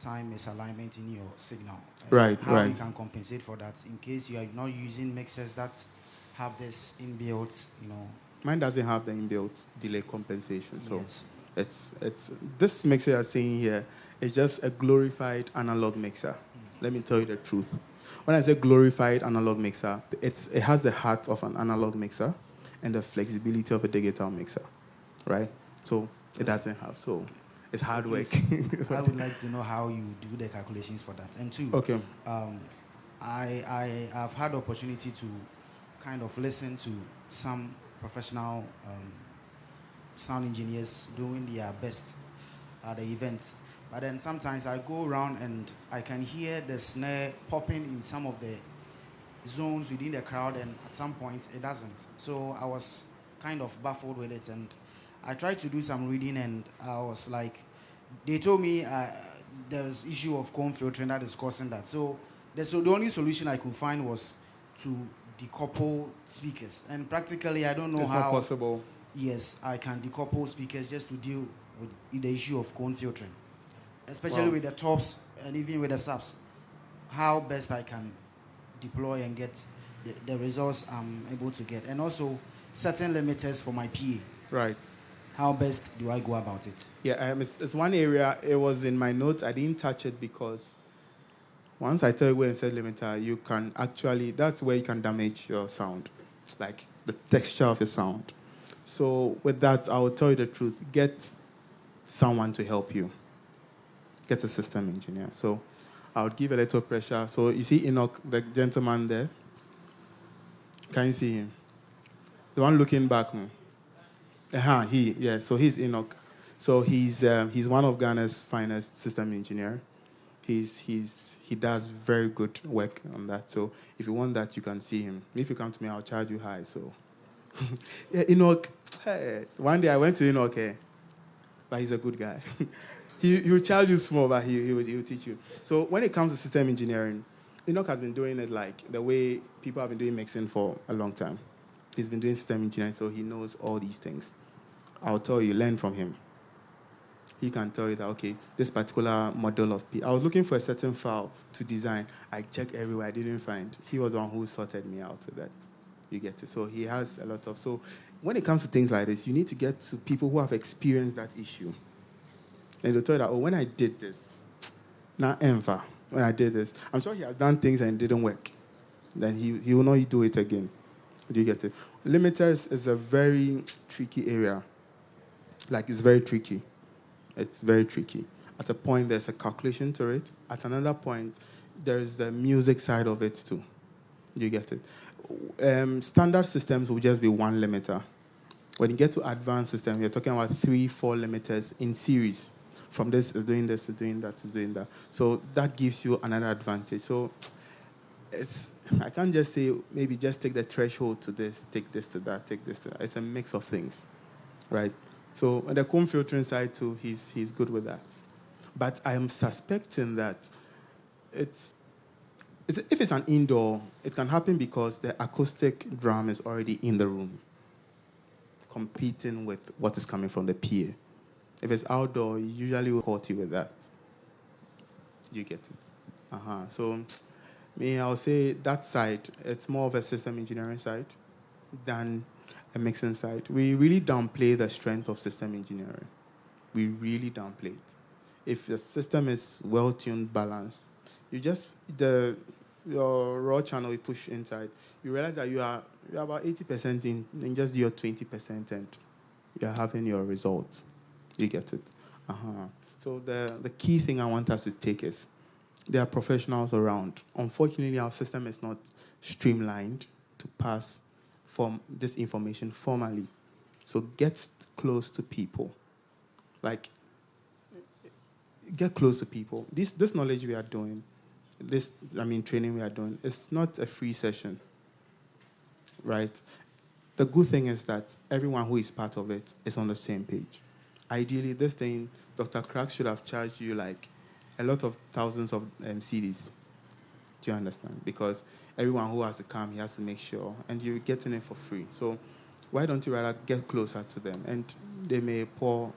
time misalignment in your signal. Right. How you can compensate for that in case you are not using mixers that have this inbuilt, Mine doesn't have the inbuilt delay compensation, so yes. It's this mixer you're seeing here is just a glorified analog mixer. Let me tell you the truth. When I say glorified analog mixer, it has the heart of an analog mixer and the flexibility of a digital mixer, right? So it doesn't have. So it's hard work. I would like to know how you do the calculations for that. And 2, okay. I have had the opportunity to kind of listen to some professional sound engineers doing their best at the events. But then sometimes I go around and I can hear the snare popping in some of the zones within the crowd, and at some point it doesn't. So I was kind of baffled with it, and I tried to do some reading, and I was like, they told me there's issue of cone filtering that is causing that. So the only solution I could find was to decouple speakers, and practically I don't know how. It's not possible. Yes, I can decouple speakers just to deal with the issue of cone filtering, especially with the tops and even with the subs. How best I can deploy and get the results I'm able to get, and also certain limiters for my PA. Right. How best do I go about it? Yeah, it's one area. It was in my notes. I didn't touch it because once I tell you where and set limiter, you can actually, that's where you can damage your sound, like the texture of your sound. So with that, I will tell you the truth. Get someone to help you. Get a system engineer. So I would give a little pressure. So you see Enoch, the gentleman there? Can you see him? The one looking back. So he's Enoch. So he's one of Ghana's finest system engineer. He does very good work on that. So if you want that, you can see him. If you come to me, I'll charge you high. So yeah, Enoch. Hey, one day I went to Enoch, but he's a good guy. He'll charge you small, but he'll teach you. So when it comes to system engineering, Enoch has been doing it like the way people have been doing mixing for a long time. He's been doing system engineering, so he knows all these things. I'll tell you, learn from him. He can tell you that, okay, this particular model of I was looking for a certain file to design. I checked everywhere, I didn't find. He was the one who sorted me out with that. You get it? So he has a lot of... So when it comes to things like this, you need to get to people who have experienced that issue. And they'll tell you that, when I did this, not Enva, when I did this, I'm sure he has done things and it didn't work. Then he will not do it again. Do you get it? Limiters is a very tricky area. Like, it's very tricky. It's very tricky. At a point, there's a calculation to it. At another point, there's the music side of it too. Do you get it? Standard systems will just be one limiter. When you get to advanced systems, you're talking about 3-4 limiters in series. From this is doing this, is doing that, is doing that. So that gives you another advantage. So I can't just say maybe just take the threshold to this, take this to that, take this to that. It's a mix of things, right? So on the comb filtering side too, he's good with that. But I am suspecting that if it's an indoor, it can happen because the acoustic drum is already in the room, competing with what is coming from the PA. If it's outdoor, you usually will caught you with that. You get it. So, I'll say that side, it's more of a system engineering side than a mixing side. We really downplay the strength of system engineering. We really downplay it. If the system is well-tuned, balanced, your raw channel you push inside, you realize that you're about 80% in just your 20% and you're having your results. You get it? So the key thing I want us to take is there are professionals around. Unfortunately, our system is not streamlined to pass from this information formally. So get close to people. Get close to people. This knowledge we are doing, training we are doing, it's not a free session, right? The good thing is that everyone who is part of it is on the same page. Ideally, this thing, Dr. Cracks should have charged you like a lot of thousands of CDs. Do you understand? Because everyone who has to come, he has to make sure, and you're getting it for free. So why don't you rather get closer to them? And they may pour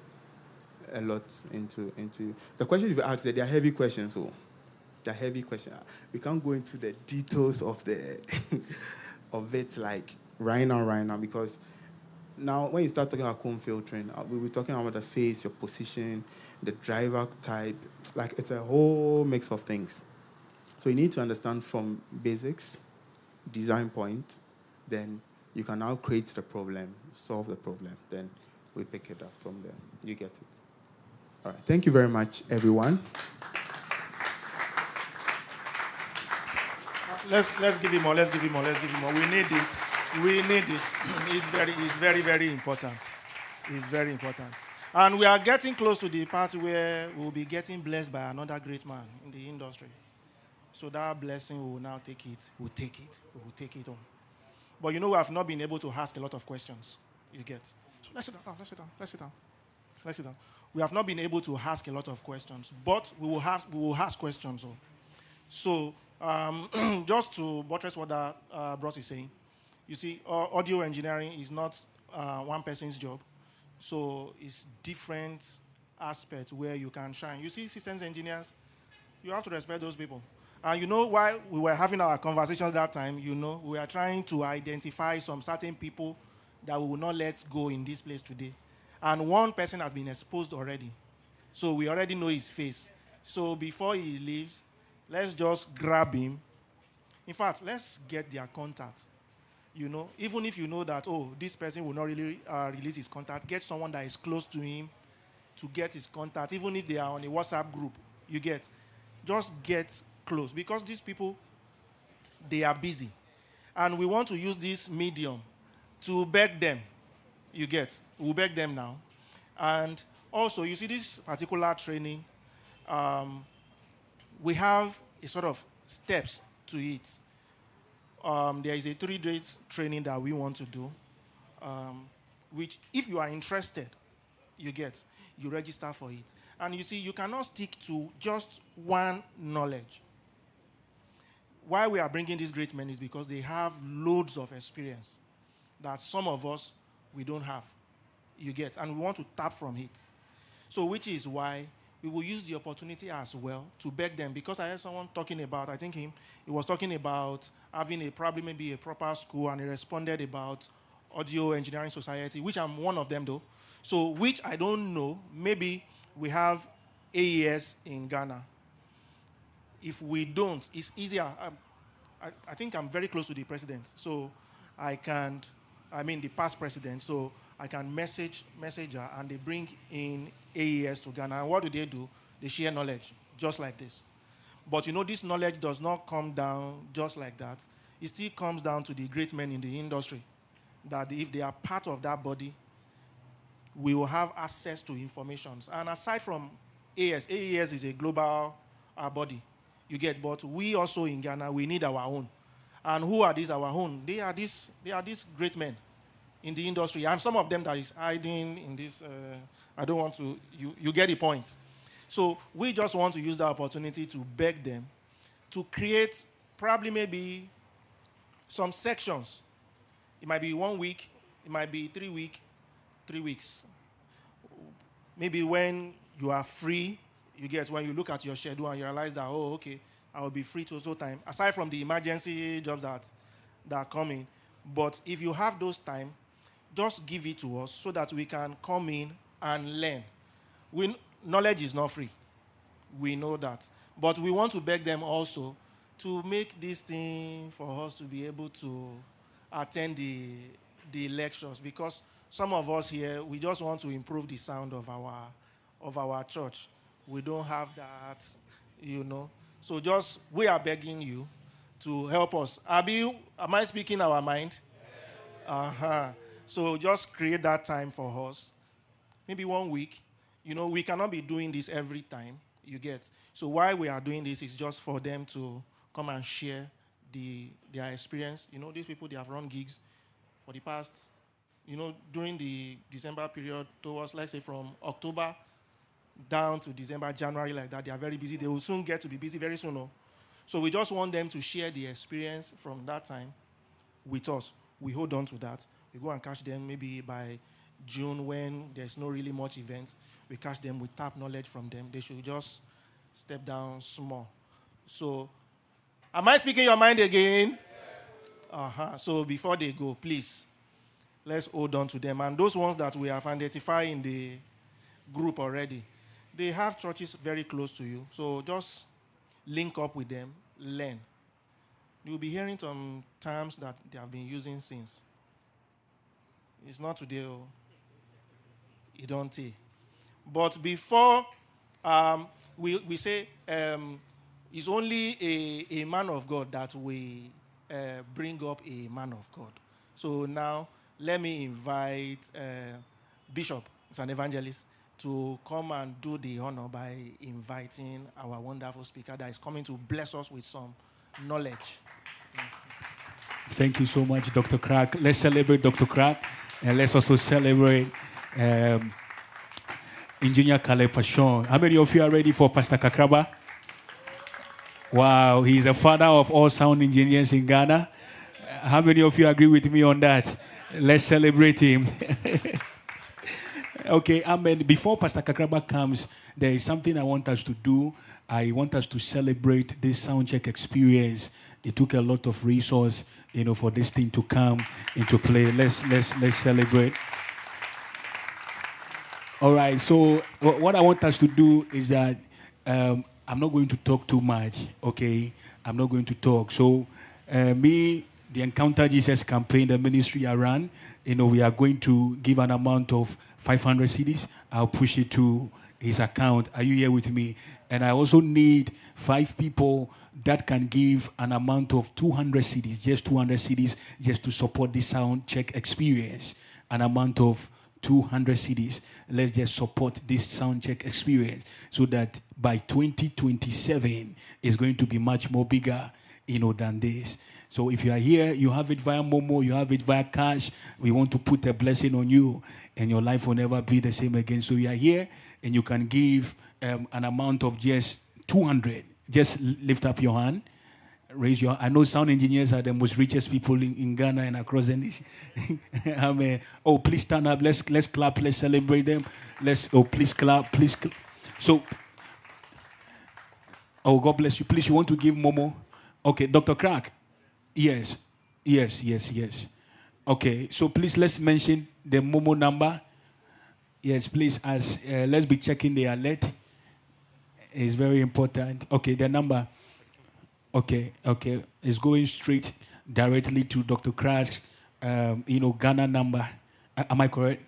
a lot into the questions you've asked. They are heavy questions, so they're heavy questions. We can't go into the details of the of it like right now because now when you start talking about comb filtering, we'll be talking about the face, your position, the driver type. Like it's a whole mix of things. So you need to understand from basics, design point, then you can now create the problem, solve the problem, then we pick it up from there. You get it. All right. Thank you very much, everyone. Let's give him more. Let's give him more. We need it. It's very, very important. It's very important. And we are getting close to the part where we'll be getting blessed by another great man in the industry. So that blessing, we will now take it. We'll take it on. But we have not been able to ask a lot of questions. You get. So let's sit down. We have not been able to ask a lot of questions, but we will ask questions. So just to buttress what Bros is saying, you see, audio engineering is not one person's job. So it's different aspects where you can shine. You see, systems engineers, you have to respect those people. And while we were having our conversations that time, we are trying to identify some certain people that we will not let go in this place today. And one person has been exposed already. So we already know his face. So before he leaves, let's just grab him. In fact, let's get their contact. Even if you know that, this person will not really release his contact, get someone that is close to him to get his contact. Even if they are on a WhatsApp group, just get close. Because these people, they are busy. And we want to use this medium to beg them. We'll beg them now. And also, you see this particular training, we have a sort of steps to it. There is a 3-day training that we want to do, which if you are interested, you register for it. And you see, you cannot stick to just one knowledge. Why we are bringing these great men is because they have loads of experience that some of us, we don't have. And we want to tap from it. So which is why we will use the opportunity as well to beg them, because I heard someone talking about, I think he was talking about having probably maybe a proper school, and he responded about Audio Engineering Society, which I'm one of them though. So which I don't know, maybe we have AES in Ghana. If we don't, it's easier. I think I'm very close to the president, so the past president, so I can message her, and they bring in AES to Ghana. And what do? They share knowledge, just like this. But this knowledge does not come down just like that. It still comes down to the great men in the industry, that if they are part of that body, we will have access to information. And aside from AES is a global body. You get, but we also in Ghana, we need our own. And who are these our own? They are these great men in the industry. And some of them that is hiding in this, I don't want to, you get the point. So we just want to use the opportunity to beg them to create probably maybe some sections. It might be 1 week, it might be 3 weeks. Maybe when you are free, you get, when you look at your schedule and you realize that, oh, okay, I will be free to so time. Aside from the emergency jobs that are coming. But if you have those time, just give it to us so that we can come in and learn. Knowledge is not free. We know that. But we want to beg them also to make this thing for us to be able to attend the lectures, because some of us here, we just want to improve the sound of our church. We don't have that, So just, we are begging you to help us. Abi, am I speaking our mind? Yes. So just create that time for us. Maybe 1 week. We cannot be doing this every time, you get. So why we are doing this is just for them to come and share their experience. These people, they have run gigs for the past, during the December period towards, let's say, from October down to December, January, like that. They are very busy. They will soon get to be busy very soon. No? So we just want them to share the experience from that time with us. We hold on to that. We go and catch them maybe by June when there's no really much events. We catch them, we tap knowledge from them. They should just step down small. So, am I speaking your mind again? So before they go, please, let's hold on to them. And those ones that we have identified in the group already, they have churches very close to you. So just link up with them, learn. You'll be hearing some terms that they have been using since. It's not today. You don't see. But before we say it's only a man of God that we bring up a man of God. So now let me invite Bishop, he's an evangelist, to come and do the honor by inviting our wonderful speaker that is coming to bless us with some knowledge. Thank you so much, Dr. Crack. Let's celebrate Dr. Crack, and let's also celebrate Engineer Caleb Pashon. How many of you are ready for Pastor Kakraba? Wow, he's the father of all sound engineers in Ghana. How many of you agree with me on that? Let's celebrate him. Okay, amen. Before Pastor Kakraba comes, there is something I want us to do. I want us to celebrate this soundcheck experience. It took a lot of resource, for this thing to come into play. Let's celebrate. All right, so what I want us to do is that I'm not going to talk too much, okay? I'm not going to talk. So the Encounter Jesus campaign, the ministry I run, we are going to give an amount of 500 CDs. I'll push it to his account. Are you here with me? And I also need 5 people that can give an amount of 200 CDs, just 200 CDs, just to support this sound check experience. An amount of 200 CDs. Let's just support this sound check experience so that by 2027 it's going to be much more bigger, than this. So if you are here, you have it via Momo, you have it via cash, we want to put a blessing on you and your life will never be the same again. So you are here and you can give an amount of just 200. Just lift up your hand. Raise your. I know sound engineers are the most richest people in Ghana and across the nation. Oh, please stand up. Let's clap. Let's celebrate them. Please clap. Please. So, God bless you. Please, you want to give Momo? Okay, Dr. Crack. Yes. Okay, so please let's mention the Momo number. Yes, please. Let's be checking the alert. It's very important. Okay, the number. Okay. It's going straight directly to Dr. Crack's, Ghana number. Am I correct?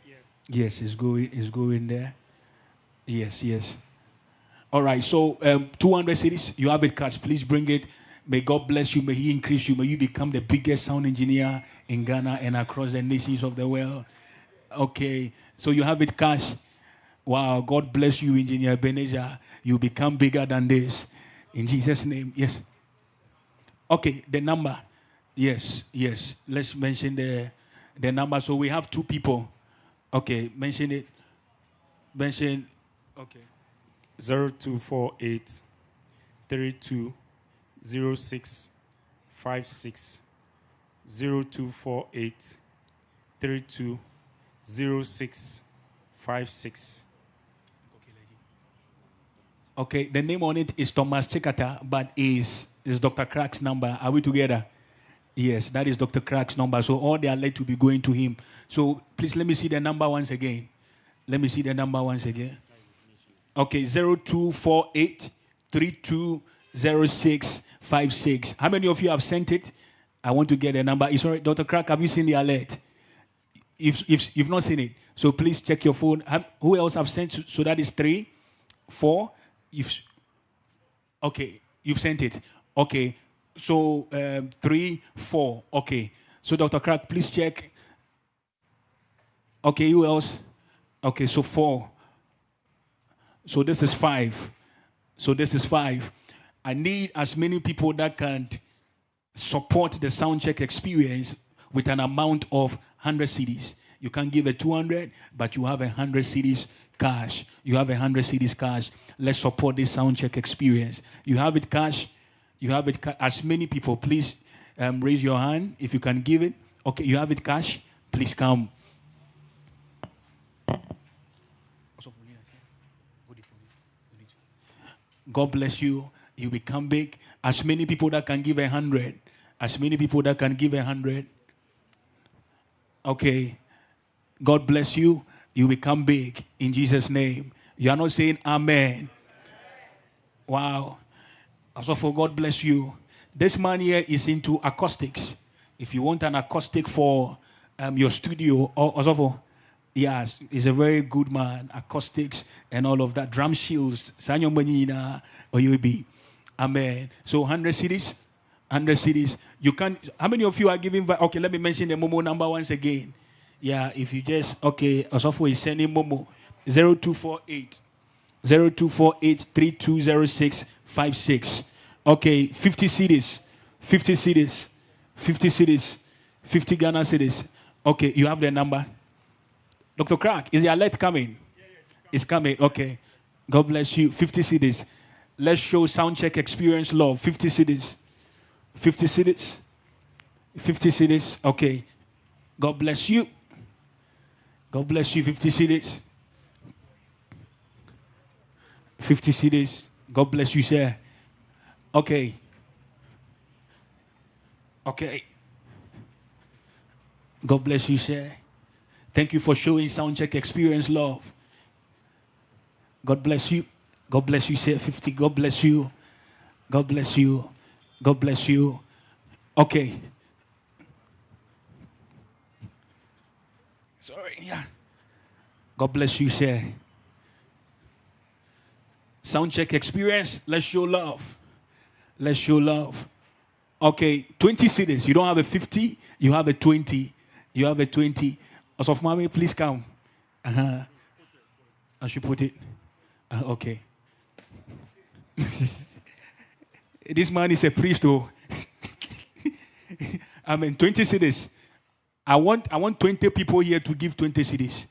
Yes. Yes, it's going there. Yes. All right, so 200 cities, you have it, cash. Please bring it. May God bless you. May He increase you. May you become the biggest sound engineer in Ghana and across the nations of the world. Okay, so you have it, cash. Wow, God bless you, Engineer Beneja. You become bigger than this. In Jesus' name, yes. Okay, the number. Yes. Let's mention the number. So we have 2 people. Okay, mention it. Mention. Okay. 0248 320656. 0248 320656. Okay, the name on it is Thomas Chikata, but is Dr. Crack's number. Are we together? Yes, that is Dr. Crack's number. So all they are led to be going to him. So please let me see the number once again. Okay, 0248 320656. How many of you have sent it? I want to get a number. It's all right, Dr. Crack, have you seen the alert? If you've not seen it, so please check your phone. Who else have sent? So that is 3, 4. Okay, you've sent it. Okay, so 3, 4. Okay, so Dr. Crack, please check. Okay, who else? Okay, so 4. So this is 5. I need as many people that can support the soundcheck experience with an amount of 100 CDs. You can't give a 200, but you have 100 CDs cash. Let's support this soundcheck experience. You have it cash. As many people, please raise your hand if you can give it. Okay, you have it cash. Please come. God bless you. You become big. As many people that can give 100. Okay. God bless you. You become big in Jesus' name. You are not saying amen. Wow. Also, for God bless you. This man here is into acoustics. If you want an acoustic for your studio, also for, yes, he's a very good man. Acoustics and all of that. Drum shields. Sanyo Manina or UAB. Amen. So 100 CDs. You can. How many of you are giving? Okay, let me mention the Momo number once again. Yeah, if you just, okay, Osofo is sending Momo 0248 320656. Okay, 50 CDs, 50 Ghana cedis. Okay, you have the number. Dr. Crack, is the alert coming? It's coming, okay. God bless you. 50 CDs. Let's show soundcheck experience love. 50 CDs. 50 CDs. Okay. God bless you. 50 CDs. 50 CDs. God bless you, sir. Okay. God bless you, sir. Thank you for showing soundcheck experience love. God bless you. God bless you, sir. 50. God bless you. Okay. Sorry, yeah. God bless you, sir. Soundcheck experience. Let's show love. Okay, 20 CDs. You don't have a 50, you have a 20. Of mommy, please come. I should put it. Okay. This man is a priest, though. 20 CDs. I want 20 people here to give 20 CDs.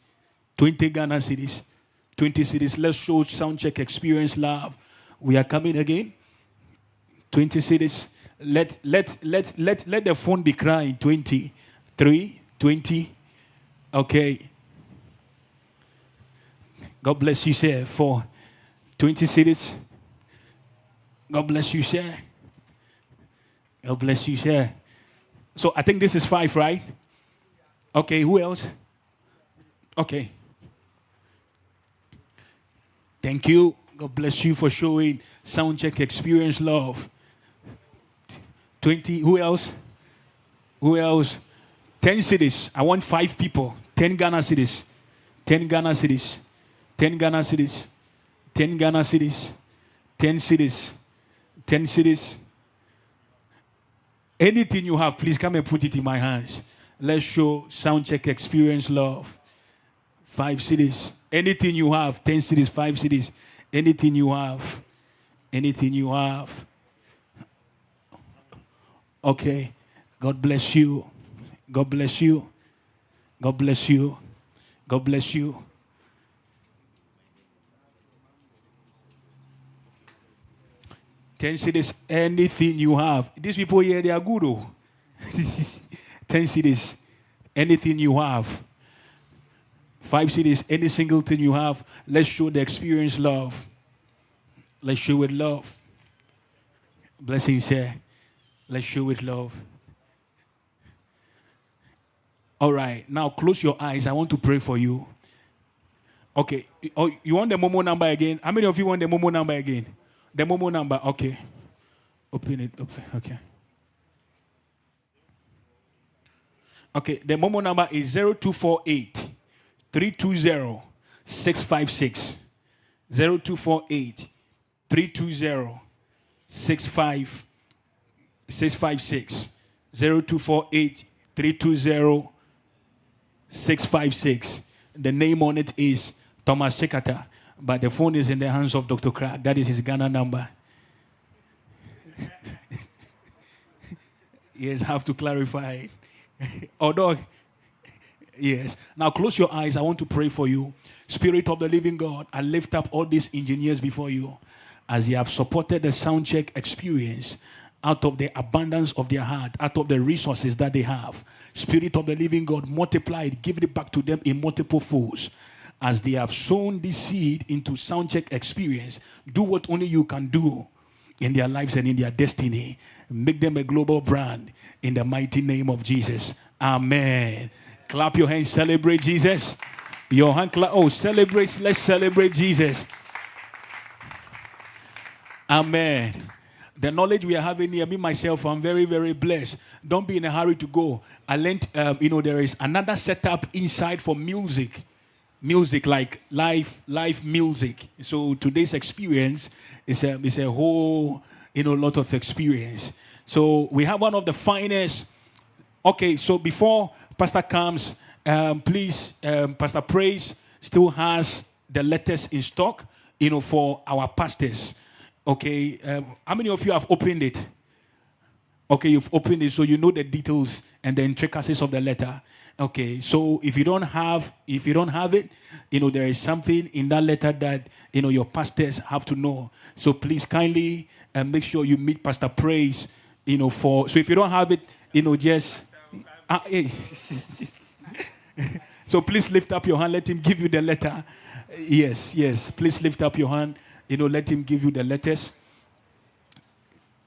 20 Ghana CDs. 20 CDs. Let's show soundcheck experience love. We are coming again. 20 CDs. Let the phone be crying. 20. 3, 20. Okay. God bless you, sir. 4. 20 CDs. God bless you, sir. So I think this is 5, right? Okay, who else? Okay. Thank you. God bless you for showing soundcheck experience love. 20. Who else? 10 CDs. I want 5 people. 10 Ghana CDs. 10 CDs. 10 CDs. Anything you have, please come and put it in my hands. Let's show soundcheck experience love. 5 CDs. Anything you have, 10 CDs, 5 CDs. Anything you have. Anything you have. Okay. God bless you. God bless you. God bless you. God bless you. Ten cities, anything you have. These people here, they are good, oh. 10 cities, anything you have. 5 cities, any single thing you have. Let's show the experience love. Let's show it love. Blessings here. Let's show it love. All right, now close your eyes. I want to pray for you. Okay, oh, you want the Momo number again? How many of you want the Momo number again? The Momo number, okay. Open it, open, okay. Okay, the Momo number is 0248 320 656. 0248 320 656. 0248 320 656. The name on it is Thomas Chekata, but the phone is in the hands of Dr. Crack. That is his Ghana number. Yes, I have to clarify. Although, yes. Now close your eyes. I want to pray for you. Spirit of the living God, I lift up all these engineers before you as they have supported the sound check experience out of the abundance of their heart, out of the resources that they have. Spirit of the living God, multiply it, give it back to them in multiple folds. As they have sown this seed into soundcheck experience, do what only you can do in their lives and in their destiny. Make them a global brand in the mighty name of Jesus. Amen. Clap your hands, celebrate Jesus. Your hand clap. Oh, celebrate. Let's celebrate Jesus. Amen. The knowledge we are having here, me myself, I'm very, very blessed. Don't be in a hurry to go. I learned, there is another setup inside for music. Music, like live music. So today's experience is a whole, lot of experience. So we have one of the finest. Okay, so before Pastor comes, please, Pastor Praise still has the letters in stock, for our pastors. Okay, how many of you have opened it? Okay, you've opened it, so you know the details and the intricacies of the letter. Okay, so if you don't have it, there is something in that letter that your pastors have to know. So please kindly make sure you meet Pastor Praise. So if you don't have it, just so please lift up your hand. Let him give you the letter. Yes. Please lift up your hand. Let him give you the letters.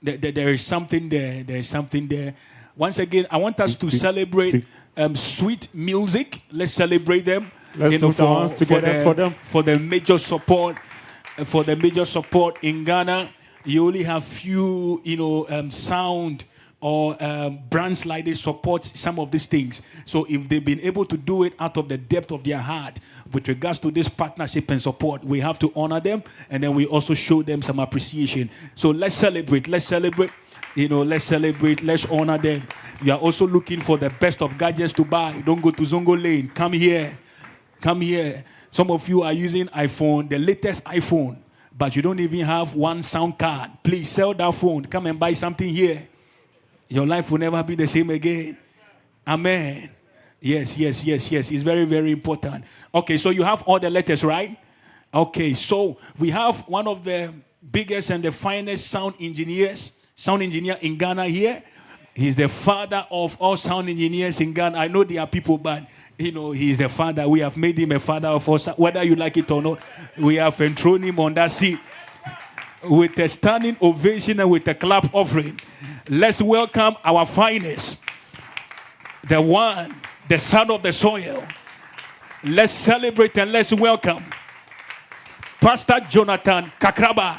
There is something there. There is something there. Once again, I want us to celebrate sweet music. Let's celebrate them. Let's put our hands together for them. For the major support. For the major support in Ghana, you only have few, sound or brands like this support some of these things. So if they've been able to do it out of the depth of their heart with regards to this partnership and support, we have to honor them, and then we also show them some appreciation. So let's celebrate. Let's celebrate. Let's celebrate. Let's honor them. You are also looking for the best of gadgets to buy. Don't go to Zongo Lane. Come here. Come here. Some of you are using iPhone, the latest iPhone, but you don't even have one sound card. Please sell that phone. Come and buy something here. Your life will never be the same again. Amen. Yes. It's very, very important. Okay, so you have all the letters, right? Okay, so we have one of the biggest and the finest sound engineer in Ghana here. He's the father of all sound engineers in Ghana. I know there are people, but he's the father. We have made him a father of us. Whether you like it or not, we have enthroned him on that seat with a standing ovation and with a clap offering. Let's welcome our finest, the one, the son of the soil. Let's celebrate and let's welcome Pastor Jonathan Kakraba.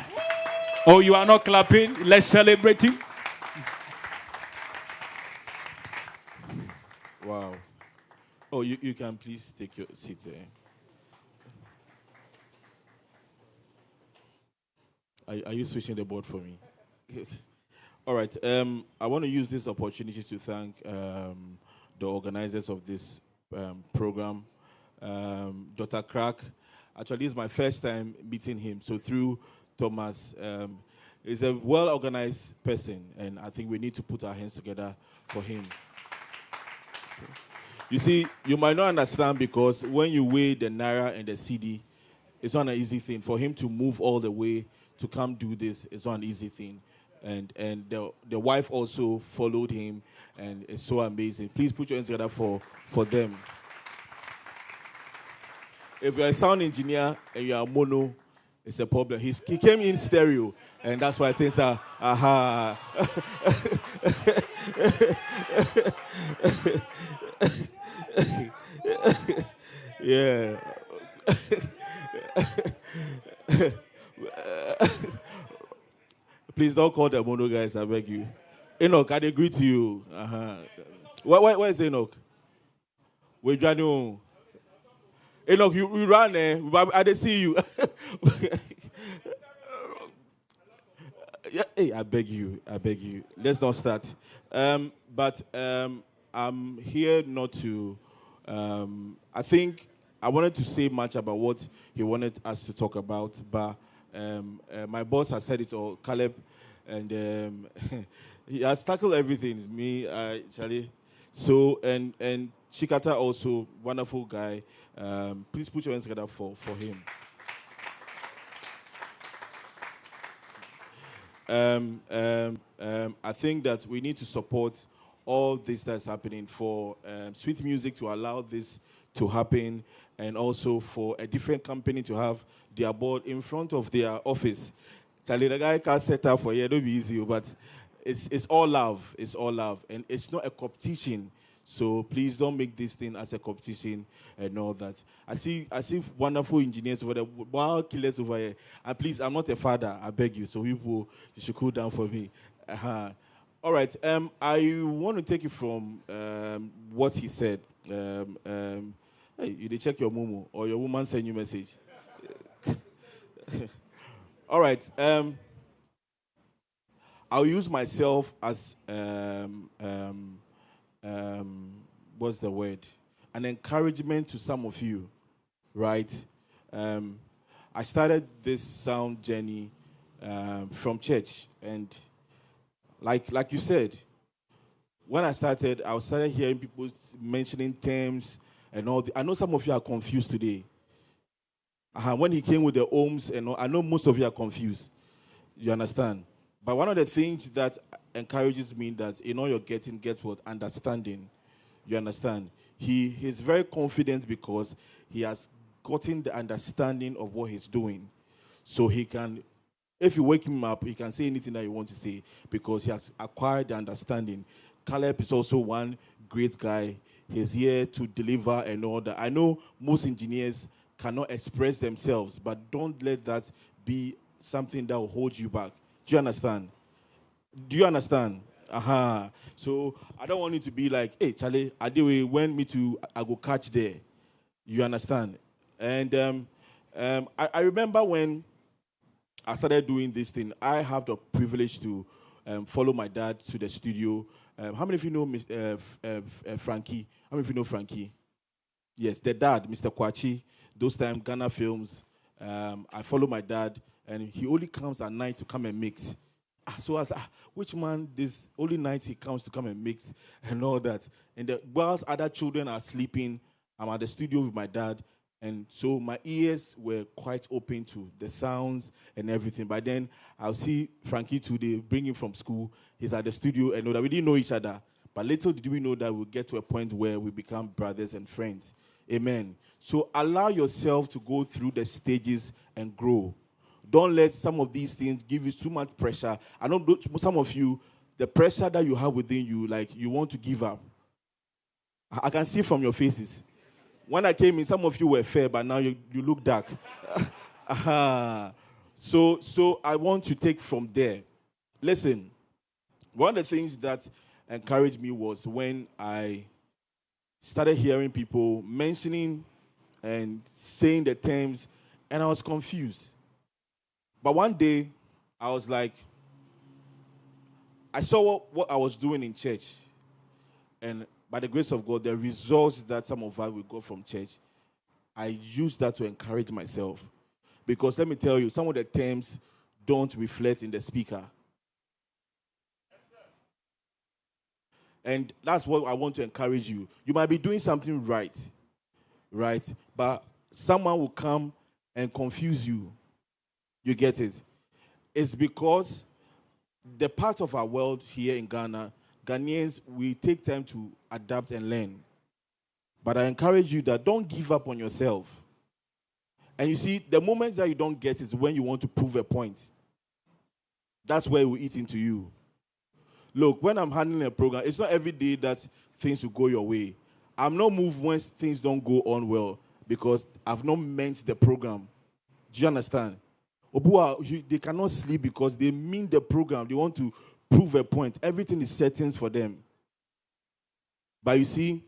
Oh, you are not clapping? Let's celebrate him. Wow. Oh, you can please take your seat there. Are you switching the board for me? All right. I want to use this opportunity to thank the organizers of this program, Dr. Crack. Actually, it's my first time meeting him. So through Thomas, He's a well-organized person, and I think we need to put our hands together for him. You see, you might not understand because when you weigh the Naira and the CD, it's not an easy thing. For him to move all the way to come do this, it's not an easy thing. And the wife also followed him, and it's so amazing. Please put your hands together for them. If you're a sound engineer and you're a mono, it's a problem. He came in stereo, and that's why things are, aha. Yeah. Please don't call the mono guys, I beg you. Enoch, I agree to you. Uh-huh. Where is Enoch? Where you Enoch, you ran there. I didn't see you. Yeah, hey, I beg you. Let's not start. But I'm here not to. I think I wanted to say much about what he wanted us to talk about, but my boss has said it all, Caleb, and he has tackled everything. Me, Charlie. So and Chikata also, wonderful guy. Please put your hands together for him. I think that we need to support all this that's happening for Sweet Music to allow this to happen, and also for a different company to have their board in front of their office. Charlie, the guy can't set up for you, it'll be easy, but it's all love. It's all love, and it's not a competition. So please don't make this thing as a competition and all that. I see wonderful engineers over there, wild killers over here. And please, I'm not a father, I beg you. So you should cool down for me. All right. I want to take it from what he said. Hey, you did check your mumu or your woman send you a message. All right. I'll use myself as what's the word? An encouragement to some of you, right? I started this sound journey from church, and like you said, when I started hearing people mentioning terms and all. I know some of you are confused today. When he came with the ohms and all, I know most of you are confused. You understand? But one of the things that encourages me that in all you're getting, get what? Understanding. You understand? He is very confident because he has gotten the understanding of what he's doing. So he can, if you wake him up, he can say anything that you want to say because he has acquired the understanding. Caleb is also one great guy. He's here to deliver and all that. I know most engineers cannot express themselves, but don't let that be something that will hold you back. Do you understand? Do you understand? So I don't want you to be like, hey, Charlie, Adewe, when me to, I go catch there. You understand? And I remember when I started doing this thing, I have the privilege to follow my dad to the studio. How many of you know Frankie? How many of you know Frankie? Yes, the dad, Mr. Kwachi. Those time Ghana Films. I follow my dad, and he only comes at night to come and mix. So I was like, which man, this only night he comes to come and mix and all that. And whilst other children are sleeping, I'm at the studio with my dad. And so my ears were quite open to the sounds and everything. But then I'll see Frankie today, bring him from school. He's at the studio and know that we didn't know each other. But little did we know that we'll get to a point where we become brothers and friends. Amen. So allow yourself to go through the stages and grow. Don't let some of these things give you too much pressure. I know some of you, the pressure that you have within you, like you want to give up. I can see from your faces. When I came in, some of you were fair, but now you look dark. So I want to take from there. Listen, one of the things that encouraged me was when I started hearing people mentioning and saying the terms, and I was confused. But one day, I was like, I saw what I was doing in church. And by the grace of God, the results that some of us will go from church, I used that to encourage myself. Because let me tell you, some of the terms don't reflect in the speaker. And that's what I want to encourage you. You might be doing something right, but someone will come and confuse you. You get it? It's because the part of our world here in Ghana, Ghanaians, we take time to adapt and learn. But I encourage you that don't give up on yourself. And you see, the moments that you don't get is when you want to prove a point. That's where it will eat into you. Look, when I'm handling a program, it's not every day that things will go your way. I'm not moved when things don't go on well because I've not meant the program. Do you understand? Obua, they cannot sleep because they mean the program. They want to prove a point. Everything is settings for them. But you see,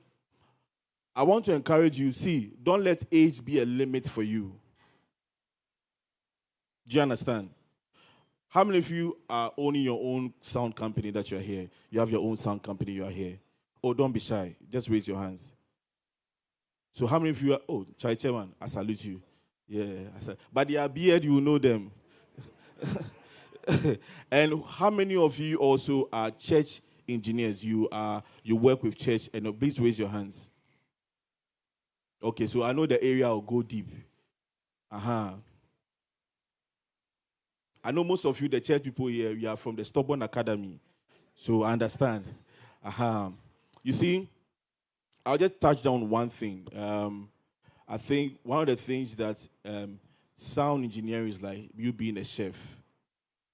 I want to encourage you, don't let age be a limit for you. Do you understand? How many of you are owning your own sound company that you're here? You have your own sound company, you are here. Oh, don't be shy. Just raise your hands. So how many of you are, Chai Chairman, I salute you. Yeah, but their beard, you know them. And how many of you also are church engineers? You work with church, and please raise your hands. Okay, so I know the area will go deep. I know most of you, the church people here, you are from the Stubborn Academy. So I understand. You see, I'll just touch down one thing. I think one of the things that sound engineering is like you being a chef,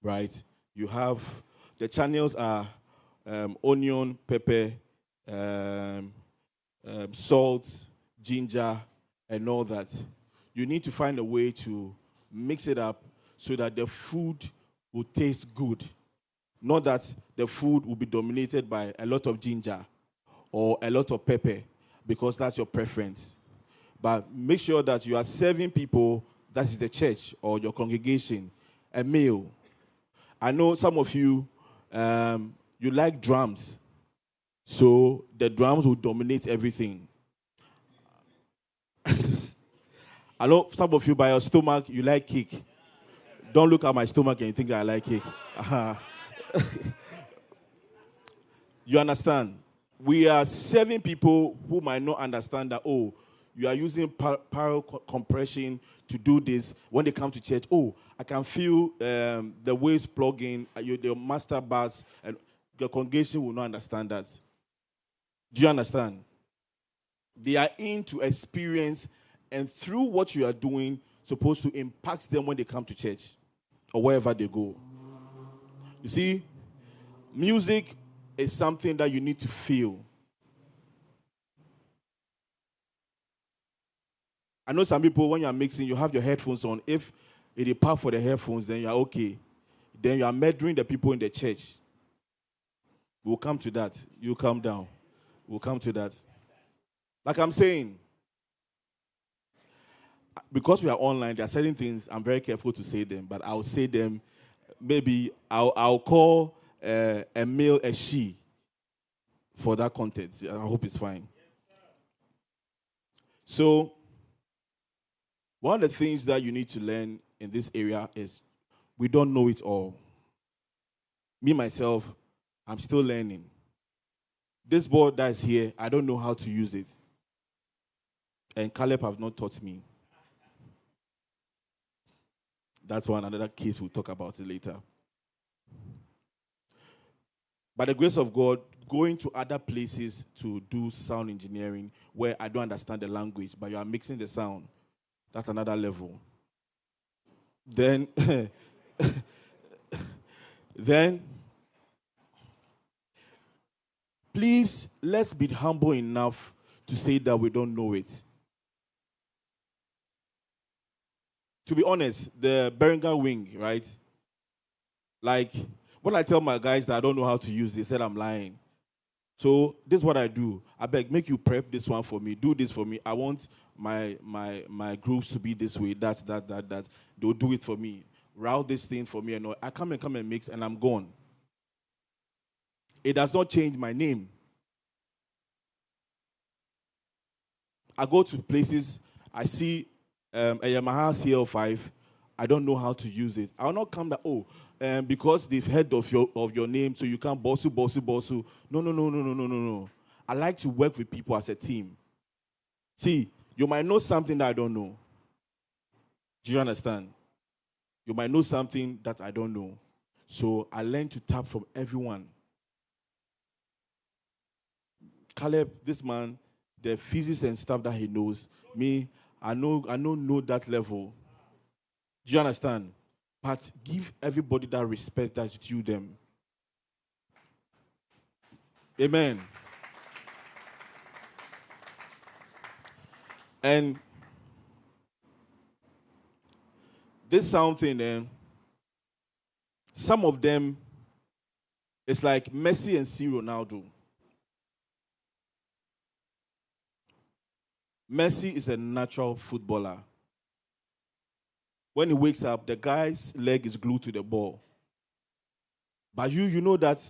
right? You have, the channels are onion, pepper, salt, ginger, and all that. You need to find a way to mix it up so that the food will taste good. Not that the food will be dominated by a lot of ginger or a lot of pepper, because that's your preference. But make sure that you are serving people, that is the church or your congregation, a meal. I know some of you, you like drums. So the drums will dominate everything. I know some of you, by your stomach, you like cake. Don't look at my stomach and you think that I like cake. You understand? We are serving people who might not understand that, you are using parallel compression to do this. When they come to church, I can feel the waves plugging, the master bass, and the congregation will not understand that. Do you understand? They are in to experience, and through what you are doing, supposed to impact them when they come to church or wherever they go. You see, music is something that you need to feel. I know some people, when you are mixing, you have your headphones on. If it is part for the headphones, then you are okay. Then you are murdering the people in the church. We'll come to that. You calm down. We'll come to that. Like I'm saying, because we are online, there are certain things I'm very careful to say them, but I'll say them. Maybe I'll call a male a she for that content. I hope it's fine. So, one of the things that you need to learn in this area is we don't know it all. Me, myself, I'm still learning. This board that is here, I don't know how to use it. And Caleb have not taught me. That's another case we'll talk about it later. By the grace of God, going to other places to do sound engineering where I don't understand the language, but you are mixing the sound, that's another level. Then, please, let's be humble enough to say that we don't know it. To be honest, the Behringer wing, right? Like, when I tell my guys that I don't know how to use it, they said I'm lying. So this is what I do. I beg, make you prep this one for me. Do this for me. I want my groups to be this way. That. They'll do it for me. Route this thing for me. And I come and mix, and I'm gone. It does not change my name. I go to places, I see a Yamaha CL5. I don't know how to use it. I'll not come that, because they've heard of your name, so you can't bosu. No. I like to work with people as a team. See, you might know something that I don't know. Do you understand? You might know something that I don't know. So I learn to tap from everyone. Caleb, this man, the physics and stuff that he knows, me, I don't know that level. Do you understand? But give everybody that respect that's due them. Amen. And this sound thing, then, some of them, it's like Messi and C. Ronaldo. Messi is a natural footballer. When he wakes up, the guy's leg is glued to the ball. But you know that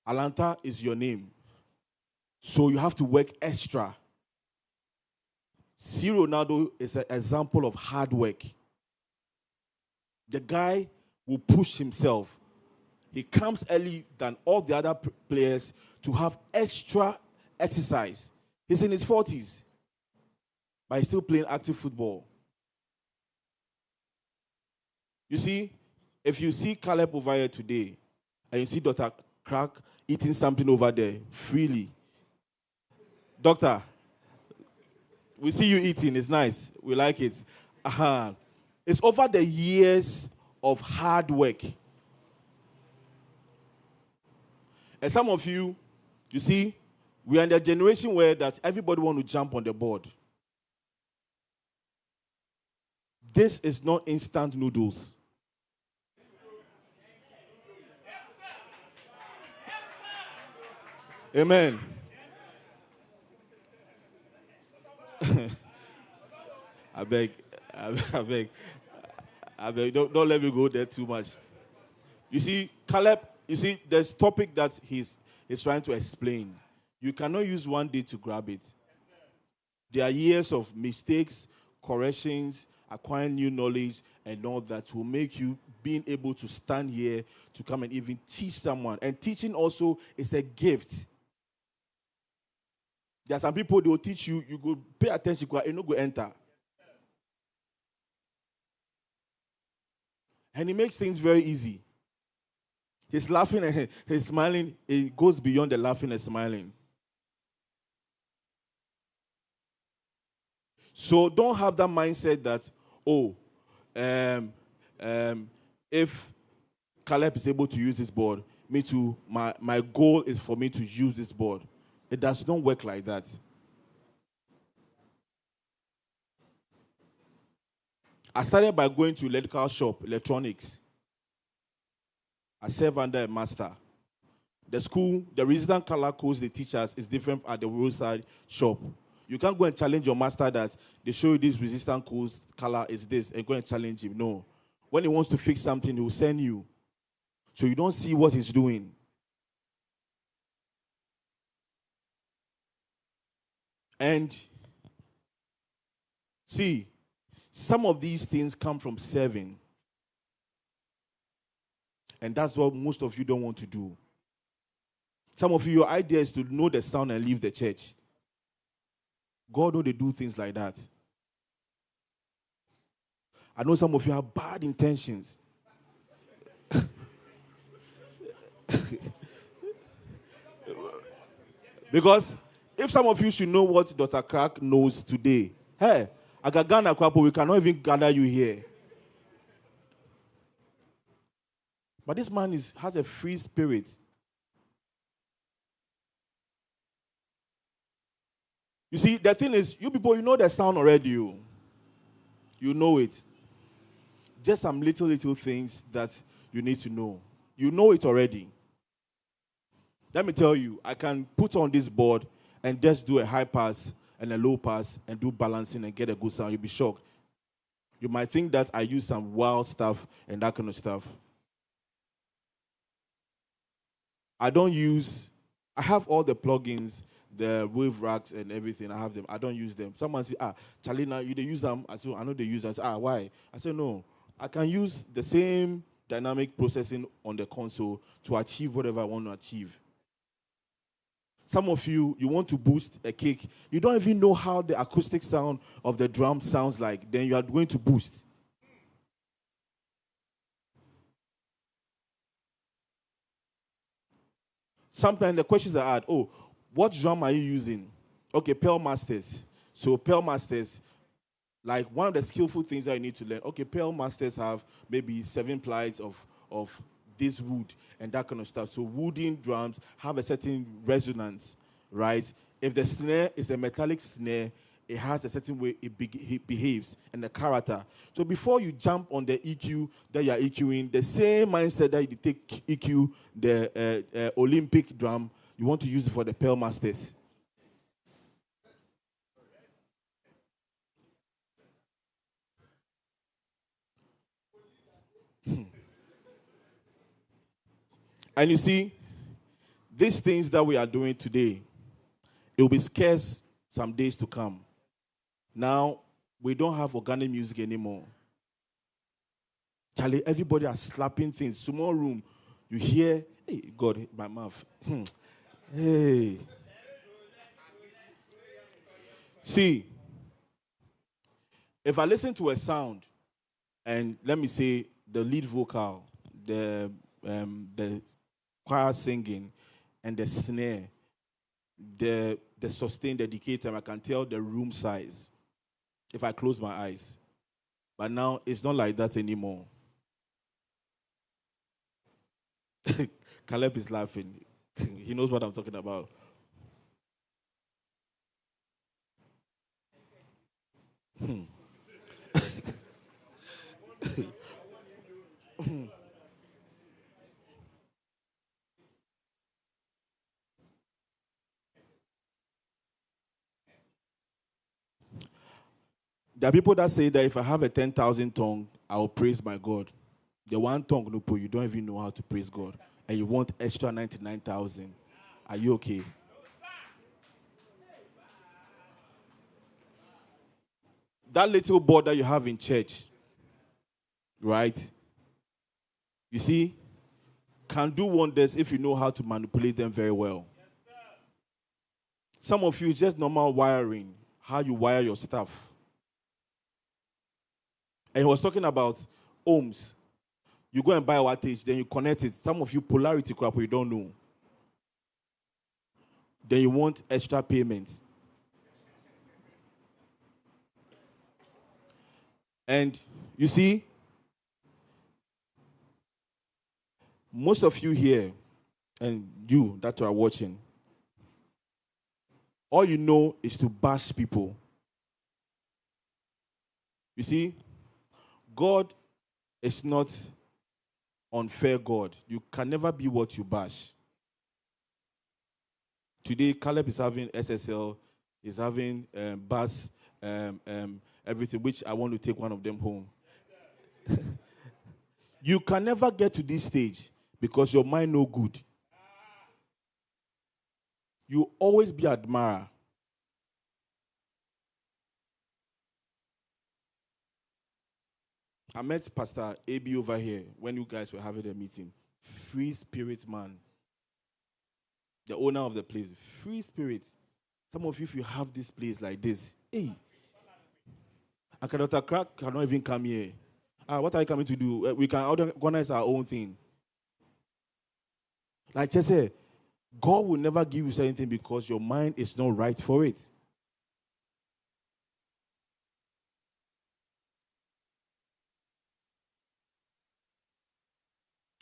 Atlanta is your name. So you have to work extra. C. Ronaldo is an example of hard work. The guy will push himself. He comes early than all the other players to have extra exercise. He's in his 40s, but he's still playing active football. You see, if you see Caleb over here today, and you see Dr. Crack eating something over there freely, Doctor, we see you eating. It's nice. We like it. It's over the years of hard work. And some of you, you see, we are in the generation where that everybody want to jump on the board. This is not instant noodles. Amen. I beg, don't let me go there too much. You see, Caleb, there's topic that he's trying to explain. You cannot use one day to grab it. There are years of mistakes, corrections, acquiring new knowledge, and all that will make you being able to stand here to come and even teach someone. And teaching also is a gift. There are some people, they will teach you, you go pay attention, you not go enter. And he makes things very easy. He's laughing and he's smiling. It goes beyond the laughing and smiling. So don't have that mindset that, if Caleb is able to use this board, me too, my goal is for me to use this board. It does not work like that. I started by going to electrical shop, electronics. I serve under a master. The school, the resident color codes they teach us is different at the roadside shop. You can't go and challenge your master that they show you this resistant codes color is this and go and challenge him. No. When he wants to fix something, he will send you. So you don't see what he's doing. And see, some of these things come from serving. And that's what most of you don't want to do. Some of you, your idea is to know the sound and leave the church. God knows they do things like that. I know some of you have bad intentions. Because if some of you should know what Dr. Crack knows today, hey, Agagana Kwapo, we cannot even gather you here. But this man has a free spirit. You see, the thing is, you people, you know the sound already. You know it. Just some little things that you need to know. You know it already. Let me tell you, I can put on this board and just do a high pass and a low pass and do balancing and get a good sound. You'll be shocked. You might think that I use some wild stuff and that kind of stuff. I have all the plugins, the wave racks and everything. I have them. I don't use them. Someone say, Charlie, now you they use them. I say, I know they use them. I say, why? I say, no. I can use the same dynamic processing on the console to achieve whatever I want to achieve. Some of you want to boost a kick. You don't even know how the acoustic sound of the drum sounds like. Then you are going to boost. Sometimes the questions are asked, oh, what drum are you using? Okay, Pearl Masters. So Pearl Masters, like one of the skillful things that you need to learn. Okay, Pearl Masters have maybe 7 plies of this wood and that kind of stuff. So wooden drums have a certain resonance, right? If the snare is a metallic snare, it has a certain way it behaves and the character. So before you jump on the EQ that you are EQing, the same mindset that you take EQ the Olympic drum, you want to use it for the Pearl Masters. And you see, these things that we are doing today, it will be scarce some days to come. Now, we don't have organic music anymore. Charlie, everybody are slapping things. Small room, you hear, hey, God, my mouth. Hey. See, if I listen to a sound, and let me say the lead vocal, the choir singing, and the snare, the sustain, the decay time, I can tell the room size if I close my eyes. But now it's not like that anymore. Caleb is laughing. He knows what I'm talking about. There are people that say that if I have a 10,000 tongue, I will praise my God. The one tongue, no, you don't even know how to praise God. And you want extra 99,000. Are you okay? That little board that you have in church, right? You see, can do wonders if you know how to manipulate them very well. Some of you, just normal wiring, how you wire your stuff. And he was talking about ohms. You go and buy a wattage, then you connect it. Some of you, polarity crap, you don't know. Then you want extra payments. And you see, most of you here, and you that are watching, all you know is to bash people. You see, God is not unfair God. You can never be what you bash. Today, Caleb is having SSL, is having bass, everything, which I want to take one of them home. You can never get to this stage because your mind no good. You always be admirer. I met Pastor AB over here when you guys were having a meeting. Free spirit man. The owner of the place. Free spirit. Some of you, if you have this place like this, hey. And Dr. Crack cannot even come here. What are you coming to do? We can organize our own thing. Like I said, God will never give you anything because your mind is not right for it.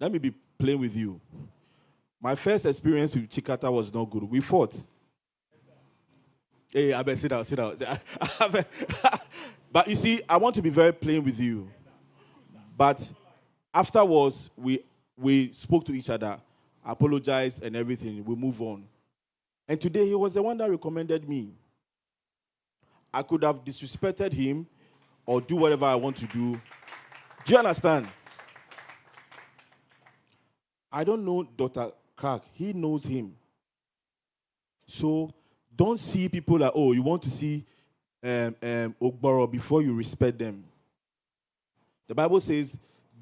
Let me be plain with you. My first experience with Chikata was not good. We fought. Hey, I better sit down. But you see, I want to be very plain with you. But afterwards, we spoke to each other, apologized and everything. We move on. And today, he was the one that recommended me. I could have disrespected him or do whatever I want to do. Do you understand? I don't know Dr. Crack. He knows him. So don't see people like, oh, you want to see Ogboro before you respect them. The Bible says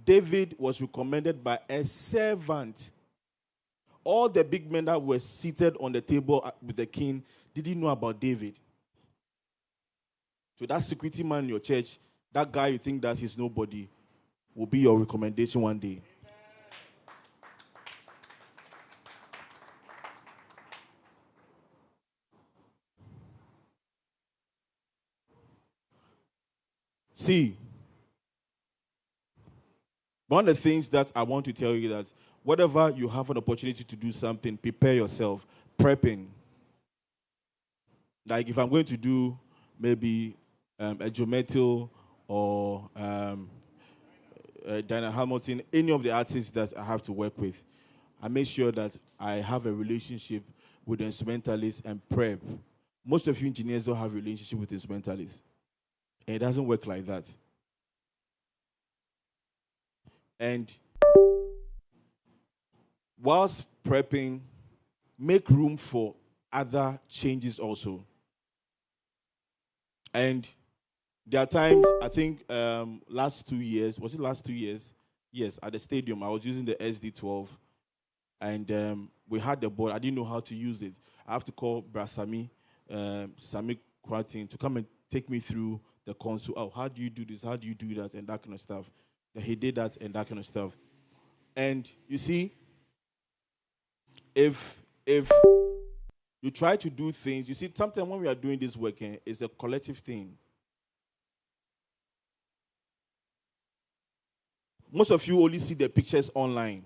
David was recommended by a servant. All the big men that were seated on the table with the king didn't know about David. So that security man in your church, that guy you think that he's nobody, will be your recommendation one day. See, one of the things that I want to tell you that whatever you have an opportunity to do something, prepare yourself, prepping. Like if I'm going to do maybe a Joe Mettle or Diana Hamilton, any of the artists that I have to work with, I make sure that I have a relationship with the instrumentalists and prep. Most of you engineers don't have a relationship with instrumentalists. And it doesn't work like that. And whilst prepping, make room for other changes also. And there are times, I think last 2 years, was it last 2 years? Yes, at the stadium, I was using the SD12. And we had the board. I didn't know how to use it. I have to call Brasami, Sami Kwatin, to come and take me through the console. Oh, how do you do this? How do you do that? And that kind of stuff. That he did that and that kind of stuff. And you see, if you try to do things, you see, sometimes when we are doing this work, it's a collective thing. Most of you only see the pictures online.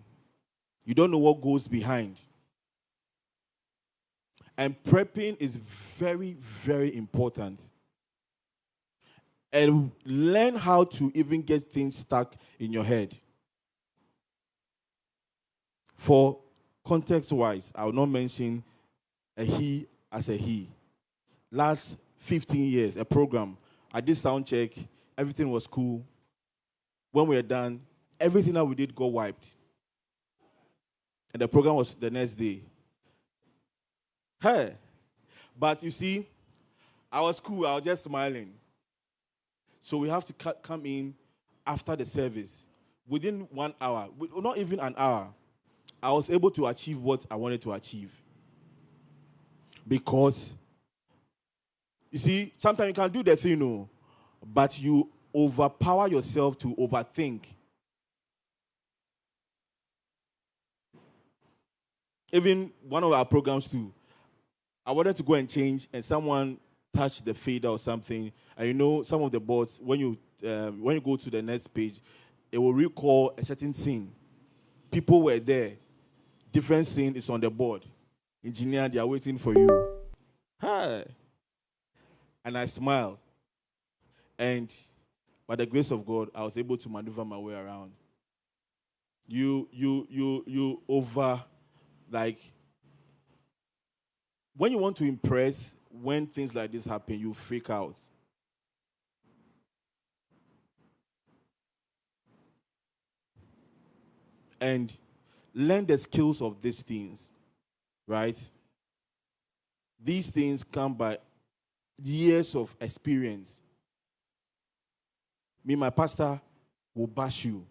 You don't know what goes behind. And prepping is very, very important. And learn how to even get things stuck in your head. For context-wise, I will not mention a he as a he. Last 15 years, a program, I did sound check, everything was cool. When we were done, everything that we did got wiped. And the program was the next day. Hey, but you see, I was cool, I was just smiling. So we have to come in after the service. Within 1 hour, not even an hour, I was able to achieve what I wanted to achieve. Because, you see, sometimes you can do the thing, no, but you overpower yourself to overthink. Even one of our programs too, I wanted to go and change, and someone touched the fader or something. And you know, some of the boards, when you go to the next page, it will recall a certain scene. People were there. Different scene is on the board. Engineer, they are waiting for you. Hi. And I smiled. And by the grace of God, I was able to maneuver my way around. You over, like, when you want to impress, when things like this happen, you freak out. And learn the skills of these things, right? These things come by years of experience. Me, my pastor will bash you.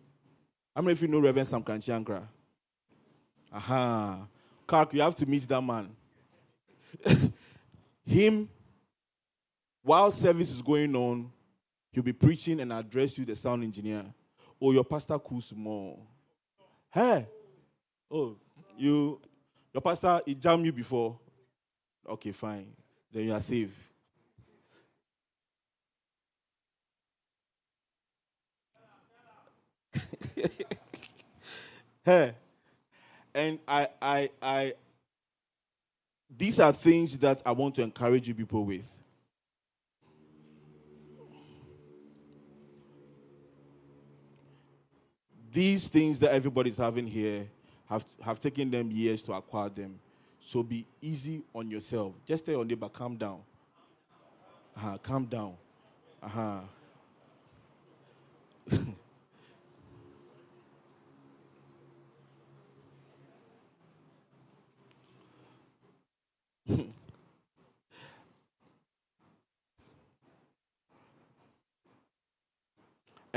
How many of you know Reverend Sam Kranchiankra? Aha. Kark, you have to meet that man. Him, while service is going on, he'll be preaching and address you, the sound engineer. Oh, your pastor cools more. Hey. Oh, your pastor, he jammed you before. Okay, fine. Then you are safe. Hey. And these are things that I want to encourage you people with. These things that everybody's having here have taken them years to acquire them. So be easy on yourself. Just tell your neighbor, calm down. Calm down.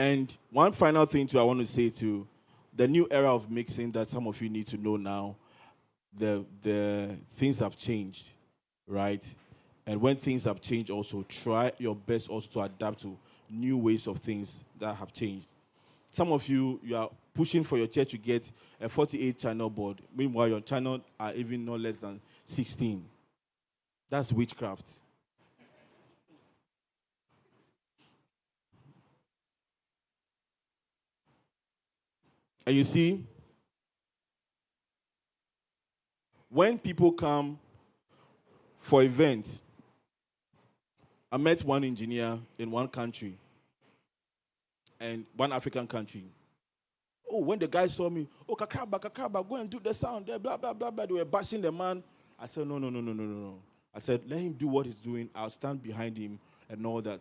And one final thing too I want to say to the new era of mixing that some of you need to know now, the things have changed, right? And when things have changed also, try your best also to adapt to new ways of things that have changed. Some of you are pushing for your church to get a 48 channel board. Meanwhile, your channel are even no less than 16. That's witchcraft. And you see, when people come for events, I met one engineer in one country, and one African country. Oh, when the guy saw me, oh, Kakraba, go and do the sound there, blah, blah, blah, blah. They were bashing the man. I said, no. I said, let him do what he's doing. I'll stand behind him and all that.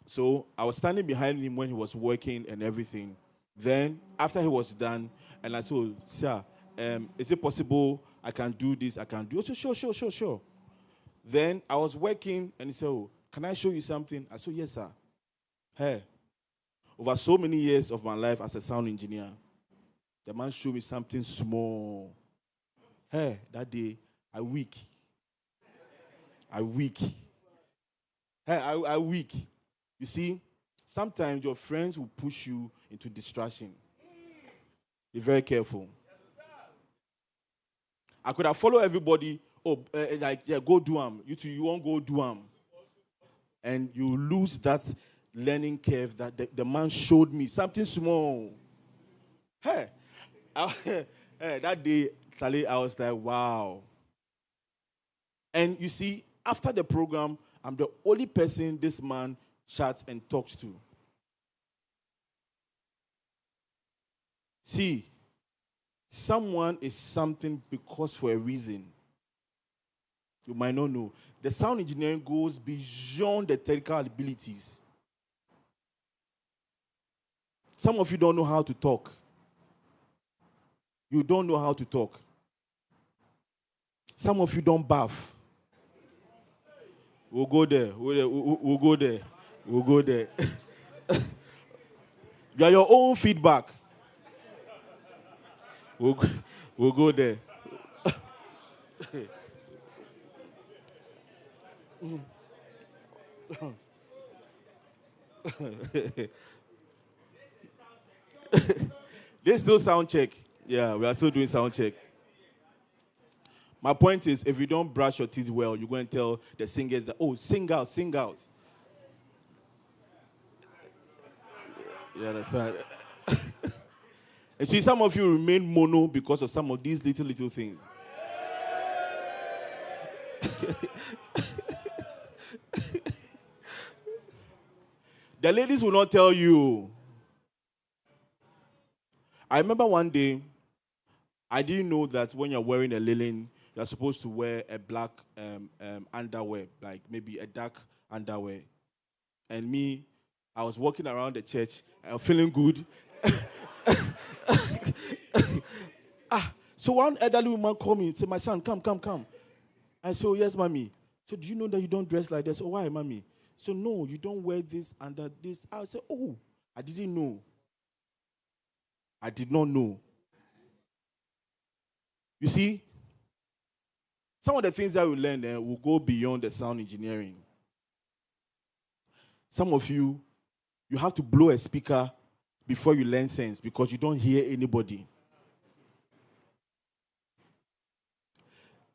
So I was standing behind him when he was working and everything. Then, after he was done, and I said, sir, is it possible I can do this? I can do it. Sure. Then I was working, and he said, oh, can I show you something? I said, yes, sir. Hey, over so many years of my life as a sound engineer, the man showed me something small. Hey, that day, I weak. Hey, I weak. You see, sometimes your friends will push you into distraction. Be very careful. I could have followed everybody. Go do them. You won't go do them. And you lose that learning curve that the man showed me. Something small. Hey, that day, Charlie, I was like, wow. And you see, after the program, I'm the only person this man chats and talks to. See, someone is something because for a reason. You might not know. The sound engineering goes beyond the technical abilities. Some of you don't know how to talk. You don't know how to talk. Some of you don't bath. We'll go there. We'll go there. You are your own feedback. We'll go there. There's no sound check. Yeah, we are still doing sound check. My point is, if you don't brush your teeth well, you're going to tell the singers that, oh, sing out. You understand? And see, some of you remain mono because of some of these little things. The ladies will not tell you. I remember one day, I didn't know that when you're wearing a linen, you're supposed to wear a black underwear, like maybe a dark underwear. And me, I was walking around the church, I was feeling good. So one elderly woman called me and said, my son, come. I said, oh, yes, mommy. So do you know that you don't dress like this? Oh, why, mommy? So no, you don't wear this under this. I said, oh, I didn't know. I did not know. You see, some of the things that we learn will go beyond the sound engineering. Some of you have to blow a speaker before you learn sense because you don't hear anybody.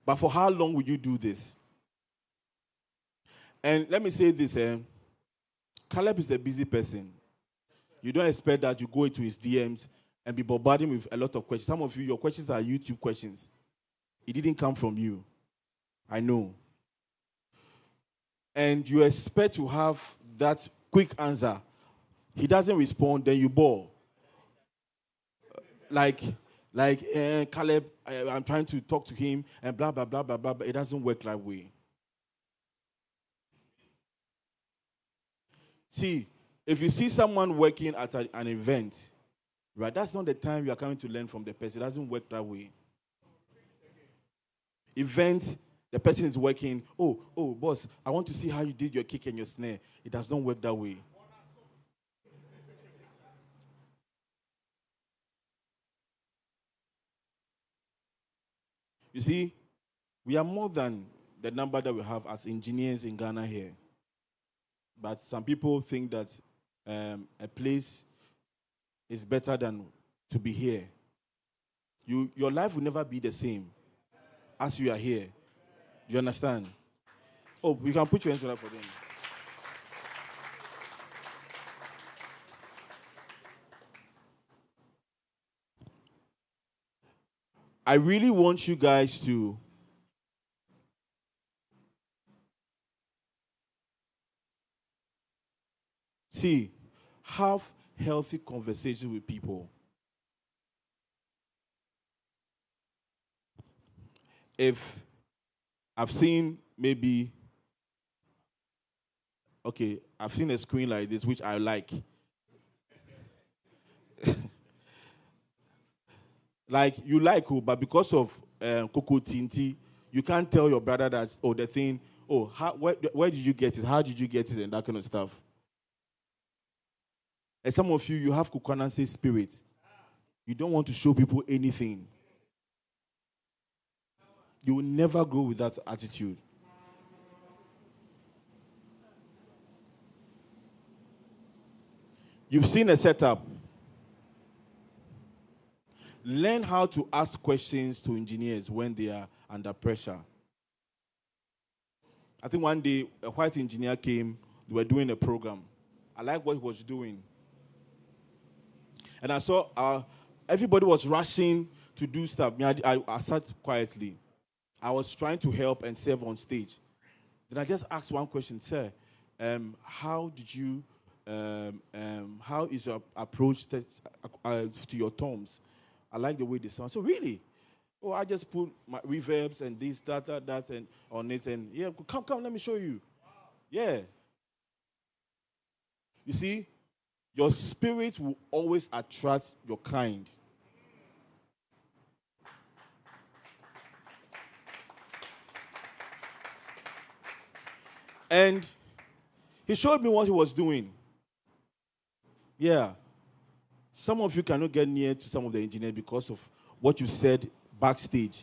But for how long will you do this? And let me say this, Caleb is a busy person. You don't expect that you go into his DMs and be bombarding with a lot of questions. Some of you, your questions are YouTube questions. It didn't come from you. I know. And you expect to have that quick answer. He doesn't respond, then you bore. Like Caleb, I'm trying to talk to him, and blah, blah, blah, blah, blah, but it doesn't work that way. See, if you see someone working at an event, right, that's not the time you are coming to learn from the person. It doesn't work that way. Event, the person is working, oh, boss, I want to see how you did your kick and your snare. It does not work that way. You see, we are more than the number that we have as engineers in Ghana here. But some people think that a place is better than to be here. Your life will never be the same as you are here. You understand? Oh, we can put your hands together for them. I really want you guys to have healthy conversations with people. If I've seen maybe, okay, I've seen a screen like this, which I like. Like, you like who, but because of Coco Tinti, you can't tell your brother that, the thing, where did you get it? How did you get it? And that kind of stuff. And some of you have Kukananse spirit. You don't want to show people anything. You will never grow with that attitude. You've seen a setup. Learn how to ask questions to engineers when they are under pressure. I think one day a white engineer came, they were doing a program. I like what he was doing. And I saw everybody was rushing to do stuff. I sat quietly. I was trying to help and serve on stage. Then I just asked one question, sir, how is your approach to your tones? I like the way they sound. So really? Oh, I just put my reverbs and this, that, and on it. And yeah, come, let me show you. Yeah. You see, your spirit will always attract your kind. And he showed me what he was doing. Yeah. Some of you cannot get near to some of the engineers because of what you said backstage.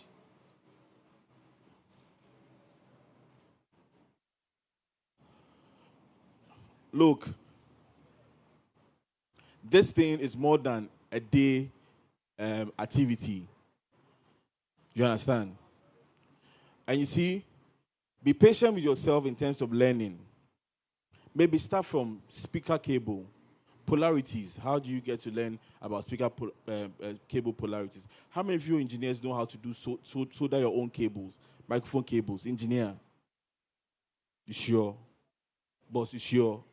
Look, this thing is more than a day activity. You understand? And you see, be patient with yourself in terms of learning. Maybe start from speaker cable, polarities. How do you get to learn about speaker cable polarities? How many of you engineers know how to do solder your own cables, microphone cables? Engineer? You sure? Boss, you sure?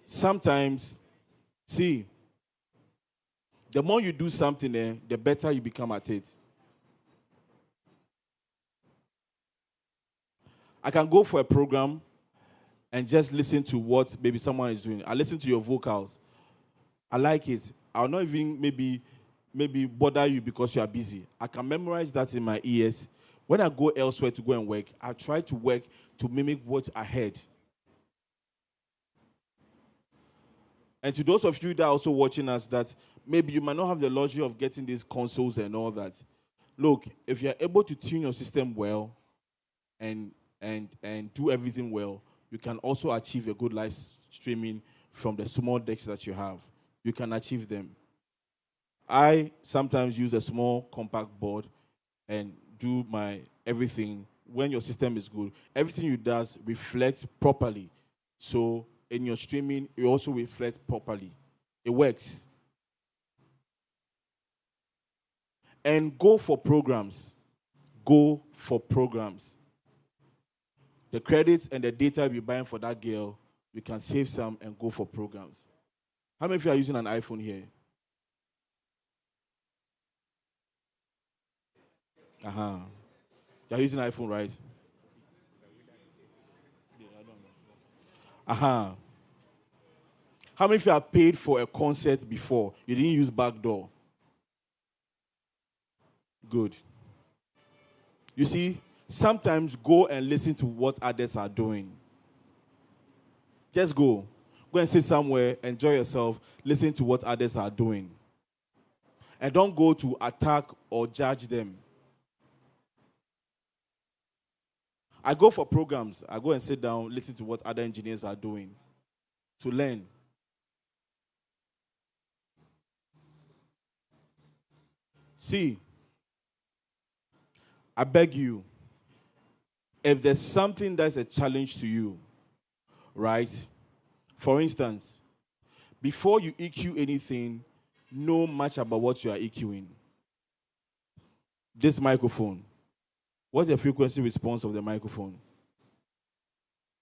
Sometimes, see, the more you do something, the better you become at it. I can go for a program and just listen to what maybe someone is doing. I listen to your vocals. I like it. I'll not even maybe bother you because you are busy. I can memorize that in my ears. When I go elsewhere to go and work, I try to work to mimic what I heard. And to those of you that are also watching us, that maybe you might not have the luxury of getting these consoles and all that. Look, if you're able to tune your system well and do everything well, you can also achieve a good live streaming from the small decks that you have. You can achieve them. I sometimes use a small compact board and do my everything. When your system is good, everything you do reflects properly. So in your streaming, it also reflects properly. It works. And go for programs. Go for programs. The credits and the data you're buying for that girl, you can save some and go for programs. How many of you are using an iPhone here? You're using an iPhone, right? How many of you have paid for a concert before? You didn't use backdoor. Good. You see, sometimes go and listen to what others are doing. Just go. Go and sit somewhere, enjoy yourself, listen to what others are doing. And don't go to attack or judge them. I go for programs. I go and sit down, listen to what other engineers are doing to learn. See, I beg you, if there's something that's a challenge to you, right? For instance, before you EQ anything, know much about what you are EQing. This microphone. What's the frequency response of the microphone?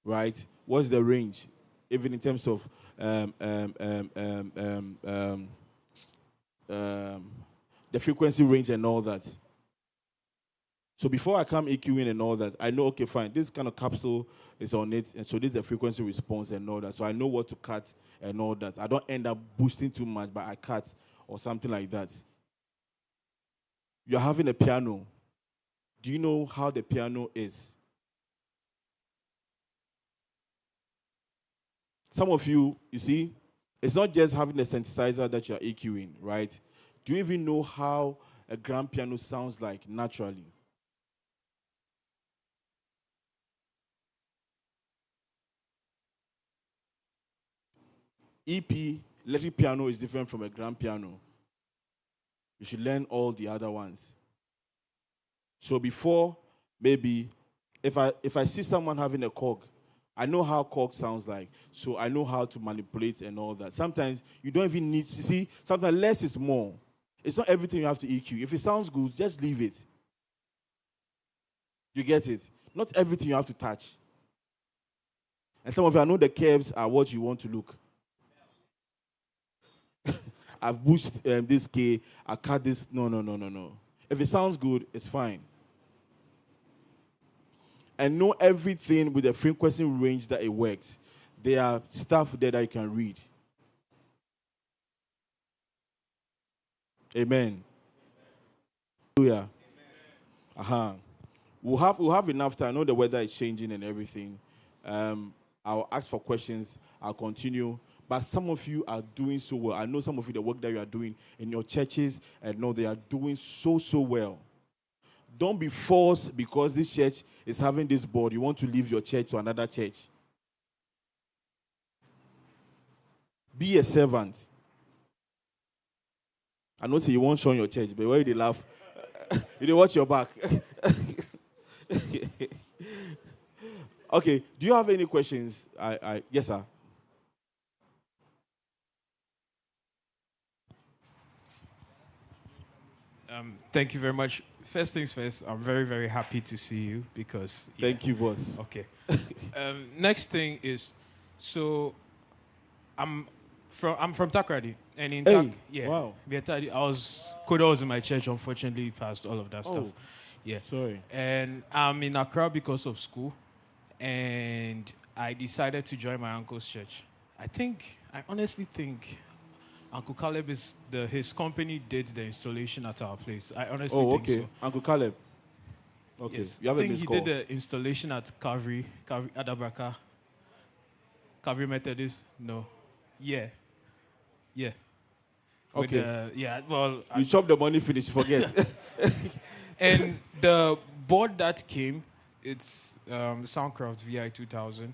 Right? What's the range? Even in terms of the frequency range and all that. So before I come EQing and all that, I know, okay, fine, this kind of capsule is on it, and so this is the frequency response and all that. So I know what to cut and all that. I don't end up boosting too much, but I cut or something like that. You're having a piano. Do you know how the piano is? Some of you, you see, it's not just having the synthesizer that you're EQing, right? Do you even know how a grand piano sounds like naturally? EP, electric piano, is different from a grand piano. You should learn all the other ones. So before, maybe, if I see someone having a Korg, I know how Korg sounds like, so I know how to manipulate and all that. Sometimes you don't even need to see, sometimes less is more. It's not everything you have to EQ. If it sounds good, just leave it. You get it? Not everything you have to touch. And some of you, I know the curves are what you want to look. I've boosted this K, I cut this. No. If it sounds good, it's fine. And know everything with the frequency range that it works. There are stuff there that you can read. Amen. Hallelujah. We'll have enough time. I know the weather is changing and everything. I'll ask for questions. I'll continue. But some of you are doing so well. I know some of you, the work that you are doing in your churches, and know they are doing so well. Don't be forced because this church is having this board. You want to leave your church to another church. Be a servant. I know say you won't show your church, but why they laugh? You didn't watch your back. Okay, do you have any questions? Yes, sir. Thank you very much. First things first, I'm very, very happy to see you because... Yeah. Thank you, boss. Okay. Next thing is, so I'm from Takoradi. And in wow. Koda was in my church, unfortunately, passed all of that stuff. Yeah. Sorry. And I'm in Accra because of school. And I decided to join my uncle's church. I honestly think Uncle Caleb his company did the installation at our place. I honestly think so. Uncle Caleb. Okay. Yes. You have I think he did the installation at Calvary Adabraka. Calvary Methodist? No. Yeah. Okay. Well, you chop the money, finish, forget. And the board that came, it's Soundcraft VI 2000.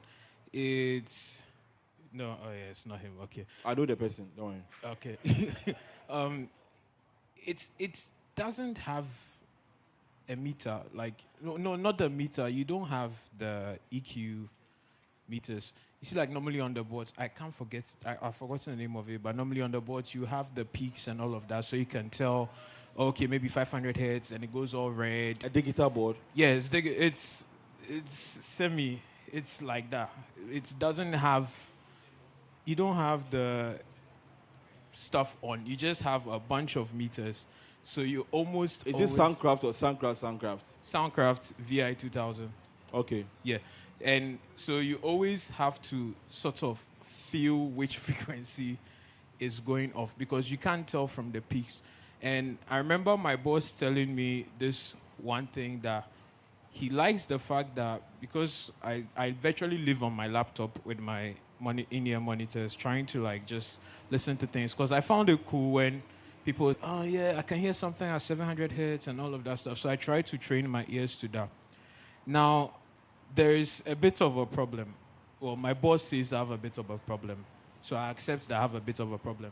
It's not him. Okay. I know the person. Don't worry. Okay. It doesn't have a meter. Like no, not the meter. You don't have the EQ meters. You see, like normally on the boards, I can't forget. I've forgotten the name of it, but normally on the boards you have the peaks and all of that, so you can tell. Okay, maybe 500 hertz, and it goes all red. A digital board. Yeah, it's semi. It's like that. It doesn't have. You don't have the stuff on. You just have a bunch of meters. So you almost. Is this Soundcraft or Soundcraft? Soundcraft VI 2000. Okay. Yeah, and so you always have to sort of feel which frequency is going off because you can't tell from the peaks. And I remember my boss telling me this one thing that he likes the fact that because I virtually live on my laptop with my in-ear monitors, trying to like just listen to things. Because I found it cool when people, oh yeah, I can hear something at 700 hertz and all of that stuff. So I try to train my ears to that. Now, there is a bit of a problem. Well, my boss says I have a bit of a problem. So I accept that I have a bit of a problem.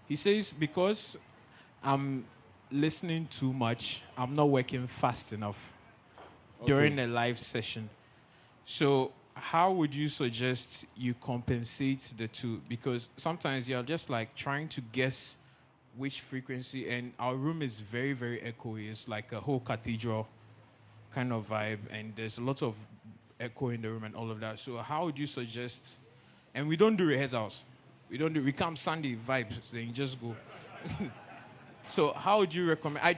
He says because I'm listening too much, I'm not working fast enough during a live session. So how would you suggest you compensate the two? Because sometimes you're just like trying to guess which frequency, and our room is very, very echoey. It's like a whole cathedral kind of vibe, and there's a lot of echo in the room and all of that. So how would you suggest, and we don't do rehearsals. We come Sunday vibes, then you just go. So how would you recommend? I'm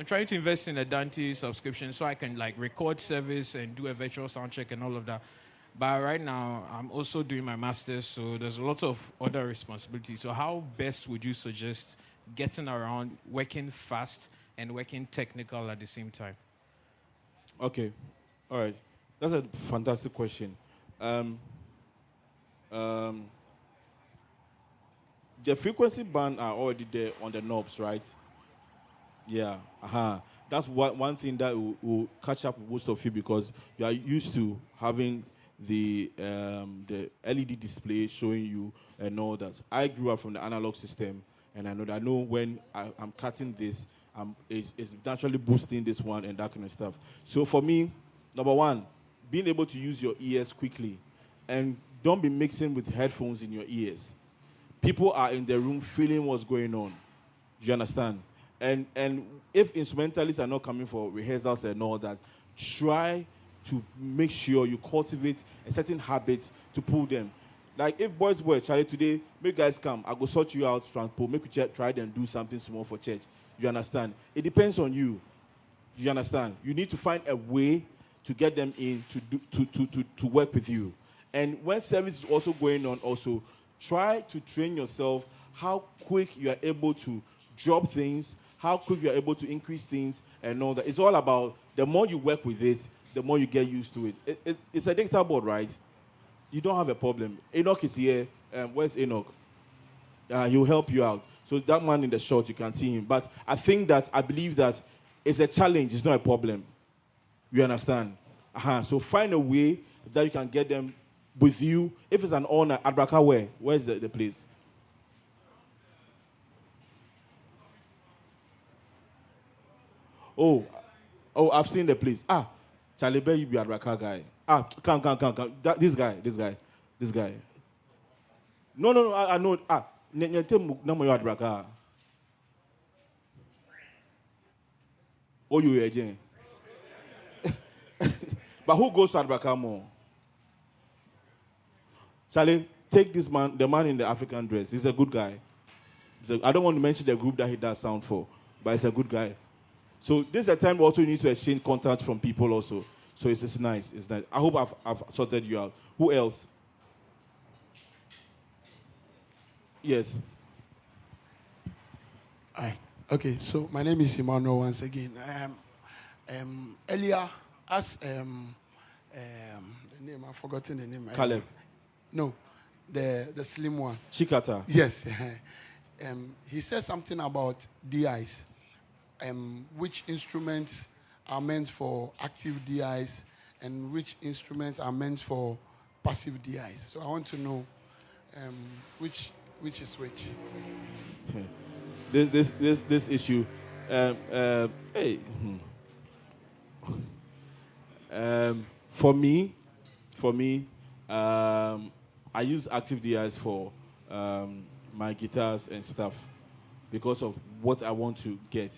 trying to invest in a Dante subscription so I can like record service and do a virtual sound check and all of that. But right now, I'm also doing my master's, so there's a lot of other responsibilities. So how best would you suggest getting around, working fast and working technical at the same time? Okay. All right. That's a fantastic question. The frequency band are already there on the knobs, right? Yeah. That's one thing that will catch up with most of you because you are used to having the LED display showing you and all that. I grew up from the analog system, and I know when I'm cutting this, it's naturally boosting this one and that kind of stuff. So for me, number one, being able to use your ears quickly, and don't be mixing with headphones in your ears. People are in the room feeling what's going on. Do you understand? And if instrumentalists are not coming for rehearsals and all that, try to make sure you cultivate a certain habit to pull them. Like if boys were Charlie today, make guys come. I go sort you out, transport, make you try and do something small for church. You understand? It depends on you. You understand? You need to find a way to get them in to work with you. And when service is also going on, also try to train yourself how quick you are able to drop things, how quick you are able to increase things, and all that. It's all about the more you work with it, the more you get used to it. It's a digital board, right? You don't have a problem. Enoch is here. Where's Enoch? He'll help you out. So that man in the shot, you can see him. But I believe that it's a challenge. It's not a problem. You understand? So find a way that you can get them with you. If it's an honor, Adraka, where's the place? Oh, I've seen the place. Charlie Bay, you be Adraka guy. Come. This guy. No, I know. Adraka. Oh, you again. But who goes to Adraka more? Charlie, take this man, the man in the African dress. He's a good guy. I don't want to mention the group that he does sound for, but he's a good guy. So this is a time also you need to exchange contacts from people also. So it's nice. It's nice. I hope I've sorted you out. Who else? Yes. Hi. Okay, so my name is Emmanuel once again. Earlier, as the name, I've forgotten the name. Caleb. No, the slim one. Chikata. Yes. He said something about DIs. Which instruments are meant for active DIs and which instruments are meant for passive DIs. So I want to know which is which. This issue. For me, I use active DIs for my guitars and stuff because of what I want to get.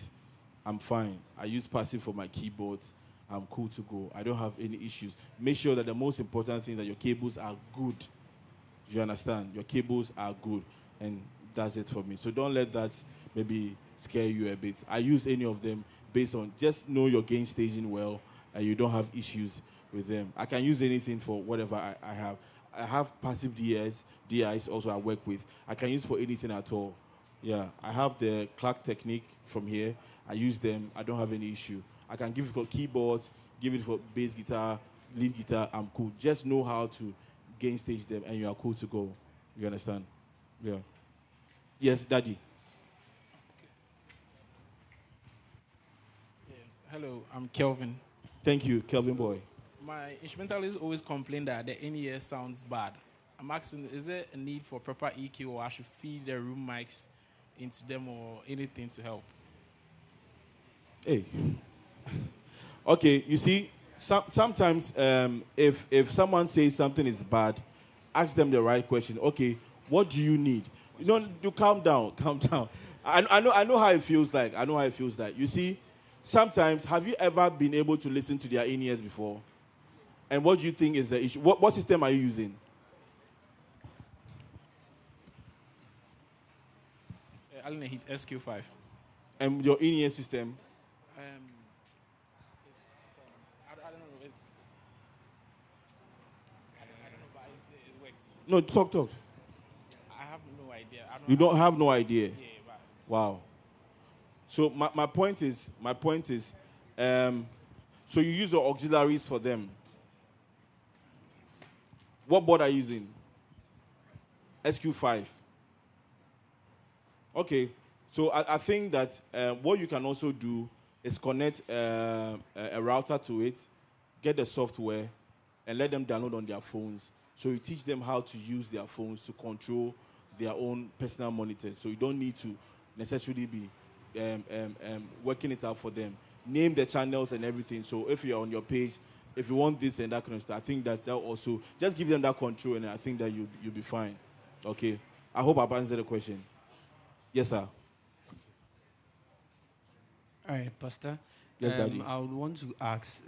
I'm fine. I use passive for my keyboards. I'm cool to go. I don't have any issues. Make sure that the most important thing that your cables are good. You understand? Your cables are good, and that's it for me. So don't let that maybe scare you a bit. I use any of them based on just know your gain staging well, and you don't have issues with them. I can use anything for whatever I have. I have passive DIs also I work with. I can use for anything at all. Yeah, I have the Clark Technique from here. I use them. I don't have any issue. I can give it for keyboards, give it for bass guitar, lead guitar. I'm cool. Just know how to gain stage them, and you are cool to go. You understand? Yeah. Yes, Daddy. Hello, I'm Kelvin. Thank you, Kelvin boy. My instrumentalists always complain that the NES sounds bad. I'm asking, is there a need for proper EQ, or I should feed the room mics into them, or anything to help? Hey. Okay, you see, sometimes if someone says something is bad, ask them the right question. Okay, what do you need? You calm down, calm down. I know how it feels like. I know how it feels like. You see, sometimes, have you ever been able to listen to their NES before? And what do you think is the issue? What system are you using? Allen Heat SQ5. And your NES system? I don't know. I don't know, but it works. No, talk. I have no idea. You don't have no idea? Yeah, but Wow. So my point is, so you use your auxiliaries for them. What board are you using? SQ5. Okay. So I think that what you can also do is connect a router to it, get the software, and let them download on their phones. So you teach them how to use their phones to control their own personal monitors. So you don't need to necessarily be working it out for them. Name the channels and everything. So if you're on your page, if you want this and that kind of stuff, I think that also just give them that control, and I think that you'll be fine. Okay. I hope I've answered the question. Yes, sir. All right, Pastor. Yes, Daddy. I would want to ask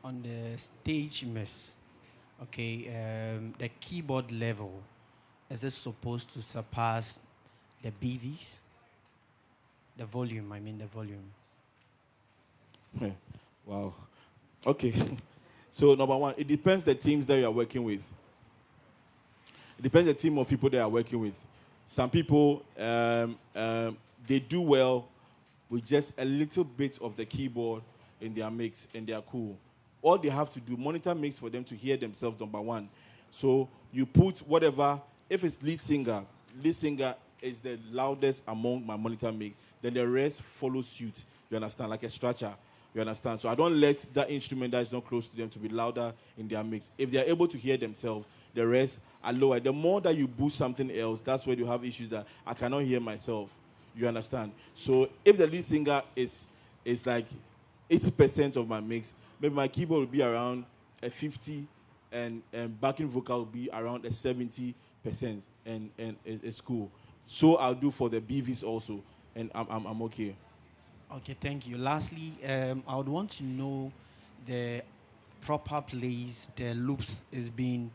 on the stage mess. Okay, the keyboard level, is this supposed to surpass the BVs? The volume. Wow. Okay. So number one, it depends the teams that you are working with. It depends the team of people they are working with. Some people, they do well with just a little bit of the keyboard in their mix, and they are cool. All they have to do, monitor mix for them to hear themselves, number one. So you put whatever, if it's lead singer is the loudest among my monitor mix, then the rest follow suit. You understand? Like a stretcher. You understand? So I don't let that instrument that is not close to them to be louder in their mix. If they are able to hear themselves, the rest are lower. The more that you boost something else, that's where you have issues that I cannot hear myself. You understand? So if the lead singer is like 80% of my mix, maybe my keyboard will be around a 50, and backing vocal will be around a 70%, and it's cool. So I'll do for the BVs also, and I'm okay. Okay, thank you. Lastly, I would want to know the proper place the loops is being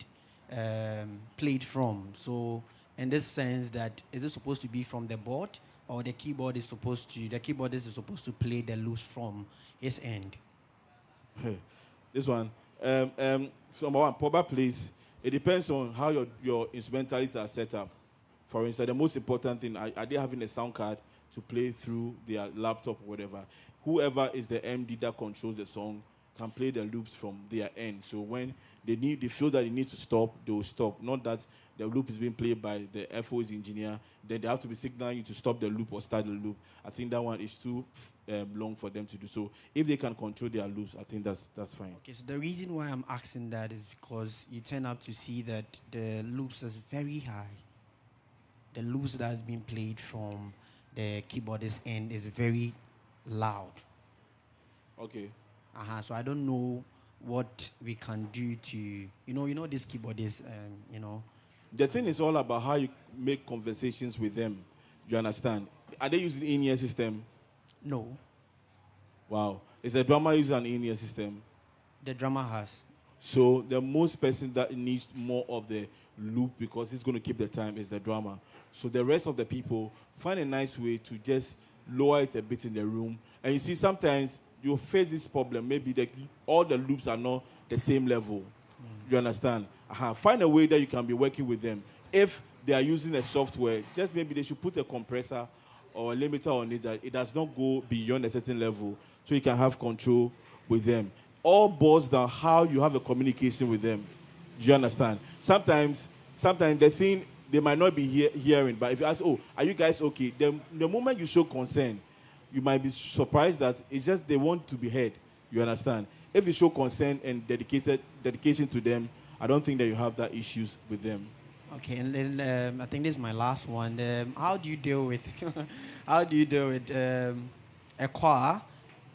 played from. So in this sense, that is it supposed to be from the board, or the keyboardist is supposed to play the loops from his end? This one, number one, proper place. It depends on how your instrumentalists are set up. For instance, the most important thing, are they having a sound card to play through their laptop or whatever? Whoever is the MD that controls the song can play the loops from their end. So when they feel that they need to stop, they will stop. Not that the loop is being played by the FO's engineer, then they have to be signaling you to stop the loop or start the loop. I think that one is too long for them to do. So if they can control their loops, I think that's fine. Okay, so the reason why I'm asking that is because you turn up to see that the loops is very high. The loops that has been played from the keyboardist end is very loud. Okay. So I don't know what we can do to, this keyboardist, The thing is all about how you make conversations with them. You understand? Are they using in-ear system? No. Wow. Is the drummer using an in-ear system? The drummer has. So the most person that needs more of the loop, because he's going to keep the time, is the drummer. So the rest of the people find a nice way to just lower it a bit in the room. And you see, sometimes you face this problem. Maybe all the loops are not the same level. You understand? Find a way that you can be working with them. If they are using a software, just maybe they should put a compressor or a limiter on it that it does not go beyond a certain level, so you can have control with them. All boils down how you have a communication with them. Do you understand? Sometimes the thing they might not be hearing, but if you ask, oh, are you guys okay? The moment you show concern, you might be surprised that it's just they want to be heard. You understand? If you show concern and dedication to them, I don't think that you have that issues with them. Okay, and then I think this is my last one. How do you deal with a choir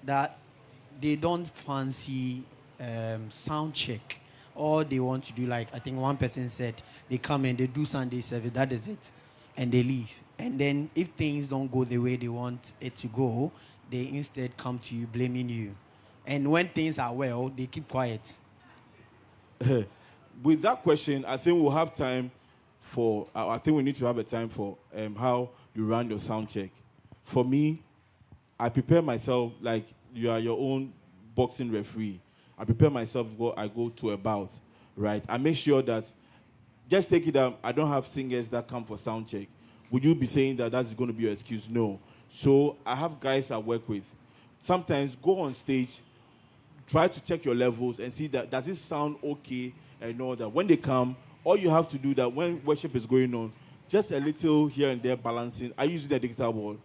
that they don't fancy sound check, or they want to do, like I think one person said, they come and they do Sunday service, that is it, and they leave. And then if things don't go the way they want it to go, they instead come to you blaming you. And when things are well, they keep quiet. With that question, I think we'll have time for, I think we need to have a time for how you run your sound check. For me, I prepare myself like you are your own boxing referee. I prepare myself before I go to a bout, right? I make sure that, just take it out, I don't have singers that come for sound check. Would you be saying that that's going to be your excuse? No. So I have guys I work with. Sometimes go on stage, try to check your levels and see that does it sound okay and all that. When they come, all you have to do that when worship is going on, just a little here and there balancing. I use the digital board,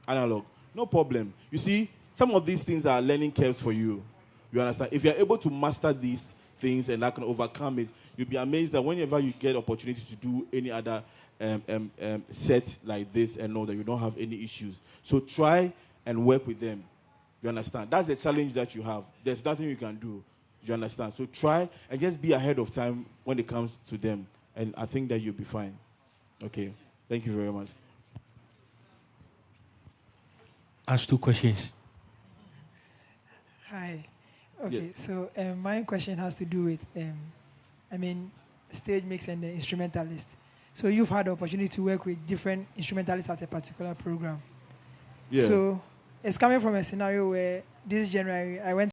analog, no problem. You see, some of these things are learning curves for you. You understand? If you're able to master these things and that can overcome it, you'll be amazed that whenever you get opportunity to do any other set like this and all that, you don't have any issues. So try and work with them. You understand? That's the challenge that you have. There's nothing you can do. You understand? So try and just be ahead of time when it comes to them. And I think that you'll be fine. Okay. Thank you very much. Ask 2 questions. Hi. Okay, Yeah. so my question has to do with, stage mix and the instrumentalist. So you've had the opportunity to work with different instrumentalists at a particular program. Yeah. So it's coming from a scenario where this January I went